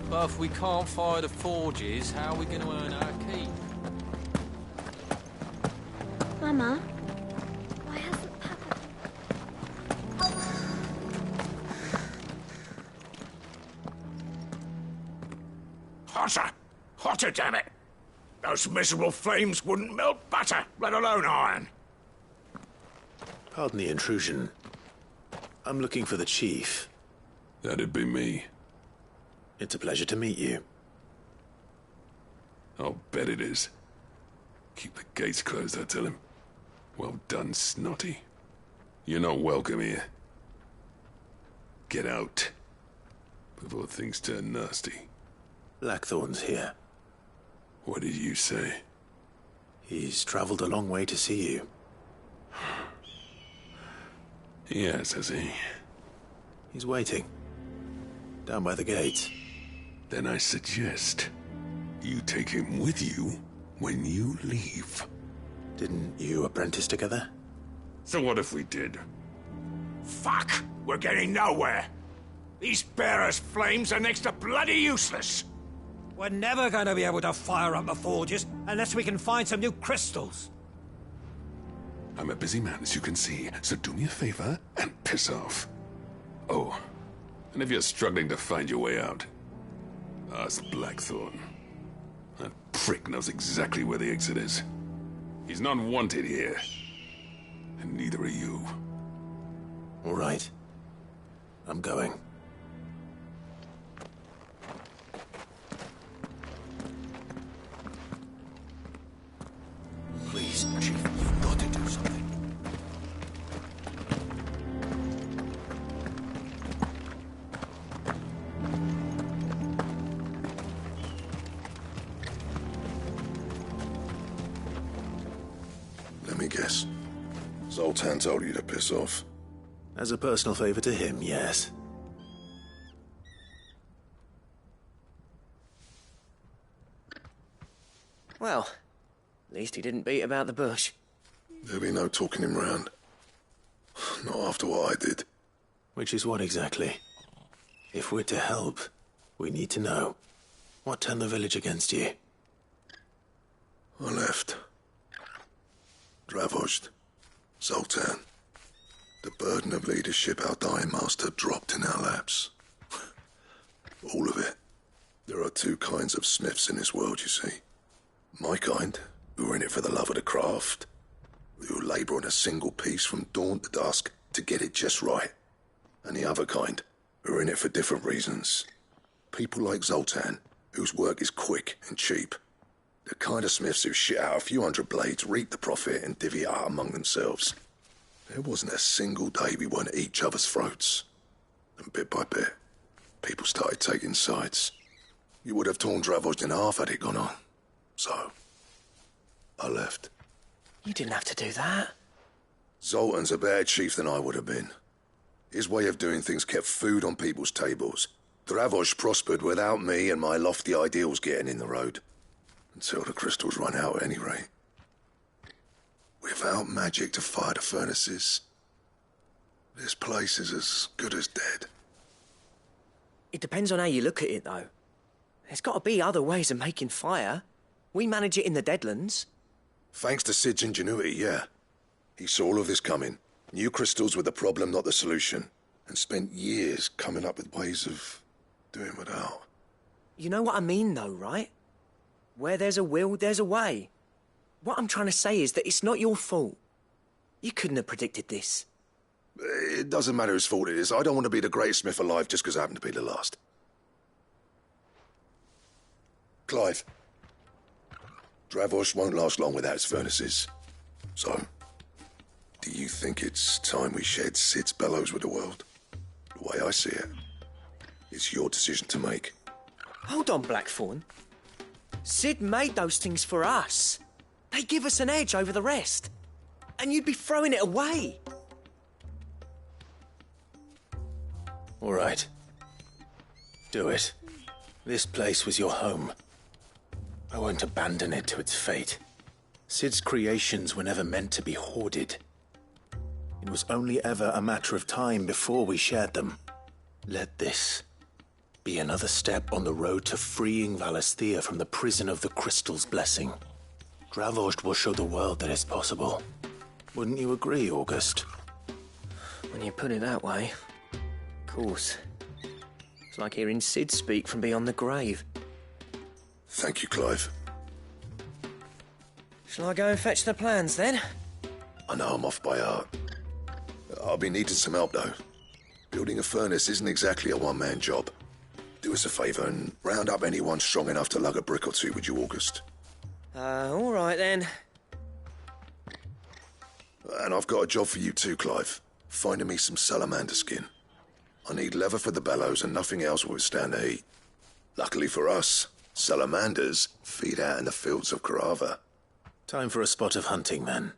But if we can't fire the forges, how are we going to earn our keep? Mama, why hasn't Papa... Hotter! Hotter, damn it! Those miserable flames wouldn't melt butter, let alone iron. Pardon the intrusion. I'm looking for the chief. That'd be me. It's a pleasure to meet you. I'll bet it is. Keep the gates closed, I tell him. Well done, Snotty. You're not welcome here. Get out. Before things turn nasty. Blackthorn's here. What did you say? He's traveled a long way to see you. Yes, has he? He's waiting. Down by the gate. Then I suggest you take him with you when you leave. Didn't you apprentice together? So what if we did? Fuck! We're getting nowhere. These bearers' flames are next to bloody useless. We're never going to be able to fire up the forges unless we can find some new crystals. I'm a busy man, as you can see, so do me a favor and piss off. Oh, and if you're struggling to find your way out, ask Blackthorn. That prick knows exactly where the exit is. He's not wanted here. And neither are you. All right. I'm going. Please, Chief, you've got to do something. Let me guess. Zoltan told you to piss off. As a personal favor to him, yes. Well, at least he didn't beat about the bush. There'll be no talking him round. Not after what I did. Which is what exactly? If we're to help, we need to know. What turned the village against you? I left. Dravozd. Zoltan. The burden of leadership our dying master dropped in our laps. All of it. There are two kinds of smiths in this world, you see. My kind, who are in it for the love of the craft, who labour on a single piece from dawn to dusk to get it just right. And the other kind, who are in it for different reasons. People like Zoltan, whose work is quick and cheap. The kind of smiths who shit out a few hundred blades, reap the profit, and divvy it out among themselves. There wasn't a single day we weren't at each other's throats. And bit by bit, people started taking sides. You would have torn Dravozd in half had it gone on. So, I left. You didn't have to do that. Zoltan's a better chief than I would have been. His way of doing things kept food on people's tables. Dravozd prospered without me and my lofty ideals getting in the road. Until the crystals run out at any rate. Without magic to fire the furnaces, this place is as good as dead. It depends on how you look at it, though. There's got to be other ways of making fire. We manage it in the Deadlands. Thanks to Sid's ingenuity, yeah. He saw all of this coming. Knew crystals were the problem, not the solution. And spent years coming up with ways of doing without. You know what I mean, though, right? Where there's a will, there's a way. What I'm trying to say is that it's not your fault. You couldn't have predicted this. It doesn't matter whose fault it is. I don't want to be the greatest smith alive just because I happen to be the last. Clive. Dravozd won't last long without its furnaces. So, do you think it's time we shared Sid's bellows with the world? The way I see it, it's your decision to make. Hold on, Blackthorn. Sid made those things for us. They give us an edge over the rest. And you'd be throwing it away. All right. Do it. This place was your home. I won't abandon it to its fate. Sid's creations were never meant to be hoarded. It was only ever a matter of time before we shared them. Let this be another step on the road to freeing Valisthea from the prison of the Crystal's blessing. Dravozd will show the world that it's possible. Wouldn't you agree, August? When you put it that way, of course. It's like hearing Sid speak from beyond the grave. Thank you, Clive. Shall I go and fetch the plans, then? I know I'm off by heart. I'll be needing some help, though. Building a furnace isn't exactly a one-man job. Do us a favour and round up anyone strong enough to lug a brick or two, would you, August? All right, then. And I've got a job for you too, Clive. Finding me some salamander skin. I need leather for the bellows and nothing else will withstand the heat. Luckily for us, salamanders feed out in the fields of Karava. Time for a spot of hunting, then.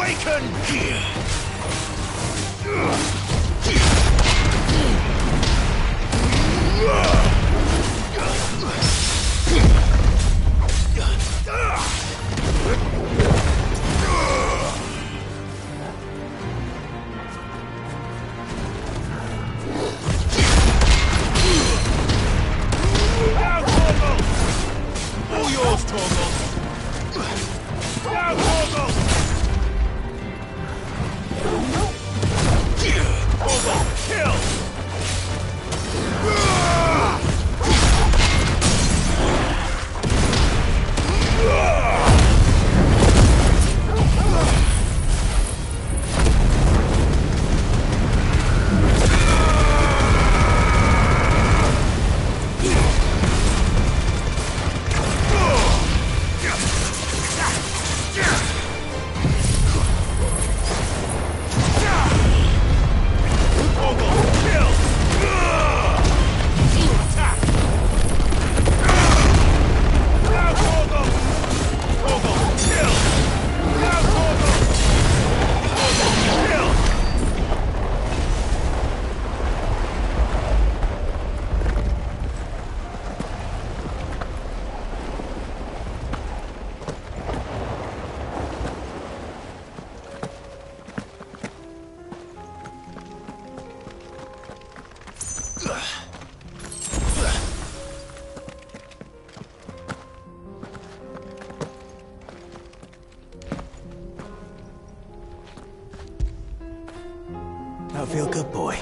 Awaken! All yours, Torgal! Now, Torgal! Torgal, kill! That'll feel good, boy.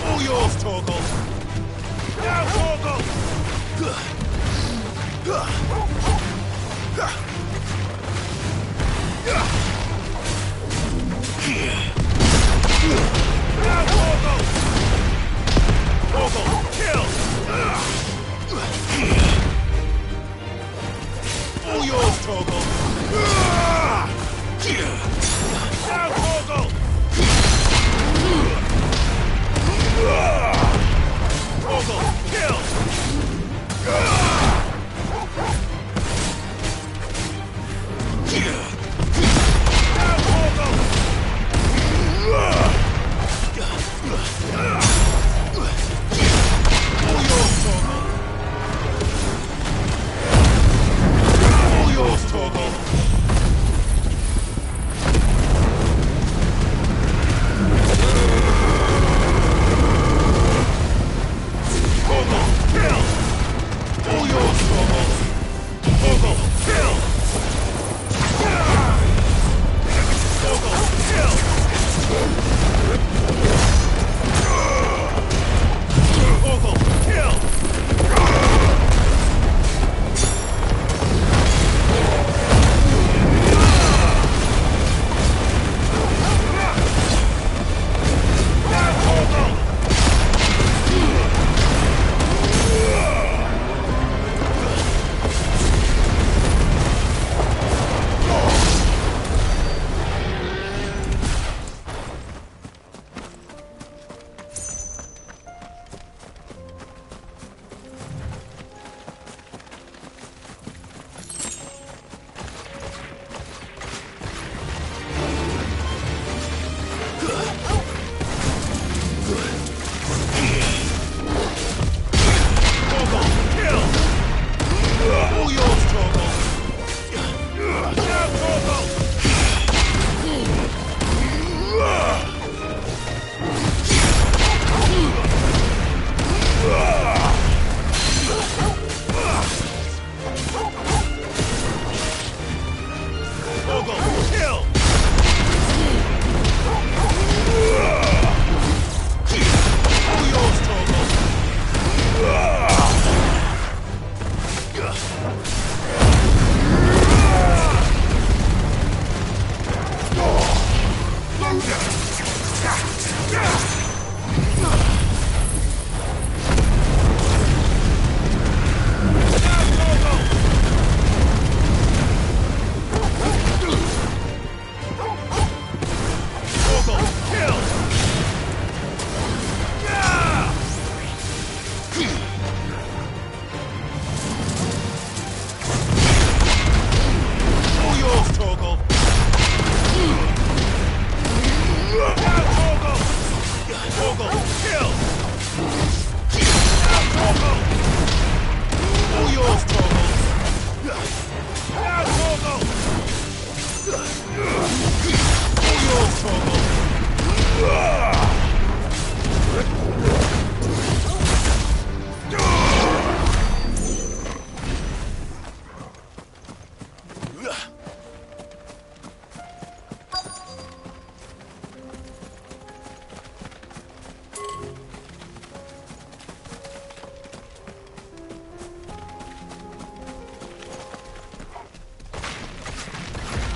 All yours, Torgal! Now, Torgal! Now, Torgal! Torgal, kill! All yours, Torgal! Now, Torgal! Torgal, kill!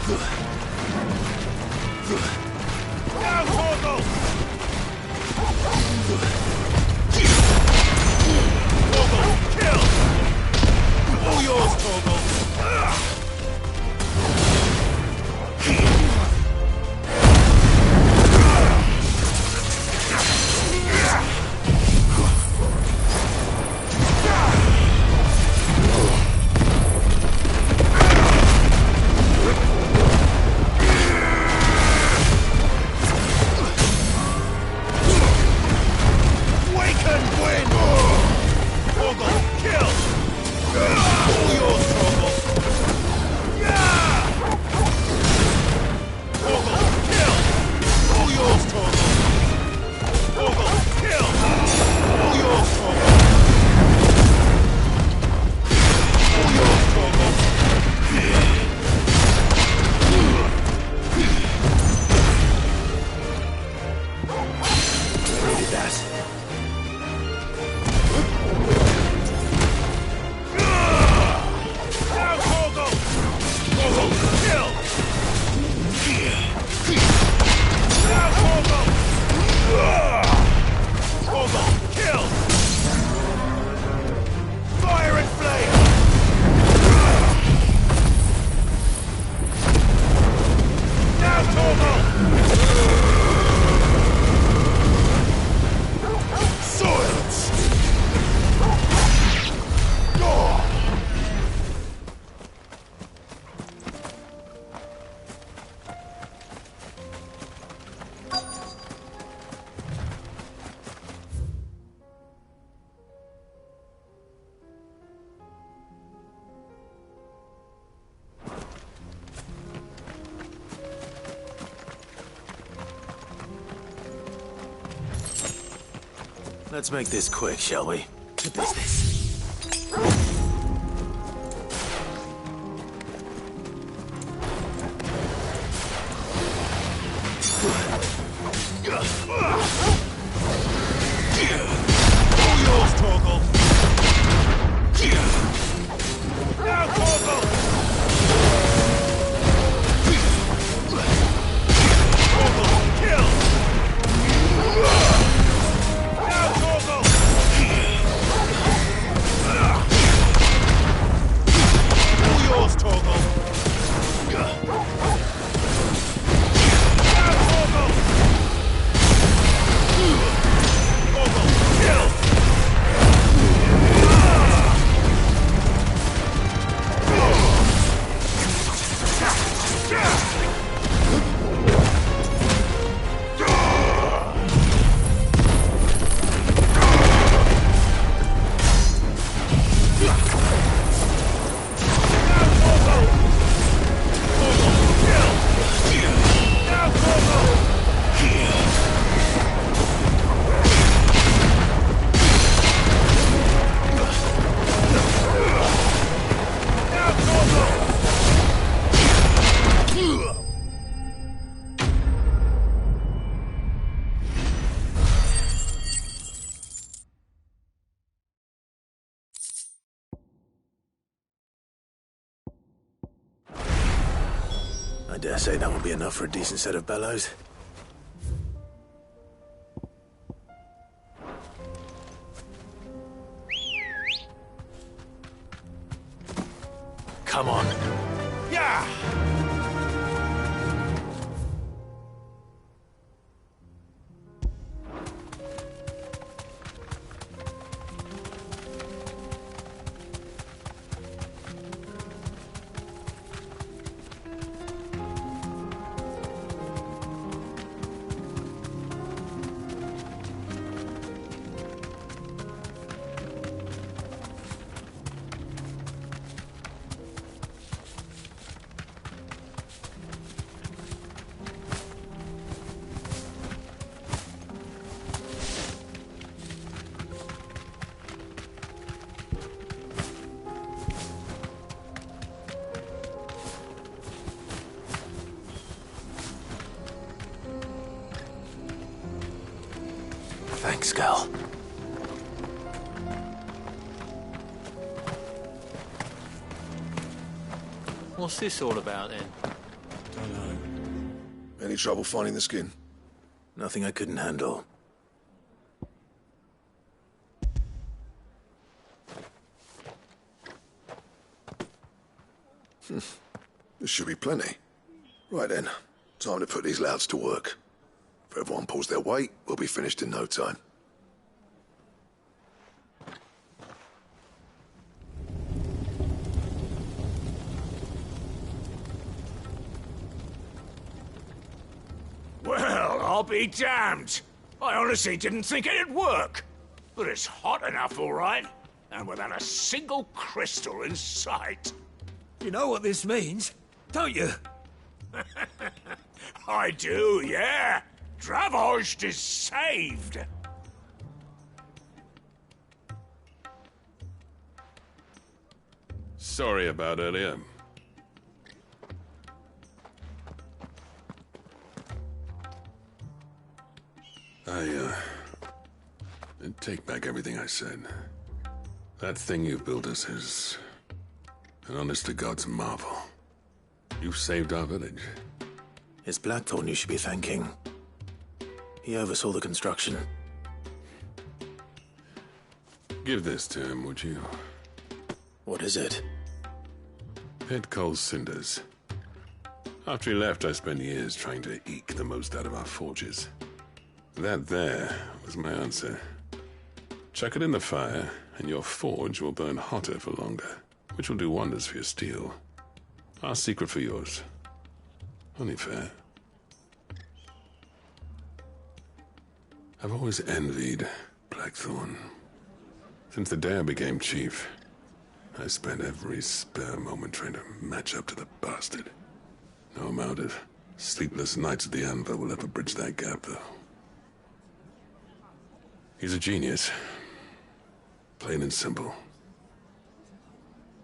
Now, Torgal! Torgal, kill! All yours, Torgal! Let's make this quick, shall we? To business. All yours, Torgal! Now, Torgal! Torgal, kill! Now, Torgal! All yours, Torgal! Now, Torgal! Torgal, kill! I dare say that will be enough for a decent set of bellows. Come on. Yeah! Thanks, girl. What's this all about then? Any trouble finding the skin? Nothing I couldn't handle. There should be plenty. Right then, time to put these louds to work. If everyone pulls their weight, we'll be finished in no time. Well, I'll be damned. I honestly didn't think it'd work. But it's hot enough, all right. And without a single crystal in sight. You know what this means, don't you? I do, yeah. Dravost is saved. Sorry about earlier. I take back everything I said. That thing you built us is an honest-to-God's marvel. You saved our village. It's Blackthorn you should be thanking. He oversaw the construction. Give this to him, would you? What is it? Pit Cole's cinders. After he left, I spent years trying to eke the most out of our forges. That there was my answer. Chuck it in the fire, and your forge will burn hotter for longer, which will do wonders for your steel. Our secret for yours. Only fair. I've always envied Blackthorn. Since the day I became chief, I spent every spare moment trying to match up to the bastard. No amount of sleepless nights at the anvil will ever bridge that gap, though. He's a genius. Plain and simple.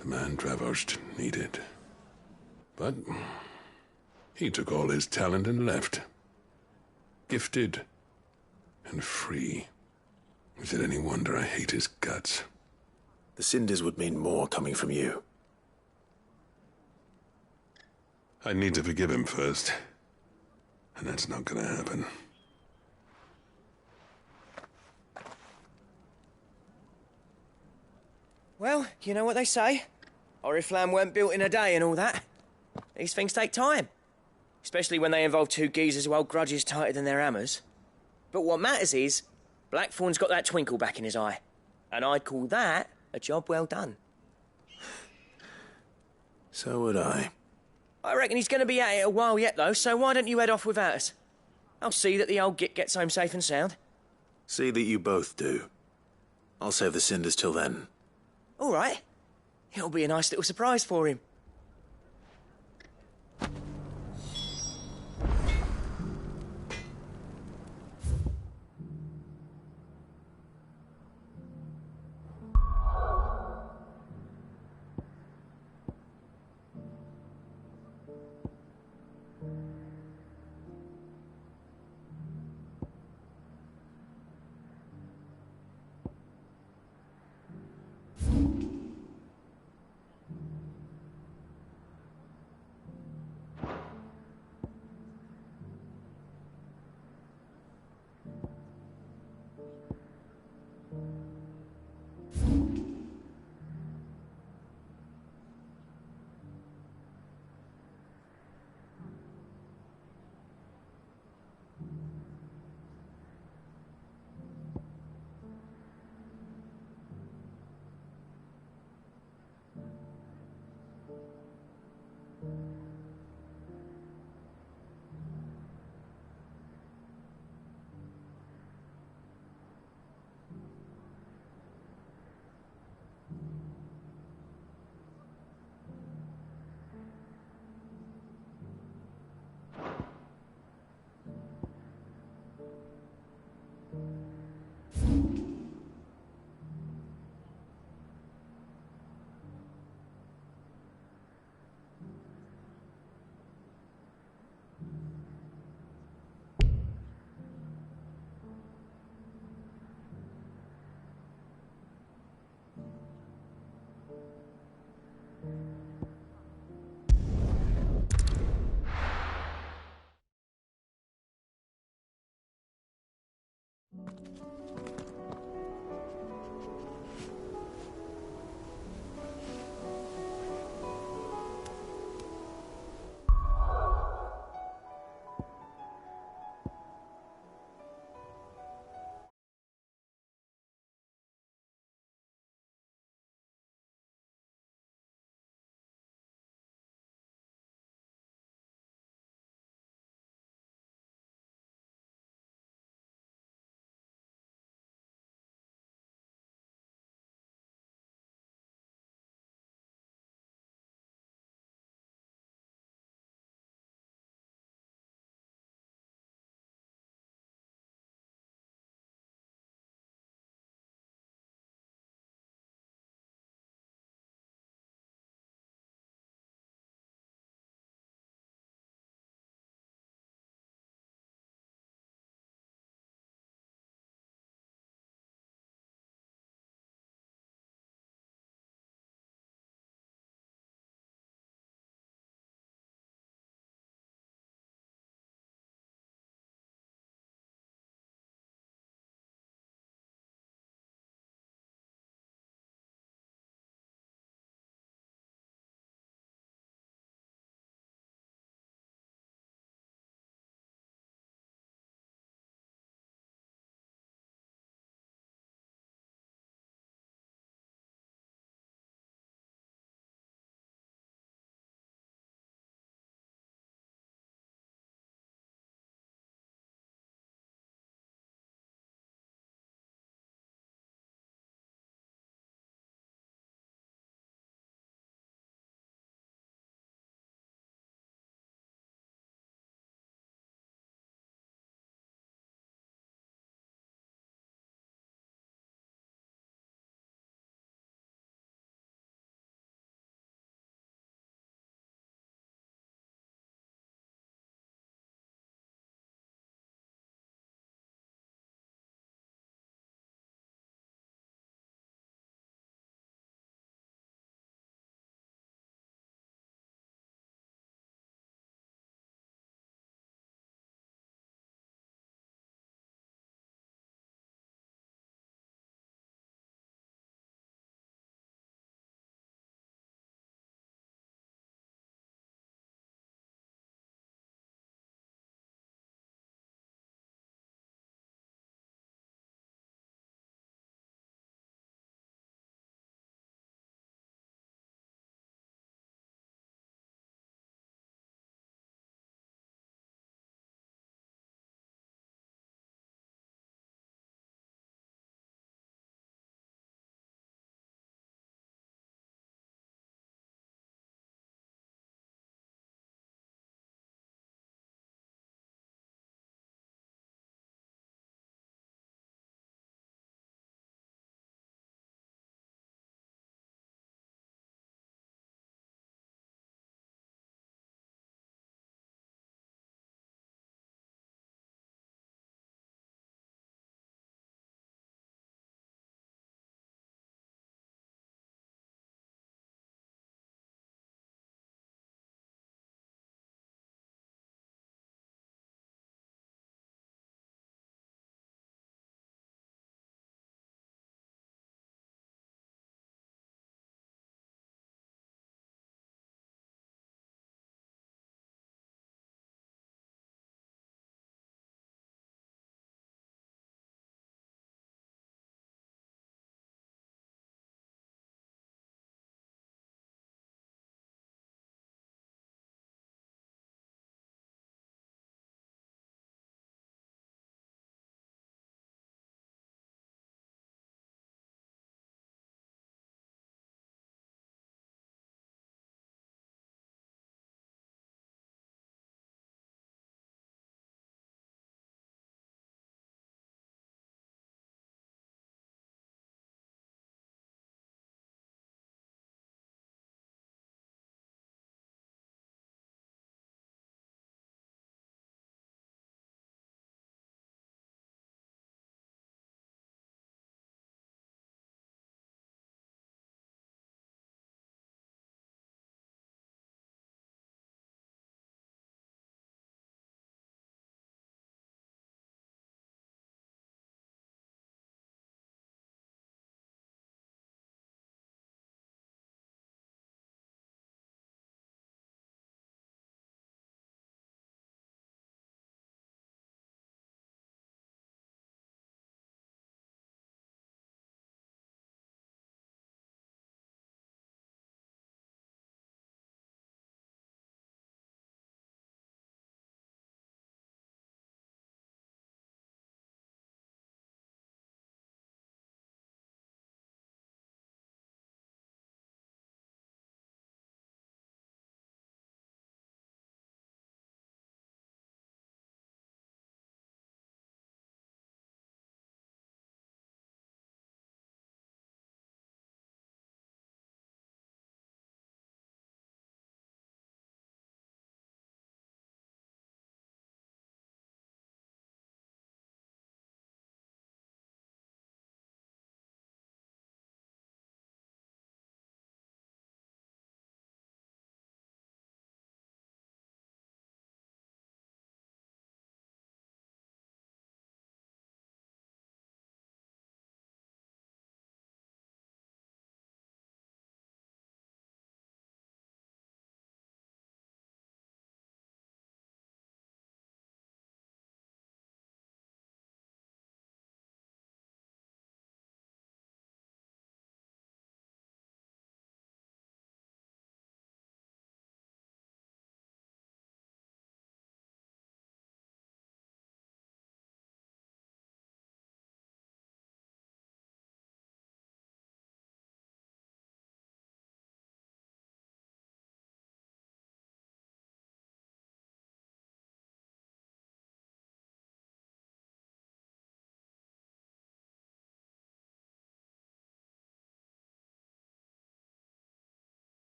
The man Dravost needed. But he took all his talent and left. Gifted and free. Is it any wonder I hate his guts? The cinders would mean more coming from you. I need to forgive him first. And that's not gonna happen. Well, you know what they say. Oriflamme weren't built in a day and all that. These things take time. Especially when they involve two geezers who hold grudges tighter than their hammers. But what matters is, Blackthorn's got that twinkle back in his eye. And I'd call that a job well done. So would I. I reckon he's going to be at it a while yet, though, so why don't you head off without us? I'll see that the old git gets home safe and sound. See that you both do. I'll save the cinders till then. All right. It'll be a nice little surprise for him.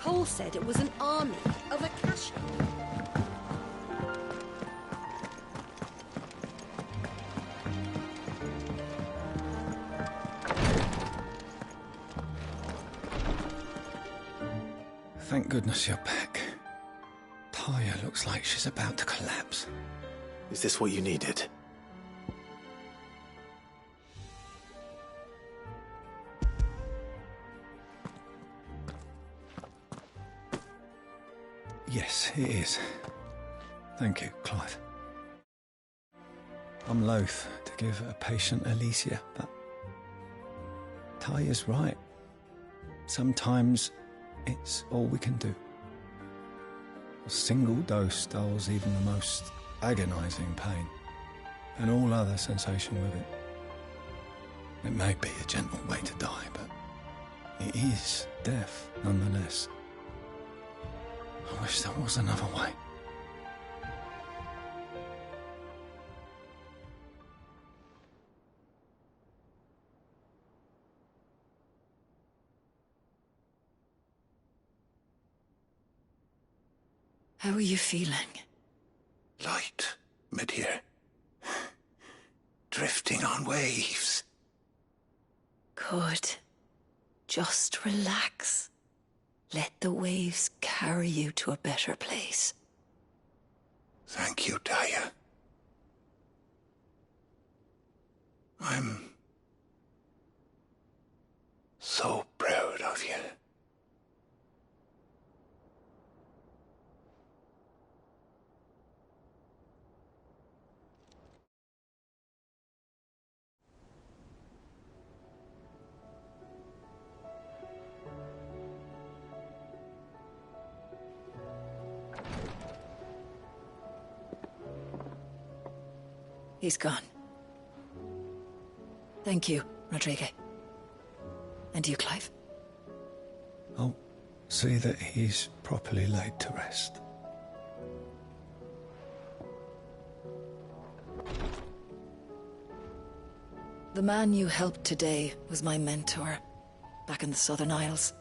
Paul said it was an army of Akasha. Thank goodness you're back. Taya looks like she's about to collapse. Is this what you needed? Yes, it is. Thank you, Clive. I'm loath to give a patient Alicia, but Taya's right. Sometimes it's all we can do. A single dose dulls even the most agonizing pain, and all other sensation with it. It may be a gentle way to die, but it is death nonetheless. I wish there was another way. How are you feeling? Light, mid-here. Drifting on waves. Good. Just relax. Let the waves carry you to a better place. Thank you, Taya. I'm so proud of you. He's gone. Thank you, Rodrigue. And you, Clive? I'll see that he's properly laid to rest. The man you helped today was my mentor, back in the Southern Isles,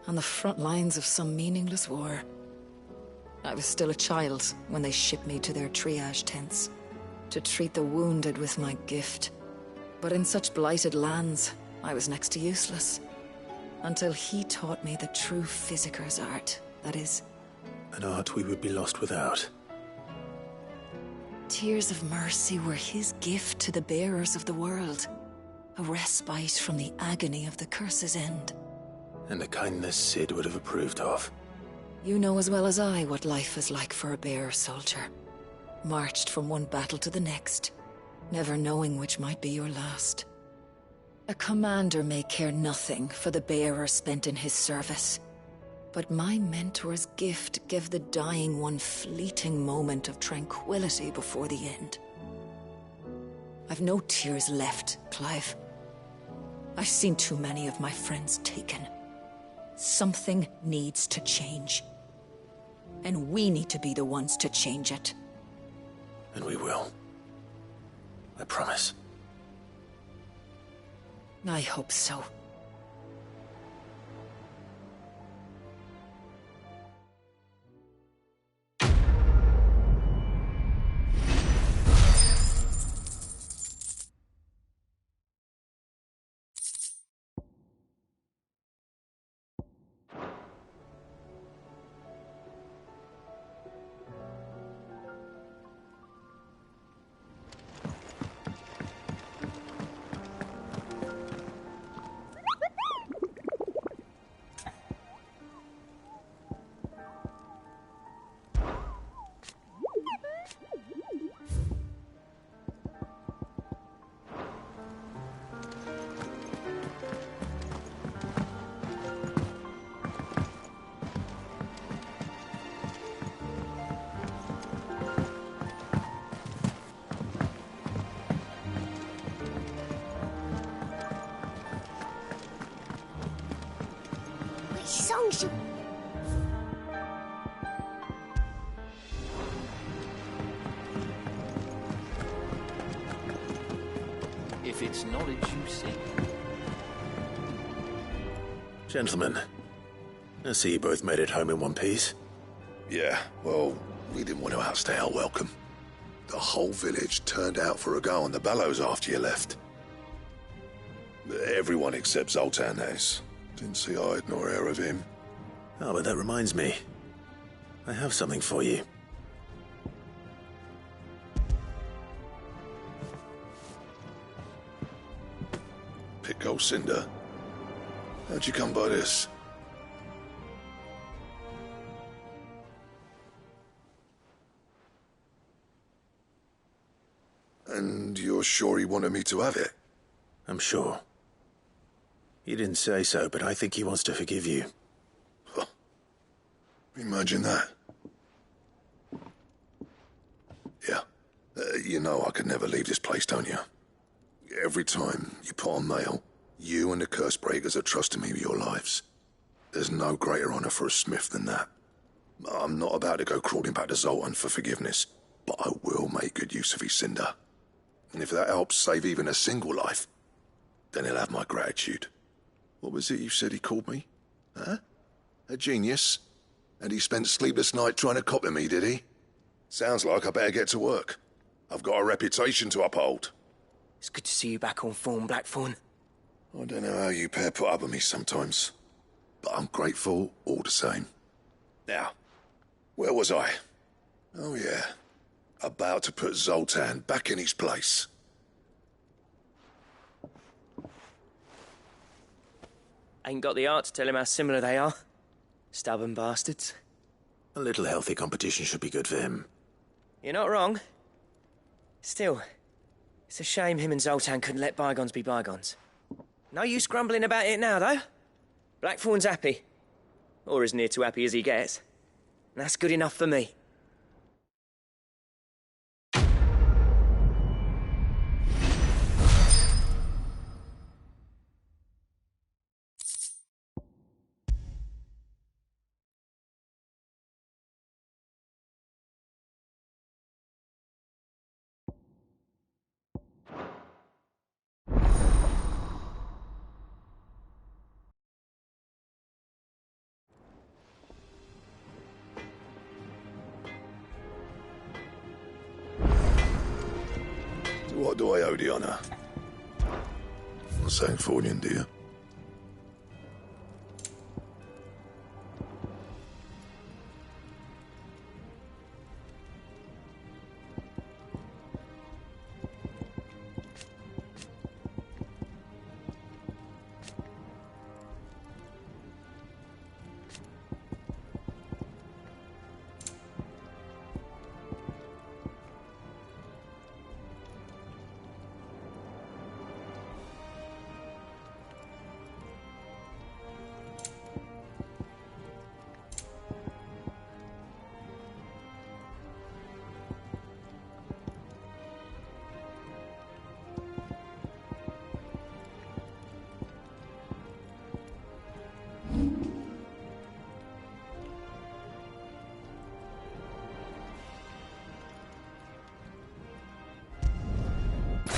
on the front lines of some meaningless war. I was still a child when they shipped me to their triage tents, to treat the wounded with my gift. But in such blighted lands, I was next to useless. Until he taught me the true physicker's art, that is... An art we would be lost without. Tears of mercy were his gift to the bearers of the world. A respite from the agony of the curse's end. And a kindness Sid would have approved of. You know as well as I what life is like for a bearer soldier. Marched from one battle to the next, never knowing which might be your last. A commander may care nothing for the bearer spent in his service, but my mentor's gift gave the dying one fleeting moment of tranquility before the end. I've no tears left, Clive. I've seen too many of my friends taken. Something needs to change. And we need to be the ones to change it. And we will. I promise. I hope so. Songs you... If it's knowledge you seek. Gentlemen, I see you both made it home in one piece. Yeah, well, we didn't want to outstay our welcome. The whole village turned out for a go on the bellows after you left. Everyone except Zoltan, that is. Didn't see hide nor hair of him. Oh, but that reminds me. I have something for you. Pico Cinder. How'd you come by this? And you're sure he wanted me to have it? I'm sure. He didn't say so, but I think he wants to forgive you. Huh. Imagine that. Yeah. You know I could never leave this place, don't you? Every time you put on mail, you and the curse breakers are trusting me with your lives. There's no greater honor for a smith than that. I'm not about to go crawling back to Zoltan for forgiveness, but I will make good use of his cinder. And if that helps save even a single life, then he'll have my gratitude. What was it you said he called me? Huh? A genius? And he spent sleepless nights trying to copy me, did he? Sounds like I better get to work. I've got a reputation to uphold. It's good to see you back on form, Blackthorn. I don't know how you pair put up with me sometimes, but I'm grateful all the same. Now, where was I? Oh yeah, about to put Zoltan back in his place. Ain't got the art to tell him how similar they are. Stubborn bastards. A little healthy competition should be good for him. You're not wrong. Still, it's a shame him and Zoltan couldn't let bygones be bygones. No use grumbling about it now, though. Blackthorn's happy. Or as near to happy as he gets. And that's good enough for me. What do I owe the honor? Not saying Fornian, do you?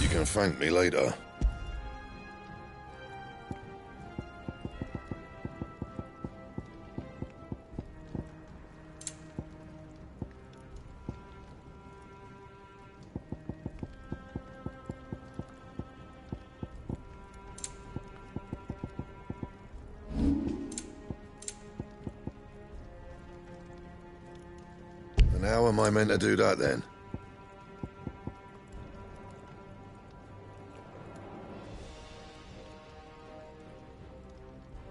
You can thank me later. And how am I meant to do that then?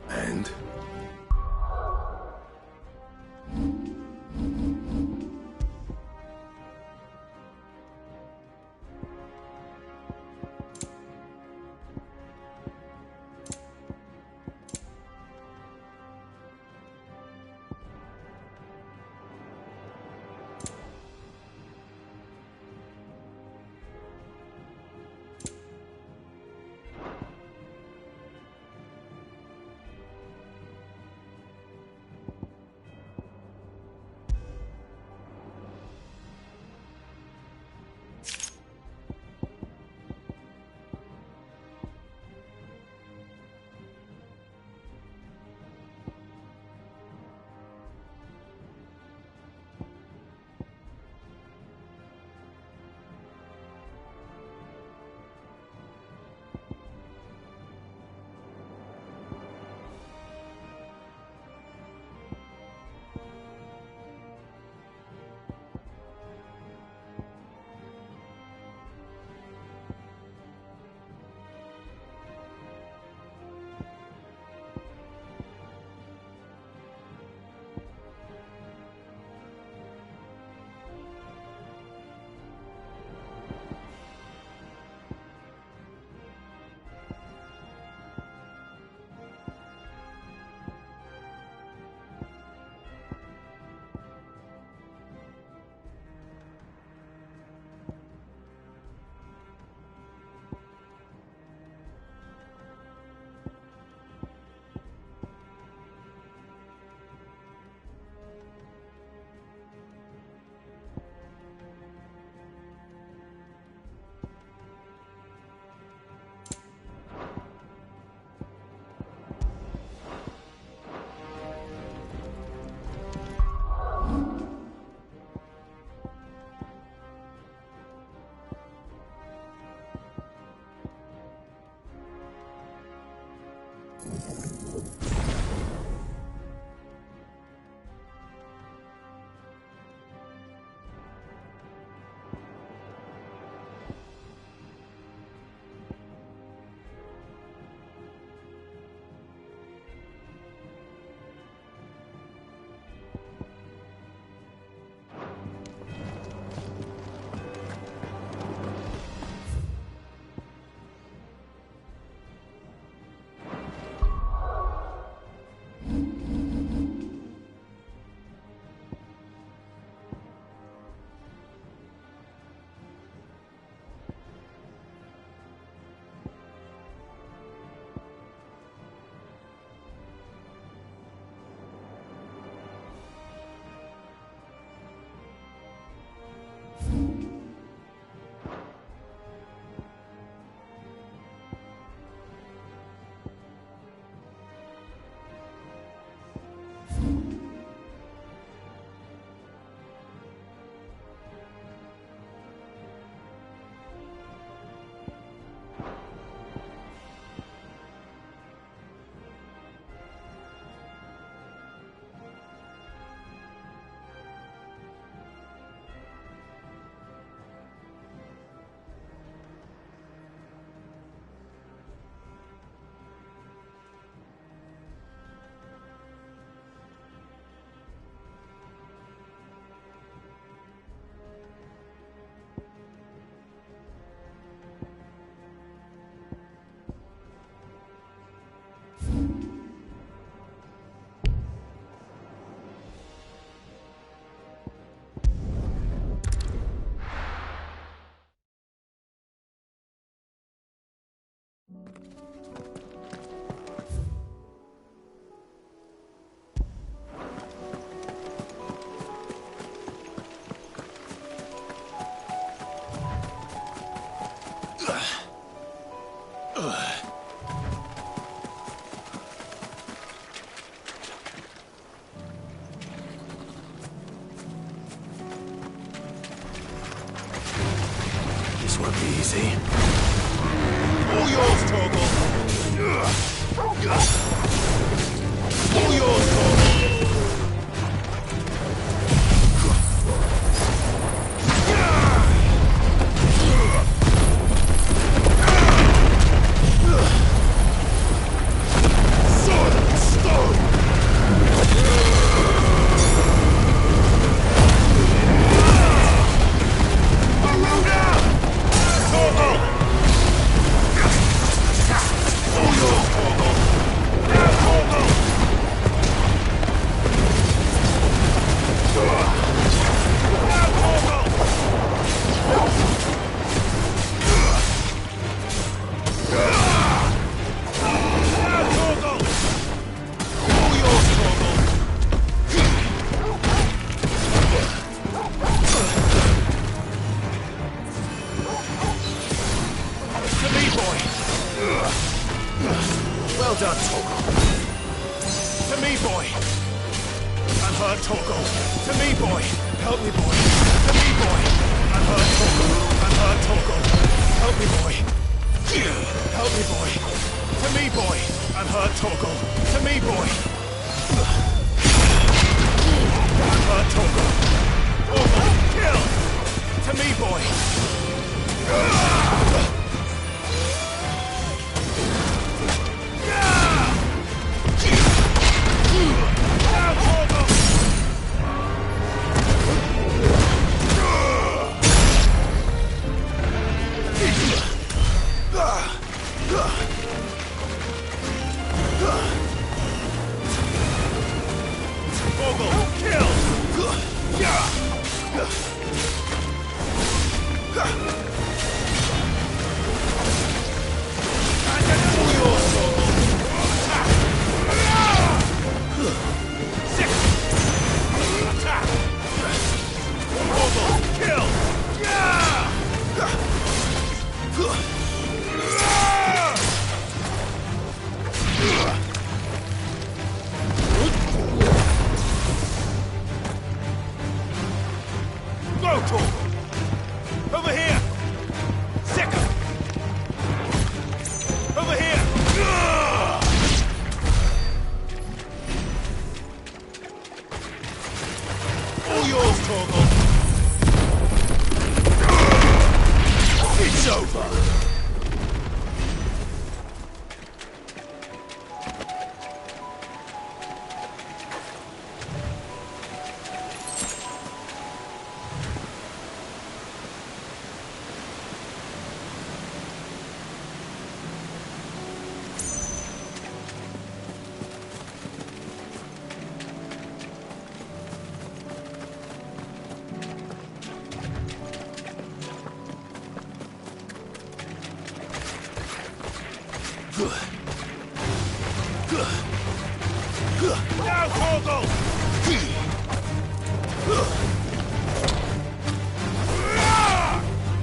And? won't be easy. All yours, Torgal! All yours, Torgal! Well done, Torgal. To me, boy. I'm hurt, Torgal. To me, boy. Help me, boy. To me, boy. I'm hurt, Torgal. I'm hurt, Torgal. Help me, boy. Help me, boy. To me, boy. I'm hurt, Torgal. To me, boy. I'm hurt, Torgal. Torgal, kill! To me, boy. Over here! Second! Over here! All yours, Torgal! It's over! Now, Torgal!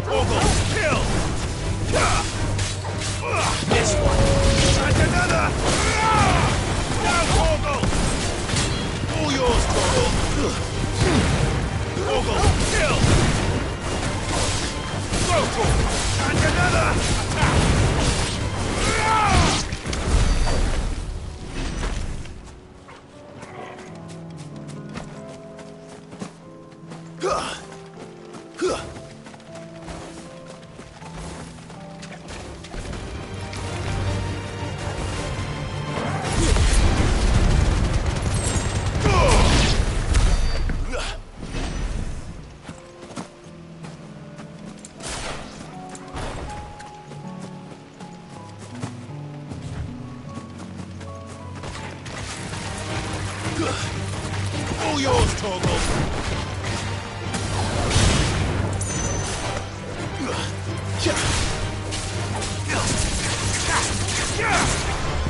Torgal, kill! This one! And another! Now, Torgal! All yours, Torgal! Torgal, kill! Go, Torgal! And another! Attack! All yours, Torgal!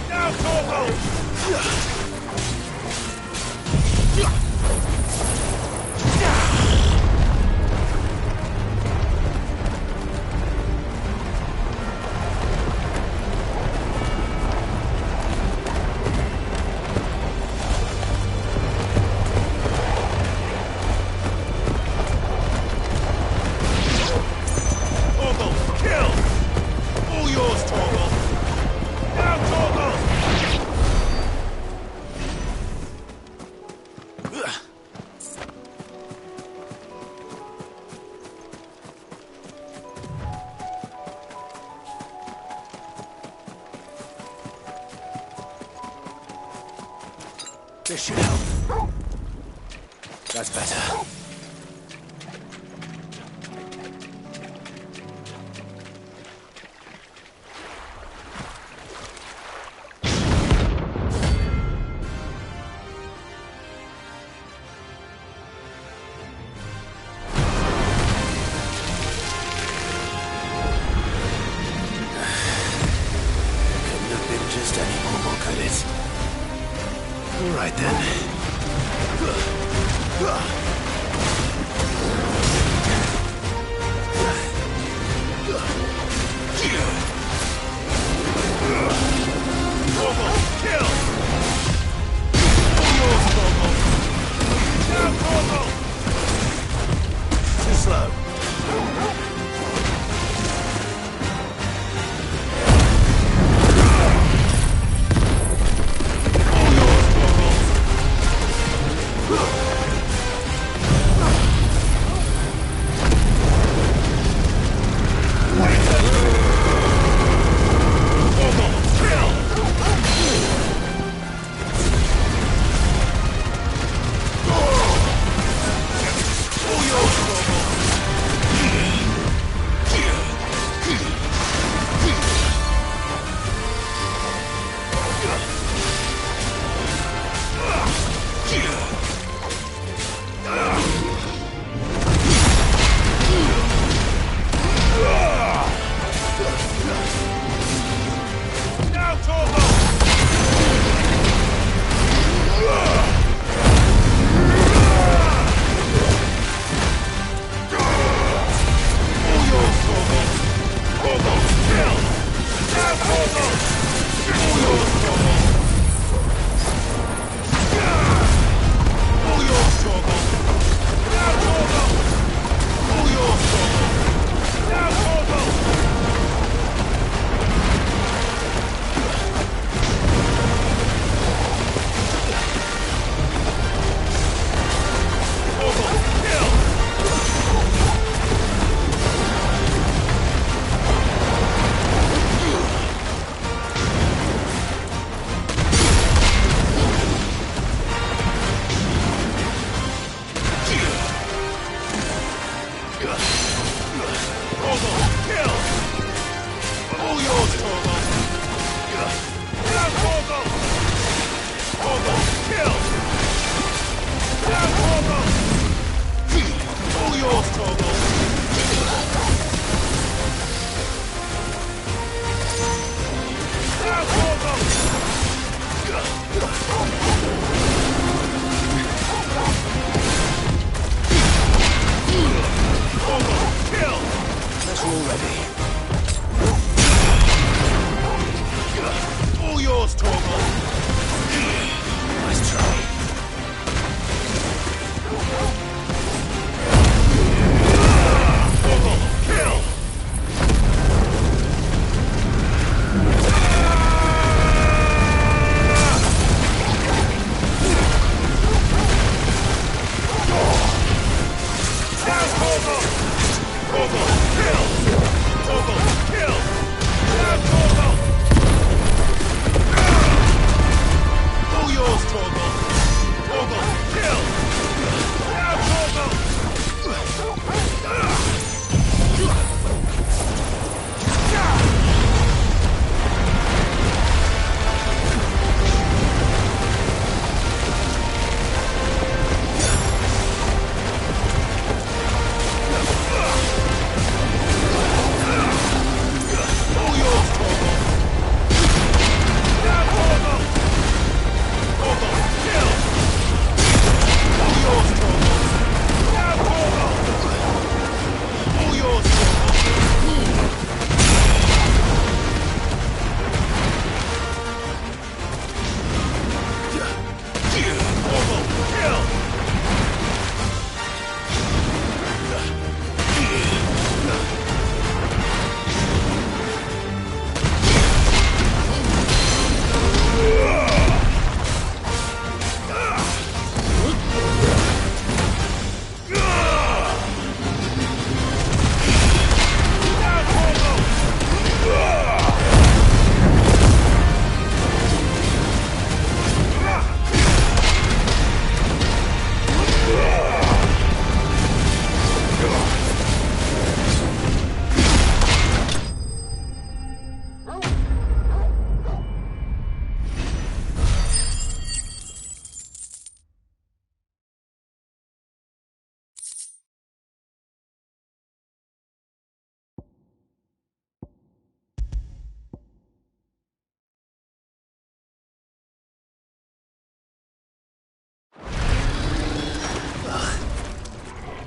Now, Torgal! Torgal! This should help. That's better.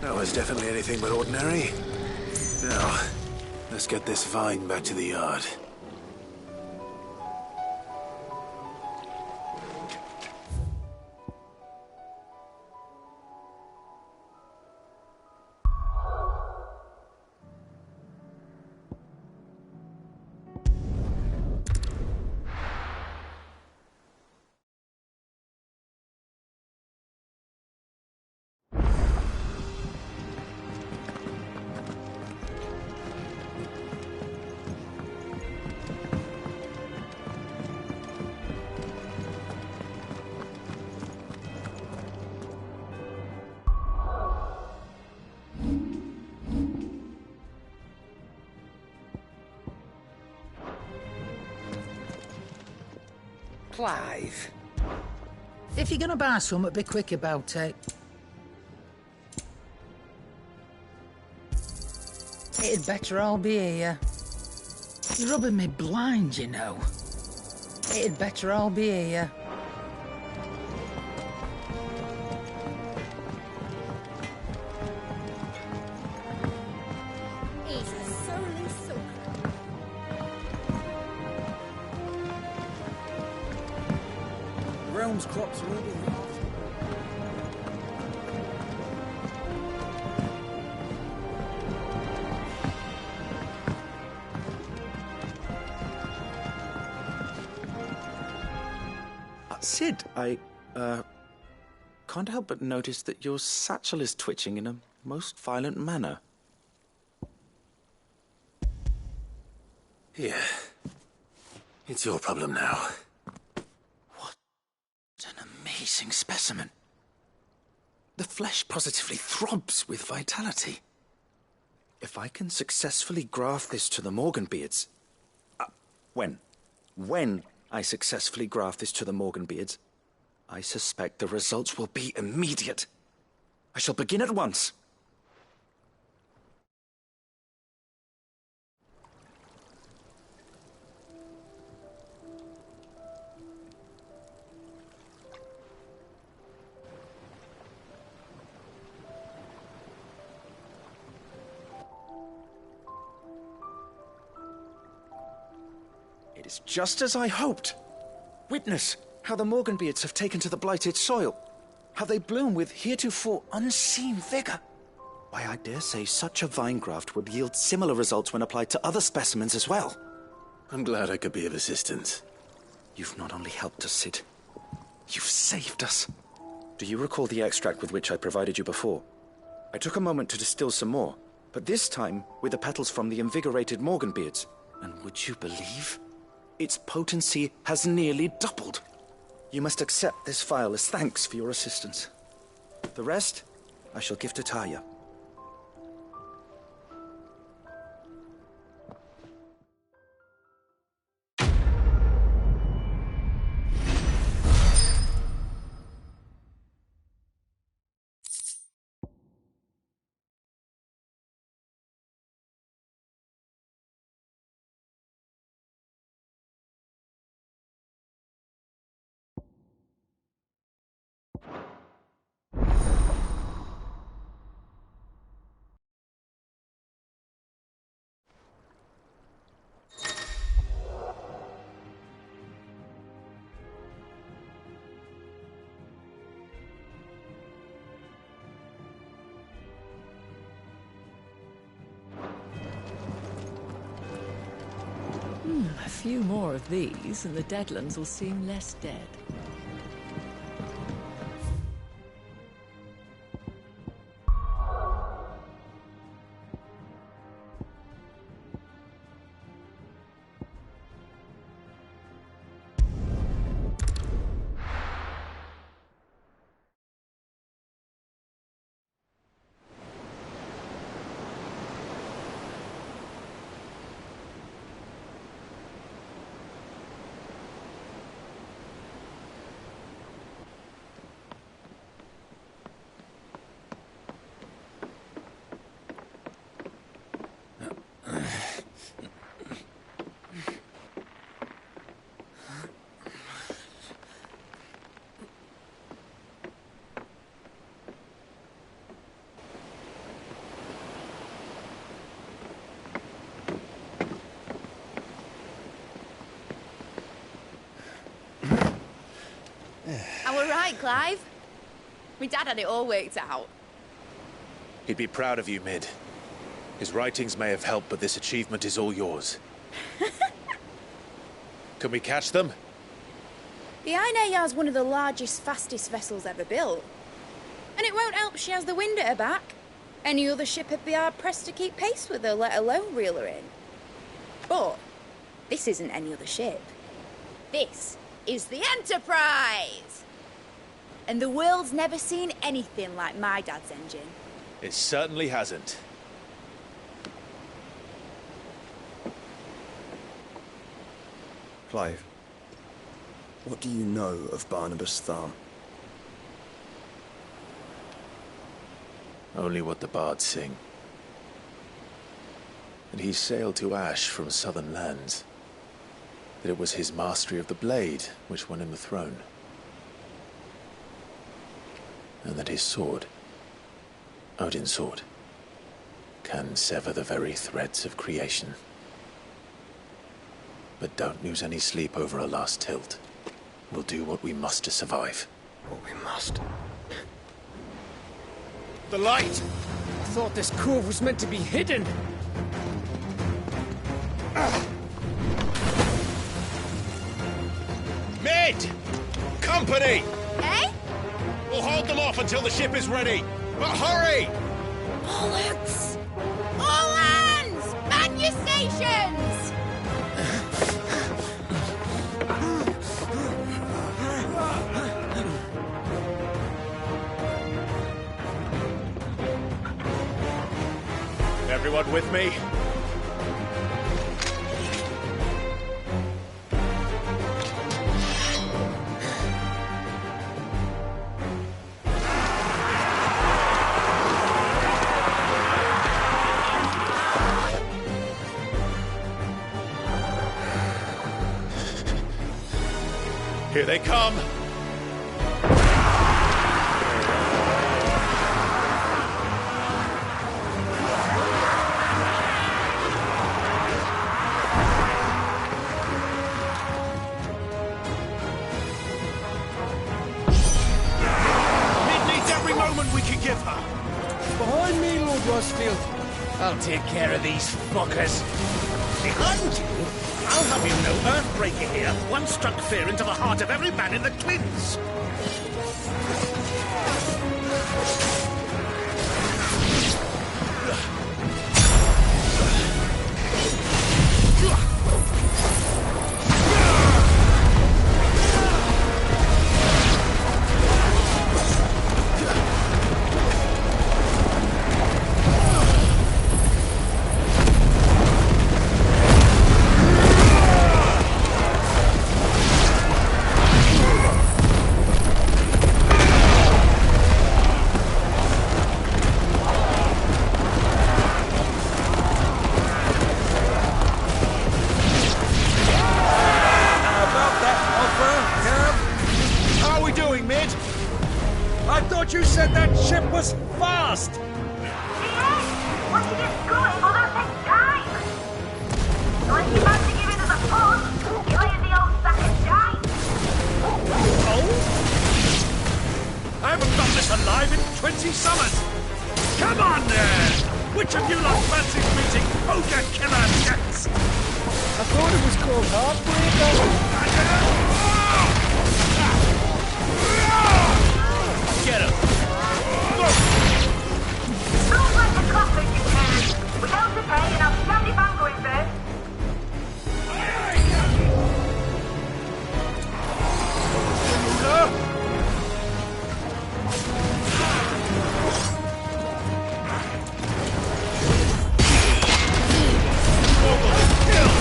That was definitely anything but ordinary. Now, let's get this vine back to the yard. Clive. If you're gonna buy something, be quick about it. It'd better all be here. You're rubbing me blind, you know. It'd better all be here. He's a surly sucker. Realm's crops are all being Sid, I can't help but notice that your satchel is twitching in a most violent manner. Here. It's your problem now. What an amazing specimen. The flesh positively throbs with vitality. If I can successfully graft this to the Morganbeards... When I successfully graft this to the Morganbeards, I suspect the results will be immediate. I shall begin at once. It is just as I hoped. Witness how the Morganbeards have taken to the blighted soil. How they bloom with heretofore unseen vigor. Why, I dare say such a vine graft would yield similar results when applied to other specimens as well. I'm glad I could be of assistance. You've not only helped us, Sid, you've saved us. Do you recall the extract with which I provided you before? I took a moment to distill some more, but this time with the petals from the invigorated Morganbeards. And would you believe? Its potency has nearly doubled. You must accept this vial as thanks for your assistance. The rest, I shall give to Taya. A few more of these, and the Deadlands will seem less dead. it, Clive? My dad had it all worked out. He'd be proud of you, Mid. His writings may have helped, but this achievement is all yours. Can we catch them? The Ainayar's one of the largest, fastest vessels ever built. And it won't help she has the wind at her back. Any other ship would be hard-pressed to keep pace with her, let alone reel her in. But this isn't any other ship. This is the Enterprise! And the world's never seen anything like my dad's engine. It certainly hasn't. Clive, what do you know of Barnabas Tharm? Only what the bards sing. And he sailed to Ash from southern lands. That it was his mastery of the blade which won him the throne. And that his sword, Odin's sword, can sever the very threads of creation. But don't lose any sleep over a last tilt. We'll do what we must to survive. What we must. The light! I thought this cove was meant to be hidden. Mid! Company! Eh? We'll hold them off until the ship is ready. But hurry! Bollocks! All hands! Man your stations! Everyone with me? Here they come! Give her. Behind me, Lord Rosfield. I'll take care of these fuckers. Behind you? I'll have you know Earthbreaker here once struck fear into the heart of every man in the Twins. You said that ship was fast! What you get going will not take time! Unless you fancy giving us a push, you'll hear the old sack and die! Oh? I haven't got this alive in 20 summers! Come on there! Which of you lot fancies meeting Ogre Killer Jets? I thought it was called Heartbreaker. Get him! Don't let the clappers you can. We don't pay and I'll stand if I'm going first. Kill!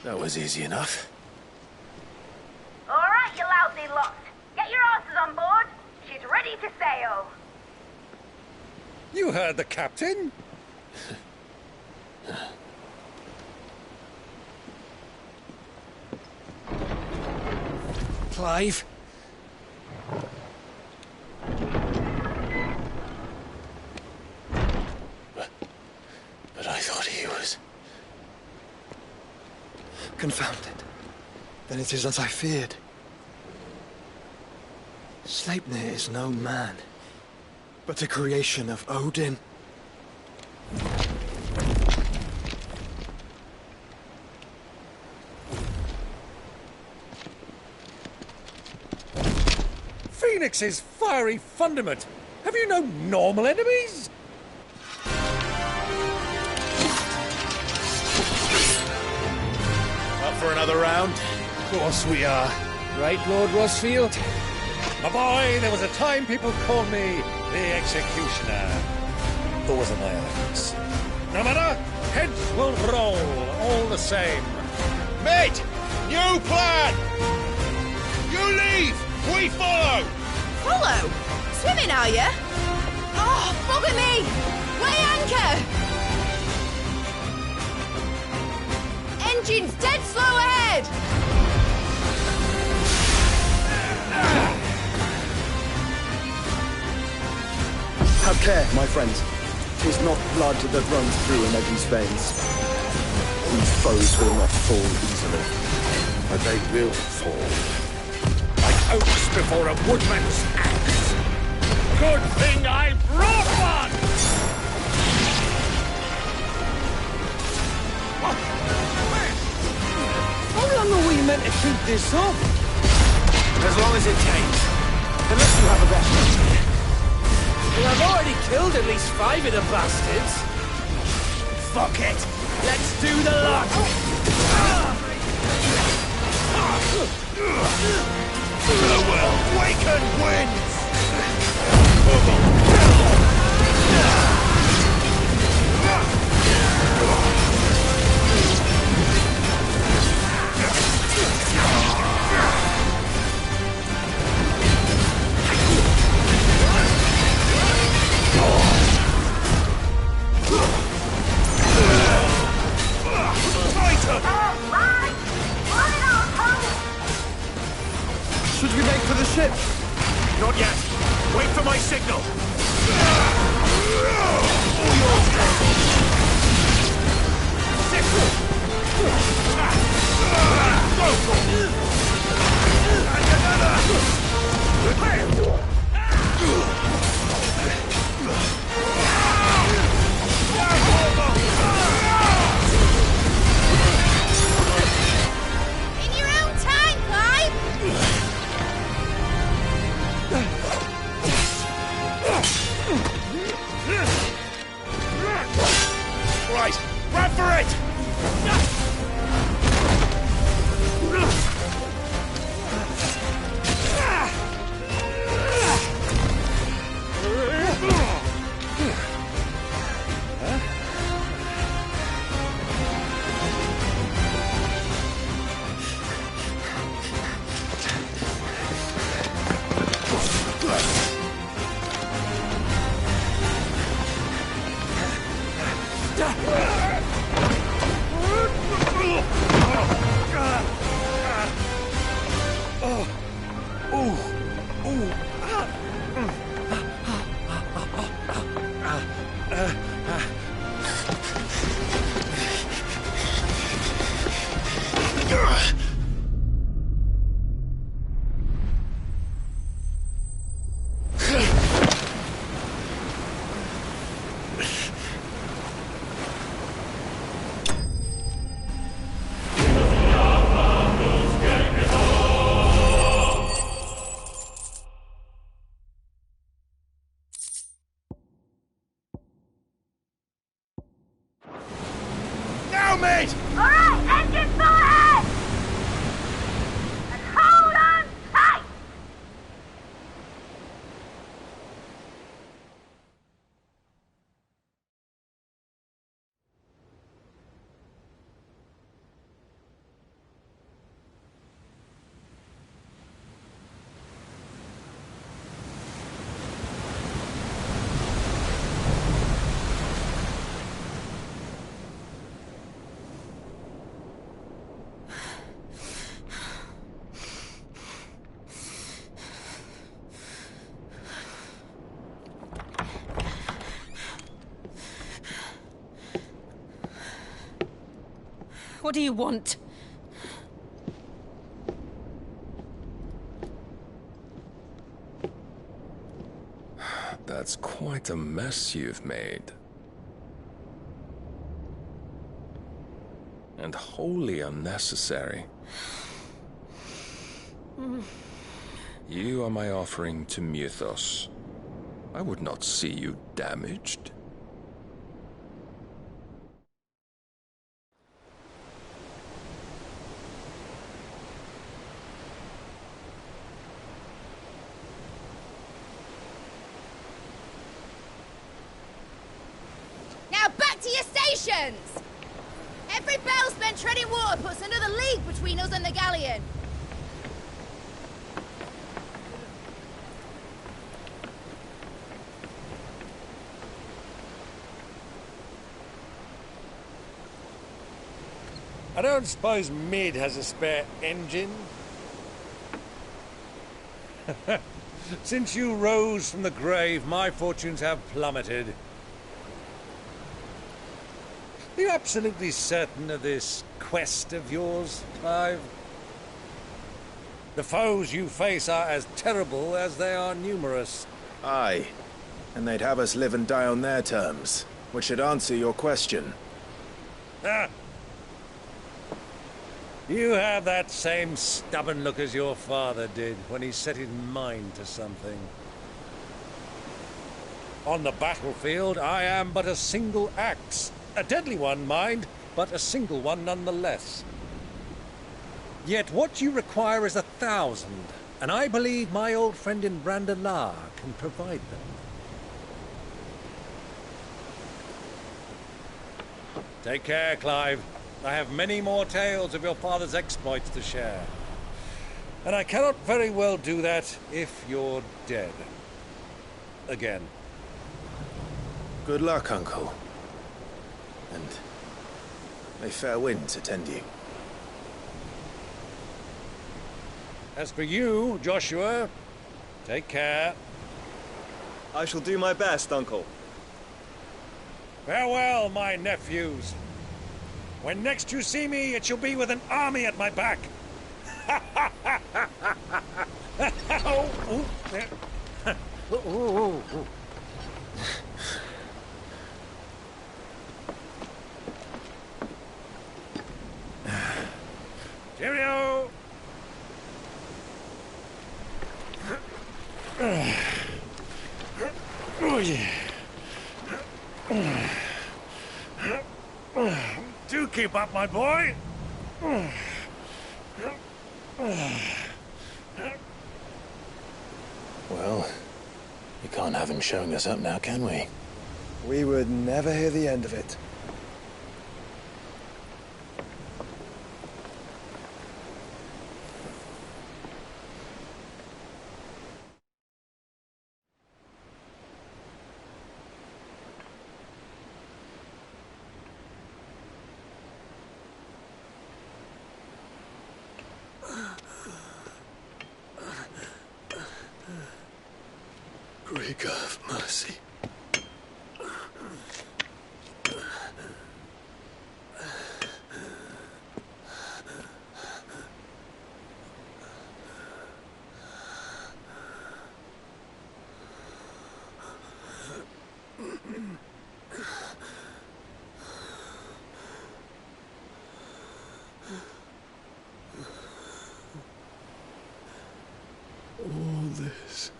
That was easy enough. All right, you lousy lot. Get your asses on board. She's ready to sail. You heard the captain. Clive. But I thought he was... Confounded. Then it is as I feared. Sleipnir is no man, but a creation of Odin. Phoenix's fiery fundament. Have you no normal enemies? Up for another round? Of course we are. Right, Lord Rosfield? My boy, there was a time people called me the Executioner. Who was an Alex? No matter, heads will roll all the same. Mate! New plan! You leave! We follow! Follow? Swimming, are you? Oh, bugger me! Weigh anchor! Engine's dead slow ahead! Have care, my friends. 'Tis not blood that runs through a Nevi's veins. These foes will not fall easily. But they will fall. Like oaks before a woodman's axe. Good thing I brought one! How long are we meant to keep this up? As long as it takes. Unless you have a better idea. Well, I've already killed at least 5 of the bastards. Fuck it. Let's do the lot. Farewell, Waken wins! Should we make for the ship? Not yet. Wait for my signal. In your own time, Clive! Right, run for it! Mate! All right, engine full ahead! And hold on tight! What do you want? That's quite a mess you've made. And wholly unnecessary. You are my offering to Mythos. I would not see you damaged. Now back to your stations! Every bell spent treading water puts another league between us and the galleon. I don't suppose Mid has a spare engine? Since you rose from the grave, my fortunes have plummeted. Are you absolutely certain of this quest of yours, Clive? The foes you face are as terrible as they are numerous. Aye, and they'd have us live and die on their terms, which should answer your question. Ah! You have that same stubborn look as your father did when he set his mind to something. On the battlefield, I am but a single axe. A deadly one, mind, but a single one nonetheless. Yet what you require is 1,000, and I believe my old friend in Brandalar can provide them. Take care, Clive. I have many more tales of your father's exploits to share. And I cannot very well do that if you're dead. Again. Good luck, Uncle. And may fair winds attend you. As for you, Joshua, take care. I shall do my best, Uncle. Farewell, my nephews. When next you see me, it shall be with an army at my back. Cheerio! Oh, yeah. Do keep up, my boy. Well, we can't have him showing us up now, can we? We would never hear the end of it. Great God of mercy. All this.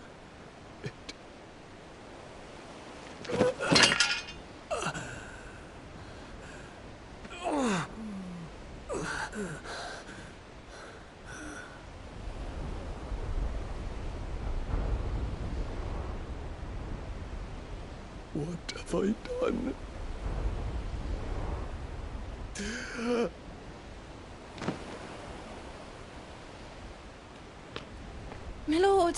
What have I done? My lord.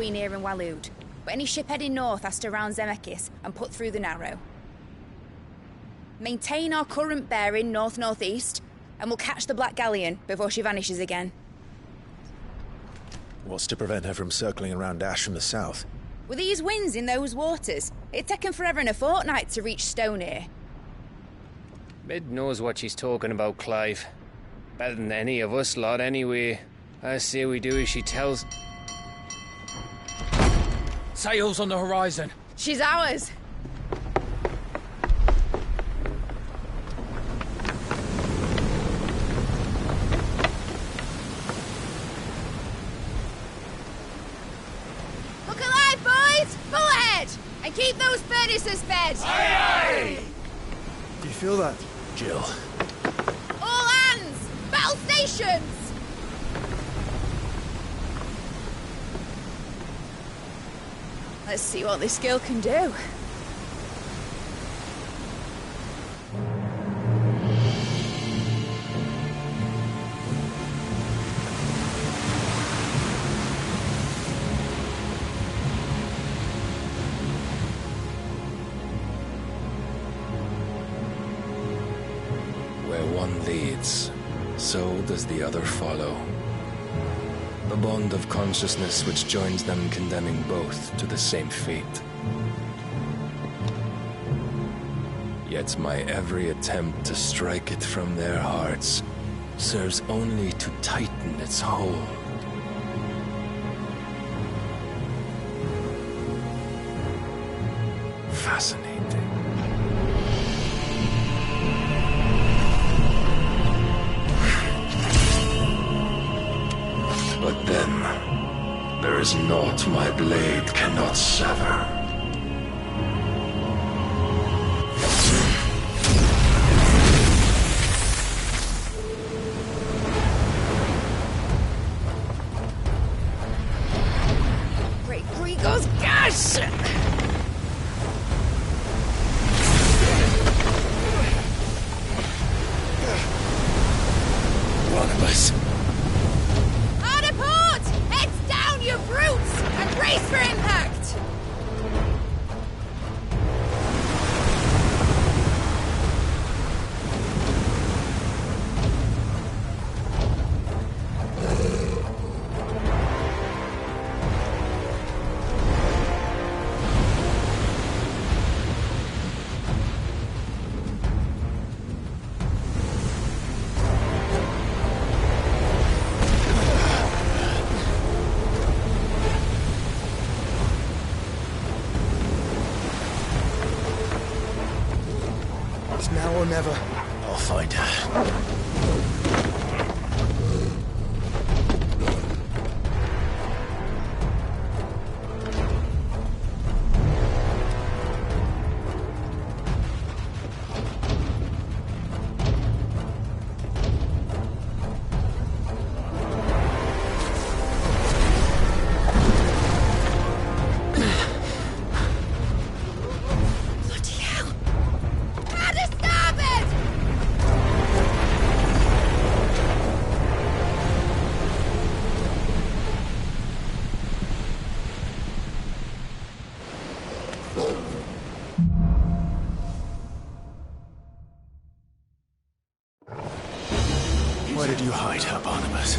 between here and Waloed, but any ship heading north has to round Zemeckis and put through the Narrow. Maintain our current bearing north-northeast, and we'll catch the Black Galleon before she vanishes again. What's to prevent her from circling around Ash from the south? With these winds in those waters, it'd taken forever and a fortnight to reach Stonehenge. Mid knows what she's talking about, Clive. Better than any of us lot, anyway. I say we do as she tells. Sails on the horizon. She's ours. Look alive, boys! Pull ahead! And keep those furnaces fed! Aye, aye! Do you feel that? Jill. All hands! Battle stations! Let's see what this girl can do. Where one leads, so does the other follow. The bond of consciousness which joins them condemning both to the same fate. Yet my every attempt to strike it from their hearts serves only to tighten its hold. Fascinating. But then, there is naught my blade cannot sever. Great Gregor's gas! One of us. Hard port! Heads down, you brutes! And brace for impact! It's now or never. I'll find her. Bloody hell! How to starboard! Where did you hide her, Barnabas?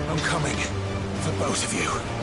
I'm coming. For both of you.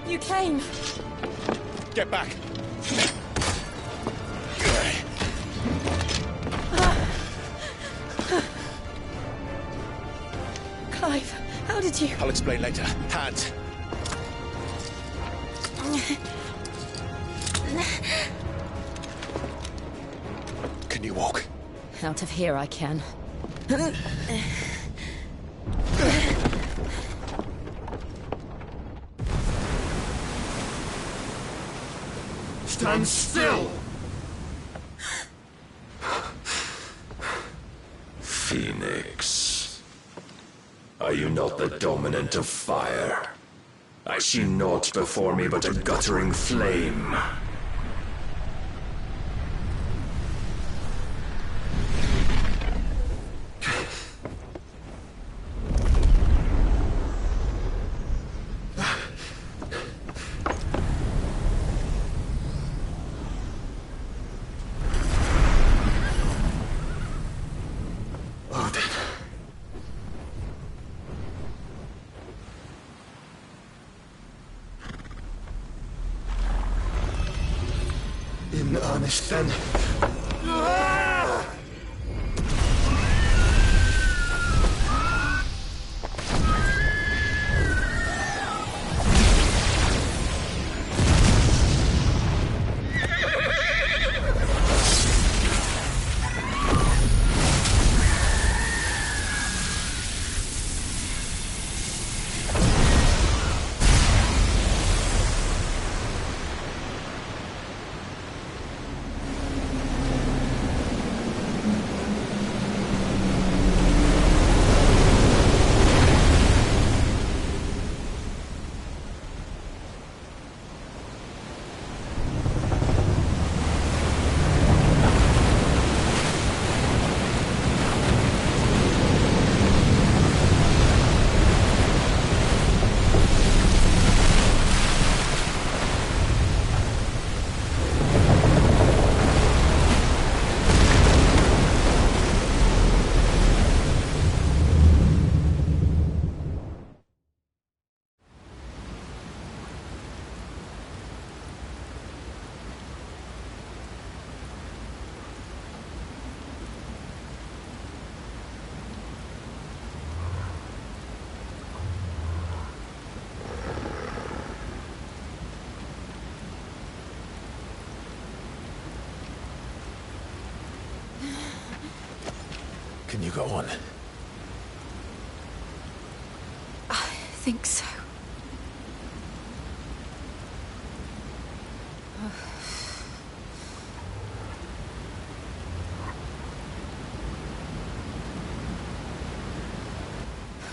You came. Get back. Clive, how did you... I'll explain later. Hands. Can you walk? Out of here I can. Stand still! Phoenix. Are you not the dominant of fire? I see naught before me but a guttering flame. In earnest, then. Can you go on? I think so.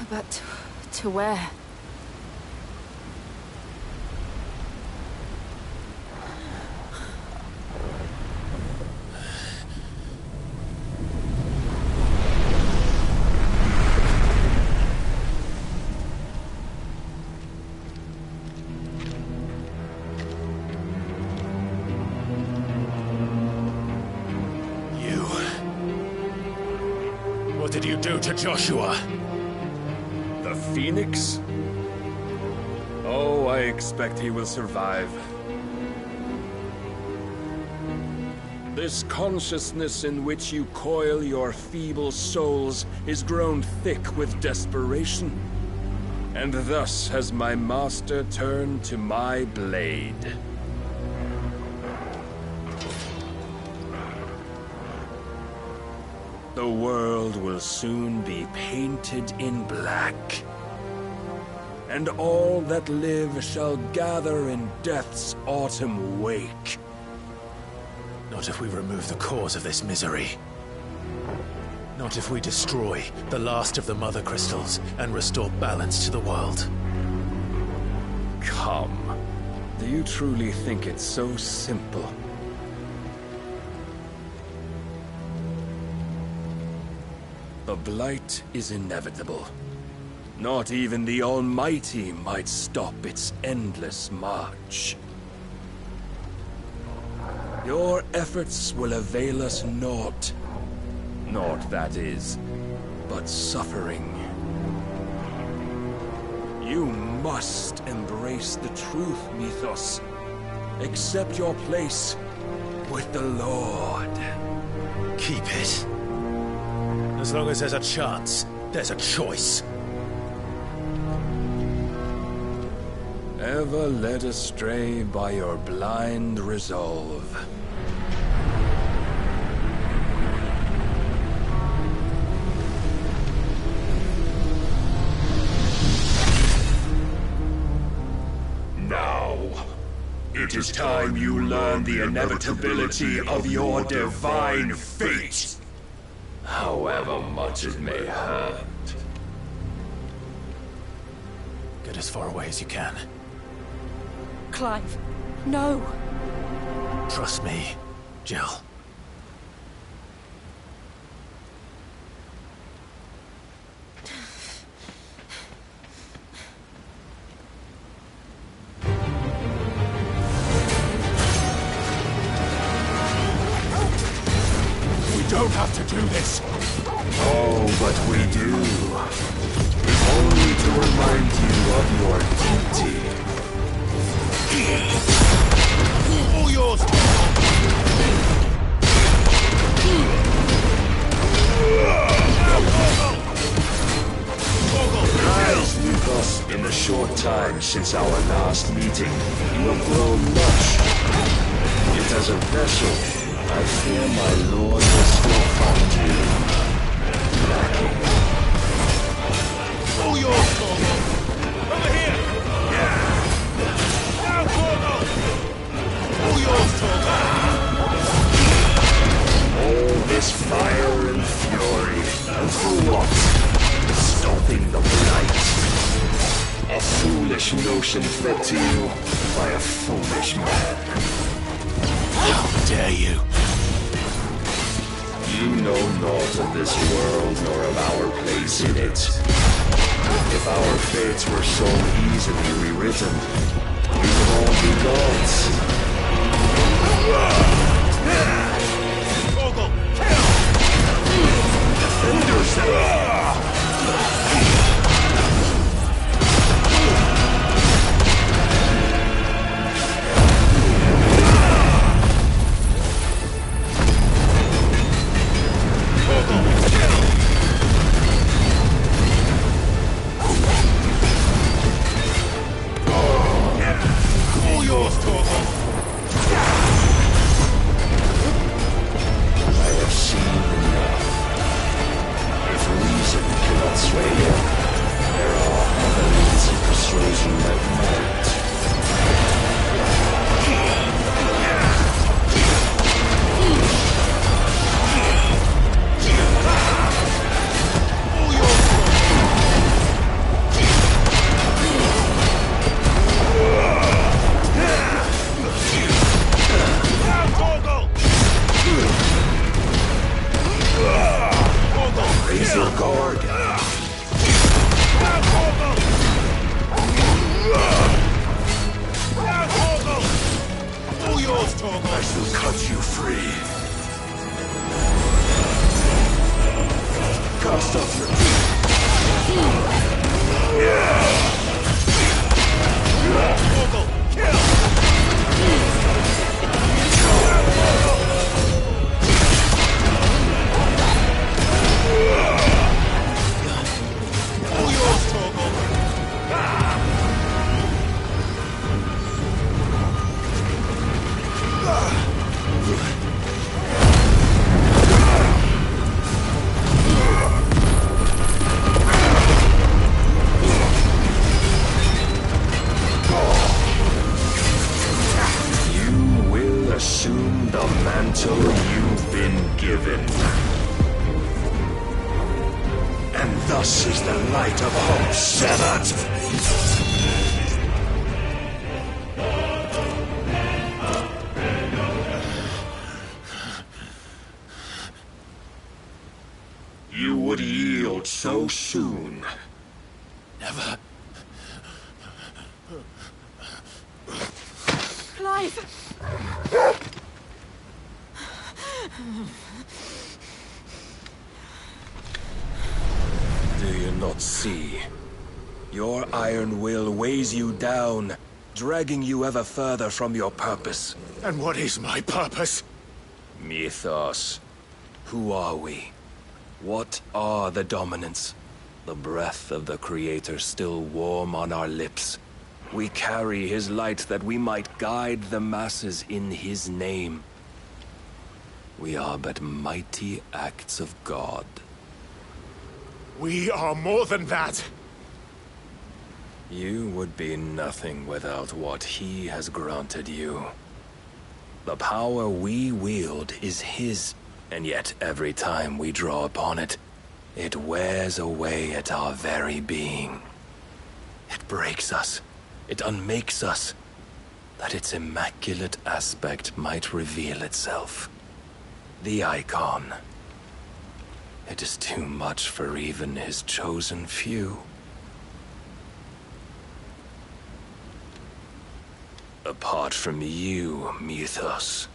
But to where? What did you do to Joshua? The Phoenix? Oh, I expect he will survive. This consciousness in which you coil your feeble souls is grown thick with desperation. And thus has my master turned to my blade. The world will soon be painted in black. And all that live shall gather in death's autumn wake. Not if we remove the cause of this misery. Not if we destroy the last of the Mother Crystals and restore balance to the world. Come. Do you truly think it's so simple? The blight is inevitable. Not even the Almighty might stop its endless march. Your efforts will avail us naught. Naught, that is, but suffering. You must embrace the truth, Mythos. Accept your place with the Lord. Keep it. As long as there's a chance, there's a choice. Ever led astray by your blind resolve. Now, it is time you learn the inevitability of your divine fate, however much it may hurt. Get as far away as you can. Clive, no! Trust me, Jill. We don't have to do this. Oh, but we do. Only to remind you of your duty. All yours! Rise, Mythos. In the short time since our last meeting, you have grown much. Yet as a vessel, I fear my lord will still find you lacking. All yours, Torgal! Over here! Now, Torgal! All yours, Torgal! All this fire and fury, and for what? Stopping the blight. A foolish notion fed to you by a foolish man. How dare you? You know naught of this world nor of our place in it. If our fates were so easily rewritten, we would all be gods. Torgal, kill! Defend yourself! All yours, Torgal! I have seen enough. If reason cannot sway you, there are other means of persuasion that might. Raise your guard. All yours, Torgal! I shall cut you free. Cast off your Torgal, kill! All yours, Torgal! You will assume the mantle you've been given. And thus is the light of hope severed. You would yield so soon. Never. Clive! Do you not see? Your iron will weighs you down, dragging you ever further from your purpose. And what is my purpose? Mythos. Who are we? What are the dominants? The breath of the Creator still warm on our lips. We carry his light that we might guide the masses in his name. We are but mighty acts of God. We are more than that. You would be nothing without what he has granted you. The power we wield is his, and yet every time we draw upon it, it wears away at our very being. It breaks us. It unmakes us, that its immaculate aspect might reveal itself. The icon. It is too much for even his chosen few. Apart from you, Mythos.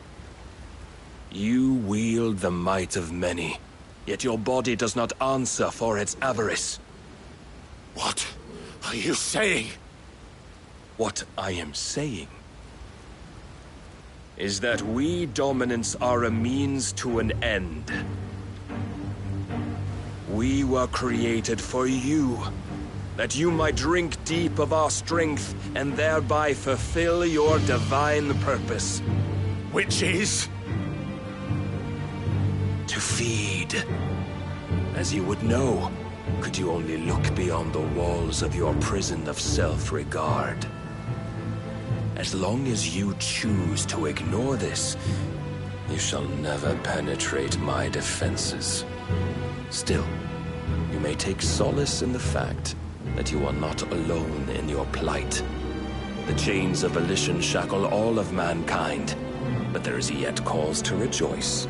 You wield the might of many, yet your body does not answer for its avarice. What are you saying? What I am saying is that we dominants are a means to an end. We were created for you, that you might drink deep of our strength and thereby fulfill your divine purpose. Which is? To feed. As you would know, could you only look beyond the walls of your prison of self-regard. As long as you choose to ignore this, you shall never penetrate my defenses. Still, you may take solace in the fact that you are not alone in your plight. The chains of volition shackle all of mankind, but there is yet cause to rejoice.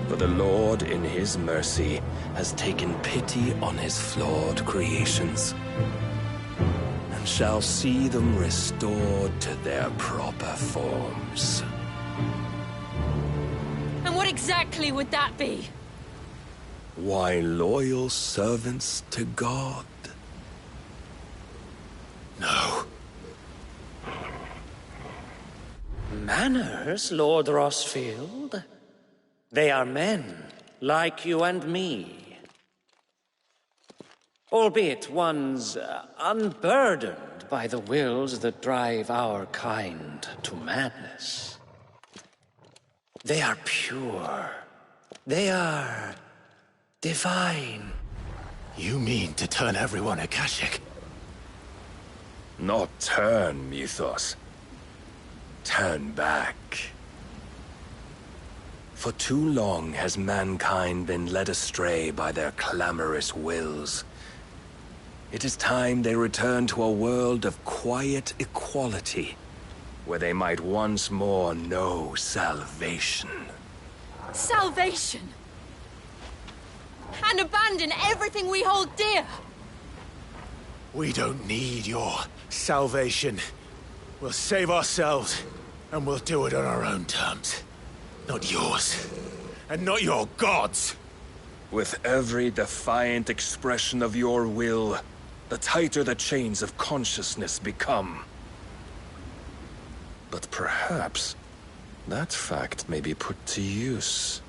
For the Lord, in his mercy, has taken pity on his flawed creations, and shall see them restored to their proper forms. And what exactly would that be? Why, loyal servants to God. No. Manners, Lord Rossfield? They are men, like you and me. Albeit one's unburdened by the wills that drive our kind to madness. They are pure. They are divine. You mean to turn everyone Akashic? Not turn, Mythos. Turn back. For too long has mankind been led astray by their clamorous wills. It is time they return to a world of quiet equality, where they might once more know salvation. Salvation? And abandon everything we hold dear? We don't need your salvation. We'll save ourselves, and we'll do it on our own terms. Not yours, and not your gods. With every defiant expression of your will, the tighter the chains of consciousness become. But perhaps that fact may be put to use.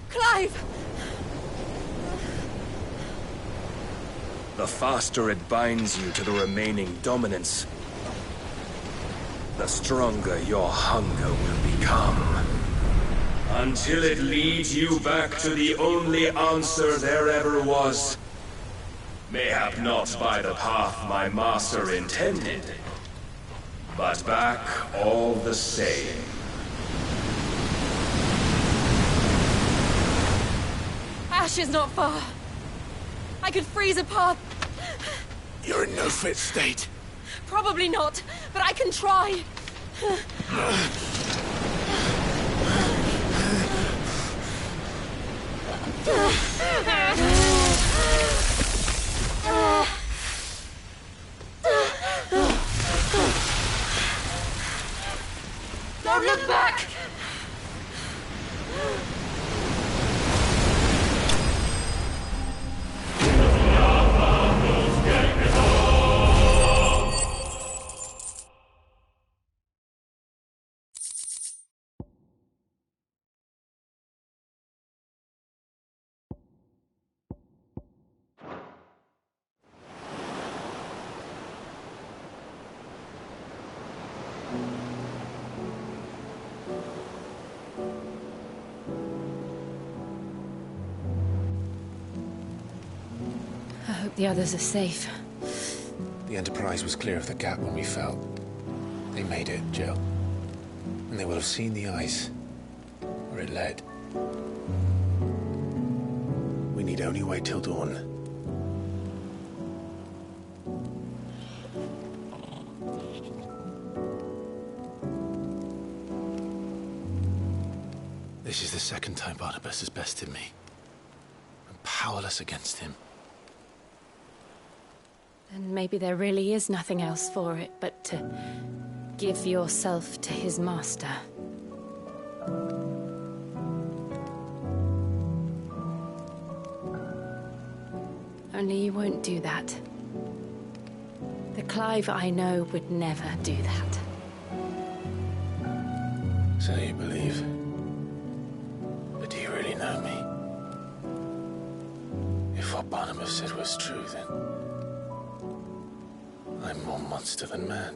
Clive! The faster it binds you to the remaining dominance, the stronger your hunger will become. Until it leads you back to the only answer there ever was. Mayhap not by the path my master intended, but back all the same. Ash is not far. I could freeze a path. You're in no fit state. Probably not, but I can try. Don't look back! hope the others are safe. The Enterprise was clear of the gap when we fell. They made it, Jill. And they will have seen the ice, where it led. We need only wait till dawn. This is the second time Barnabas has bested me. I'm powerless against him. Then maybe there really is nothing else for it but to give yourself to his master. Only you won't do that. The Clive I know would never do that. So you believe? But do you really know me? If what Barnabas said was true, then I'm more monster than man.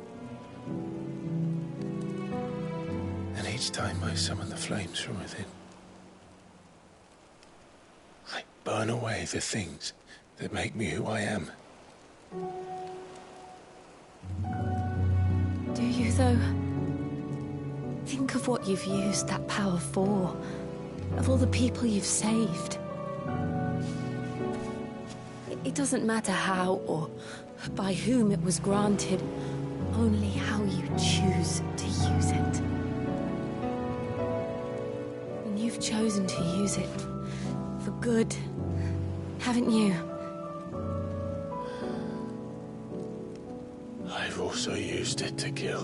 And each time I summon the flames from within, I burn away the things that make me who I am. Do you, though? Think of what you've used that power for. Of all the people you've saved. It doesn't matter how or by whom it was granted, only how you choose to use it. And you've chosen to use it for good, haven't you? I've also used it to kill.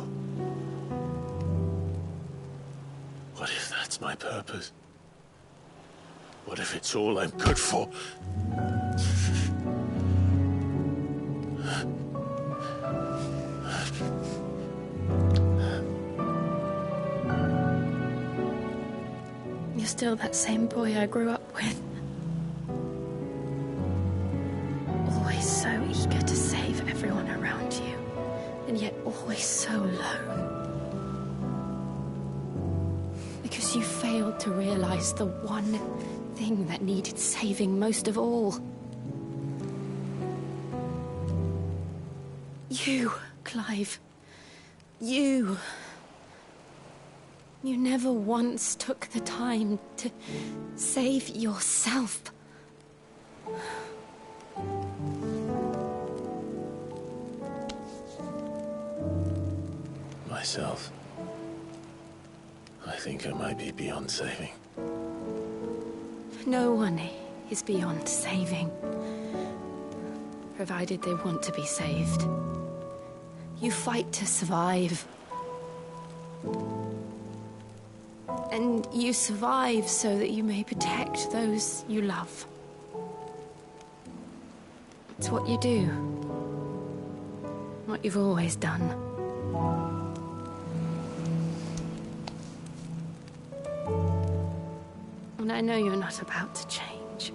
What if that's my purpose? What if it's all I'm good for? You're still that same boy I grew up with. Always so eager to save everyone around you, and yet always so lone. Because you failed to realize the one thing that needed saving most of all. You, Clive. You. You never once took the time to save yourself. Myself. I think I might be beyond saving. No one is beyond saving, provided they want to be saved. You fight to survive. And you survive so that you may protect those you love. It's what you do. What you've always done. And I know you're not about to change.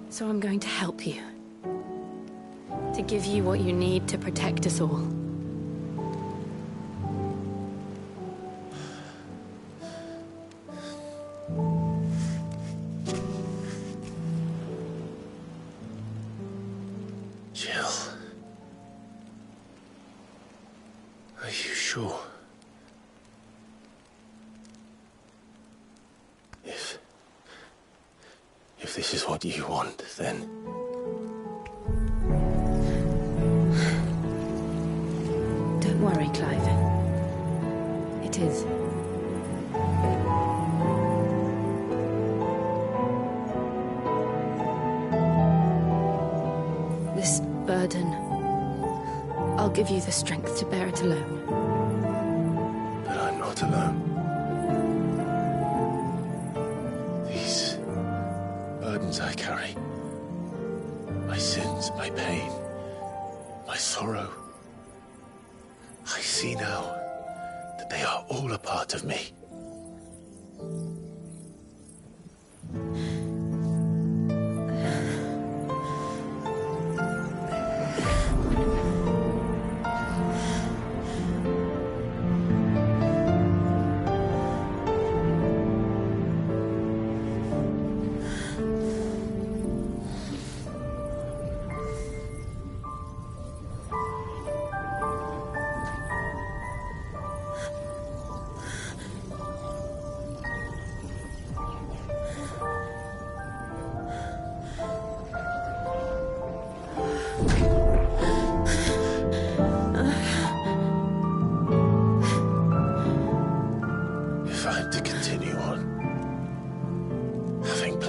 So I'm going to help you. To give you what you need to protect us all. Jill. Are you sure? If this is what you want, then... Don't worry, Clive. It is. This burden, I'll give you the strength to bear it alone. But I'm not alone. These burdens I carry, my sins, my pain, my sorrow, I see now that they are all a part of me.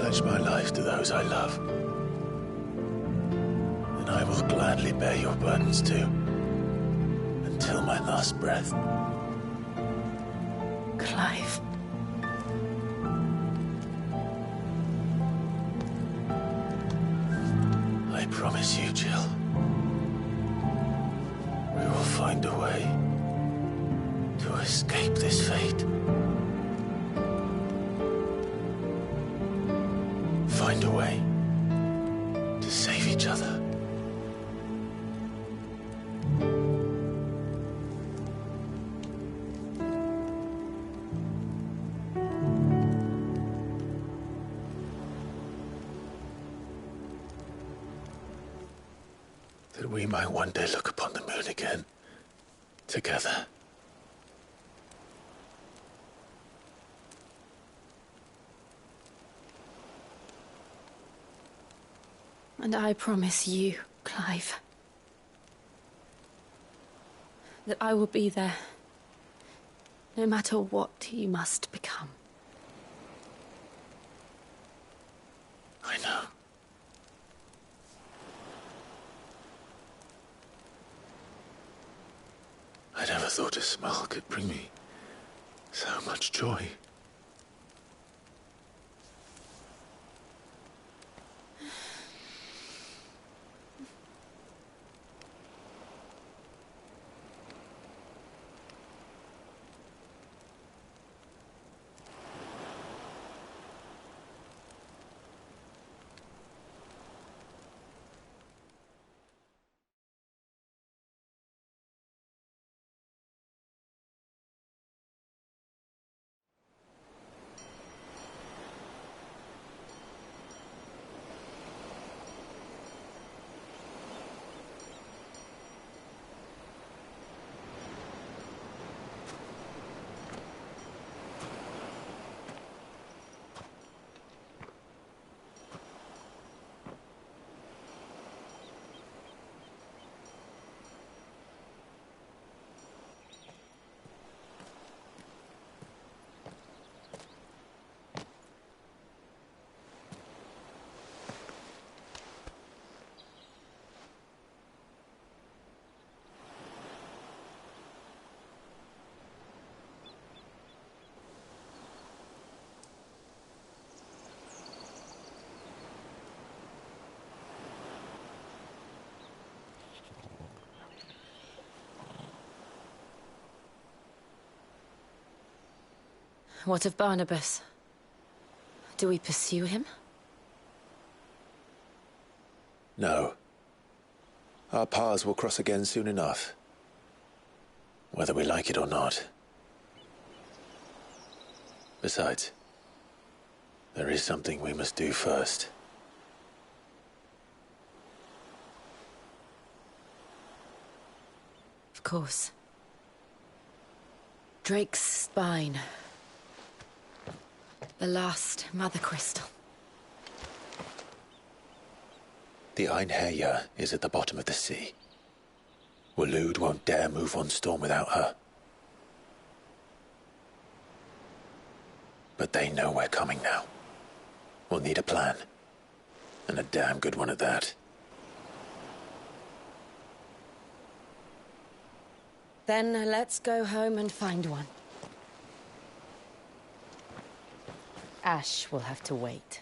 pledge my life to those I love. And I will gladly bear your burdens too, until my last breath. Clive. I promise you, Jill. We will find a way to escape this fate. Find a way to save each other. That we might one day look upon the moon again, together. And I promise you, Clive, that I will be there, no matter what you must become. I know. I never thought a smile could bring me so much joy. What of Barnabas? Do we pursue him? No. Our paths will cross again soon enough. Whether we like it or not. Besides, there is something we must do first. Of course. Drake's spine. The last Mother Crystal. The Einherjar is at the bottom of the sea. Waloed won't dare move on Storm without her. But they know we're coming now. We'll need a plan. And a damn good one at that. Then let's go home and find one. Ash will have to wait.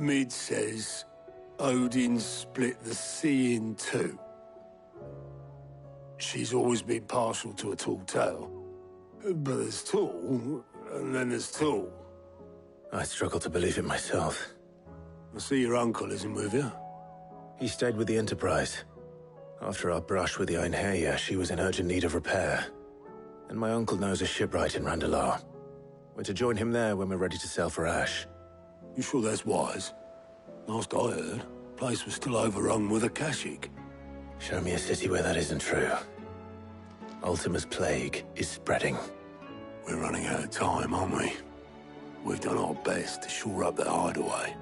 Mid says Odin split the sea in two. She's always been partial to a tall tale. But there's tall, and then there's tall. I struggle to believe it myself. I see your uncle isn't with you. He stayed with the Enterprise. After our brush with the Einherja, she was in urgent need of repair. And my uncle knows a shipwright in Randalar. We're to join him there when we're ready to sail for Ash. You sure that's wise? Last I heard, the place was still overrun with Akashic. Show me a city where that isn't true. Ultima's plague is spreading. We're running out of time, aren't we? We've done our best to shore up that hideaway.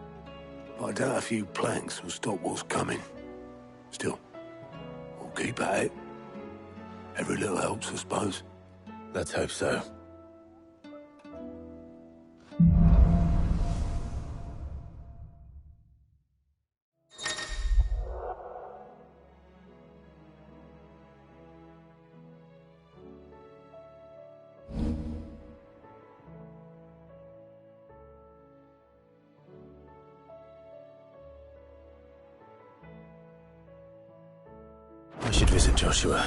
But I doubt a few planks will stop what's coming. Still, we'll keep at it. Every little helps, I suppose. Let's hope so. I should visit Joshua.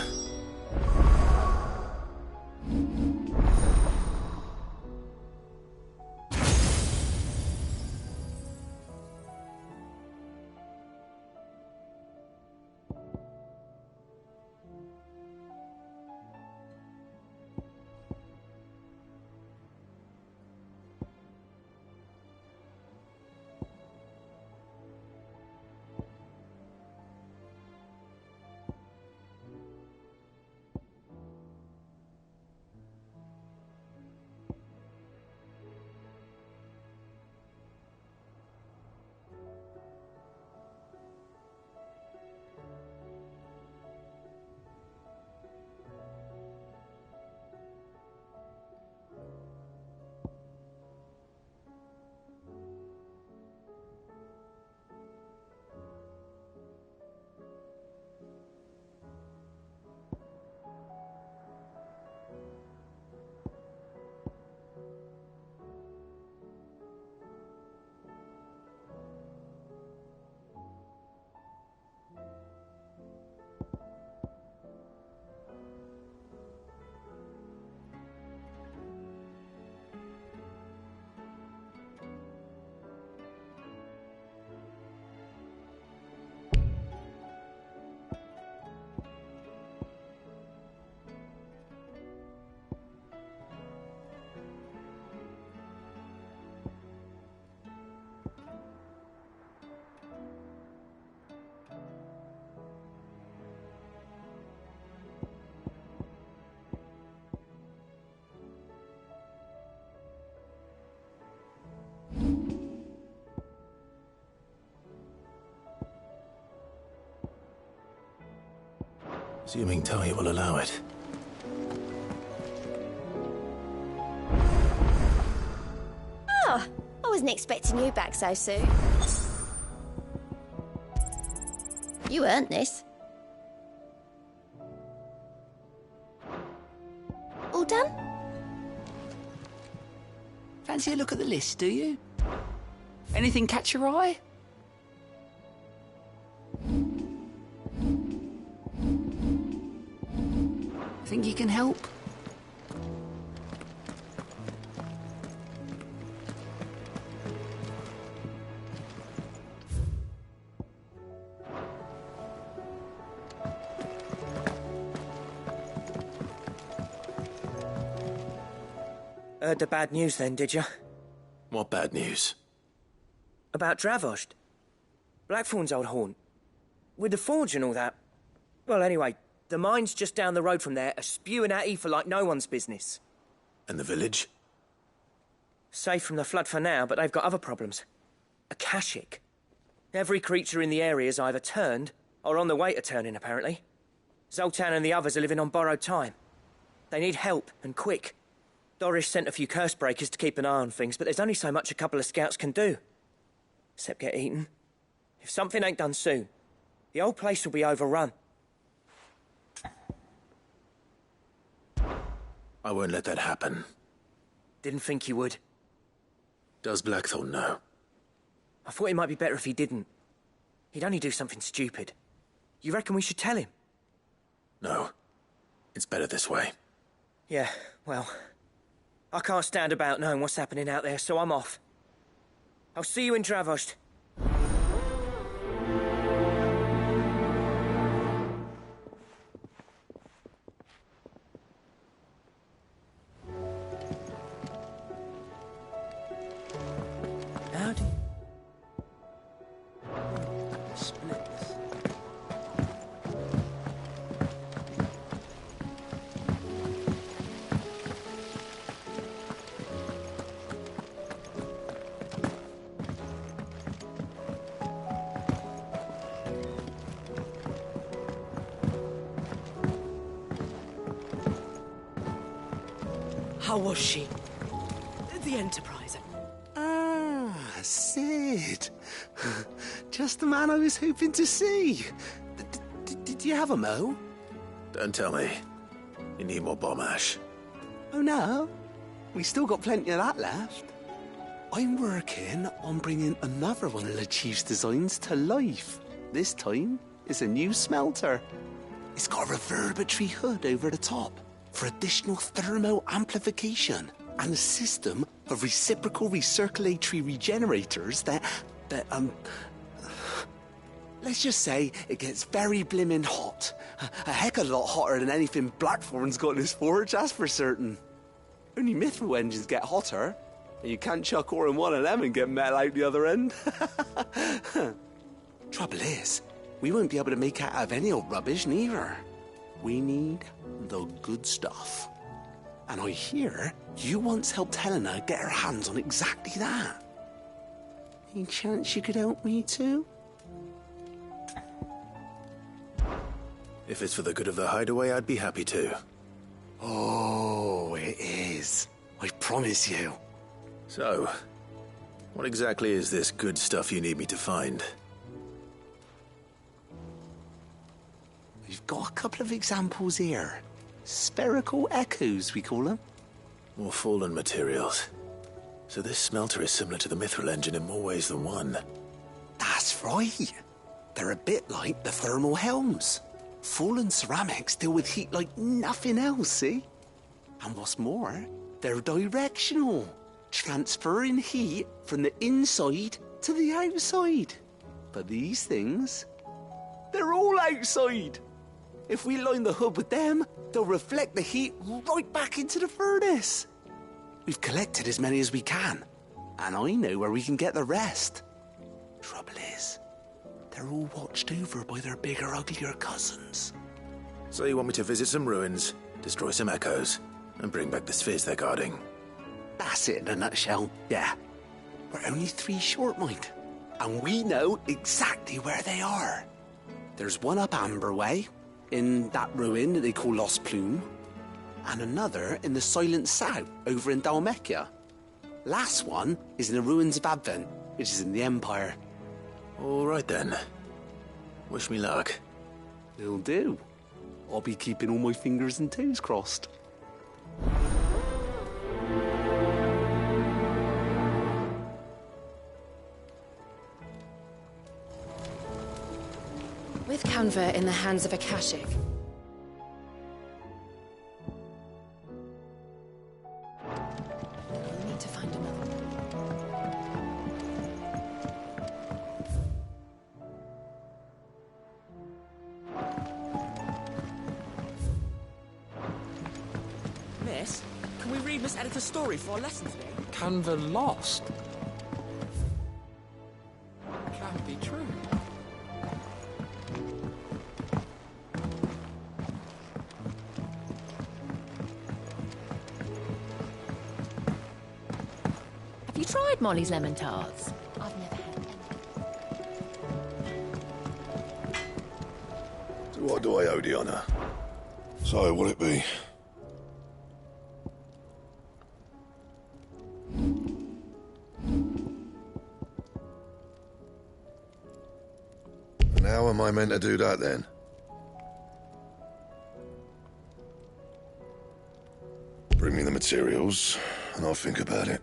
Assuming Talia will allow it. Oh, I wasn't expecting you back so soon. You earned this. All done? Fancy a look at the list, do you? Anything catch your eye? Think you can help? Heard the bad news then, did you? What bad news? About Dravost. Blackthorn's old haunt. With the forge and all that. Well, anyway, the mines just down the road from there are spewing out ether like no one's business. And the village? Safe from the flood for now, but they've got other problems. Akashic. Every creature in the area is either turned or on the way to turning, apparently. Zoltan and the others are living on borrowed time. They need help, and quick. Doris sent a few curse breakers to keep an eye on things, but there's only so much a couple of scouts can do. Except get eaten. If something ain't done soon, the old place will be overrun. I won't let that happen. Didn't think you would. Does Blackthorn know? I thought it might be better if he didn't. He'd only do something stupid. You reckon we should tell him? No. It's better this way. Yeah, well, I can't stand about knowing what's happening out there, so I'm off. I'll see you in Dravost. Howdy. Splits. How was she? The Enterprise. Ah, Sid. Just the man I was hoping to see. Did you have a mo? Don't tell me. You need more bomb ash. Oh no, we still got plenty of that left. I'm working on bringing another one of the Chief's designs to life. This time, it's a new smelter. It's got a reverberatory hood over the top for additional thermo amplification and a system of reciprocal recirculatory regenerators that let's just say it gets very blimmin' hot. A heck of a lot hotter than anything Blackthorn's got in his forge, that's for certain. Only Mithril engines get hotter, and you can't chuck ore in one of them and get metal out the other end. Trouble is, we won't be able to make out of any old rubbish neither. We need the good stuff. And I hear you once helped Helena get her hands on exactly that. Any chance you could help me too? If it's for the good of the hideaway, I'd be happy to. Oh, it is. I promise you. So, what exactly is this good stuff you need me to find? We've got a couple of examples here. Spherical echoes, we call them. More fallen materials. So this smelter is similar to the Mithril engine in more ways than one. That's right. They're a bit like the thermal helms. Fallen ceramics deal with heat like nothing else, see? And what's more, they're directional, transferring heat from the inside to the outside. But these things, they're all outside. If we line the hood with them, they'll reflect the heat right back into the furnace. We've collected as many as we can, and I know where we can get the rest. Trouble is, they're all watched over by their bigger, uglier cousins. So you want me to visit some ruins, destroy some echoes, and bring back the spheres they're guarding? That's it in a nutshell, yeah. We're only 3 short, mind. And we know exactly where they are. There's one up Amber Way, in that ruin that they call Lost Plume, and another in the Silent South, over in Dalmekia. Last one is in the ruins of Advent, which is in the Empire. All right then. Wish me luck. Will do. I'll be keeping all my fingers and toes crossed. With Canva in the hands of Akashic, we'll need to find another. Miss, can we read Miss Editor's story for our lesson today? Canva lost? Can't be true. Have you tried Molly's lemon tarts? I've never had any. To what do I owe the honour? So, will it be? And how am I meant to do that then? Bring me the materials, and I'll think about it.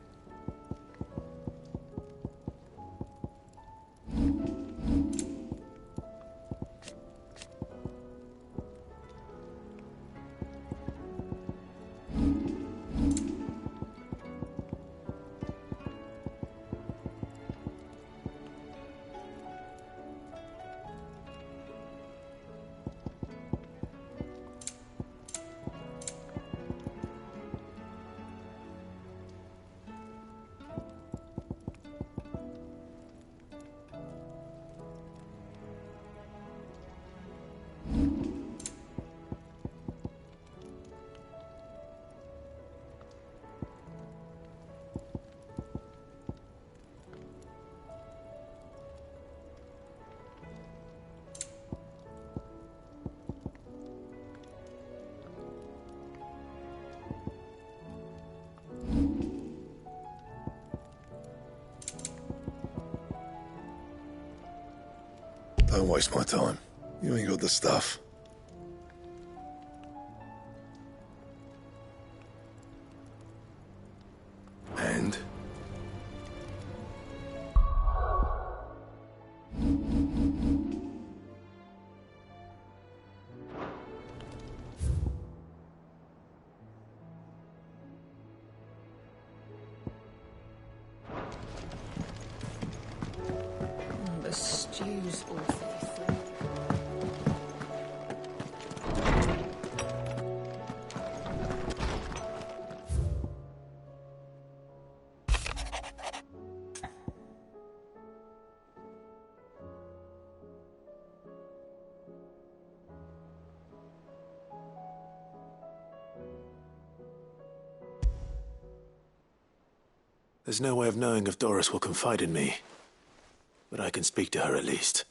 Don't waste my time. You ain't got the stuff. And? The stew's awfully thick. There's no way of knowing if Doris will confide in me, but I can speak to her at least.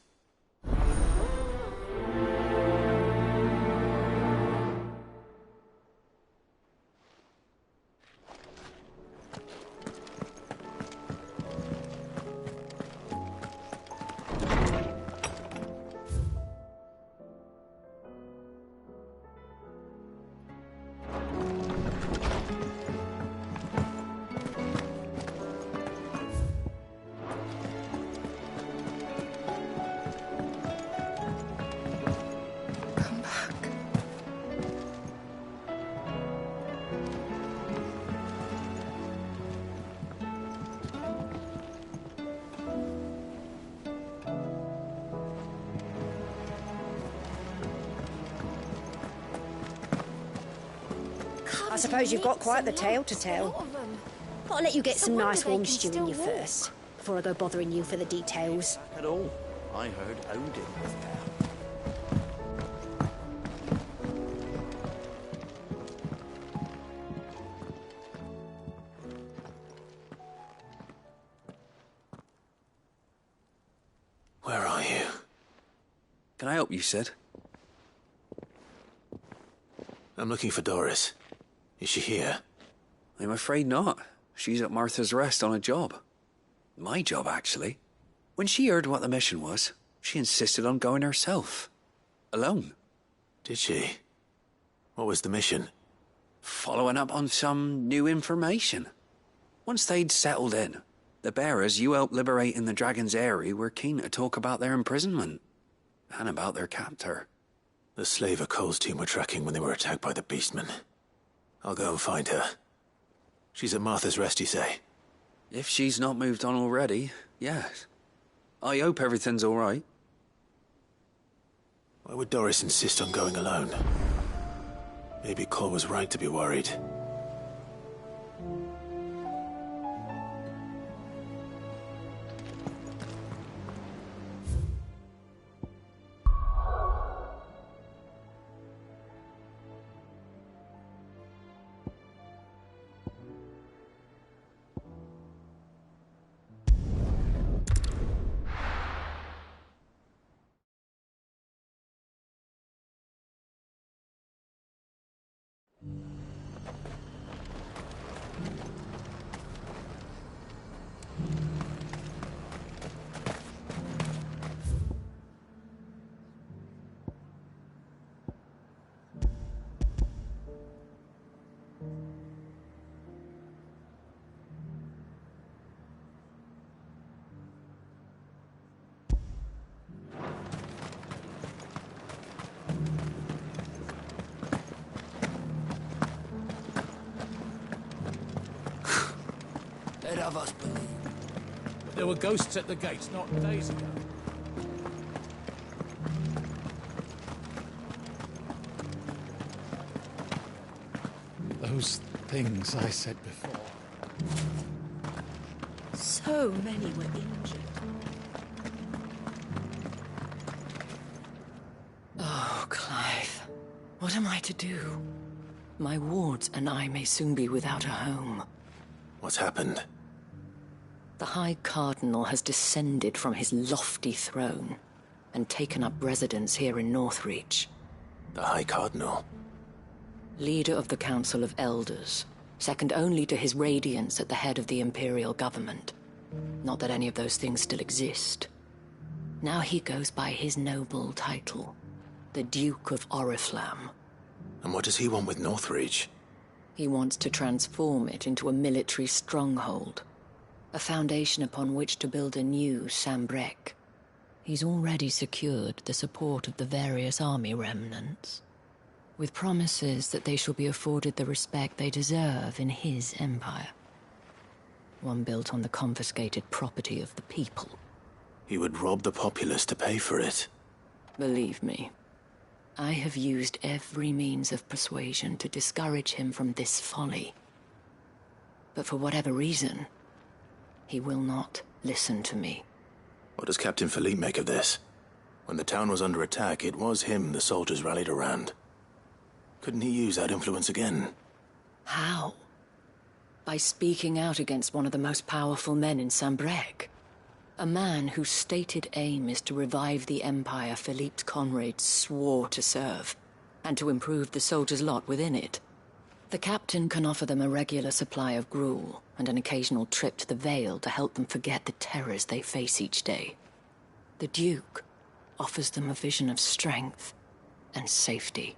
I suppose you've got quite the tale to tell. I'll let you get some nice warm stew in you first, before I go bothering you for the details. At all. I heard Odin was there. Where are you? Can I help you, Sid? I'm looking for Doris. Is she here? I'm afraid not. She's at Martha's Rest on a job. My job, actually. When she heard what the mission was, she insisted on going herself. Alone. Did she? What was the mission? Following up on some new information. Once they'd settled in, the bearers you helped liberate in the Dragon's Eyrie were keen to talk about their imprisonment. And about their captor. The slaver Cole's team were tracking when they were attacked by the Beastmen. I'll go and find her. She's at Martha's Rest, you say? If she's not moved on already, yes. I hope everything's all right. Why would Doris insist on going alone? Maybe Cole was right to be worried. Let of us believe. But there were ghosts at the gates not days ago. Those things I said before. So many were injured. Oh, Clive. What am I to do? My wards and I may soon be without a home. What's happened? The High Cardinal has descended from his lofty throne and taken up residence here in Northreach. The High Cardinal? Leader of the Council of Elders, second only to his Radiance at the head of the Imperial government. Not that any of those things still exist. Now he goes by his noble title, the Duke of Oriflamme. And what does he want with Northreach? He wants to transform it into a military stronghold, a foundation upon which to build a new Sambrec. He's already secured the support of the various army remnants, with promises that they shall be afforded the respect they deserve in his empire. One built on the confiscated property of the people. He would rob the populace to pay for it. Believe me, I have used every means of persuasion to discourage him from this folly. But for whatever reason, he will not listen to me. What does Captain Philippe make of this? When the town was under attack, it was him the soldiers rallied around. Couldn't he use that influence again? How? By speaking out against one of the most powerful men in Sambrec. A man whose stated aim is to revive the empire Philippe's comrades swore to serve, and to improve the soldiers' lot within it. The captain can offer them a regular supply of gruel, and an occasional trip to the Vale to help them forget the terrors they face each day. The Duke offers them a vision of strength and safety.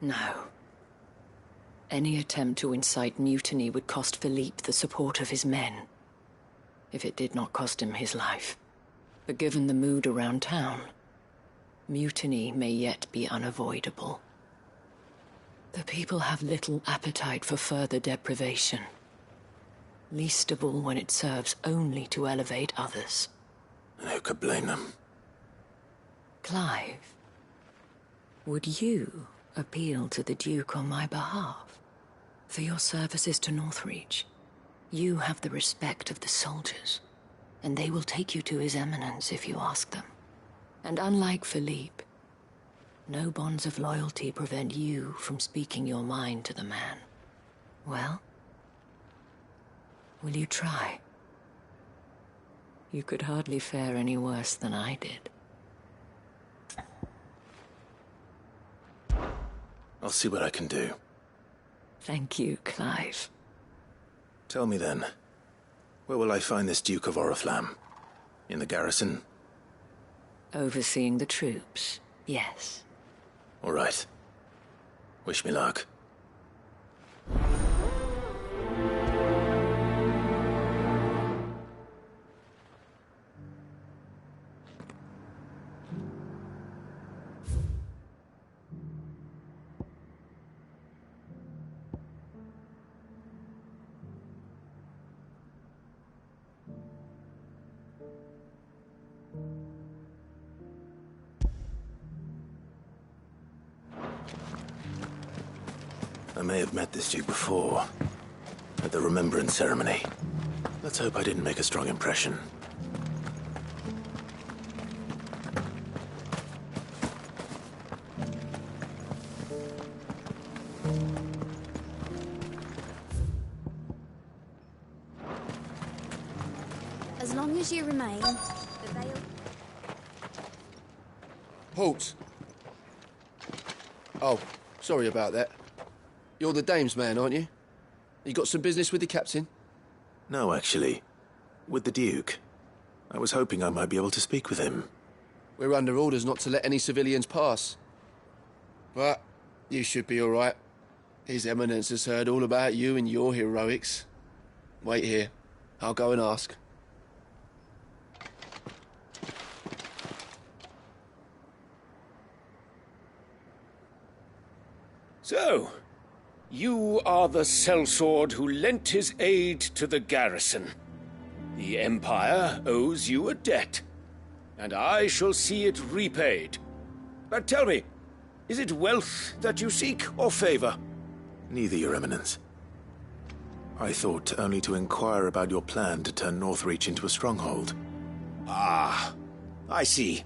No. Any attempt to incite mutiny would cost Philippe the support of his men, if it did not cost him his life. But given the mood around town, mutiny may yet be unavoidable. The people have little appetite for further deprivation, least of all when it serves only to elevate others. And who could blame them? Clive, would you appeal to the Duke on my behalf? For your services to Northreach, you have the respect of the soldiers, and they will take you to His Eminence if you ask them. And unlike Philippe, no bonds of loyalty prevent you from speaking your mind to the man. Well, will you try? You could hardly fare any worse than I did. I'll see what I can do. Thank you, Clive. Tell me then, where will I find this Duke of Oriflamme? In the garrison? Overseeing the troops, yes. All right. Wish me luck. I may have met this Duke before, at the Remembrance Ceremony. Let's hope I didn't make a strong impression. As long as you remain, the Vale... Halt! Oh, sorry about that. You're the dame's man, aren't you? You got some business with the captain? No, actually. With the Duke. I was hoping I might be able to speak with him. We're under orders not to let any civilians pass. But you should be all right. His Eminence has heard all about you and your heroics. Wait here. I'll go and ask. So, you are the sellsword who lent his aid to the garrison. The Empire owes you a debt, and I shall see it repaid. But tell me, is it wealth that you seek, or favor? Neither, Your Eminence. I thought only to inquire about your plan to turn Northreach into a stronghold. Ah, I see.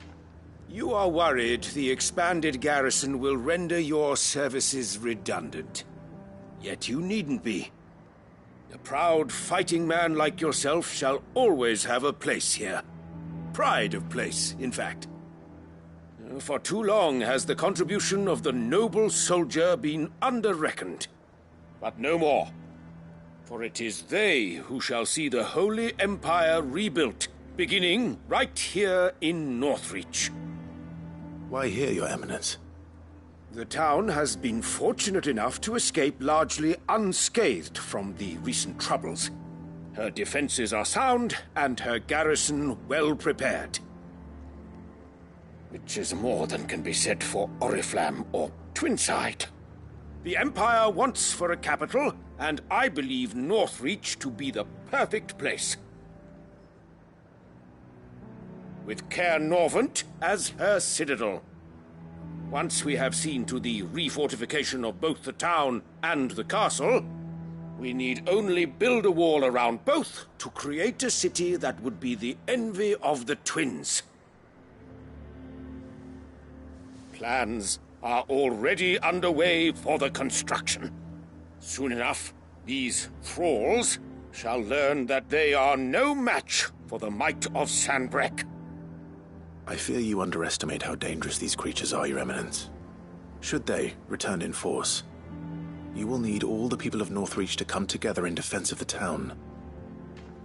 You are worried the expanded garrison will render your services redundant. Yet you needn't be. A proud fighting man like yourself shall always have a place here. Pride of place, in fact. For too long has the contribution of the noble soldier been under-reckoned. But no more. For it is they who shall see the Holy Empire rebuilt beginning right here in Northreach. Why here, Your Eminence? The town has been fortunate enough to escape largely unscathed from the recent troubles. Her defenses are sound, and her garrison well prepared. Which is more than can be said for Oriflamme or Twinside. The Empire wants for a capital, and I believe Northreach to be the perfect place. With Caer Norvent as her citadel. Once we have seen to the refortification of both the town and the castle, we need only build a wall around both to create a city that would be the envy of the twins. Plans are already underway for the construction. Soon enough, these thralls shall learn that they are no match for the might of Sanbreque. I fear you underestimate how dangerous these creatures are, Your Eminence. Should they return in force, you will need all the people of Northreach to come together in defense of the town.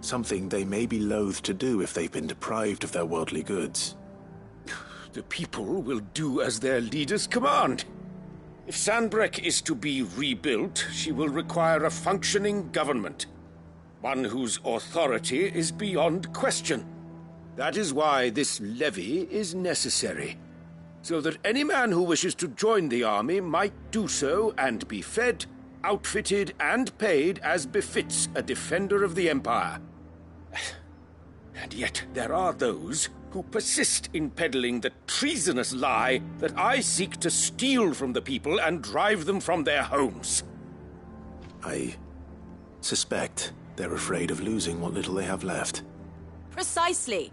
Something they may be loath to do if they've been deprived of their worldly goods. The people will do as their leaders command. If Sanbreque is to be rebuilt, she will require a functioning government. One whose authority is beyond question. That is why this levy is necessary, so that any man who wishes to join the army might do so and be fed, outfitted, and paid as befits a defender of the Empire. And yet there are those who persist in peddling the treasonous lie that I seek to steal from the people and drive them from their homes. I suspect they're afraid of losing what little they have left. Precisely.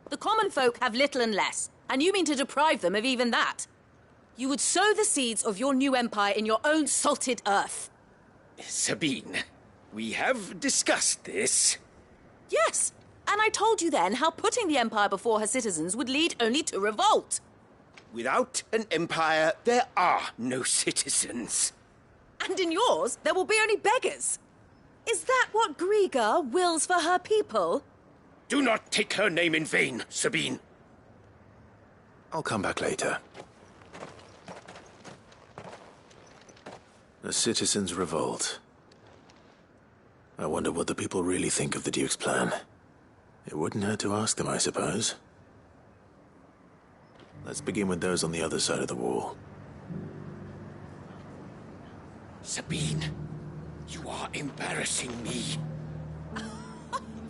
The common folk have little and less, and you mean to deprive them of even that. You would sow the seeds of your new empire in your own salted earth. Sabine, we have discussed this. Yes, and I told you then how putting the empire before her citizens would lead only to revolt. Without an empire, there are no citizens. And in yours, there will be only beggars. Is that what Griga wills for her people? Do not take her name in vain, Sabine. I'll come back later. The citizens revolt. I wonder what the people really think of the Duke's plan. It wouldn't hurt to ask them, I suppose. Let's begin with those on the other side of the wall. Sabine, you are embarrassing me.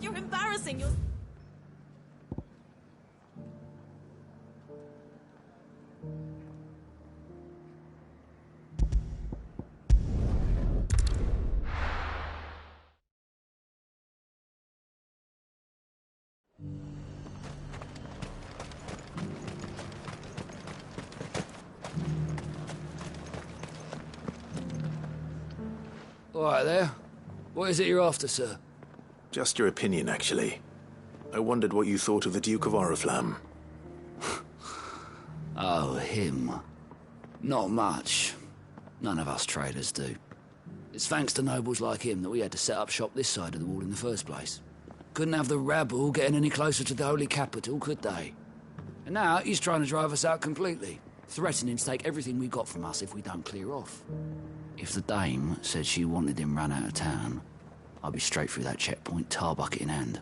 You're embarrassing yourself. All right there. What is it you're after, sir? Just your opinion, actually. I wondered what you thought of the Duke of Oriflamme. Oh, him. Not much. None of us traders do. It's thanks to nobles like him that we had to set up shop this side of the wall in the first place. Couldn't have the rabble getting any closer to the holy capital, could they? And now he's trying to drive us out completely, threatening to take everything we got from us if we don't clear off. If the dame said she wanted him run out of town, I'd be straight through that checkpoint, tar bucket in hand.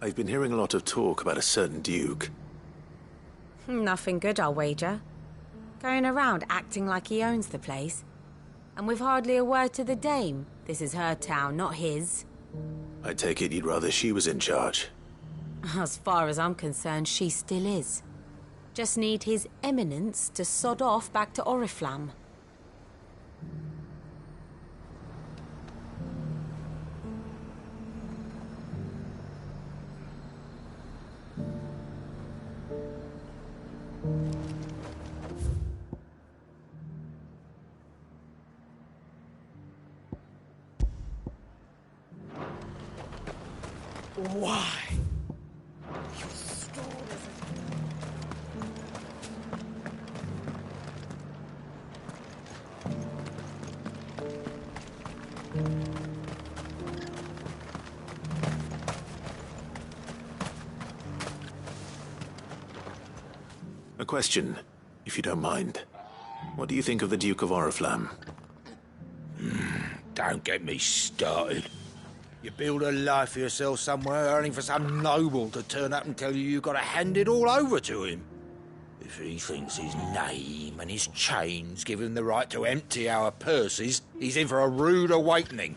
I've been hearing a lot of talk about a certain Duke. Nothing good, I'll wager. Going around acting like he owns the place. And with hardly a word to the dame. This is her town, not his. I take it you'd rather she was in charge. As far as I'm concerned, she still is. Just need his eminence to sod off back to Oriflamme. Why? A question, if you don't mind. What do you think of the Duke of Oriflamme? Don't get me started. You build a life for yourself somewhere, earning for some noble to turn up and tell you you've got to hand it all over to him. If he thinks his name and his chains give him the right to empty our purses, he's in for a rude awakening.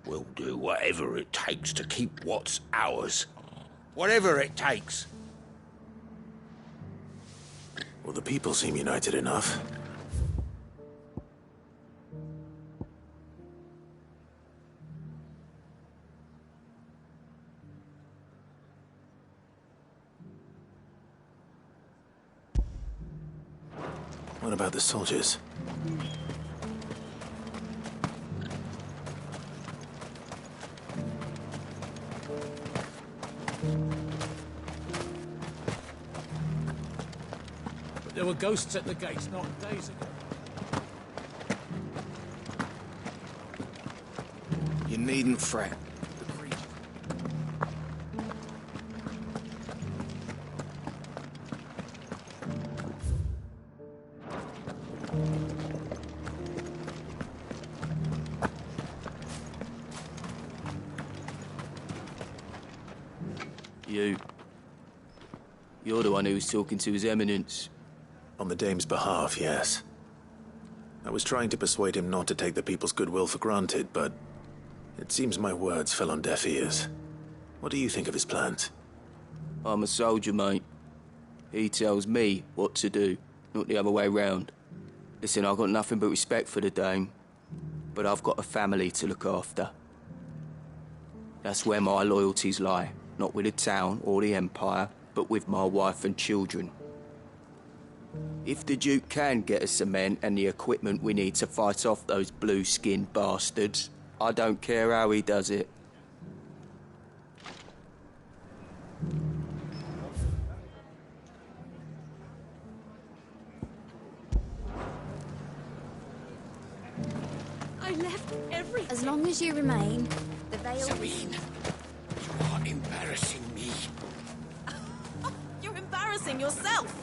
We'll do whatever it takes to keep what's ours. Whatever it takes. Well, the people seem united enough. What about the soldiers? But there were ghosts at the gates not days ago. You needn't fret. You're the one who was talking to His Eminence. On the Dame's behalf, yes. I was trying to persuade him not to take the people's goodwill for granted, but it seems my words fell on deaf ears. What do you think of his plans? I'm a soldier, mate. He tells me what to do, not the other way round. Listen, I've got nothing but respect for the Dame, but I've got a family to look after. That's where my loyalties lie, not with the town or the Empire, but with my wife and children. If the Duke can get us the men and the equipment we need to fight off those blue-skinned bastards, I don't care how he does it. I left everything. As long as you remain, the veil... Sabine, you are embarrassing me. You're embarrassing yourself.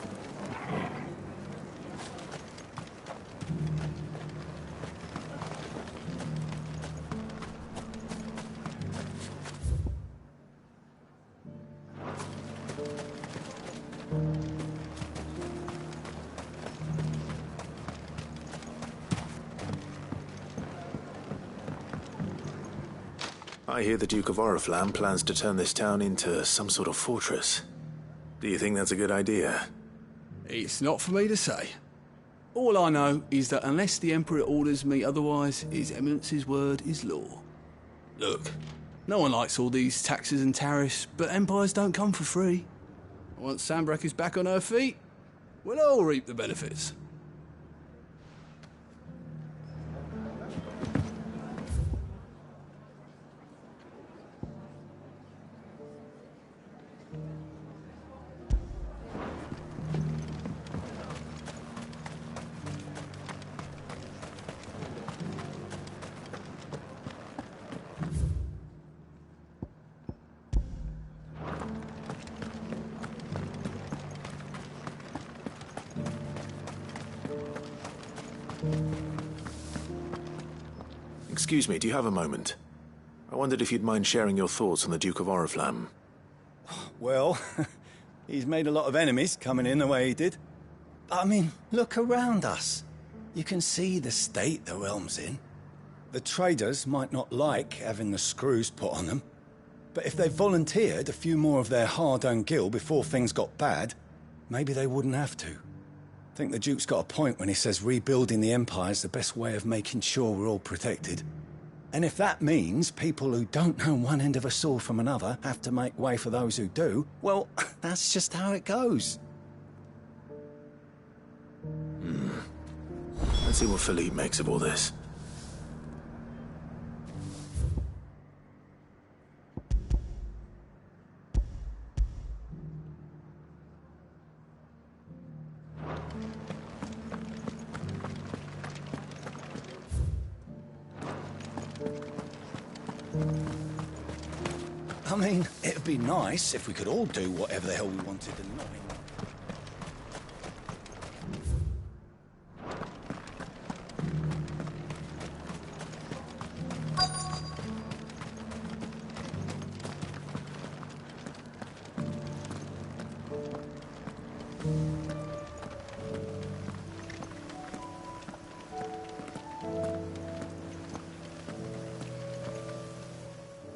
I hear the Duke of Oriflamme plans to turn this town into some sort of fortress. Do you think that's a good idea? It's not for me to say. All I know is that unless the Emperor orders me otherwise, His Eminence's word is law. Look, no one likes all these taxes and tariffs, but empires don't come for free. Once Sanbreque is back on her feet, we'll all reap the benefits. Excuse me, do you have a moment? I wondered if you'd mind sharing your thoughts on the Duke of Oriflamme. Well, he's made a lot of enemies coming in the way he did. I mean, look around us. You can see the state the realm's in. The traders might not like having the screws put on them, but if they volunteered a few more of their hard-earned gil before things got bad, maybe they wouldn't have to. I think the Duke's got a point when he says rebuilding the Empire's the best way of making sure we're all protected. And if that means people who don't know one end of a sword from another have to make way for those who do, well, that's just how it goes. Let's see what Philippe makes of all this. I mean, it'd be nice if we could all do whatever the hell we wanted and not in...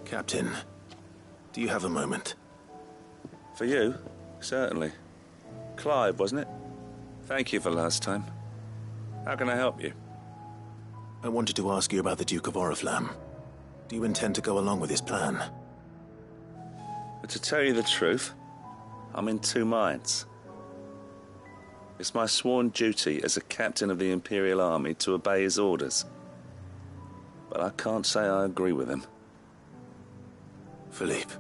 Captain, do you have a moment? For you? Certainly. Clive, wasn't it? Thank you for last time. How can I help you? I wanted to ask you about the Duke of Oriflamme. Do you intend to go along with his plan? But to tell you the truth, I'm in two minds. It's my sworn duty as a captain of the Imperial Army to obey his orders. But I can't say I agree with him. Philippe,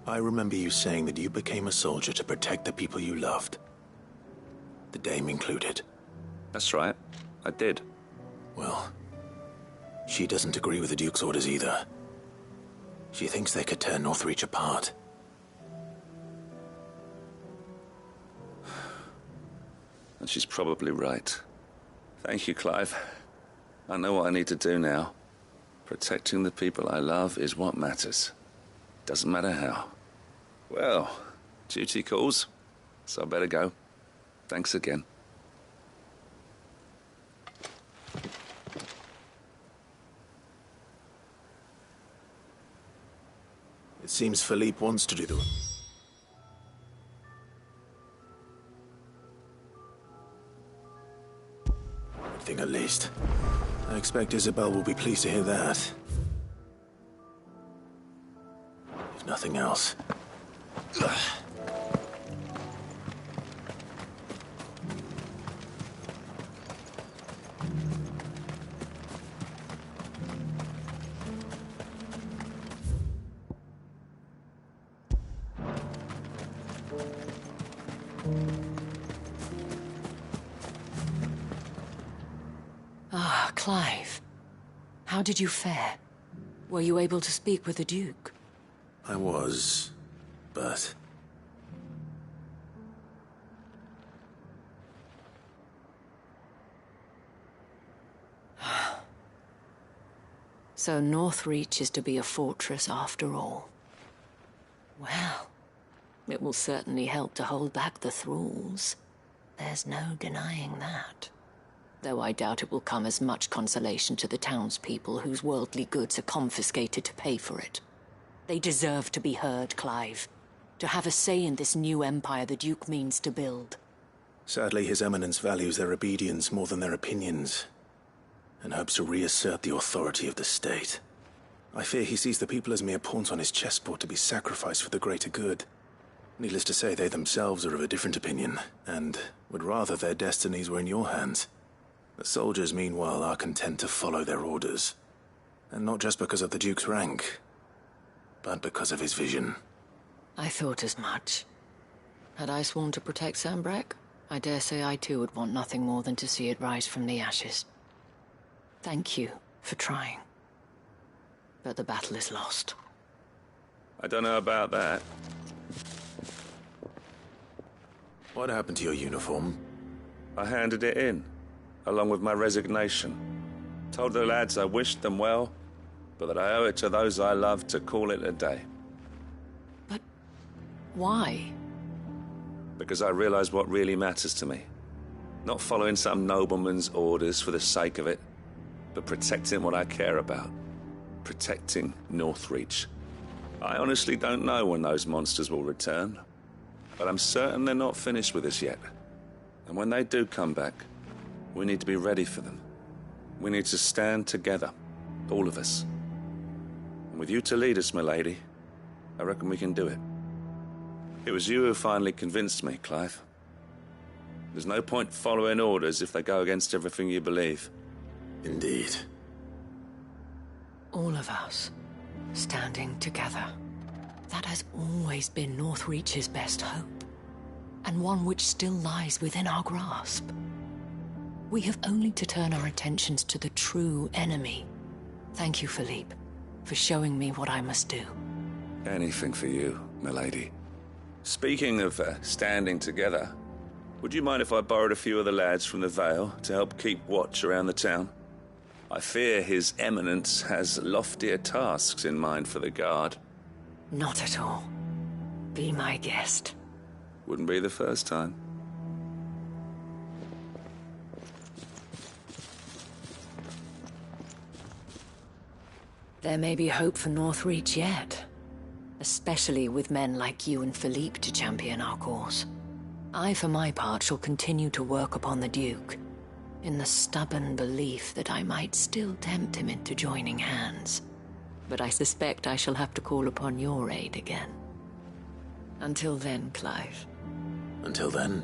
I remember you saying that you became a soldier to protect the people you loved. The Dame included. That's right, I did. Well, she doesn't agree with the Duke's orders either. She thinks they could tear Northreach apart. And she's probably right. Thank you, Clive. I know what I need to do now. Protecting the people I love is what matters. Doesn't matter how. Well, duty calls, so I better go. Thanks again. It seems Philippe wants to do the... Good thing at least. I expect Isabel will be pleased to hear that. If nothing else. Ah, Clive. How did you fare? Were you able to speak with the Duke? I was, but... So Northreach is to be a fortress after all. Well, it will certainly help to hold back the thralls. There's no denying that. Though I doubt it will come as much consolation to the townspeople whose worldly goods are confiscated to pay for it. They deserve to be heard, Clive. To have a say in this new empire the Duke means to build. Sadly, His Eminence values their obedience more than their opinions, and hopes to reassert the authority of the state. I fear he sees the people as mere pawns on his chessboard to be sacrificed for the greater good. Needless to say, they themselves are of a different opinion, and would rather their destinies were in your hands. The soldiers, meanwhile, are content to follow their orders. And not just because of the Duke's rank, but because of his vision. I thought as much. Had I sworn to protect Sanbreque, I dare say I too would want nothing more than to see it rise from the ashes. Thank you for trying. But the battle is lost. I don't know about that. What happened to your uniform? I handed it in, along with my resignation. Told the lads I wished them well, but that I owe it to those I love to call it a day. But why? Because I realize what really matters to me. Not following some nobleman's orders for the sake of it, but protecting what I care about. Protecting Northreach. I honestly don't know when those monsters will return, but I'm certain they're not finished with us yet. And when they do come back, we need to be ready for them. We need to stand together, all of us. And with you to lead us, milady, I reckon we can do it. It was you who finally convinced me, Clive. There's no point following orders if they go against everything you believe. Indeed. All of us, standing together. That has always been Northreach's best hope, and one which still lies within our grasp. We have only to turn our attentions to the true enemy. Thank you, Philippe. for showing me what I must do. Anything for you, milady. Speaking of standing together, would you mind if I borrowed a few of the lads from the Vale to help keep watch around the town? I fear His Eminence has loftier tasks in mind for the guard. Not at all. Be my guest. Wouldn't be the first time. There may be hope for Northreach yet. Especially with men like you and Philippe to champion our cause. I, for my part, shall continue to work upon the Duke, in the stubborn belief that I might still tempt him into joining hands. But I suspect I shall have to call upon your aid again. Until then, Clive. Until then.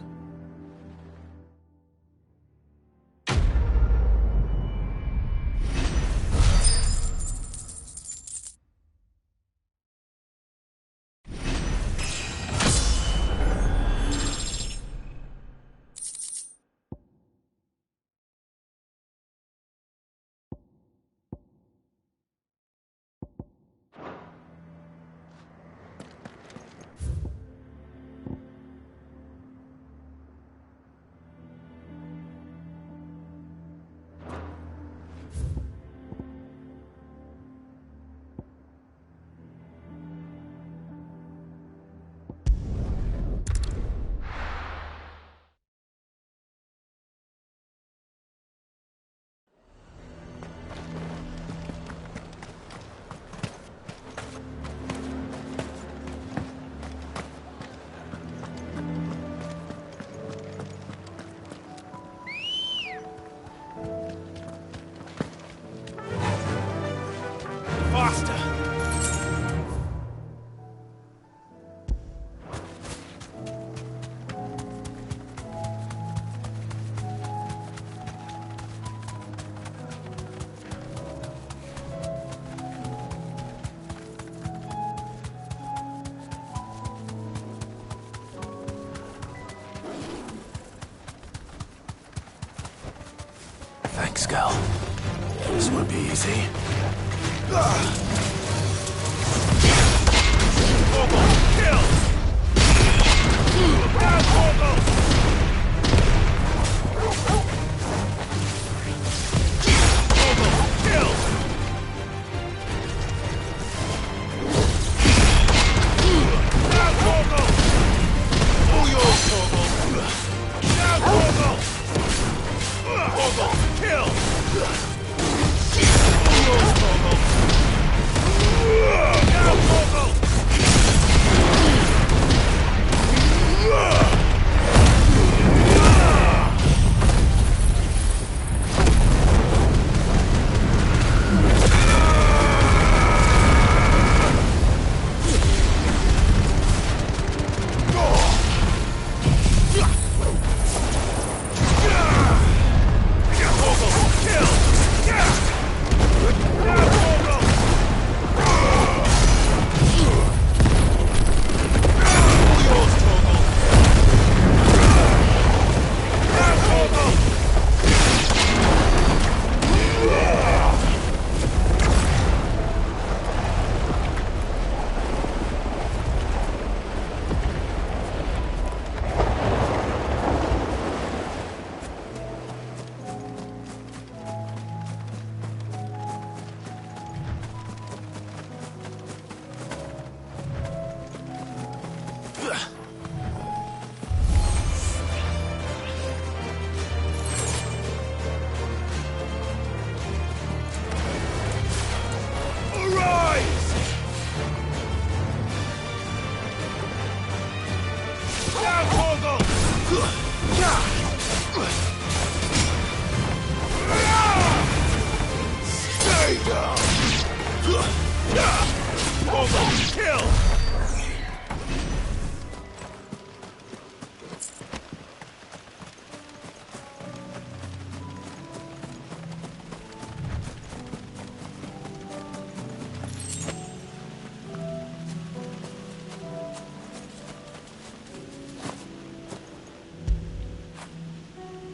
Thanks, girl. This won't be easy. Kill! Down, Torgal! Kill! Down, Torgal! All yours, Torgal! Down, Torgal! Torgal, kill! All yours, Torgal! Down, Torgal!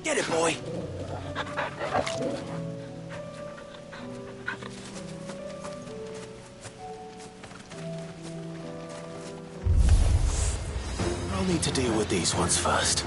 Get it, boy! need to deal with these ones first.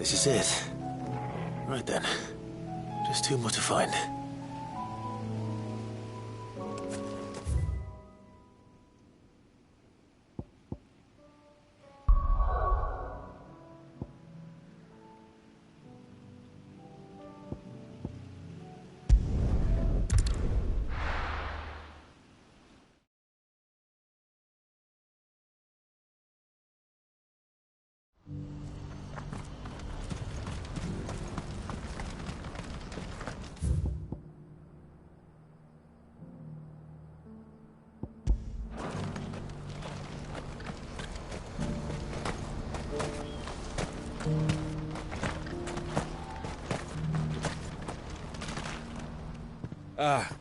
This is it. Right then. Just two more to find.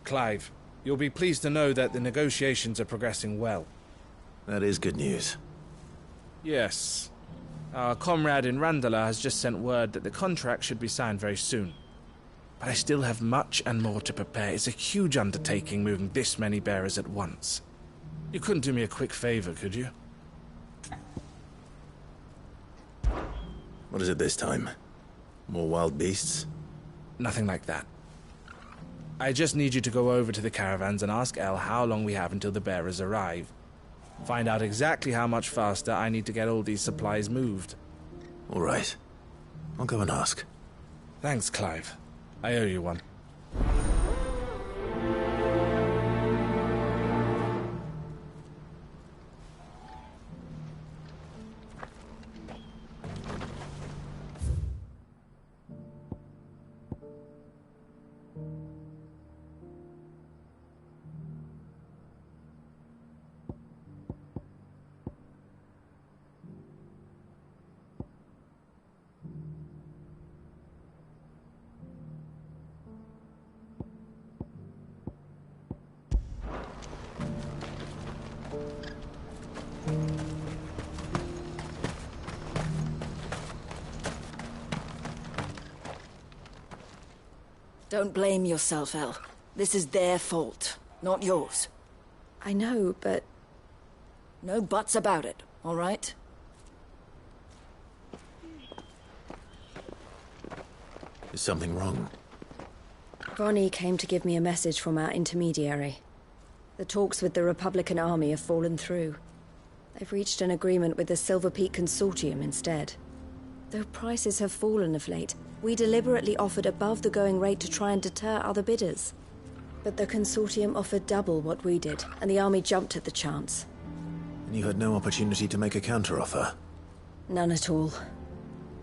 Clive, you'll be pleased to know that the negotiations are progressing well. That is good news. Yes. Our comrade in Randala has just sent word that the contract should be signed very soon. But I still have much and more to prepare. It's a huge undertaking moving this many bearers at once. You couldn't do me a quick favor, could you? What is it this time? More wild beasts? Nothing like that. I just need you to go over to the caravans and ask El how long we have until the bearers arrive. Find out exactly how much faster I need to get all these supplies moved. All right. I'll go and ask. Thanks, Clive. I owe you one. Don't blame yourself, El. This is their fault, not yours. I know, but... No buts about it, all right? Is something wrong? Ronnie came to give me a message from our intermediary. The talks with the Republican army have fallen through. They've reached an agreement with the Silver Peak Consortium instead. Though prices have fallen of late, we deliberately offered above the going rate to try and deter other bidders. But the Consortium offered double what we did, and the army jumped at the chance. And you had no opportunity to make a counteroffer? None at all.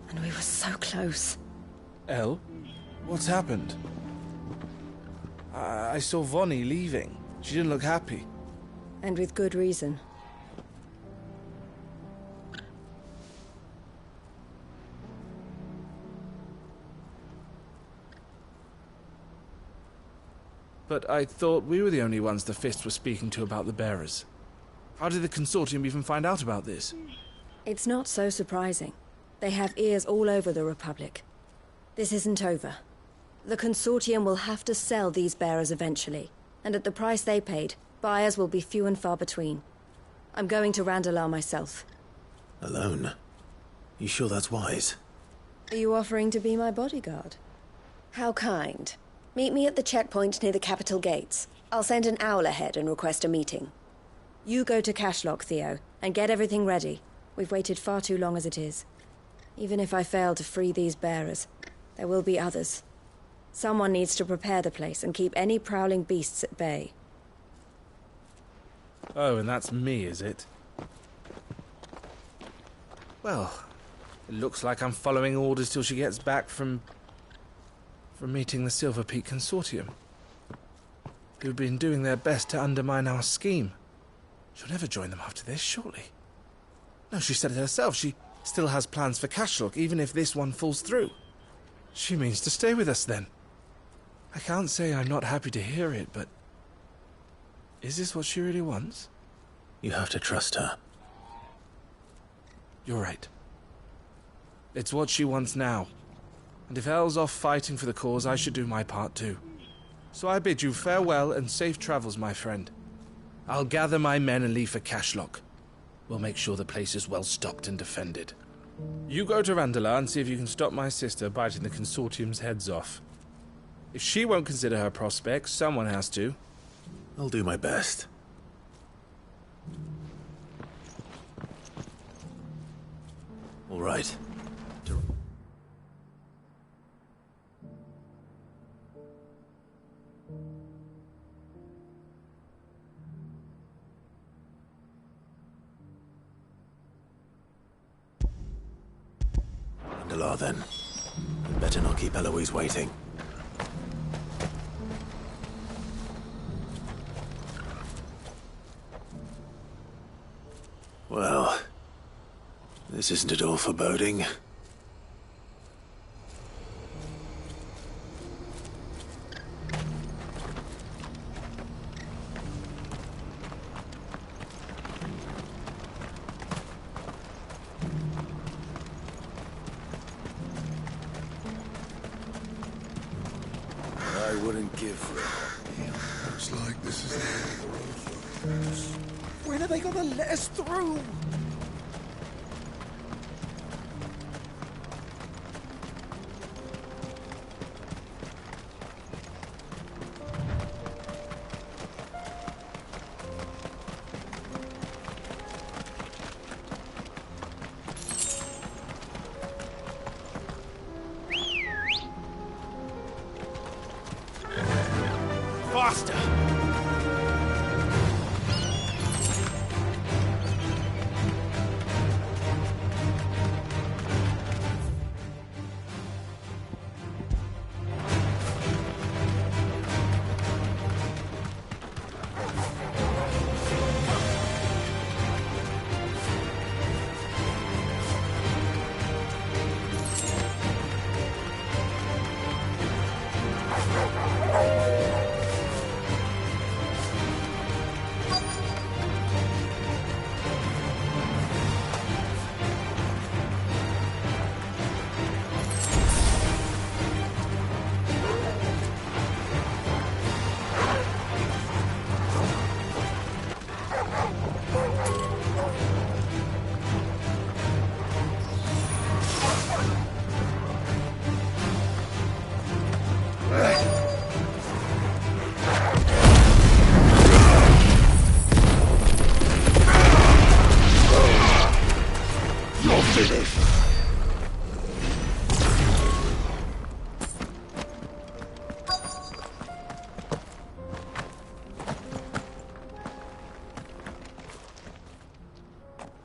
And we were so close. El? What's happened? I saw Vonnie leaving. She didn't look happy. And with good reason. But I thought we were the only ones the Fist were speaking to about the bearers. How did the Consortium even find out about this? It's not so surprising. They have ears all over the Republic. This isn't over. The Consortium will have to sell these bearers eventually, and at the price they paid, buyers will be few and far between. I'm going to Randalar myself. Alone? You sure that's wise? Are you offering to be my bodyguard? How kind. Meet me at the checkpoint near the capital gates. I'll send an owl ahead and request a meeting. You go to Cashlock, Theo, and get everything ready. We've waited far too long as it is. Even if I fail to free these bearers, there will be others. Someone needs to prepare the place and keep any prowling beasts at bay. Oh, and that's me, is it? Well, it looks like I'm following orders till she gets back from meeting the Silver Peak Consortium, who've been doing their best to undermine our scheme. She'll never join them after this, surely. No, she said it herself. She still has plans for Cashlock, even if this one falls through. She means to stay with us, then. I can't say I'm not happy to hear it, but... is this what she really wants? You have to trust her. You're right. It's what she wants now. And if Elle's off fighting for the cause, I should do my part too. So I bid you farewell and safe travels, my friend. I'll gather my men and leave for Cashlock. We'll make sure the place is well stocked and defended. You go to Randalar and see if you can stop my sister biting the Consortium's heads off. If she won't consider her prospects, someone has to. I'll do my best. All right. Randalar, then. I'd better not keep Eloise waiting. Well, this isn't at all foreboding. I wouldn't give looks like this is the end of the road for us. When are they gonna let us through? Faster!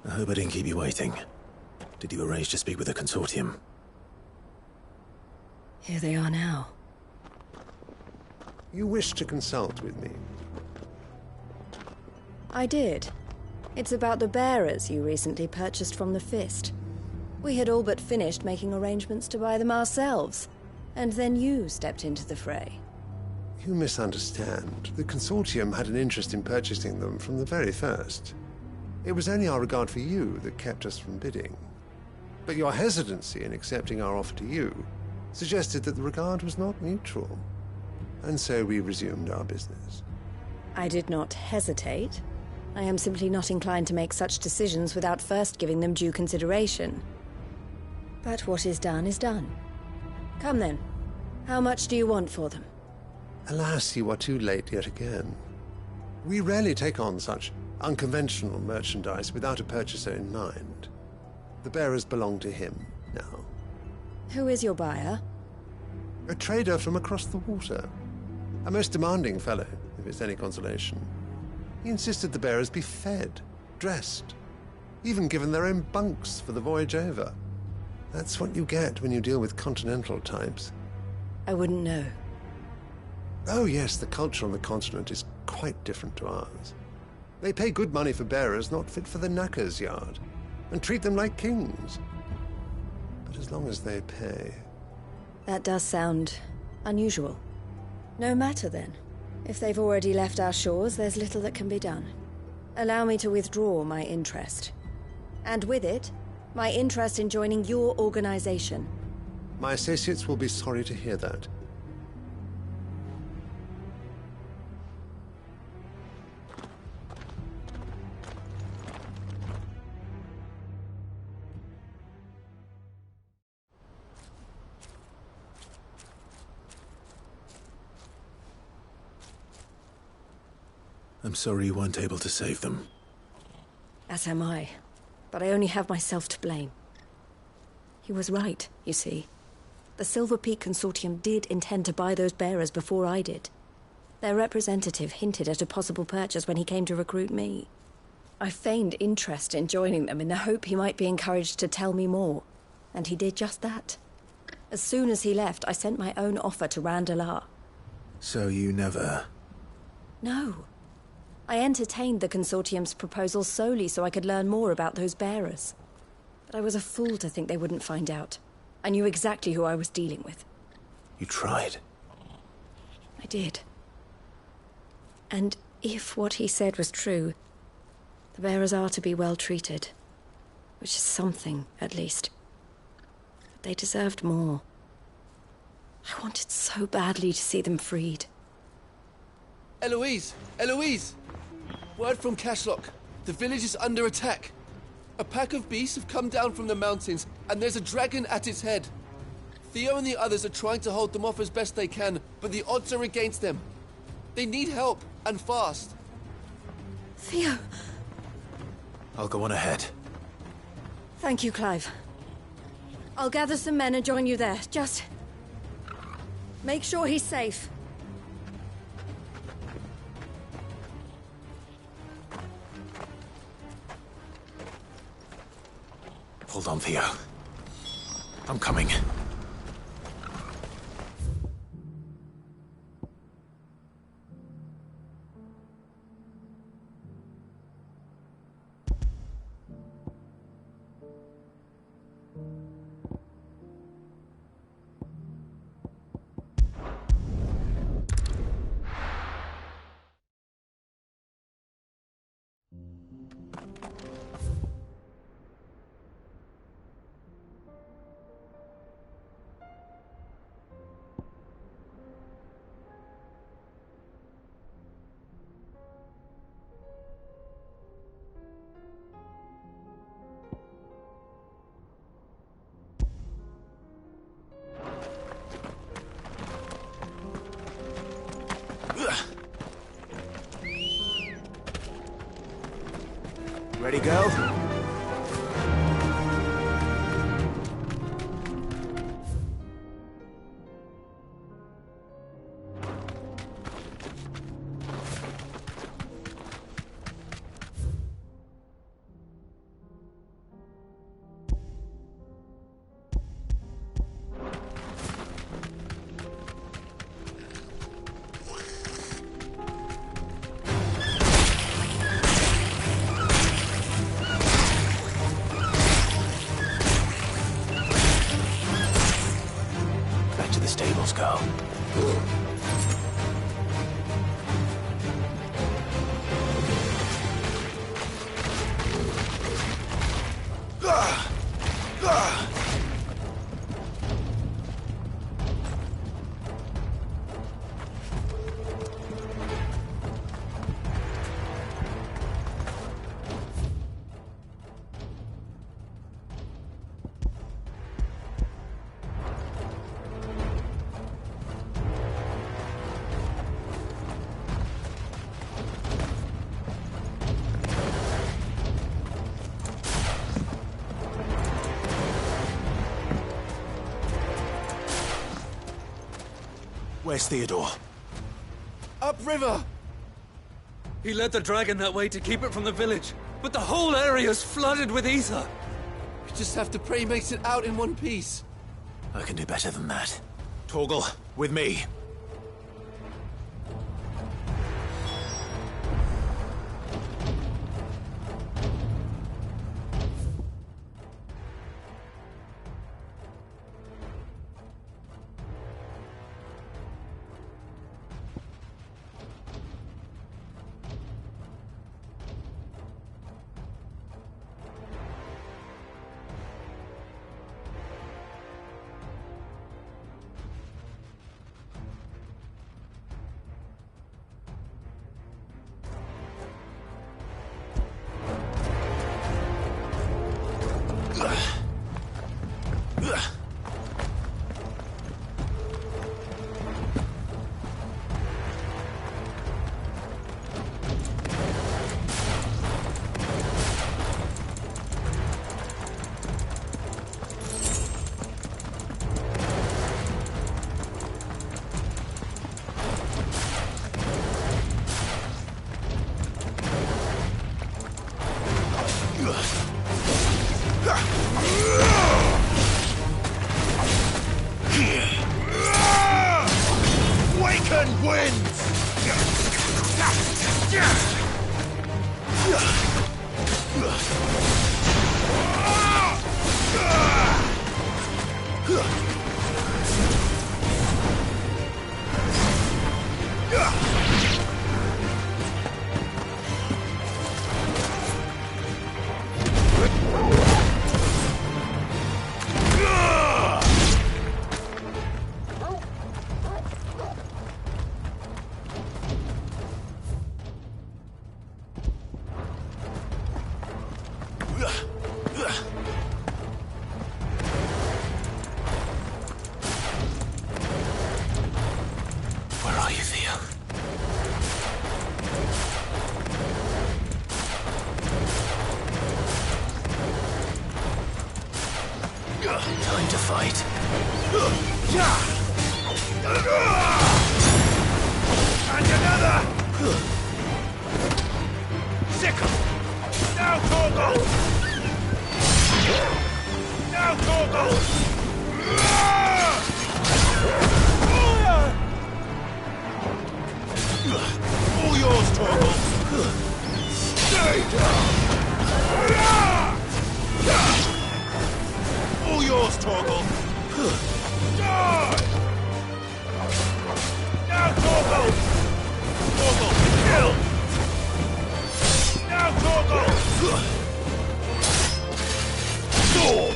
I hope I didn't keep you waiting. Did you arrange to speak with the Consortium? Here they are now. You wish to consult with me? I did. It's about the bearers you recently purchased from the Fist. We had all but finished making arrangements to buy them ourselves, and then you stepped into the fray. You misunderstand. The Consortium had an interest in purchasing them from the very first. It was only our regard for you that kept us from bidding. But your hesitancy in accepting our offer to you suggested that the regard was not mutual. And so we resumed our business. I did not hesitate. I am simply not inclined to make such decisions without first giving them due consideration. But what is done is done. Come then. How much do you want for them? Alas, you are too late yet again. We rarely take on such unconventional merchandise without a purchaser in mind. The bearers belong to him now. Who is your buyer? A trader from across the water. A most demanding fellow, if it's any consolation. He insisted the bearers be fed, dressed, even given their own bunks for the voyage over. That's what you get when you deal with continental types. I wouldn't know. Oh yes, the culture on the continent is quite different to ours. They pay good money for bearers not fit for the knacker's yard, and treat them like kings. But as long as they pay... That does sound unusual. No matter then. If they've already left our shores, there's little that can be done. Allow me to withdraw my interest. And with it, my interest in joining your organization. My associates will be sorry to hear that. I'm sorry you weren't able to save them. As am I. But I only have myself to blame. He was right, you see. The Silver Peak Consortium did intend to buy those bearers before I did. Their representative hinted at a possible purchase when he came to recruit me. I feigned interest in joining them in the hope he might be encouraged to tell me more. And he did just that. As soon as he left, I sent my own offer to Randalar. So you never... No. I entertained the Consortium's proposal solely so I could learn more about those bearers. But I was a fool to think they wouldn't find out. I knew exactly who I was dealing with. You tried. I did. And if what he said was true, the bearers are to be well treated. Which is something, at least. But they deserved more. I wanted so badly to see them freed. Eloise! Eloise! Word from Cashlock. The village is under attack. A pack of beasts have come down from the mountains, and there's a dragon at its head. Theo and the others are trying to hold them off as best they can, but the odds are against them. They need help, and fast. Theo! I'll go on ahead. Thank you, Clive. I'll gather some men and join you there. Just... make sure he's safe. Hold on, Theo. I'm coming. Ready, go? Stables go. Where's Theodore? Upriver! He led the dragon that way to keep it from the village, but the whole area's flooded with ether. We just have to pray he makes it out in one piece. I can do better than that. Torgal, with me. Time to fight. And another! Sickle! Now, Torgal! Now, Torgal! All yours, Torgal! Stay down! All yours, Torgal! Die! Now, Torgal! Torgal, kill! Now, Torgal! Sword!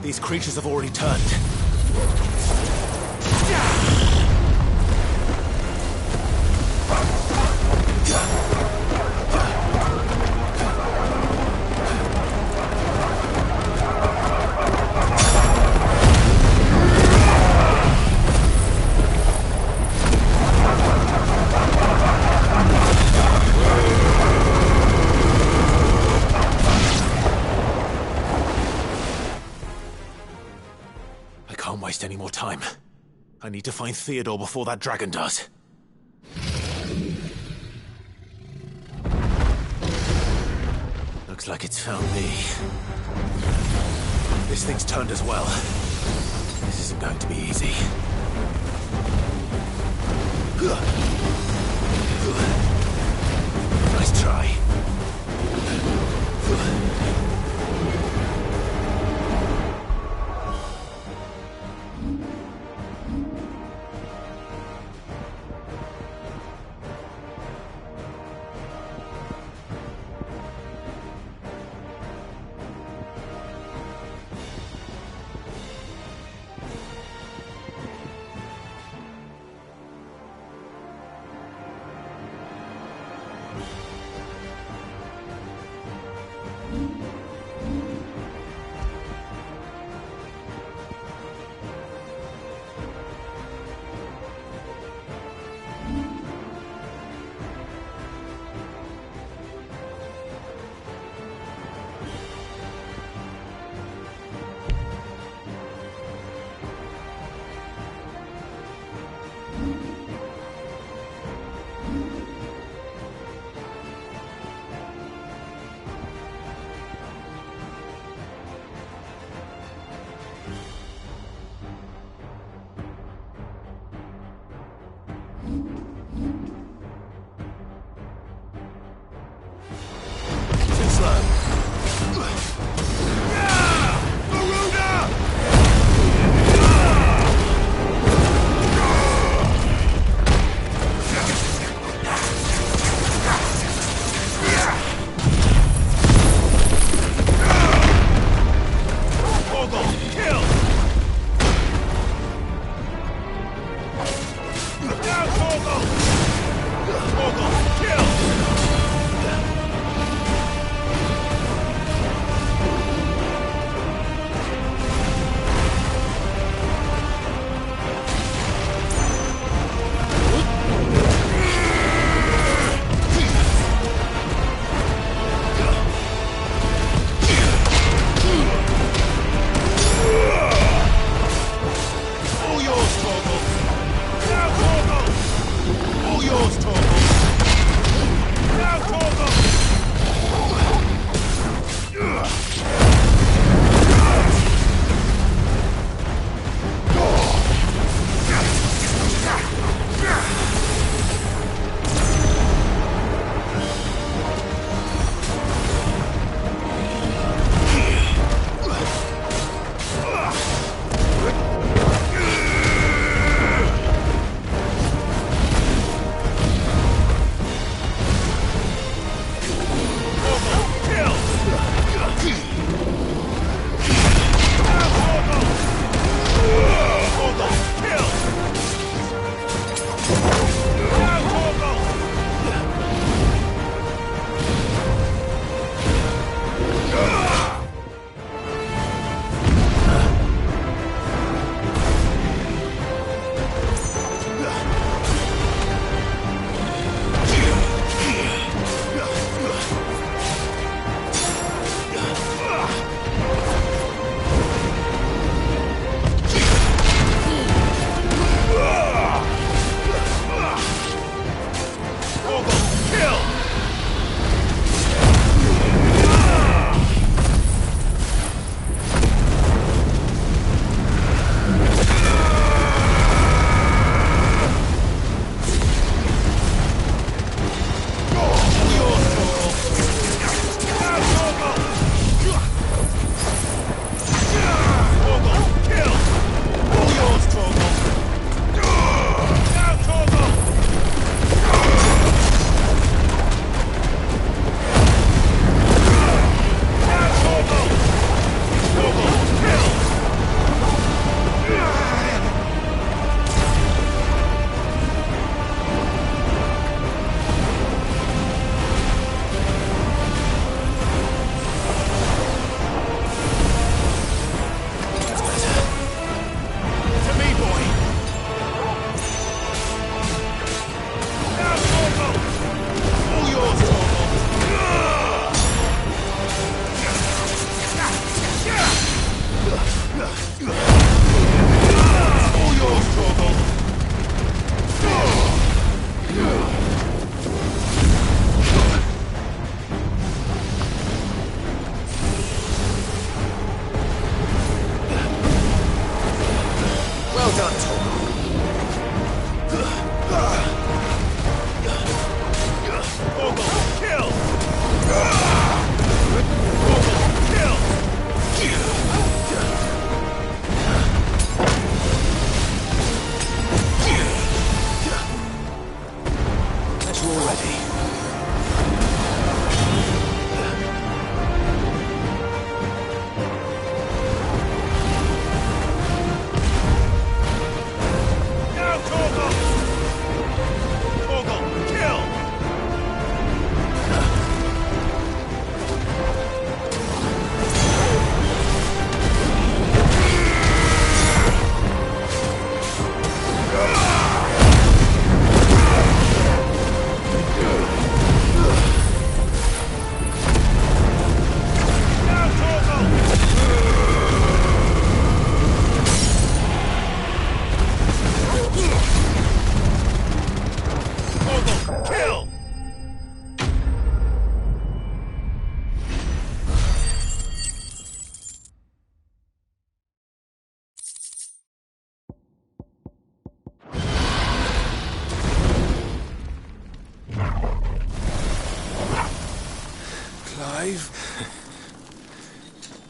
These creatures have already turned. Any more time. I need to find Theodore before that dragon does. Looks like it's found me. This thing's turned as well. This isn't going to be easy. Nice try.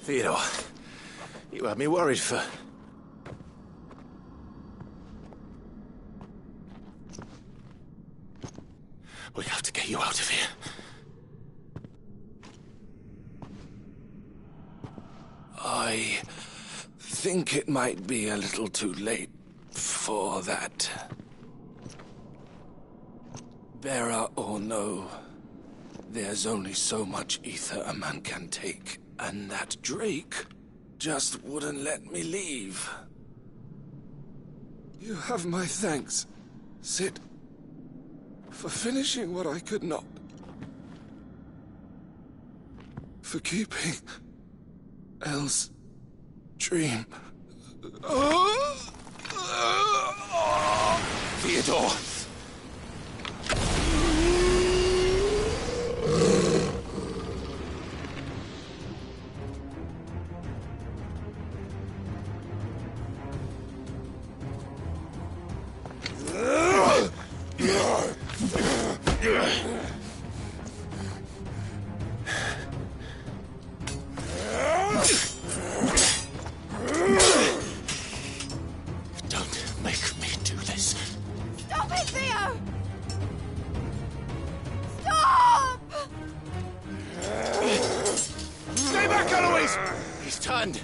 Theodore, you had me worried for... We have to get you out of here. I think it might be a little too late for that. Bearer or no, there's only so much ether a man can take, and that Drake just wouldn't let me leave. You have my thanks, Sid, for finishing what I could not. For keeping Elle's dream. Theodore! Don't make me do this. Stop it, Theo! Stop! Stay back, Eloise! He's turned.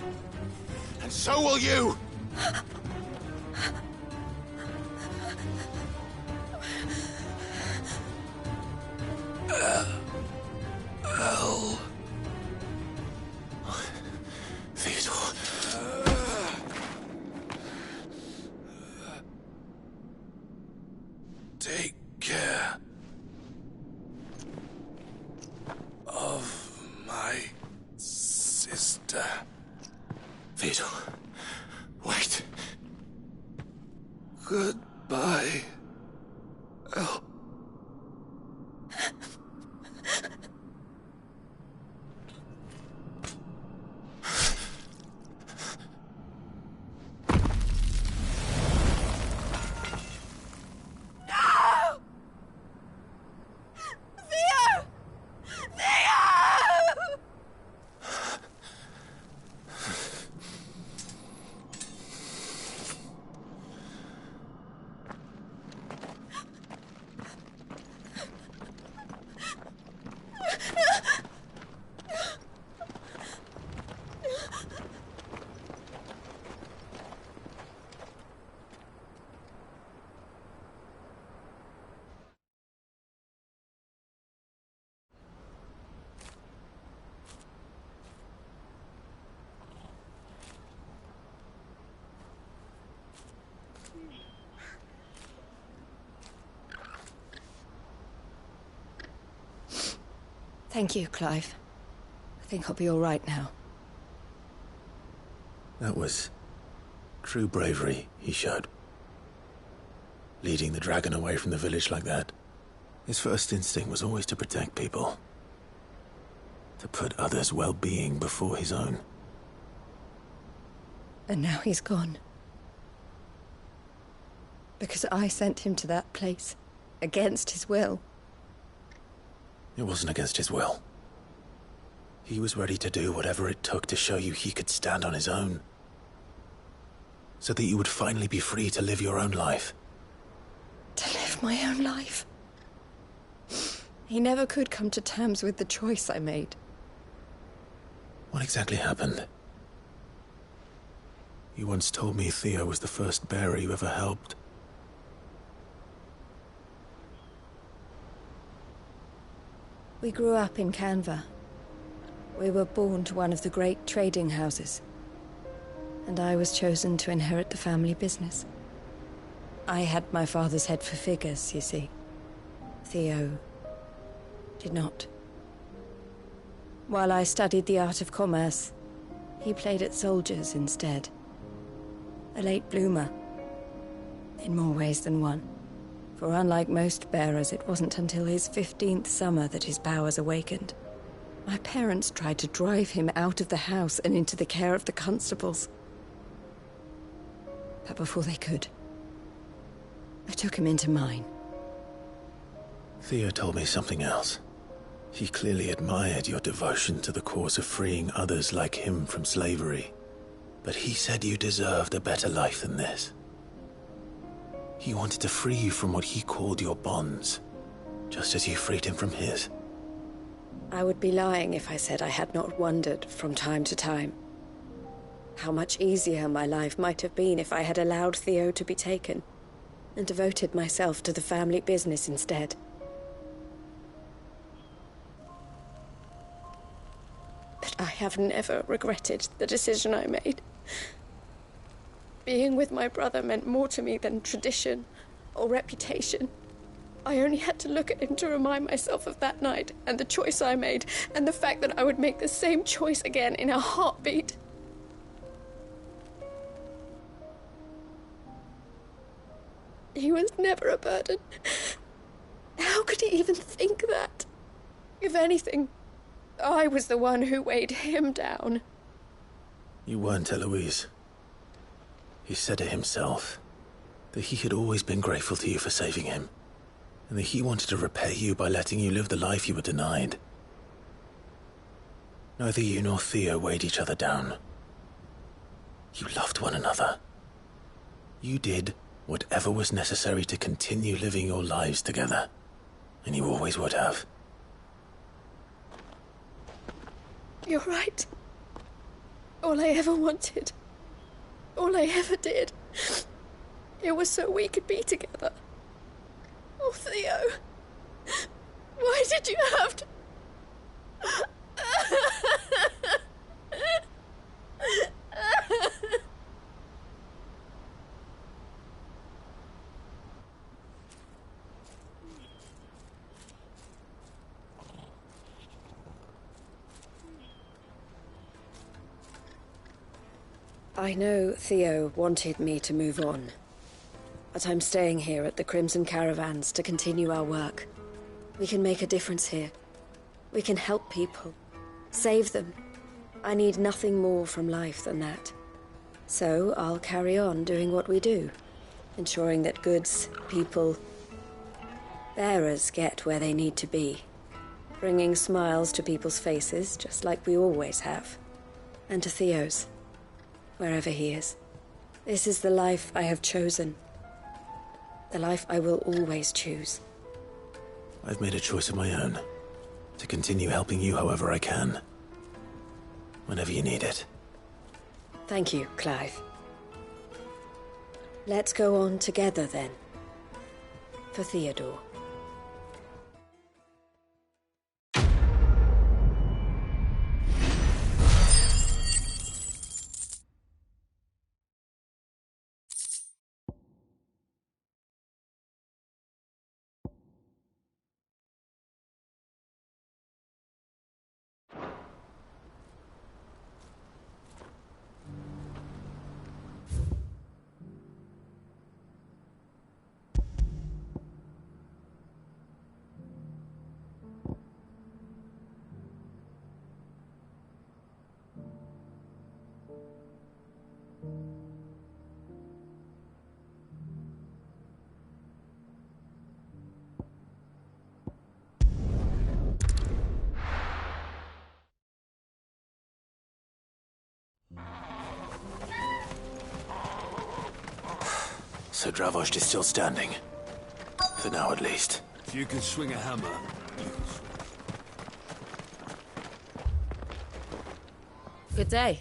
And so will you! Elle. Theodore. Take care of my sister. Theodore, wait. Goodbye, Elle. Thank you, Clive. I think I'll be all right now. That was true bravery he showed. Leading the dragon away from the village like that. His first instinct was always to protect people. To put others' well-being before his own. And now he's gone. Because I sent him to that place, against his will. It wasn't against his will. He was ready to do whatever it took to show you he could stand on his own. So that you would finally be free to live your own life. To live my own life? He never could come to terms with the choice I made. What exactly happened? You once told me Theo was the first bearer you ever helped. We grew up in Canva. We were born to one of the great trading houses. And I was chosen to inherit the family business. I had my father's head for figures, you see. Theo did not. While I studied the art of commerce, he played at soldiers instead. A late bloomer. In more ways than one. For unlike most bearers, it wasn't until his 15th summer that his powers awakened. My parents tried to drive him out of the house and into the care of the constables. But before they could, I took him into mine. Theo told me something else. He clearly admired your devotion to the cause of freeing others like him from slavery. But he said you deserved a better life than this. He wanted to free you from what he called your bonds, just as you freed him from his. I would be lying if I said I had not wondered from time to time how much easier my life might have been if I had allowed Theo to be taken and devoted myself to the family business instead. have never regretted the decision I made. Being with my brother meant more to me than tradition or reputation. I only had to look at him to remind myself of that night and the choice I made and the fact that I would make the same choice again in a heartbeat. He was never a burden. How could he even think that? If anything, I was the one who weighed him down. You weren't, Eloise. He said it himself, that he had always been grateful to you for saving him, and that he wanted to repay you by letting you live the life you were denied. Neither you nor Theo weighed each other down. You loved one another. You did whatever was necessary to continue living your lives together, and you always would have. You're right. All I ever wanted, all I ever did, it was so we could be together. Oh, Theo, why did you have to... I know Theo wanted me to move on, but I'm staying here at the Crimson Caravans to continue our work. We can make a difference here. We can help people, save them. I need nothing more from life than that. So I'll carry on doing what we do, ensuring that goods, people, bearers get where they need to be, bringing smiles to people's faces just like we always have, and to Theo's. Wherever he is. This is the life I have chosen. The life I will always choose. I've made a choice of my own, to continue helping you however I can. Whenever you need it. Thank you, Clive. Let's go on together then. For Theodore. So Dravost is still standing. For now, at least. If you can swing a hammer, you can swing. Good day.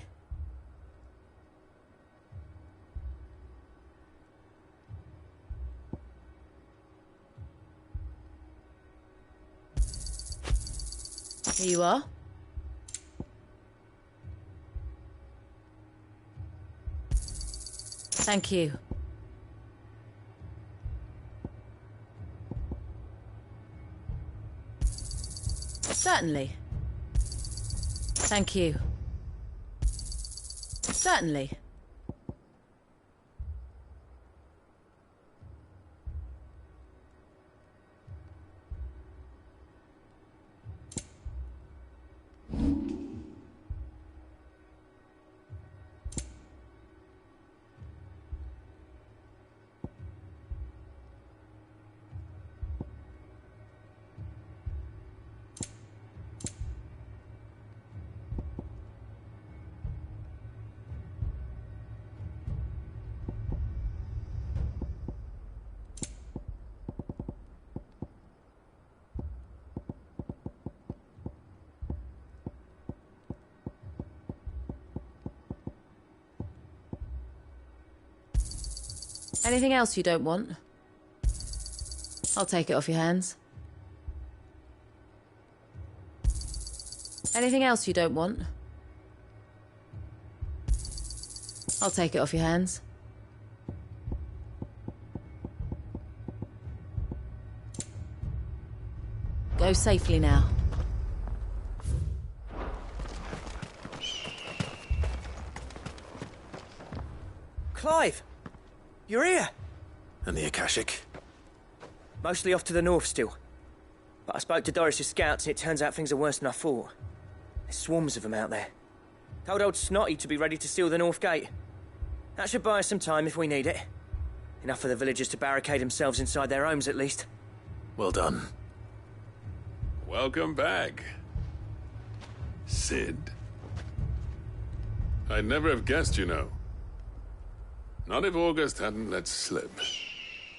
Here you are. Thank you. Certainly. Thank you. Certainly. Anything else you don't want? I'll take it off your hands. Anything else you don't want? I'll take it off your hands. Go safely now. Clive! You're here! And the Akashic? Mostly off to the north still. But I spoke to Doris's scouts and it turns out things are worse than I thought. There's swarms of them out there. Told old Snotty to be ready to seal the north gate. That should buy us some time if we need it. Enough for the villagers to barricade themselves inside their homes at least. Well done. Welcome back, Sid. I'd never have guessed, you know. Not if August hadn't let slip.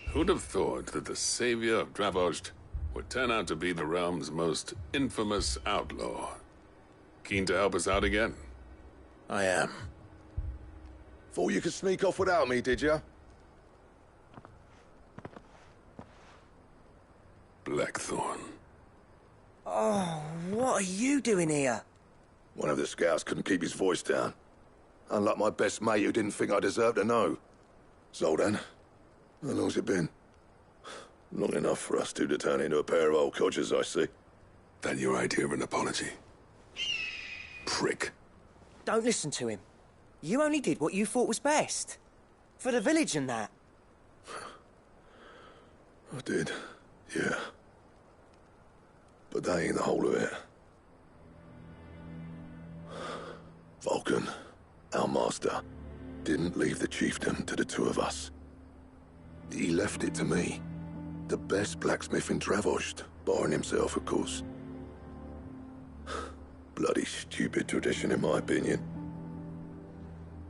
Who'd have thought that the savior of Dravost would turn out to be the realm's most infamous outlaw? Keen to help us out again? I am. Thought you could sneak off without me, did you? Blackthorn. Oh, what are you doing here? One of the scouts couldn't keep his voice down. Unlike my best mate who didn't think I deserved to know. Zoldan, how long's it been? Long enough for us two to turn into a pair of old codgers, I see. That your idea of an apology? Prick. Don't listen to him. You only did what you thought was best. For the village and that. I did, yeah. But that ain't the whole of it. Vulcan, our master, didn't leave the chieftain to the two of us. He left it to me. The best blacksmith in Dravost, barring himself, of course. Bloody stupid tradition, in my opinion.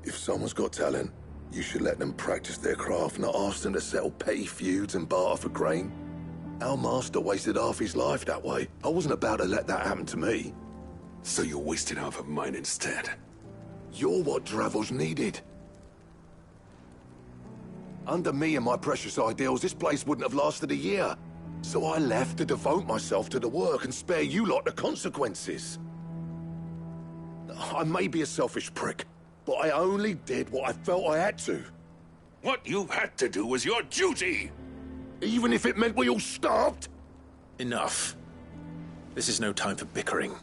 If someone's got talent, you should let them practice their craft, not ask them to settle petty feuds and barter for grain. Our master wasted half his life that way. I wasn't about to let that happen to me. So you wasted half of mine instead. You're what Dravost needed. Under me and my precious ideals, this place wouldn't have lasted a year. So I left to devote myself to the work and spare you lot the consequences. I may be a selfish prick, but I only did what I felt I had to. What you had to do was your duty! Even if it meant we all starved? Enough. This is no time for bickering.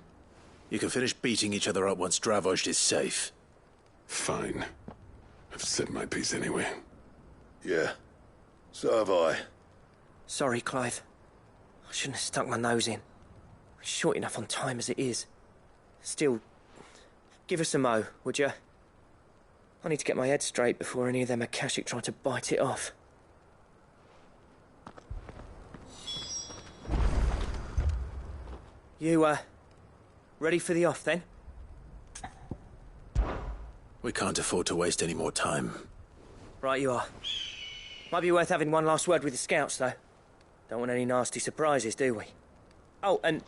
You can finish beating each other up once Dravost is safe. Fine. I've said my piece anyway. Yeah. So have I. Sorry, Clive. I shouldn't have stuck my nose in. We're short enough on time as it is. Still, give us a mo, would you? I need to get my head straight before any of them Akashic try to bite it off. You, ready for the off, then? We can't afford to waste any more time. Right you are. Might be worth having one last word with the scouts, though. Don't want any nasty surprises, do we? Oh, and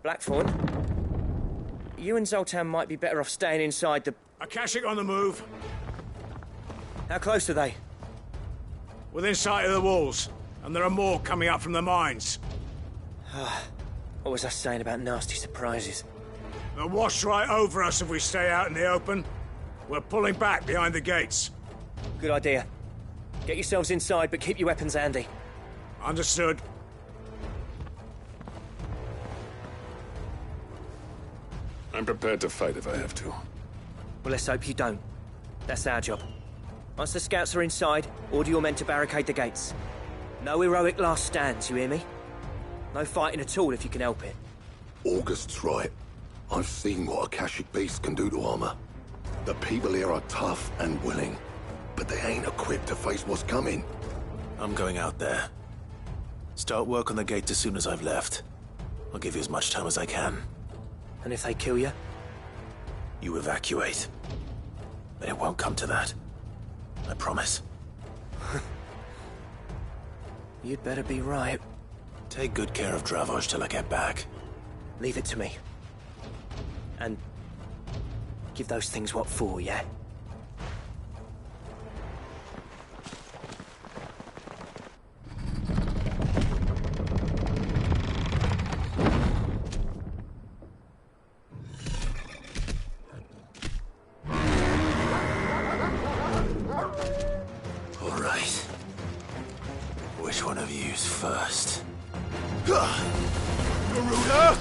Blackthorn, you and Zoltan might be better off staying inside the... Akashic on the move. How close are they? Within sight of the walls, and there are more coming up from the mines. What was I saying about nasty surprises? They'll wash right over us if we stay out in the open. We're pulling back behind the gates. Good idea. Get yourselves inside, but keep your weapons handy. Understood. I'm prepared to fight if I have to. Well, let's hope you don't. That's our job. Once the scouts are inside, order your men to barricade the gates. No heroic last stands, you hear me? No fighting at all if you can help it. August's right. I've seen what Akashic beasts can do to armor. The people here are tough and willing, but they ain't equipped to face what's coming. I'm going out there. Start work on the gate as soon as I've left. I'll give you as much time as I can. And if they kill you? You evacuate. But it won't come to that. I promise. You'd better be right. Take good care of Dravost till I get back. Leave it to me. And give those things what for, yeah? Which one of you's first? Garuda!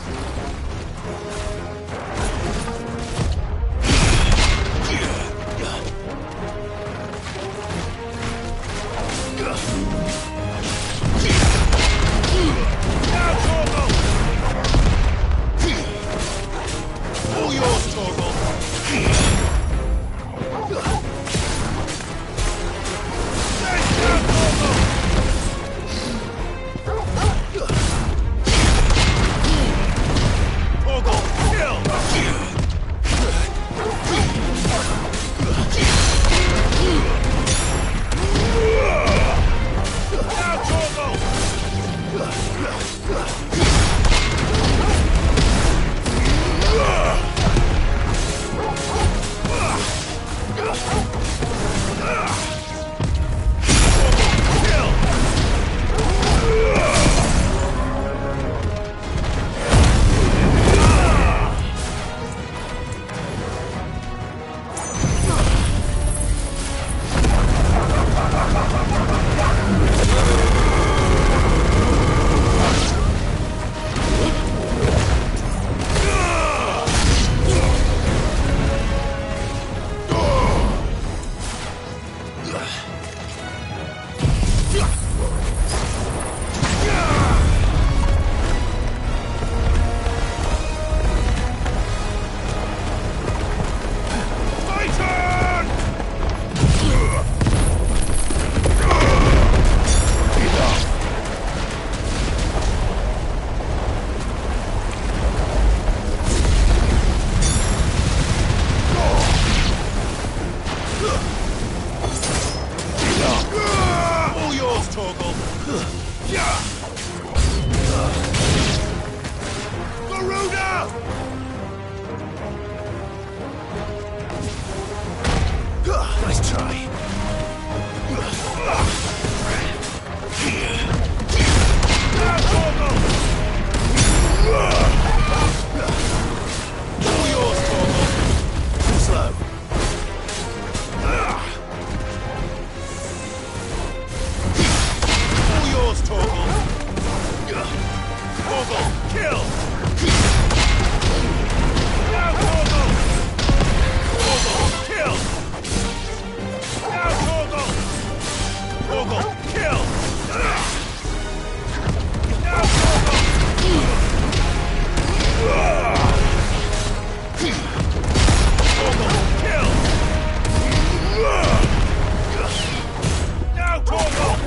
All yours, Torgal! Nice try. All yours, Torgal! Slow. All yours, Torgal! Torgal, kill! Now, Torgal! Torgal, kill! Now, Torgal! Torgal, kill! Now, Torgal! Torgal, kill! Now, Torgal!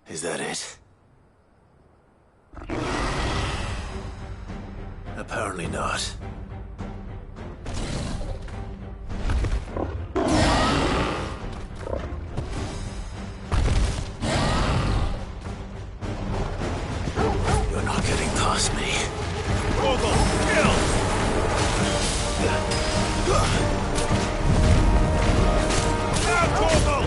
Is that it? Apparently not. You're not getting past me. Torgal, kill! Now, Torgal!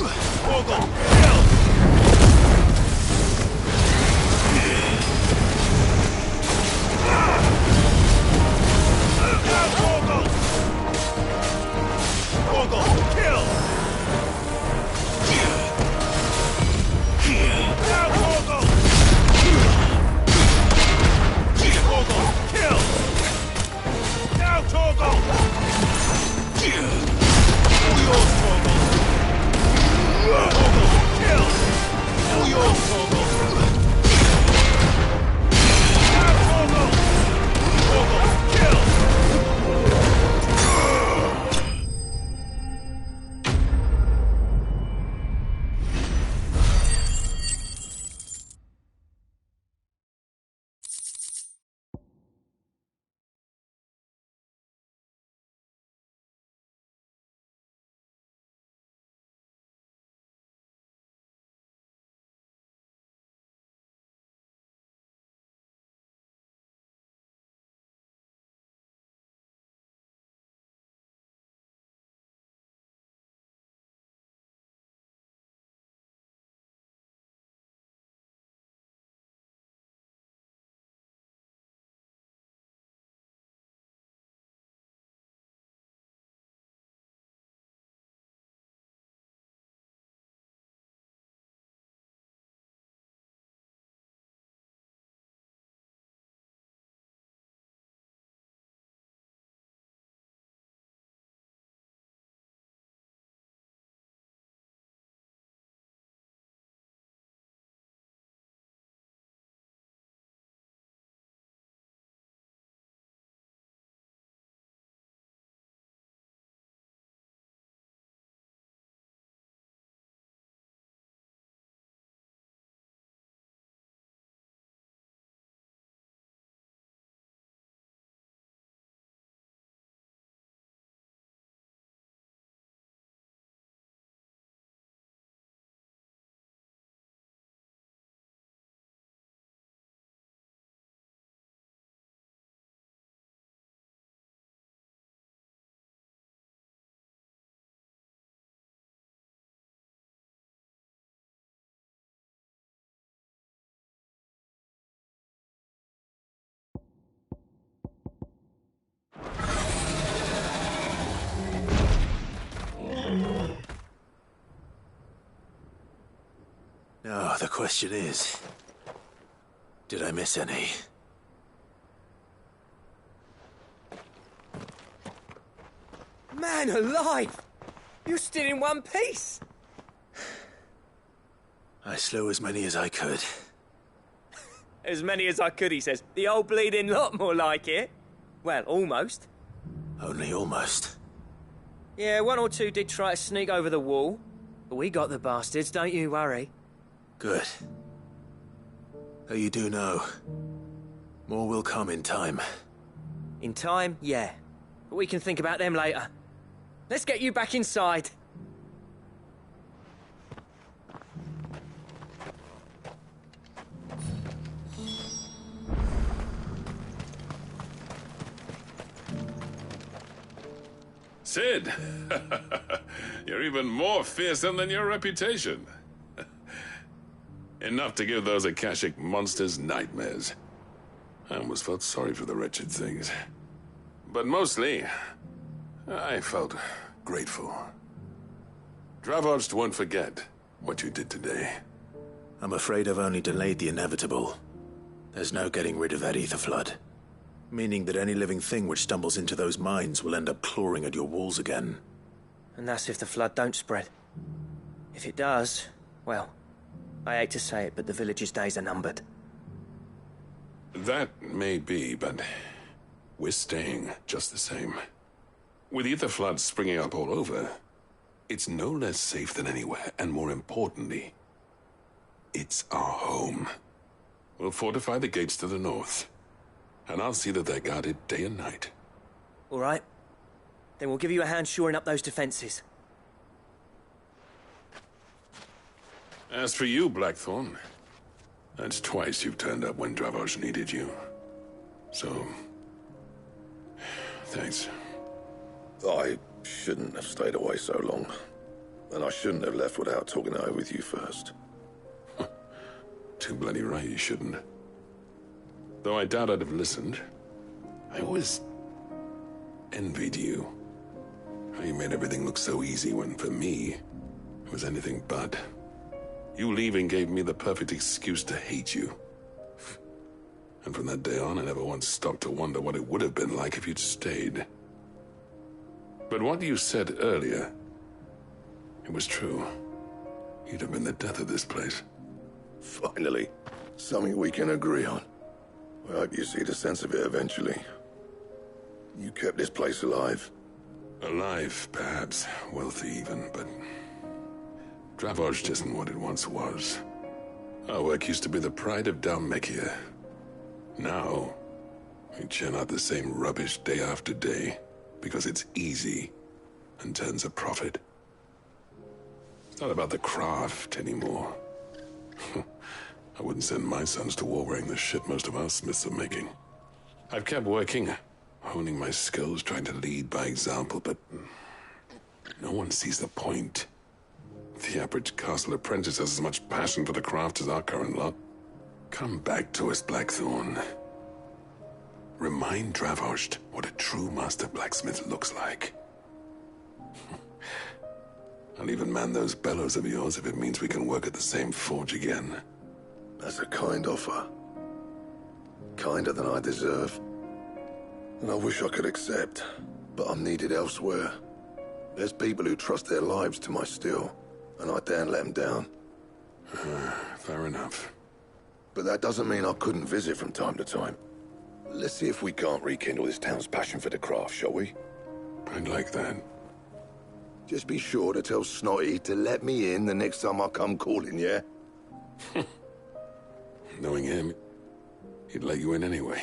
Torgal, kill! Torgal, kill! Now, Torgal! Torgal, kill! Now, Torgal! All yours, Torgal! Torgal, kill! All yours, Torgal! Now, Torgal! Torgal, kill! Now, the question is, did I miss any? Man alive! You're still in one piece! I slew as many as I could. As many as I could, he says. The old bleeding lot, more like it. Well, almost. Only almost. Yeah, one or two did try to sneak over the wall. But we got the bastards, don't you worry. Good. Though you do know, more will come in time. In time, yeah. But we can think about them later. Let's get you back inside. Sid! You're even more fearsome than your reputation. Enough to give those Akashic monsters nightmares. I almost felt sorry for the wretched things. But mostly, I felt grateful. Dravost won't forget what you did today. I'm afraid I've only delayed the inevitable. There's no getting rid of that ether flood. Meaning that any living thing which stumbles into those mines will end up clawing at your walls again. And that's if the flood don't spread. If it does, well, I hate to say it, but the village's days are numbered. That may be, but we're staying just the same. With ether floods springing up all over, it's no less safe than anywhere, and more importantly, it's our home. We'll fortify the gates to the north, and I'll see that they're guarded day and night. All right. Then we'll give you a hand shoring up those defenses. As for you, Blackthorn, that's twice you've turned up when Dravosh needed you. So, thanks. I shouldn't have stayed away so long. and I shouldn't have left without talking it over with you first. Too bloody right you shouldn't. Though I doubt I'd have listened. I always envied you. How you made everything look so easy when, for me, it was anything but. You leaving gave me the perfect excuse to hate you. And from that day on, I never once stopped to wonder what it would have been like if you'd stayed. But what you said earlier, it was true. You'd have been the death of this place. Finally, something we can agree on. I hope you see the sense of it eventually. You kept this place alive. Alive, perhaps. Wealthy even, but Dravozhd isn't what it once was. Our work used to be the pride of Dalmekia. Now, we churn out the same rubbish day after day because it's easy and turns a profit. It's not about the craft anymore. I wouldn't send my sons to war wearing the shit most of our smiths are making. I've kept working, honing my skills, trying to lead by example, but no one sees the point. The average castle apprentice has as much passion for the craft as our current lot. Come back to us, Blackthorn. Remind Dravozhd what a true master blacksmith looks like. I'll even man those bellows of yours if it means we can work at the same forge again. That's a kind offer. Kinder than I deserve. And I wish I could accept, but I'm needed elsewhere. There's people who trust their lives to my steel, and I daren't let them down. Fair enough. But that doesn't mean I couldn't visit from time to time. Let's see if we can't rekindle this town's passion for the craft, shall we? I'd like that. Just be sure to tell Snotty to let me in the next time I come calling, yeah? Knowing him, he'd let you in anyway.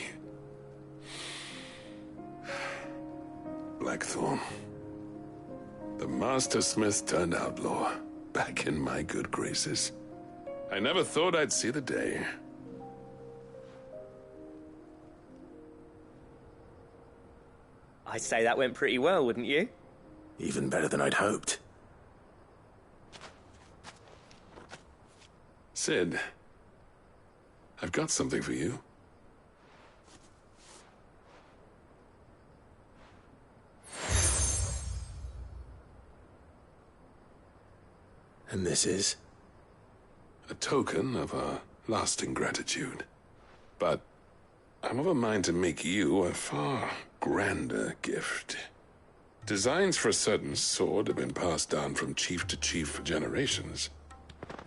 Blackthorn. The Master Smith turned outlaw, back in my good graces. I never thought I'd see the day. I'd say that went pretty well, wouldn't you? Even better than I'd hoped. Sid, I've got something for you. And this is? A token of our lasting gratitude. But I'm of a mind to make you a far grander gift. Designs for a certain sword have been passed down from chief to chief for generations.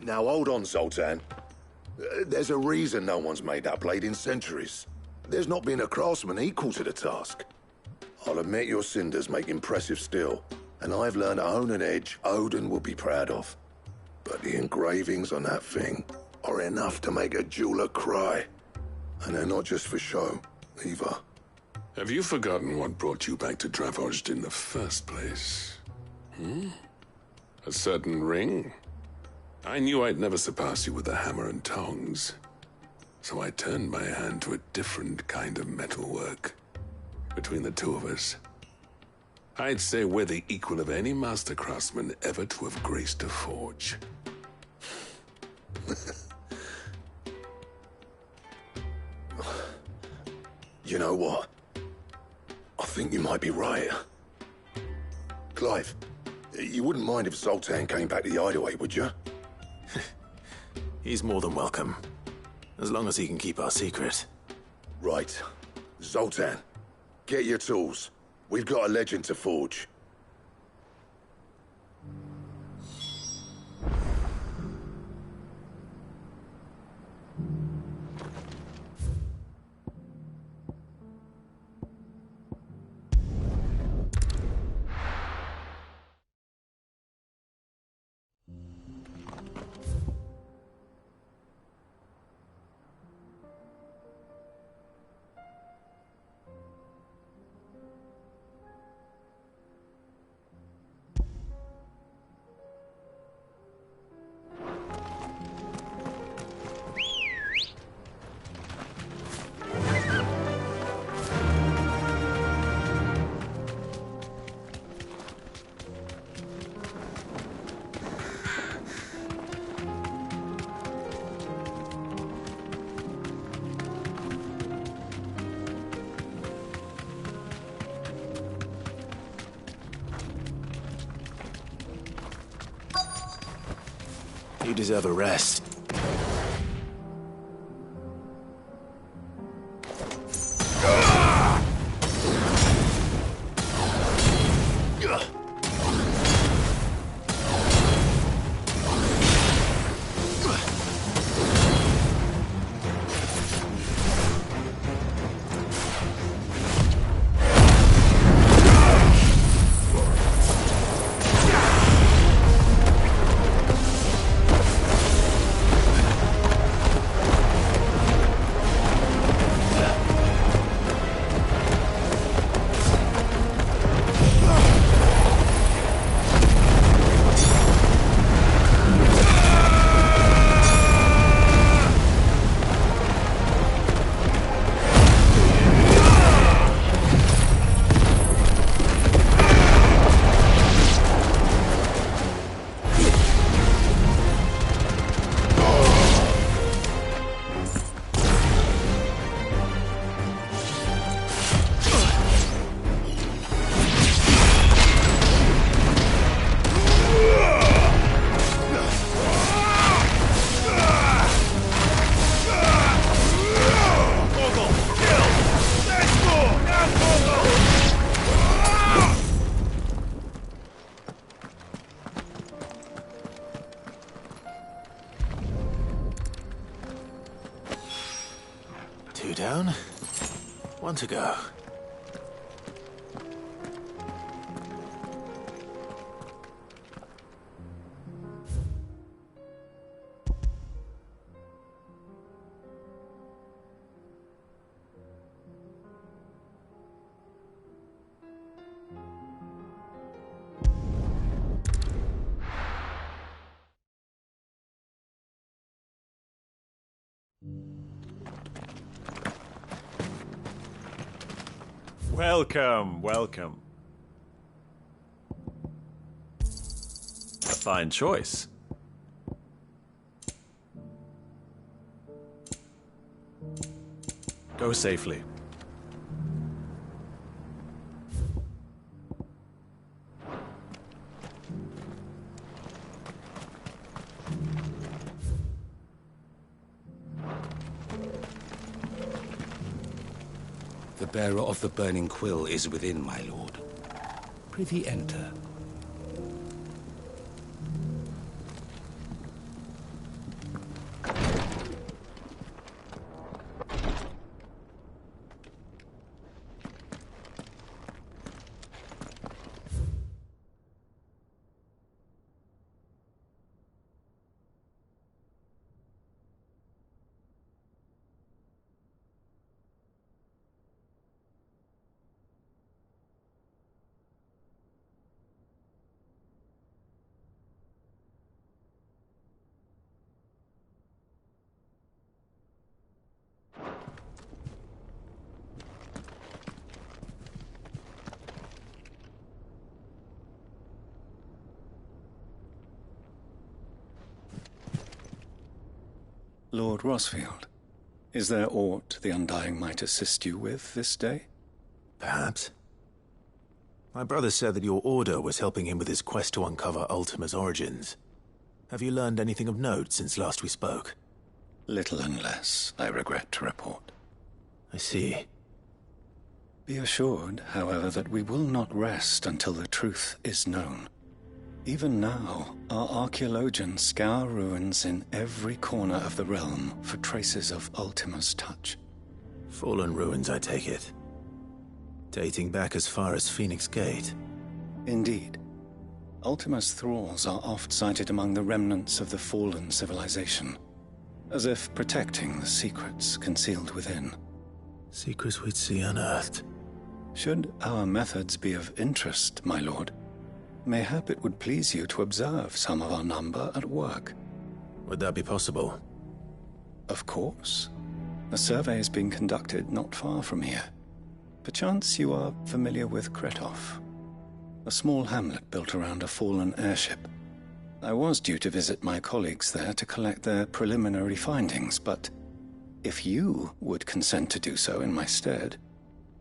Now hold on, Zoltan. There's a reason no one's made that blade in centuries. There's not been a craftsman equal to the task. I'll admit your cinders make impressive steel, and I've learned to own an edge Odin will be proud of. But the engravings on that thing are enough to make a jeweler cry. And they're not just for show, either. Have you forgotten what brought you back to Dravozhd in the first place? A certain ring? I knew I'd never surpass you with a hammer and tongs. So I turned my hand to a different kind of metalwork. Between the two of us, I'd say we're the equal of any master craftsman ever to have graced a forge. You know what? I think you might be right. Clive, you wouldn't mind if Zoltan came back to the hideaway, would you? He's more than welcome. As long as he can keep our secret. Right. Zoltan, get your tools. We've got a legend to forge. You deserve a rest. Two down, one to go. Welcome, welcome. A fine choice. Go safely. The bearer of the burning quill is within, my lord. Prithee enter. Lord Rosfield, is there aught the Undying might assist you with this day? Perhaps. My brother said that your order was helping him with his quest to uncover Ultima's origins. Have you learned anything of note since last we spoke? Little and less, I regret to report. I see. Be assured, however, that we will not rest until the truth is known. Even now, our archaeologians scour ruins in every corner of the realm for traces of Ultima's touch. Fallen ruins, I take it. Dating back as far as Phoenix Gate. Indeed. Ultima's thralls are oft sighted among the remnants of the fallen civilization, as if protecting the secrets concealed within. Secrets we'd see unearthed. Should our methods be of interest, my lord, mayhap it would please you to observe some of our number at work. Would that be possible? Of course. A survey is being conducted not far from here. Perchance you are familiar with Kretov, a small hamlet built around a fallen airship. I was due to visit my colleagues there to collect their preliminary findings, but if you would consent to do so in my stead,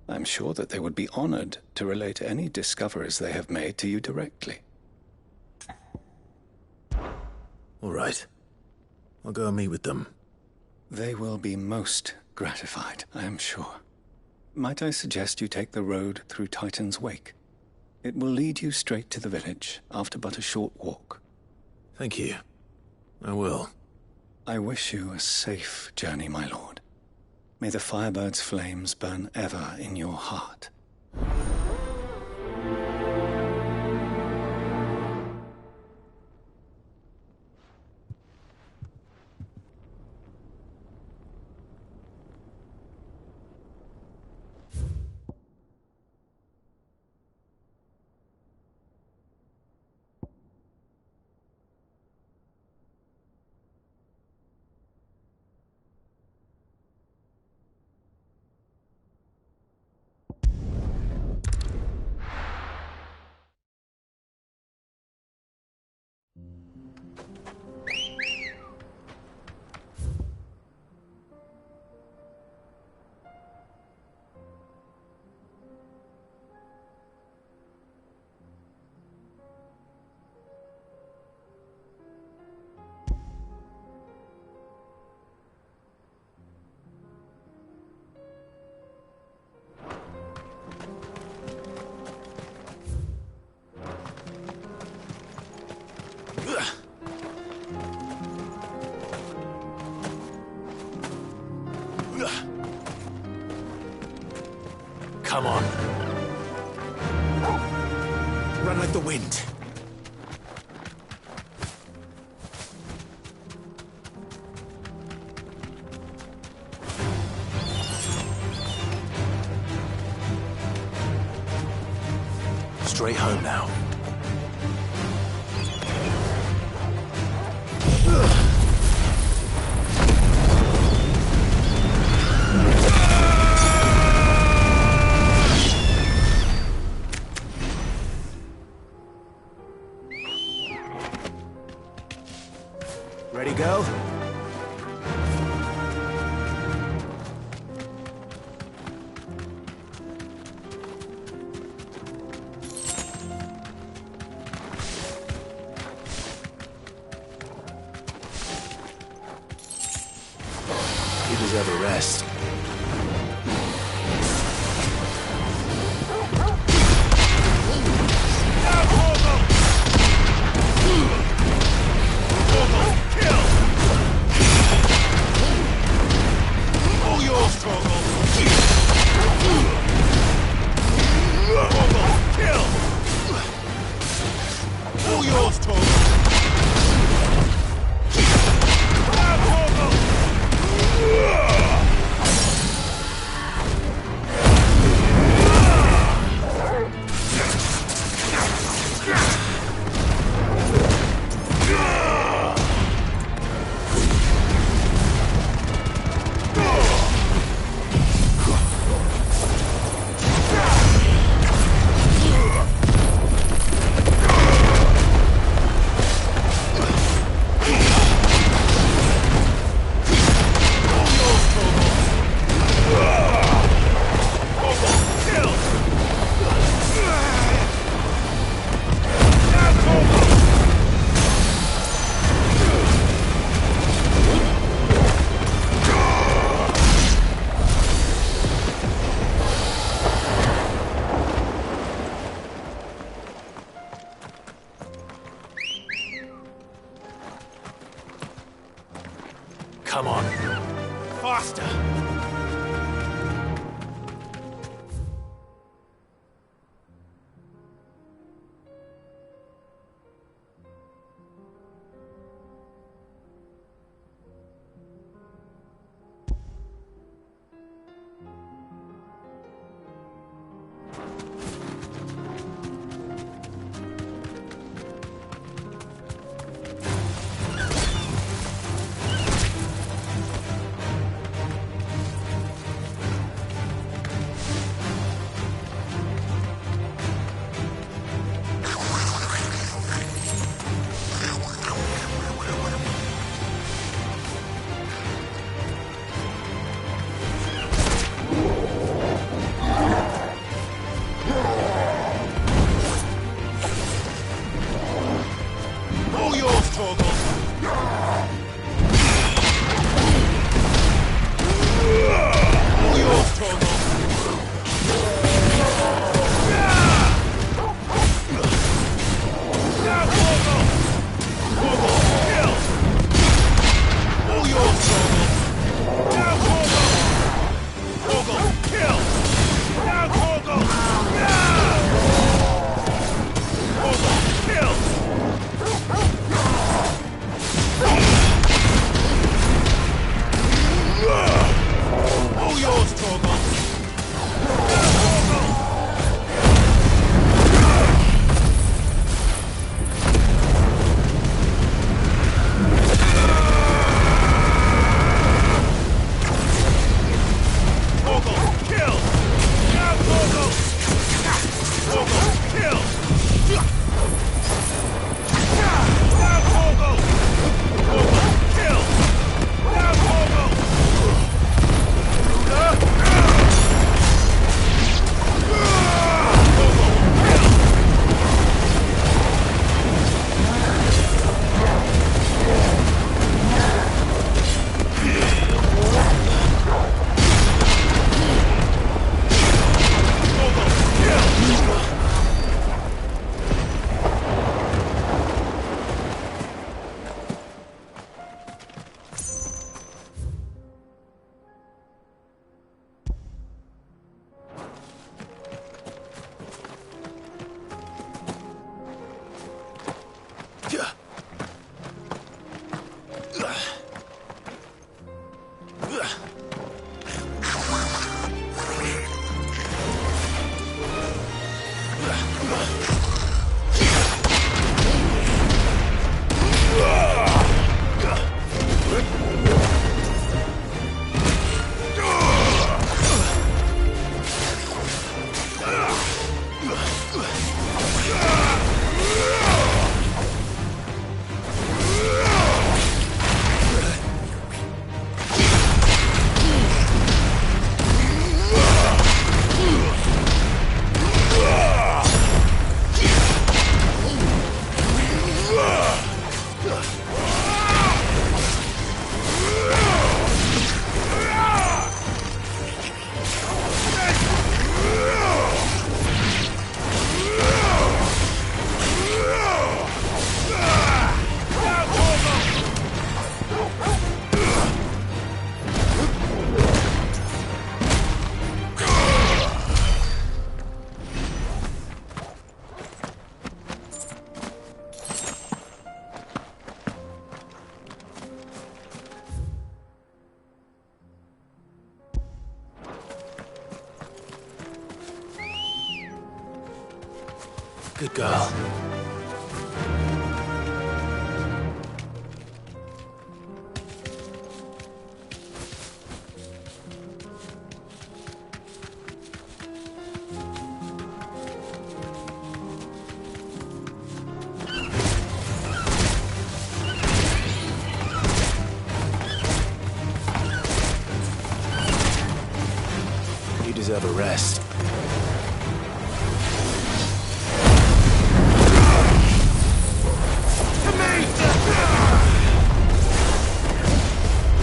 I'm sure that they would be honored to relate any discoveries they have made to you directly. All right. I'll go and meet with them. They will be most gratified, I am sure. Might I suggest you take the road through Titan's Wake? It will lead you straight to the village after but a short walk. Thank you. I will. I wish you a safe journey, my lord. May the Firebird's flames burn ever in your heart. Come on. Run like the wind. Straight home now. Ready, go? You deserve a rest. Come on. Faster! Good girl. You deserve a rest.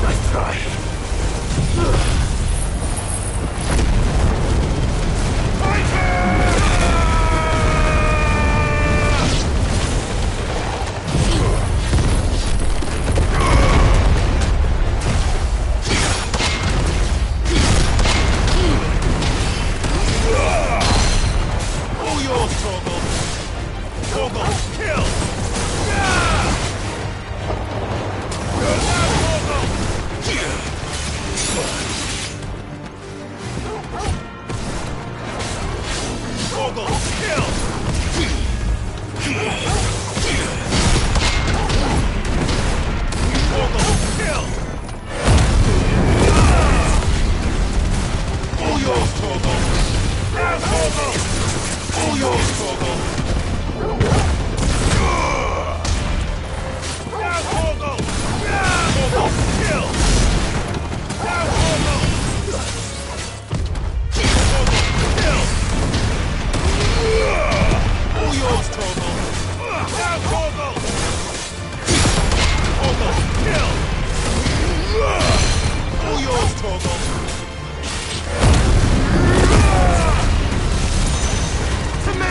Nice try. All yours, Torgal! Torgal, kill! Torgal, kill! Torgal, kill! All yours, Torgal! Now, Torgal! All yours, Torgal! Now, Torgal! Torgal, kill! Now, Torgal! Torgal, kill! All yours, Torgal! Now, Torgal! Torgal, kill! All yours, Torgal! To me!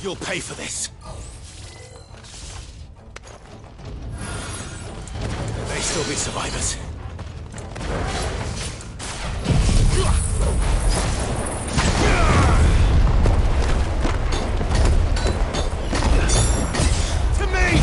You'll pay for this. There may still be survivors. To me!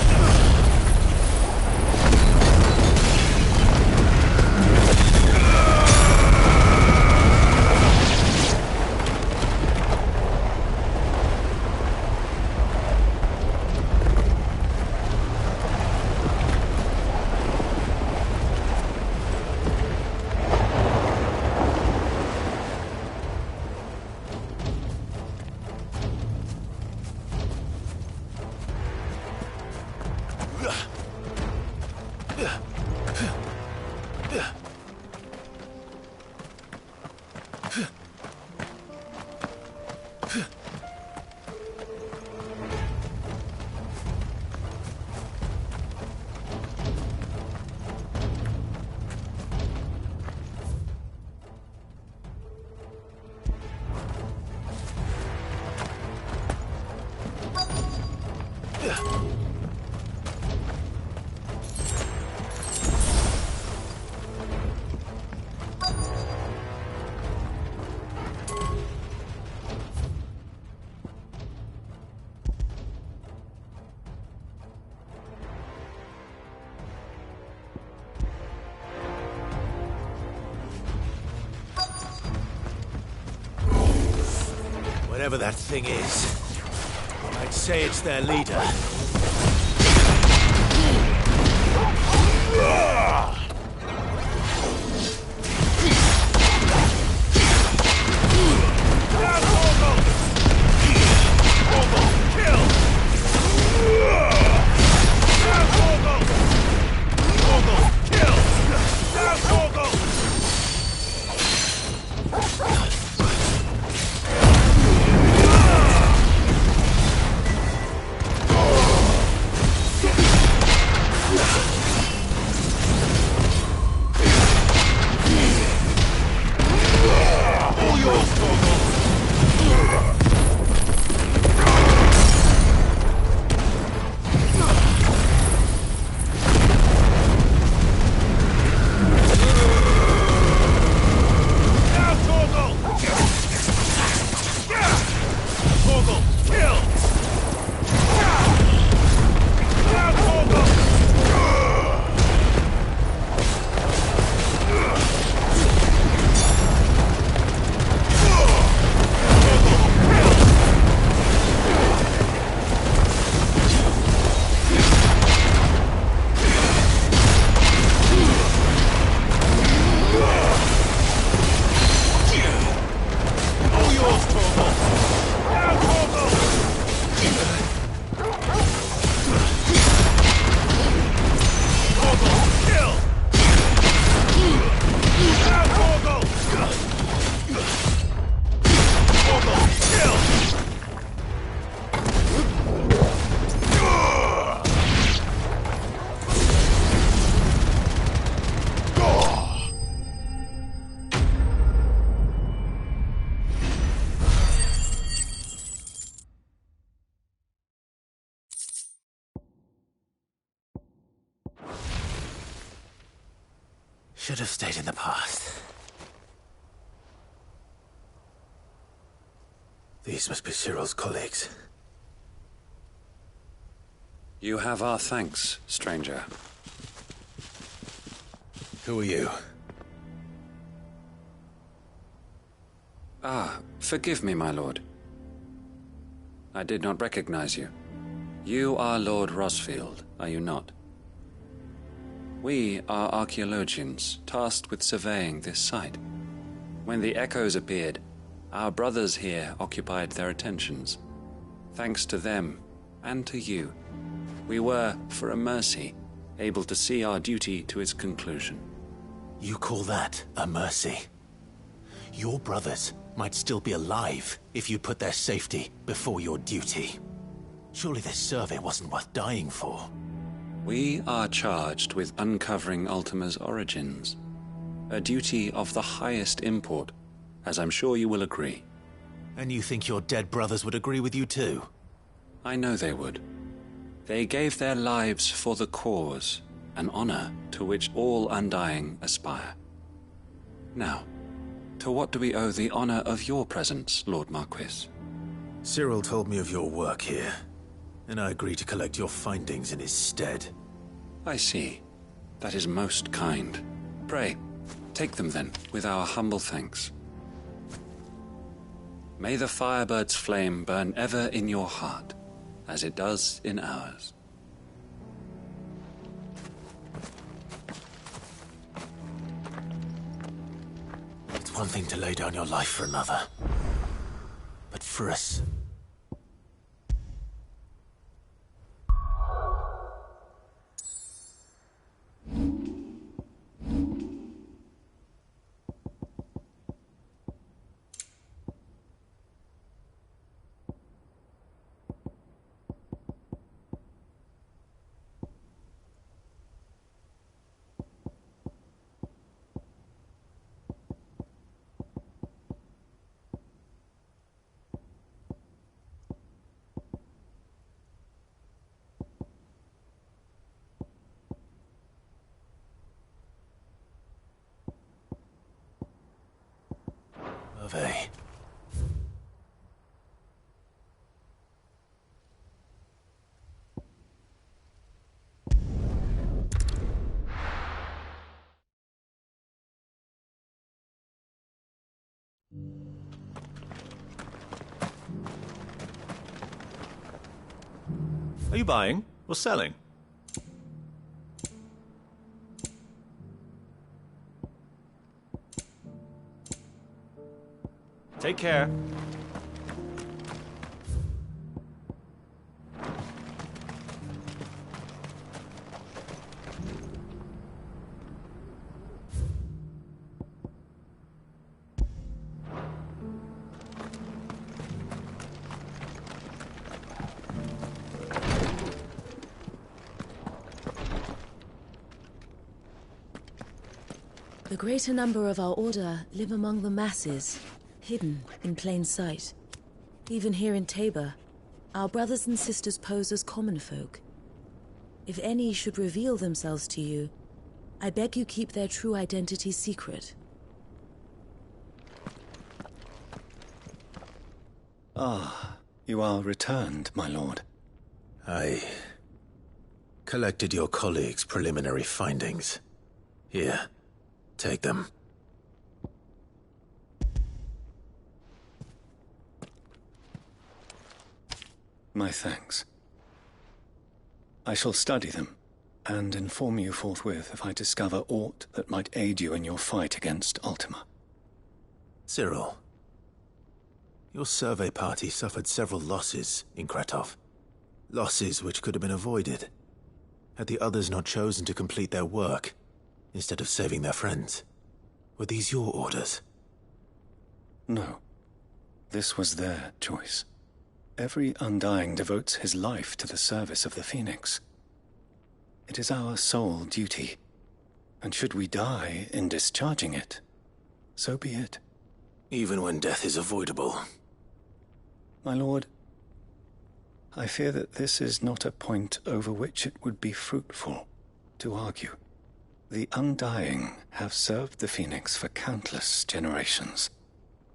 Whatever that thing is, I'd say it's their leader. Should have stayed in the past. These must be Cyril's colleagues. You have our thanks, stranger. Who are you? Ah, forgive me, my lord. I did not recognize you. You are Lord Rosfield, are you not? We are archaeologians, tasked with surveying this site. When the echoes appeared, our brothers here occupied their attentions. Thanks to them, and to you, we were, for a mercy, able to see our duty to its conclusion. You call that a mercy? Your brothers might still be alive if you put their safety before your duty. Surely this survey wasn't worth dying for. We are charged with uncovering Ultima's origins. A duty of the highest import, as I'm sure you will agree. And you think your dead brothers would agree with you too? I know they would. They gave their lives for the cause, an honor to which all Undying aspire. Now, to what do we owe the honor of your presence, Lord Marquis? Cyril told me of your work here, and I agreed to collect your findings in his stead. I see. That is most kind. Pray, take them then, with our humble thanks. May the Firebird's flame burn ever in your heart, as it does in ours. It's one thing to lay down your life for another, but for us... survey. Are you buying or selling? Take care. The greater number of our order live among the masses, hidden in plain sight. Even here in Tabor, our brothers and sisters pose as common folk. If any should reveal themselves to you, I beg you keep their true identity secret. Ah, you are returned, my lord. I collected your colleagues' preliminary findings. Here, take them. My thanks. I shall study them, and inform you forthwith if I discover aught that might aid you in your fight against Ultima. Cyril, your survey party suffered several losses in Kretov. Losses which could have been avoided, had the others not chosen to complete their work, instead of saving their friends. Were these your orders? No. This was their choice. Every Undying devotes his life to the service of the Phoenix. It is our sole duty, and should we die in discharging it, so be it. Even when death is avoidable. My lord, I fear that this is not a point over which it would be fruitful to argue. The Undying have served the Phoenix for countless generations,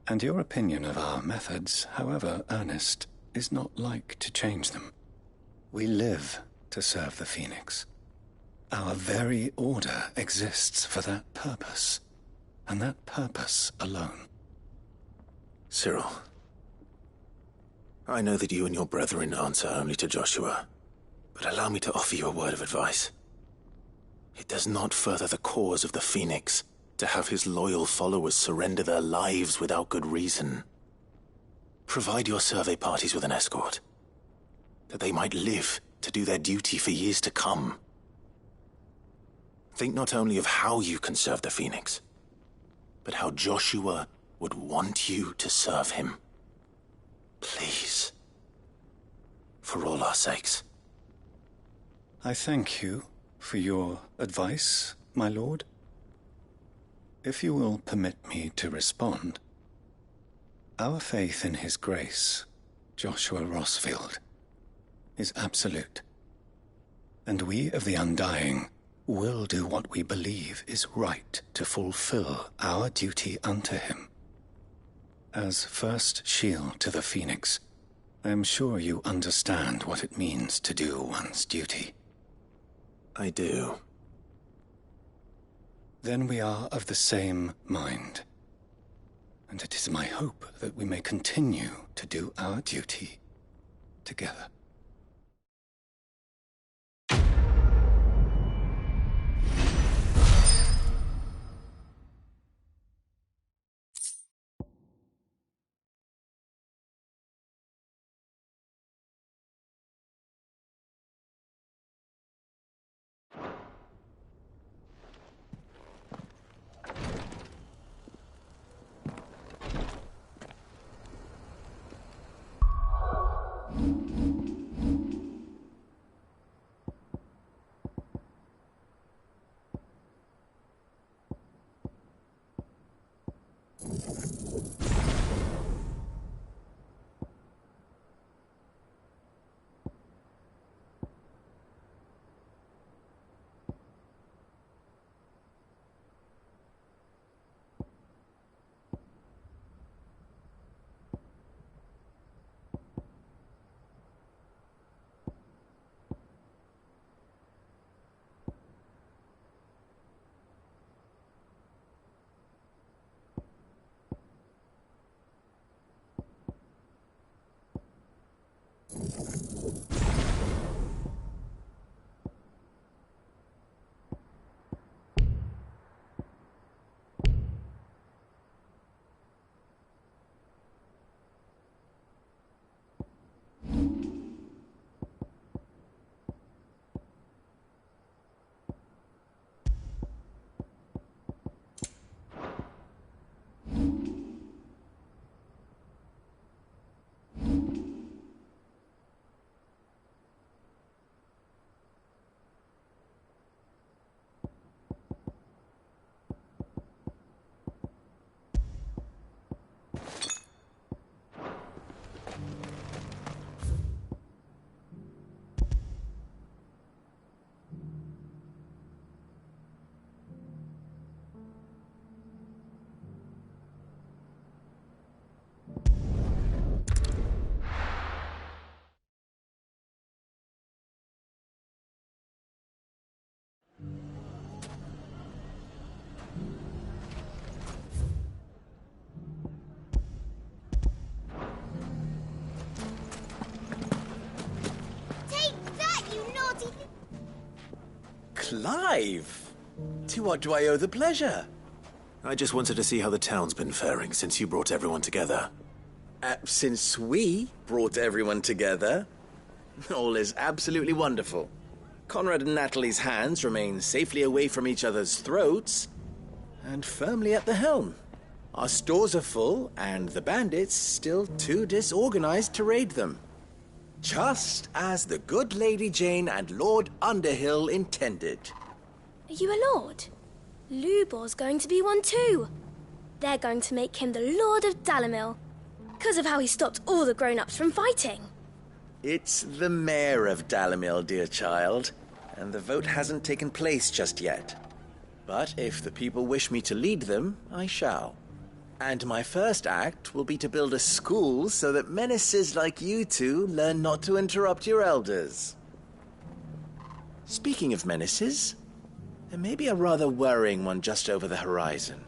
and your opinion of our methods, however earnest, is not like to change them. We live to serve the Phoenix. Our very order exists for that purpose, and that purpose alone. Cyril, I know that you and your brethren answer only to Joshua, but allow me to offer you a word of advice. It does not further the cause of the Phoenix to have his loyal followers surrender their lives without good reason. Provide your survey parties with an escort, that they might live to do their duty for years to come. Think not only of how you can serve the Phoenix, but how Joshua would want you to serve him. Please. For all our sakes. I thank you for your advice, my lord. If you will permit me to respond, our faith in his grace, Joshua Rossfield, is absolute. And we of the Undying will do what we believe is right to fulfill our duty unto him. As first shield to the Phoenix, I am sure you understand what it means to do one's duty. I do. Then we are of the same mind. And it is my hope that we may continue to do our duty together. Clive! To what do I owe the pleasure? I just wanted to see how the town's been faring since you brought everyone together. Since we brought everyone together, all is absolutely wonderful. Conrad and Natalie's hands remain safely away from each other's throats and firmly at the helm. Our stores are full, and the bandits still too disorganized to raid them. Just as the good Lady Jane and Lord Underhill intended. Are you a lord? Lubor's going to be one too. They're going to make him the Lord of Dalimil, because of how he stopped all the grown-ups from fighting. It's the mayor of Dalimil, dear child, and the vote hasn't taken place just yet. But if the people wish me to lead them, I shall. And my first act will be to build a school so that menaces like you two learn not to interrupt your elders. Speaking of menaces, there may be a rather worrying one just over the horizon.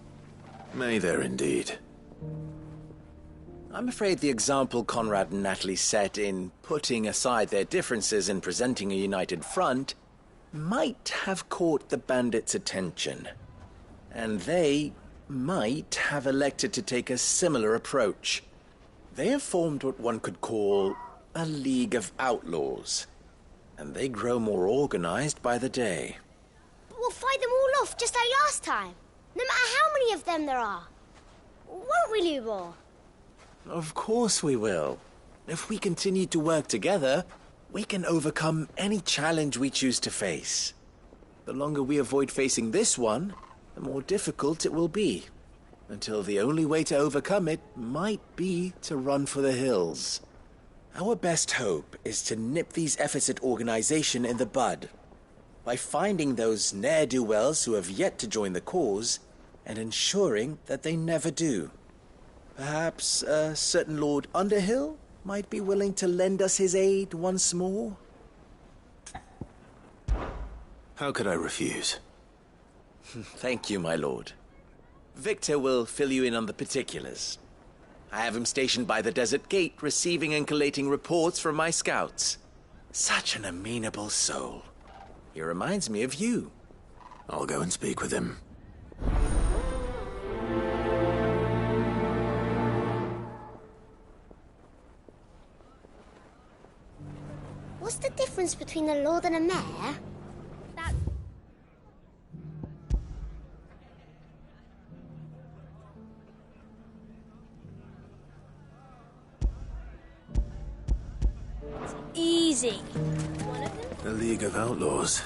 May there indeed. I'm afraid the example Conrad and Natalie set in putting aside their differences and presenting a united front might have caught the bandits' attention. And they might have elected to take a similar approach. They have formed what one could call a League of Outlaws, and they grow more organized by the day. But we'll fight them all off just like last time, no matter how many of them there are. Won't we, Lubor? Of course we will. If we continue to work together, we can overcome any challenge we choose to face. The longer we avoid facing this one, the more difficult it will be, until the only way to overcome it might be to run for the hills. Our best hope is to nip these efforts at organization in the bud by finding those ne'er-do-wells who have yet to join the cause and ensuring that they never do. Perhaps a certain Lord Underhill might be willing to lend us his aid once more? How could I refuse? Thank you, my lord. Victor will fill you in on the particulars. I have him stationed by the desert gate, receiving and collating reports from my scouts. Such an amenable soul. He reminds me of you. I'll go and speak with him. What's the difference between a lord and a mayor? Easy. The League of Outlaws.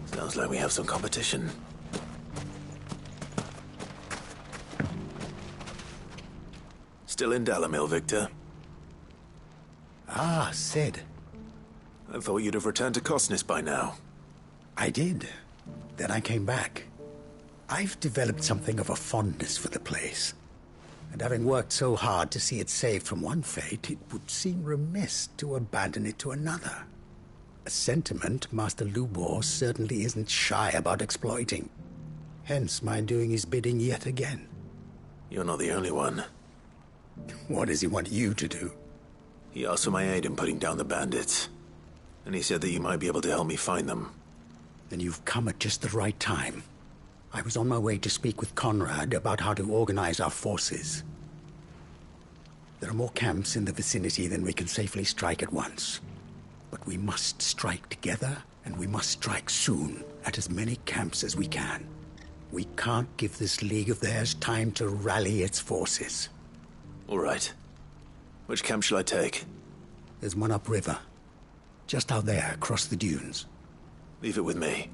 Sounds like we have some competition. Still in Dalamil, Victor? Ah, Sid. I thought you'd have returned to Cosnes by now. I did. Then I came back. I've developed something of a fondness for the place. And having worked so hard to see it saved from one fate, it would seem remiss to abandon it to another. A sentiment Master Lubor certainly isn't shy about exploiting. Hence my doing his bidding yet again. You're not the only one. What does he want you to do? He asked for my aid in putting down the bandits. And he said that you might be able to help me find them. Then you've come at just the right time. I was on my way to speak with Conrad about how to organize our forces. There are more camps in the vicinity than we can safely strike at once. But we must strike together, and we must strike soon at as many camps as we can. We can't give this league of theirs time to rally its forces. All right. Which camp shall I take? There's one upriver. Just out there, across the dunes. Leave it with me.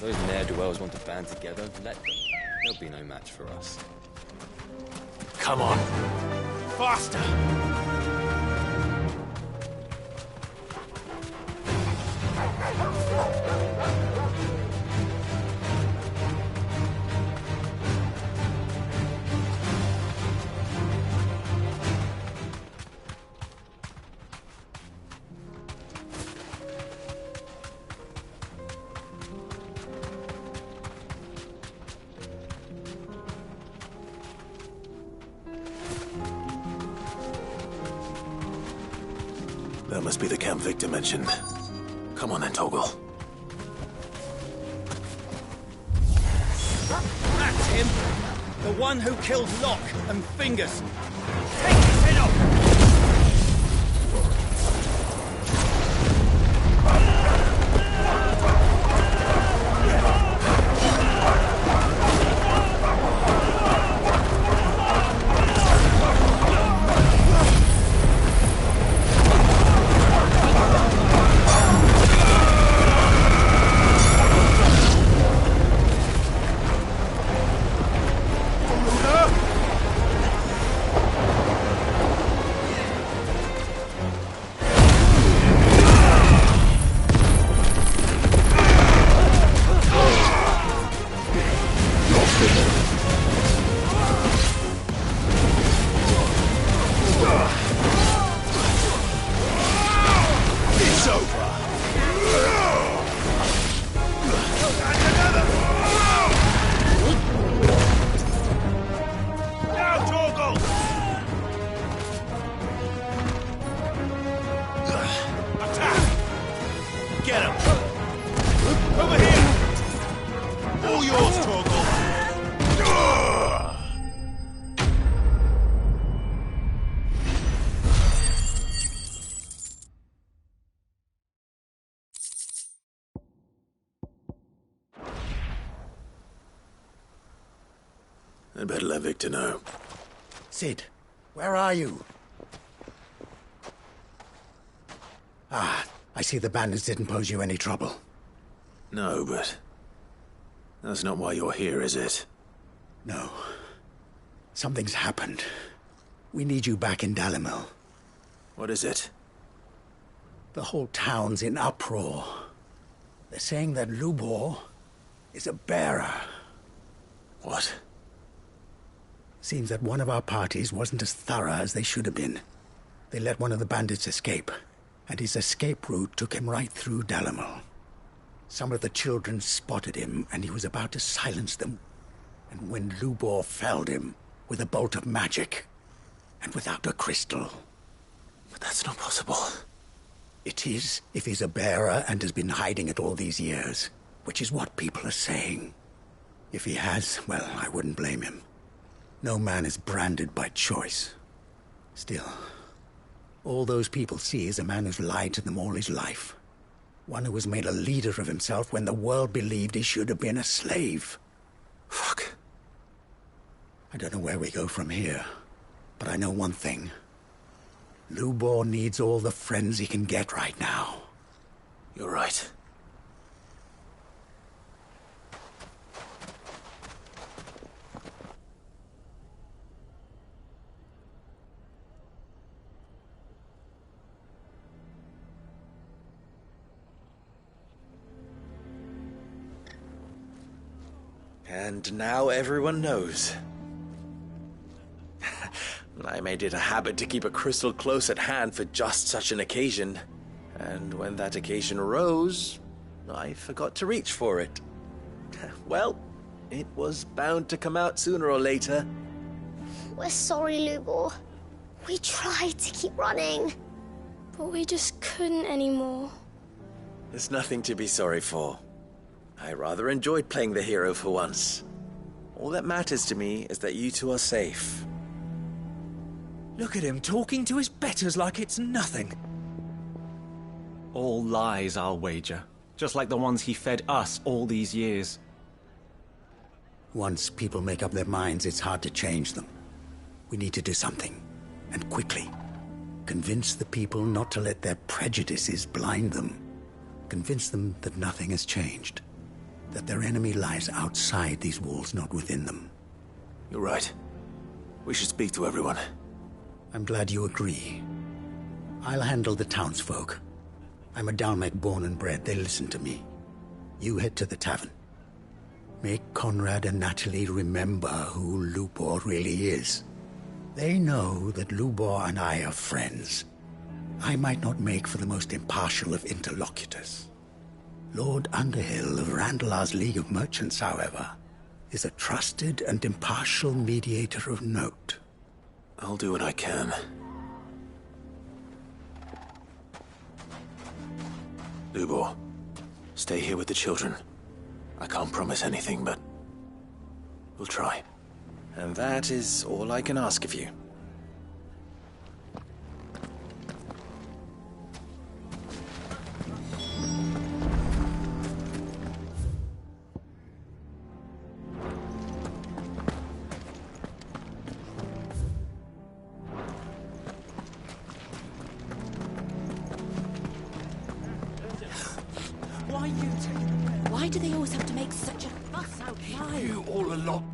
Those ne'er-do-wells want to band together, let them. They'll be no match for us. Come on. Faster! That must be the camp Victor mentioned. Come on then, Toggle. That's him! The one who killed Locke and Fingers! Take his head off! I'd better let Victor know. Sid, where are you? Ah, I see the bandits didn't pose you any trouble. No, but that's not why you're here, is it? No. Something's happened. We need you back in Dalimil. What is it? The whole town's in uproar. They're saying that Lubor is a bearer. What? Seems that one of our parties wasn't as thorough as they should have been. They let one of the bandits escape, and his escape route took him right through Dalimil. Some of the children spotted him, and he was about to silence them. And when Lubor felled him with a bolt of magic, and without a crystal. But that's not possible. It is, if he's a bearer and has been hiding it all these years, which is what people are saying. If he has, well, I wouldn't blame him. No man is branded by choice. Still, all those people see is a man who's lied to them all his life. One who was made a leader of himself when the world believed he should have been a slave. Fuck. I don't know where we go from here, but I know one thing. Lubor needs all the friends he can get right now. You're right. And now everyone knows. I made it a habit to keep a crystal close at hand for just such an occasion. And when that occasion arose, I forgot to reach for it. Well, it was bound to come out sooner or later. We're sorry, Lubor. We tried to keep running. But we just couldn't anymore. There's nothing to be sorry for. I rather enjoyed playing the hero for once. All that matters to me is that you two are safe. Look at him talking to his betters like it's nothing. All lies, I'll wager. Just like the ones he fed us all these years. Once people make up their minds, it's hard to change them. We need to do something, and quickly. Convince the people not to let their prejudices blind them. Convince them that nothing has changed. That their enemy lies outside these walls, not within them. You're right. We should speak to everyone. I'm glad you agree. I'll handle the townsfolk. I'm a Dalmek born and bred. They listen to me. You head to the tavern. Make Conrad and Natalie remember who Lubor really is. They know that Lubor and I are friends. I might not make for the most impartial of interlocutors. Lord Underhill of Randalar's League of Merchants, however, is a trusted and impartial mediator of note. I'll do what I can. Lubor, stay here with the children. I can't promise anything, but we'll try. And that is all I can ask of you. Why do they always have to make such a fuss outside? You all along.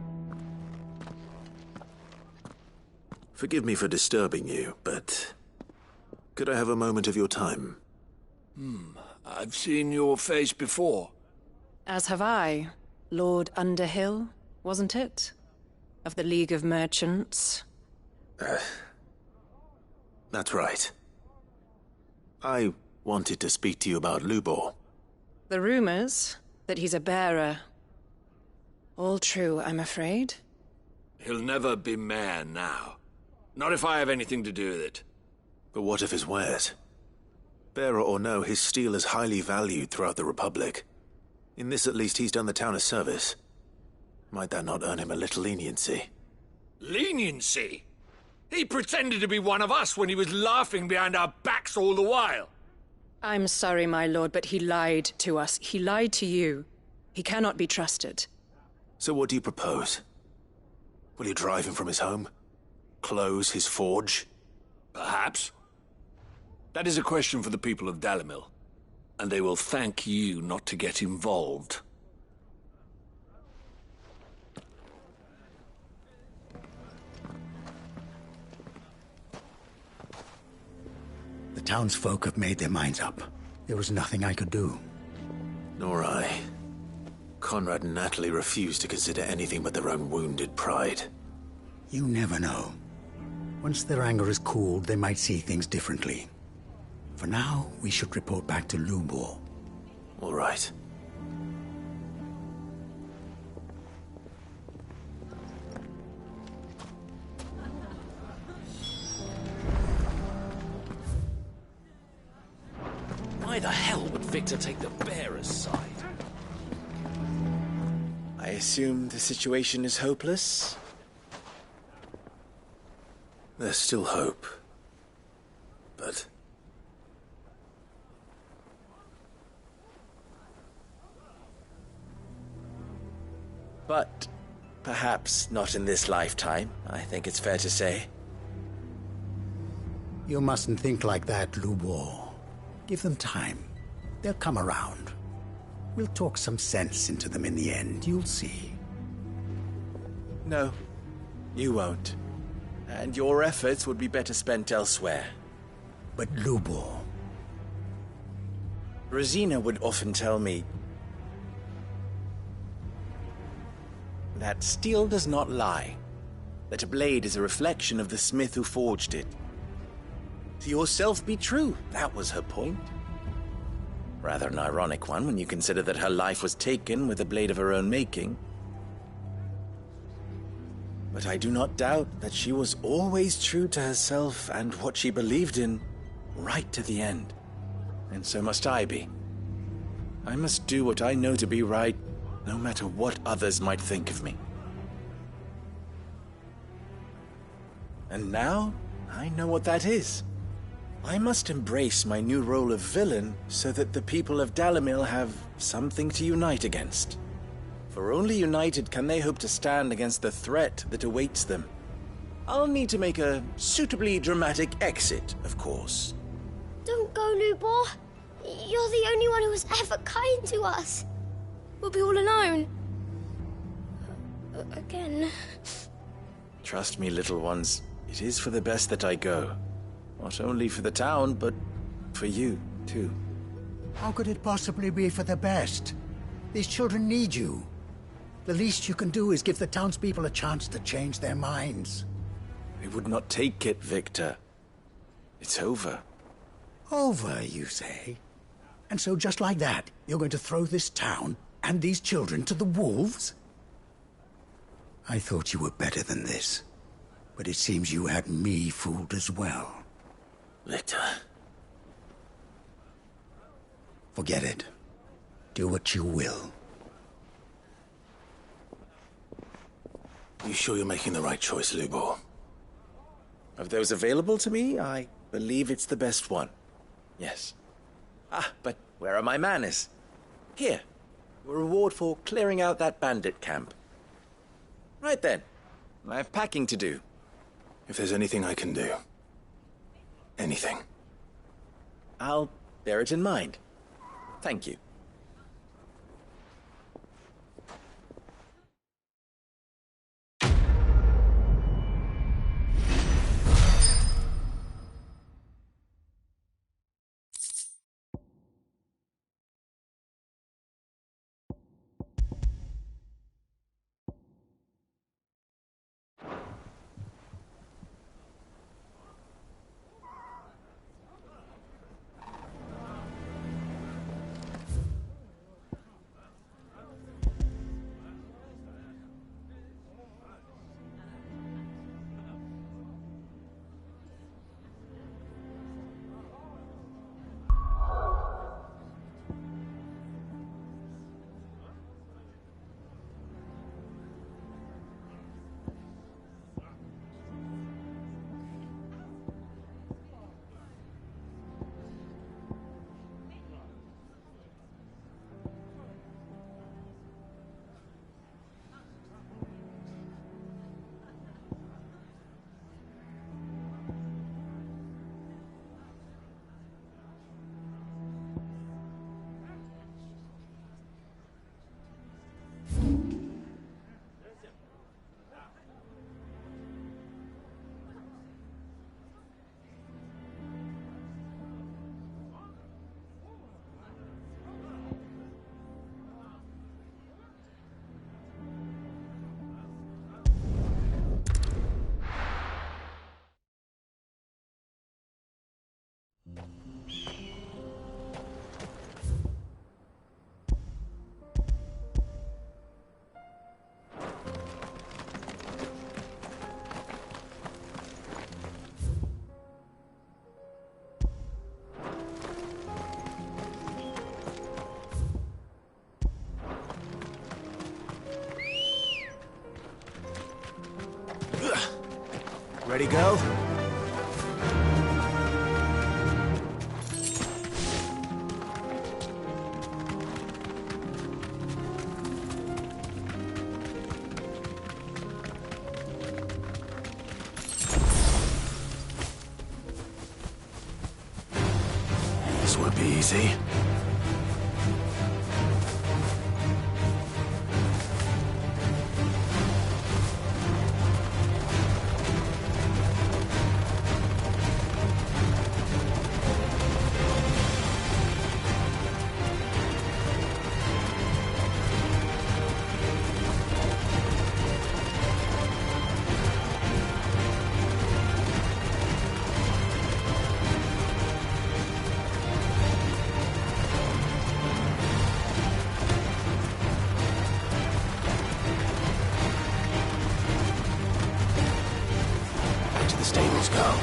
Forgive me for disturbing you, but could I have a moment of your time? I've seen your face before. As have I. Lord Underhill, wasn't it? Of the League of Merchants. That's right. I wanted to speak to you about Lubor. The rumors that he's a bearer. All true, I'm afraid. He'll never be mayor now. Not if I have anything to do with it. But what of his wares? Bearer or no, his steel is highly valued throughout the Republic. In this at least he's done the town a service. Might that not earn him a little leniency? Leniency? He pretended to be one of us when he was laughing behind our backs all the while. I'm sorry, my lord, but he lied to us. He lied to you. He cannot be trusted. So what do you propose? Will you drive him from his home? Close his forge? Perhaps. That is a question for the people of Dalimil, and they will thank you not to get involved. The townsfolk have made their minds up. There was nothing I could do. Nor I. Conrad and Natalie refused to consider anything but their own wounded pride. You never know. Once their anger is cooled, they might see things differently. For now, we should report back to Lubor. All right. Why the hell would Victor take the bearer's side? I assume the situation is hopeless? There's still hope. But... But perhaps not in this lifetime, I think it's fair to say. You mustn't think like that, Lubor. Give them time. They'll come around. We'll talk some sense into them in the end, you'll see. No, you won't. And your efforts would be better spent elsewhere. But Lubor... Rosina would often tell me that steel does not lie, that a blade is a reflection of the smith who forged it. To yourself be true, that was her point. Rather an ironic one when you consider that her life was taken with a blade of her own making. But I do not doubt that she was always true to herself and what she believed in, right to the end. And so must I be. I must do what I know to be right, no matter what others might think of me. And now, I know what that is. I must embrace my new role of villain so that the people of Dalimil have something to unite against. For only united can they hope to stand against the threat that awaits them. I'll need to make a suitably dramatic exit, of course. Don't go, Lubor. You're the only one who was ever kind to us. We'll be all alone. Again. Trust me, little ones. It is for the best that I go. Not only for the town, but for you, too. How could it possibly be for the best? These children need you. The least you can do is give the townspeople a chance to change their minds. They would not take it, Victor. It's over. Over, you say? And so just like that, you're going to throw this town and these children to the wolves? I thought you were better than this. But it seems you had me fooled as well. Victor. Forget it. Do what you will. You sure you're making the right choice, Lubor? Of those available to me, I believe it's the best one. Yes. Ah, but where are my manners? Here. Your reward for clearing out that bandit camp. Right then. I have packing to do. If there's anything I can do. Anything. I'll bear it in mind. Thank you. Ready, go? This won't be easy. Stables go.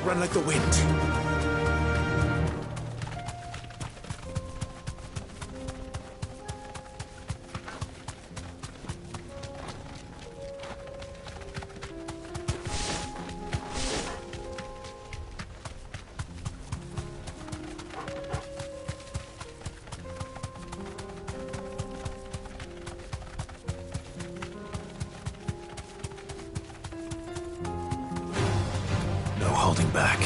Run like the wind. No holding back.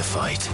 to fight.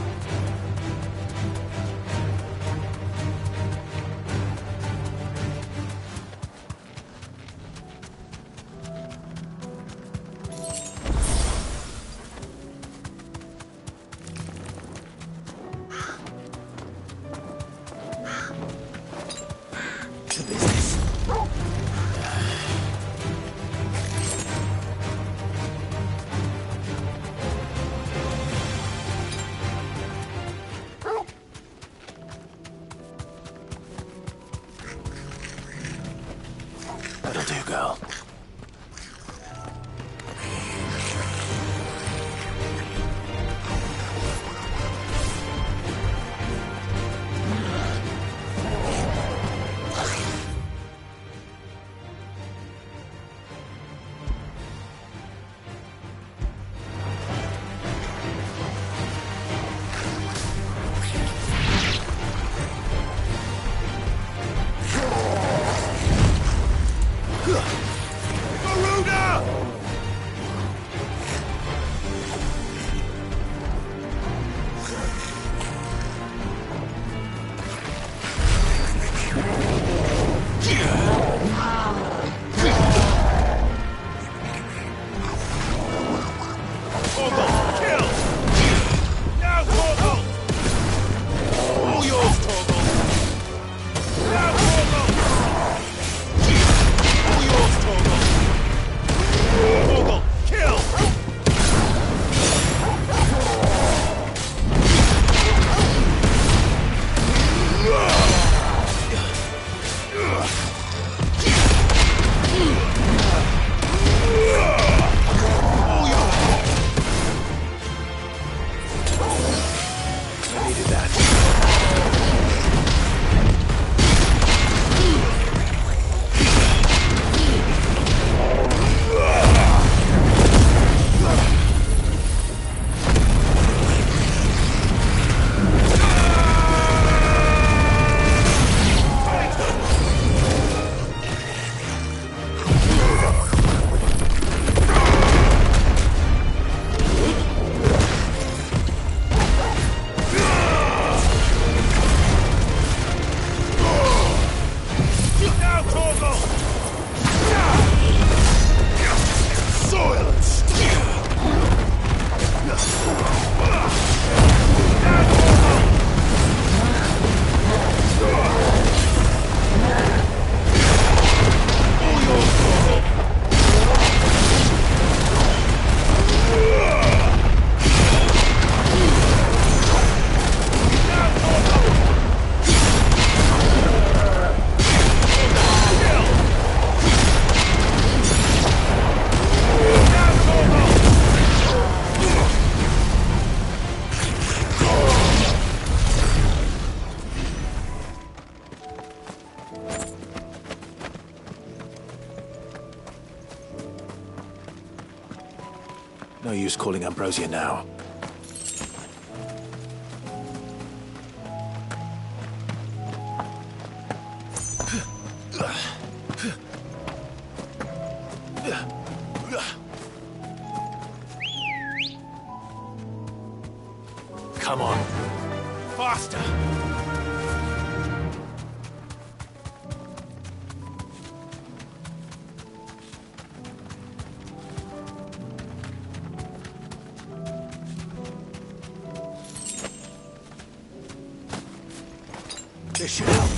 That'll do, girl. No use calling Ambrosia now. Come on. Faster! This should help.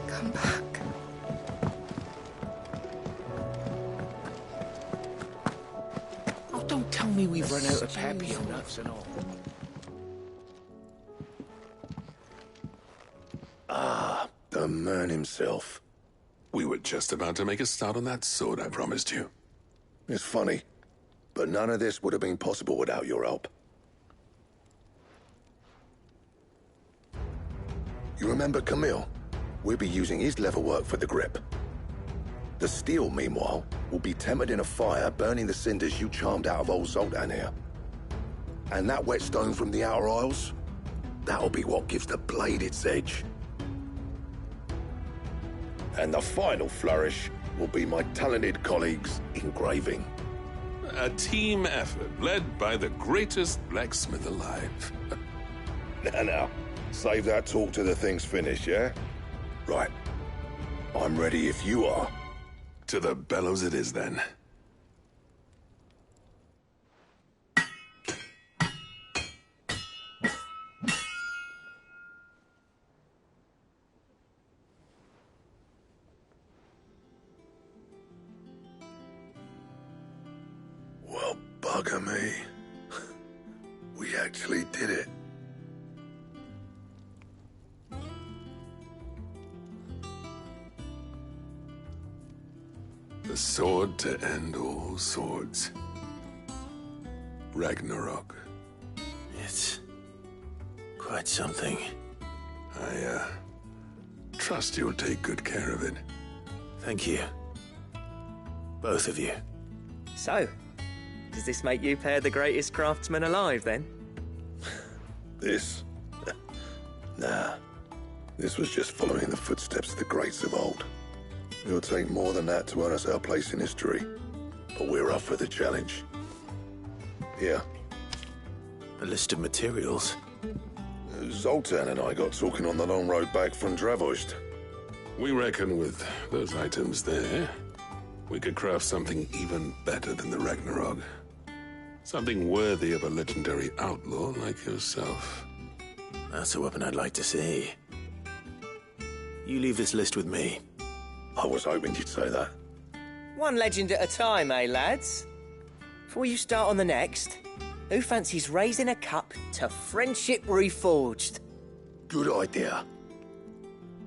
Come back. Oh, don't tell me we've run out of papio nuts and all. Ah, the man himself. We were just about to make a start on that sword I promised you. It's funny, but none of this would have been possible without your help. You remember Camille? We'll be using his leatherwork for the grip. The steel, meanwhile, will be tempered in a fire, burning the cinders you charmed out of old Zoltan here. And that whetstone from the Outer Isles, that'll be what gives the blade its edge. And the final flourish will be my talented colleagues' engraving. A team effort led by the greatest blacksmith alive. Now, save that talk till the thing's finished, yeah? Right. I'm ready if you are. To the bellows it is, then. Well, bugger me. We actually did it. The sword to end all swords. Ragnarok. It's quite something. I trust you'll take good care of it. Thank you. Both of you. So, does this make you pair the greatest craftsman alive, then? This? Nah. This was just following the footsteps of the greats of old. It'll take more than that to earn us our place in history. But we're up for the challenge. Here. A list of materials. Zoltan and I got talking on the long road back from Dravost. We reckon with those items there, we could craft something even better than the Ragnarok. Something worthy of a legendary outlaw like yourself. That's a weapon I'd like to see. You leave this list with me. I was hoping you'd say that. One legend at a time, eh, lads? Before you start on the next, who fancies raising a cup to friendship reforged? Good idea.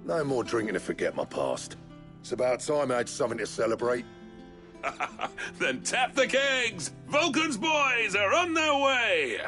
No more drinking to forget my past. It's about time I had something to celebrate. Then tap the kegs! Vulcan's boys are on their way!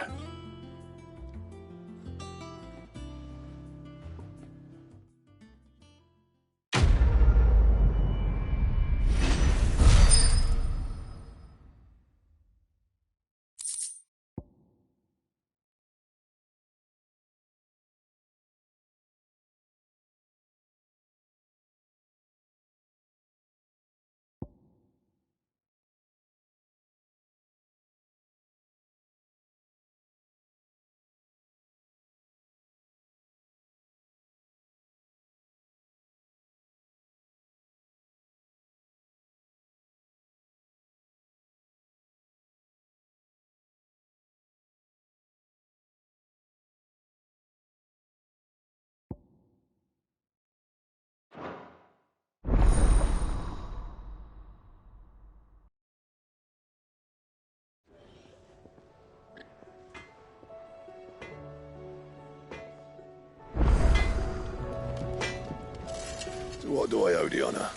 do I owe the honor?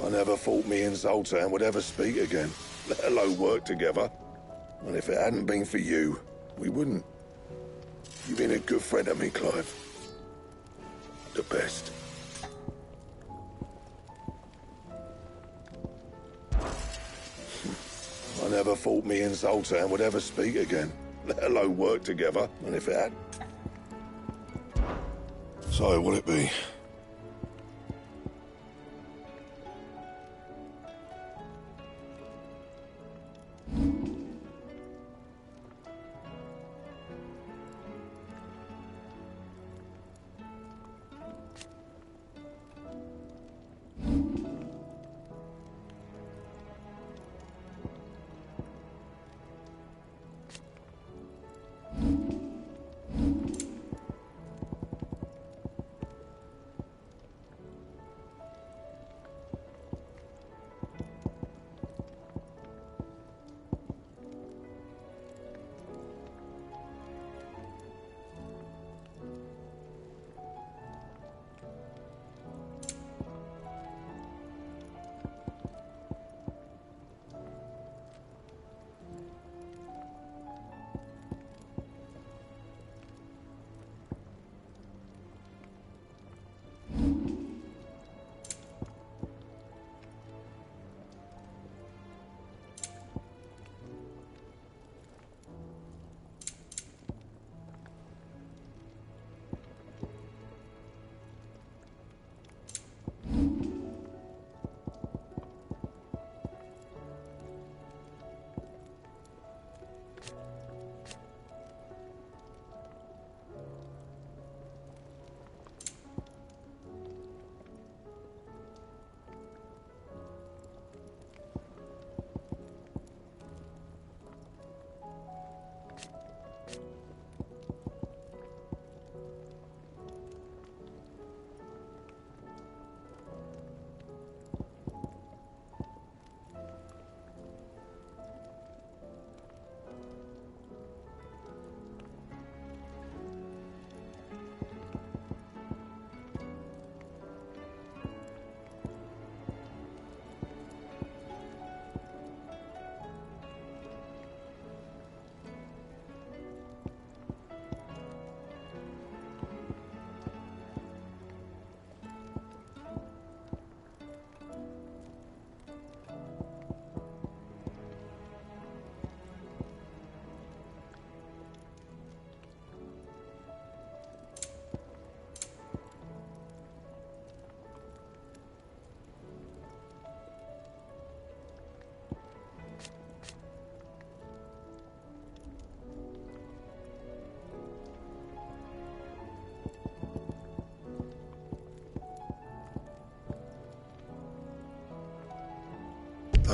I never thought me and Zoltan would ever speak again, let alone work together. And if it hadn't been for you, we wouldn't. You've been a good friend to me, Clive. The best. I never thought me and Zoltan would ever speak again, let alone work together. And if it had... So, what'll it be?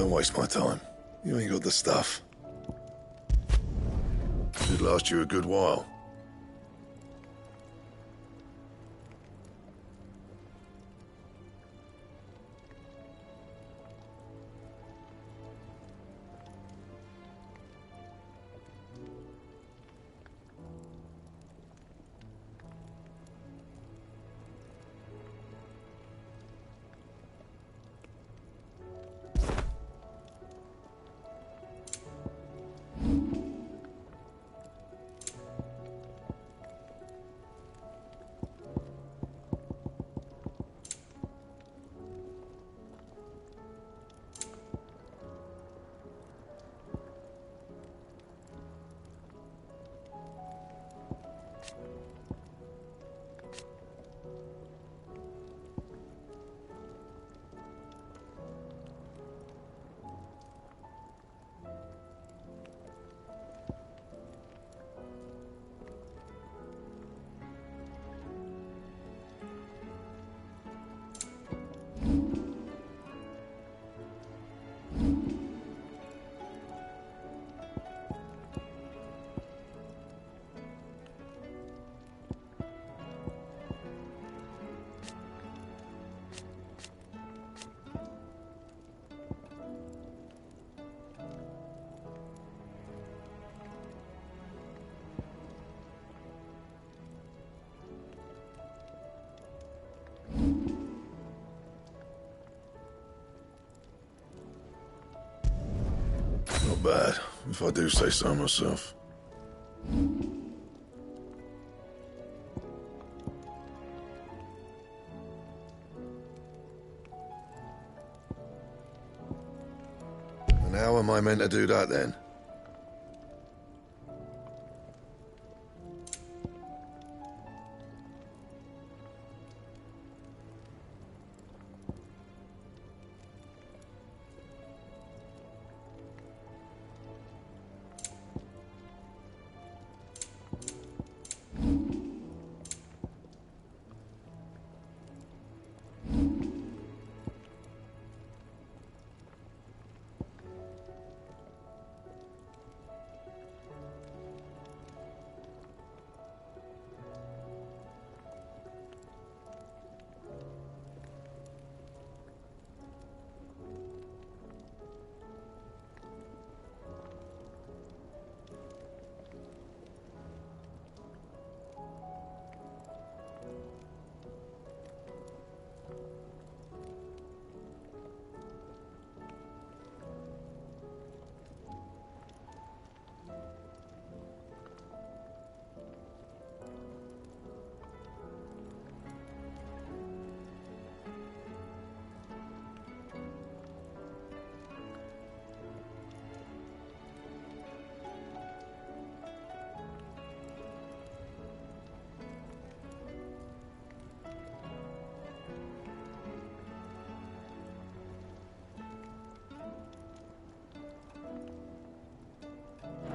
Don't waste my time. You ain't got the stuff. Should last you a good while. Not bad, if I do say so myself. And how am I meant to do that then?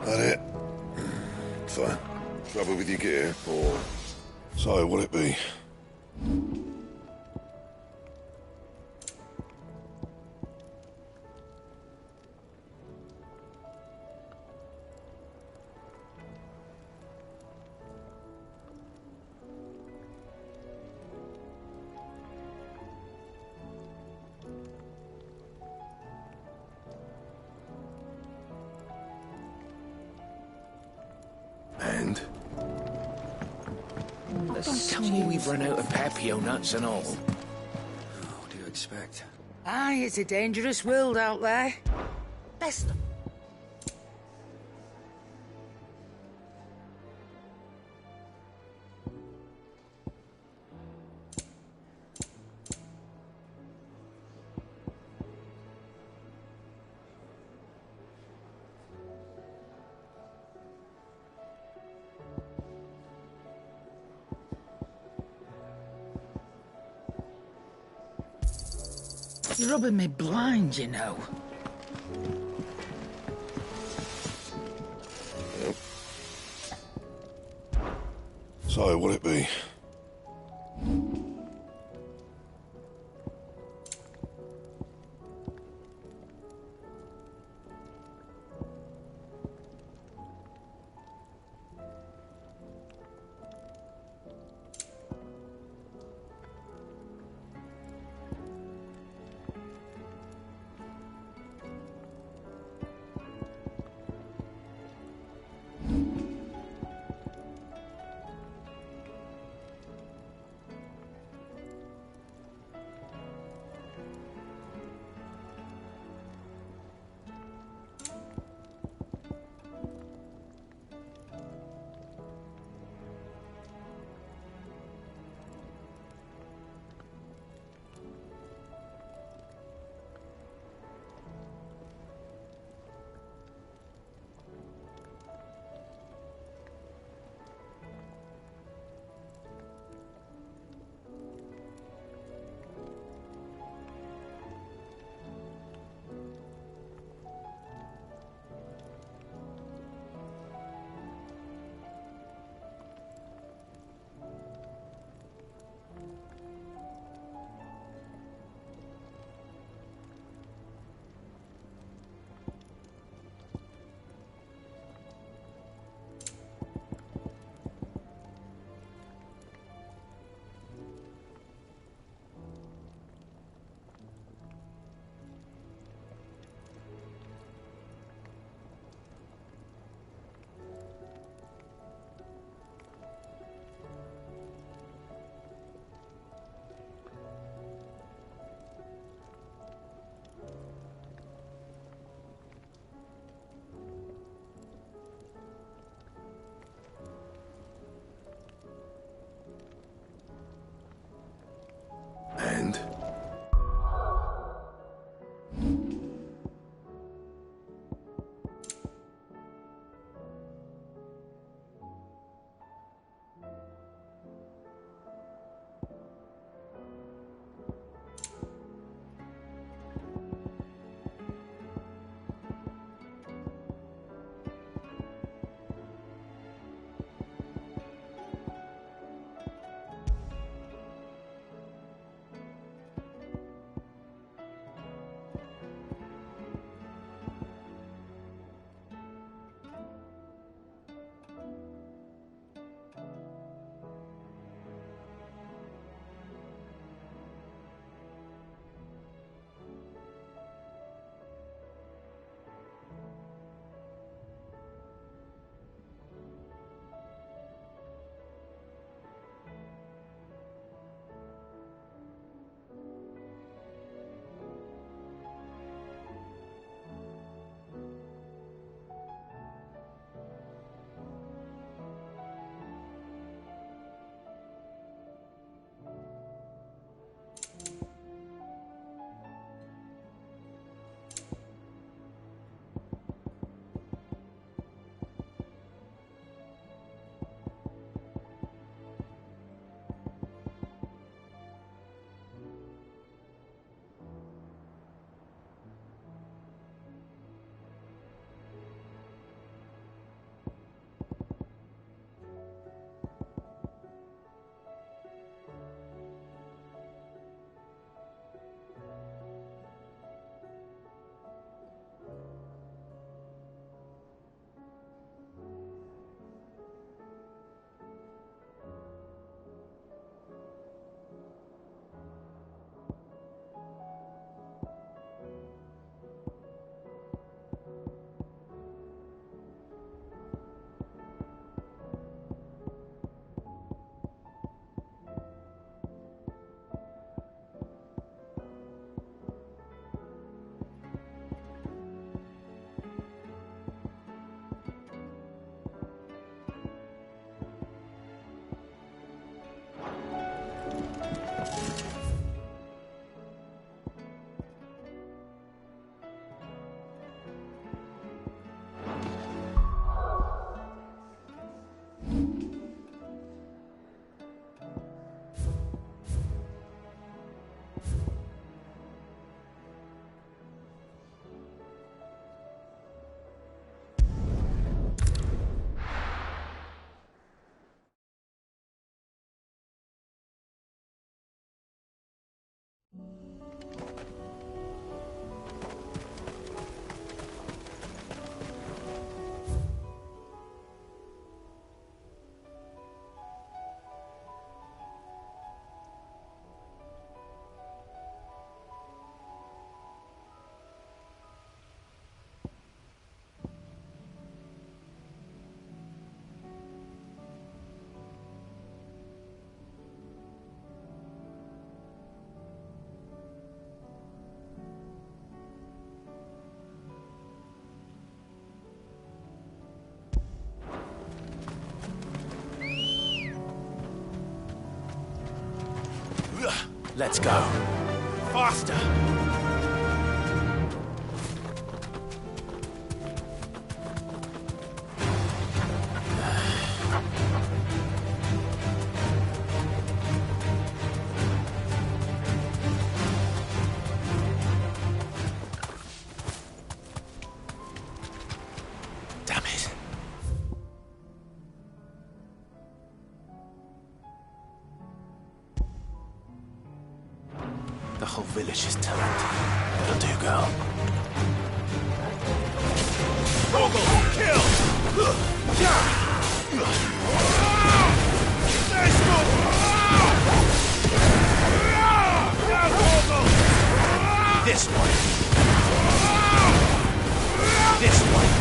That it? Fine. Trouble with your gear, or... So, will it be? And? Don't tell me we've run out of papio nuts and all. What do you expect? Aye, it's a dangerous world out there. Best. You're rubbing me blind, you know. Yep. So, will it be? Let's go. Faster! The whole village is turned. That'll do, girl. Torgal, kill! Nice move! Now, Torgal! This one. This one.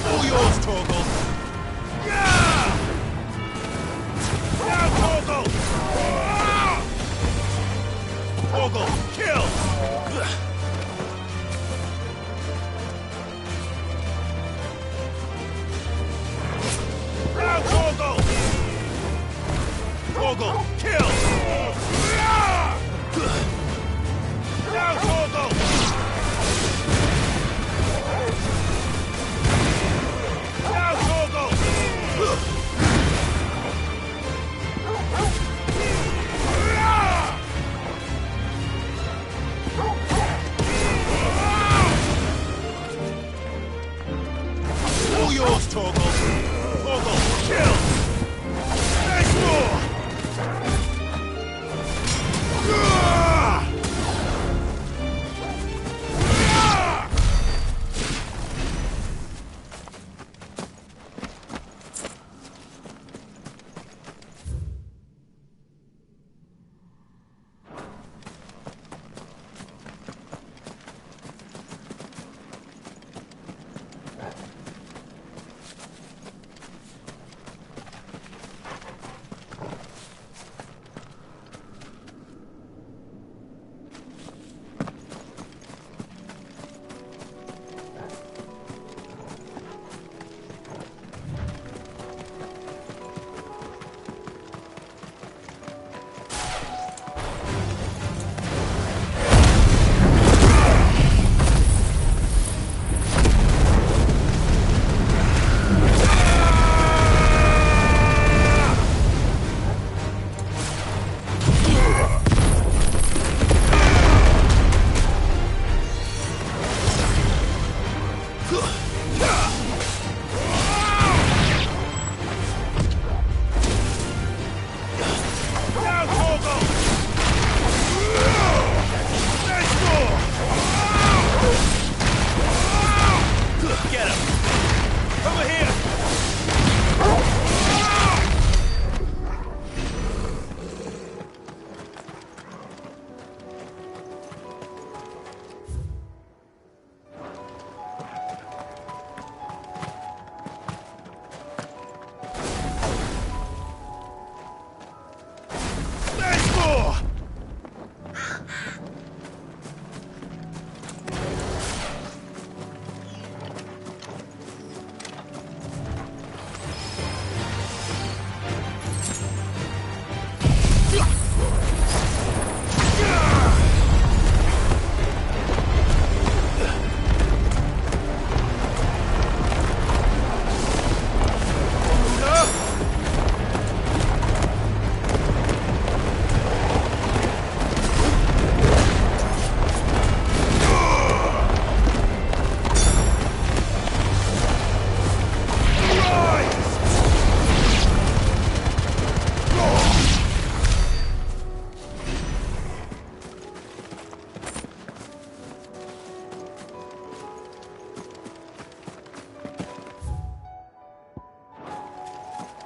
All yours, Torgal! Now, Torgal! Torgal, kill! Now, Torgal! Torgal, kill! Now, Torgal!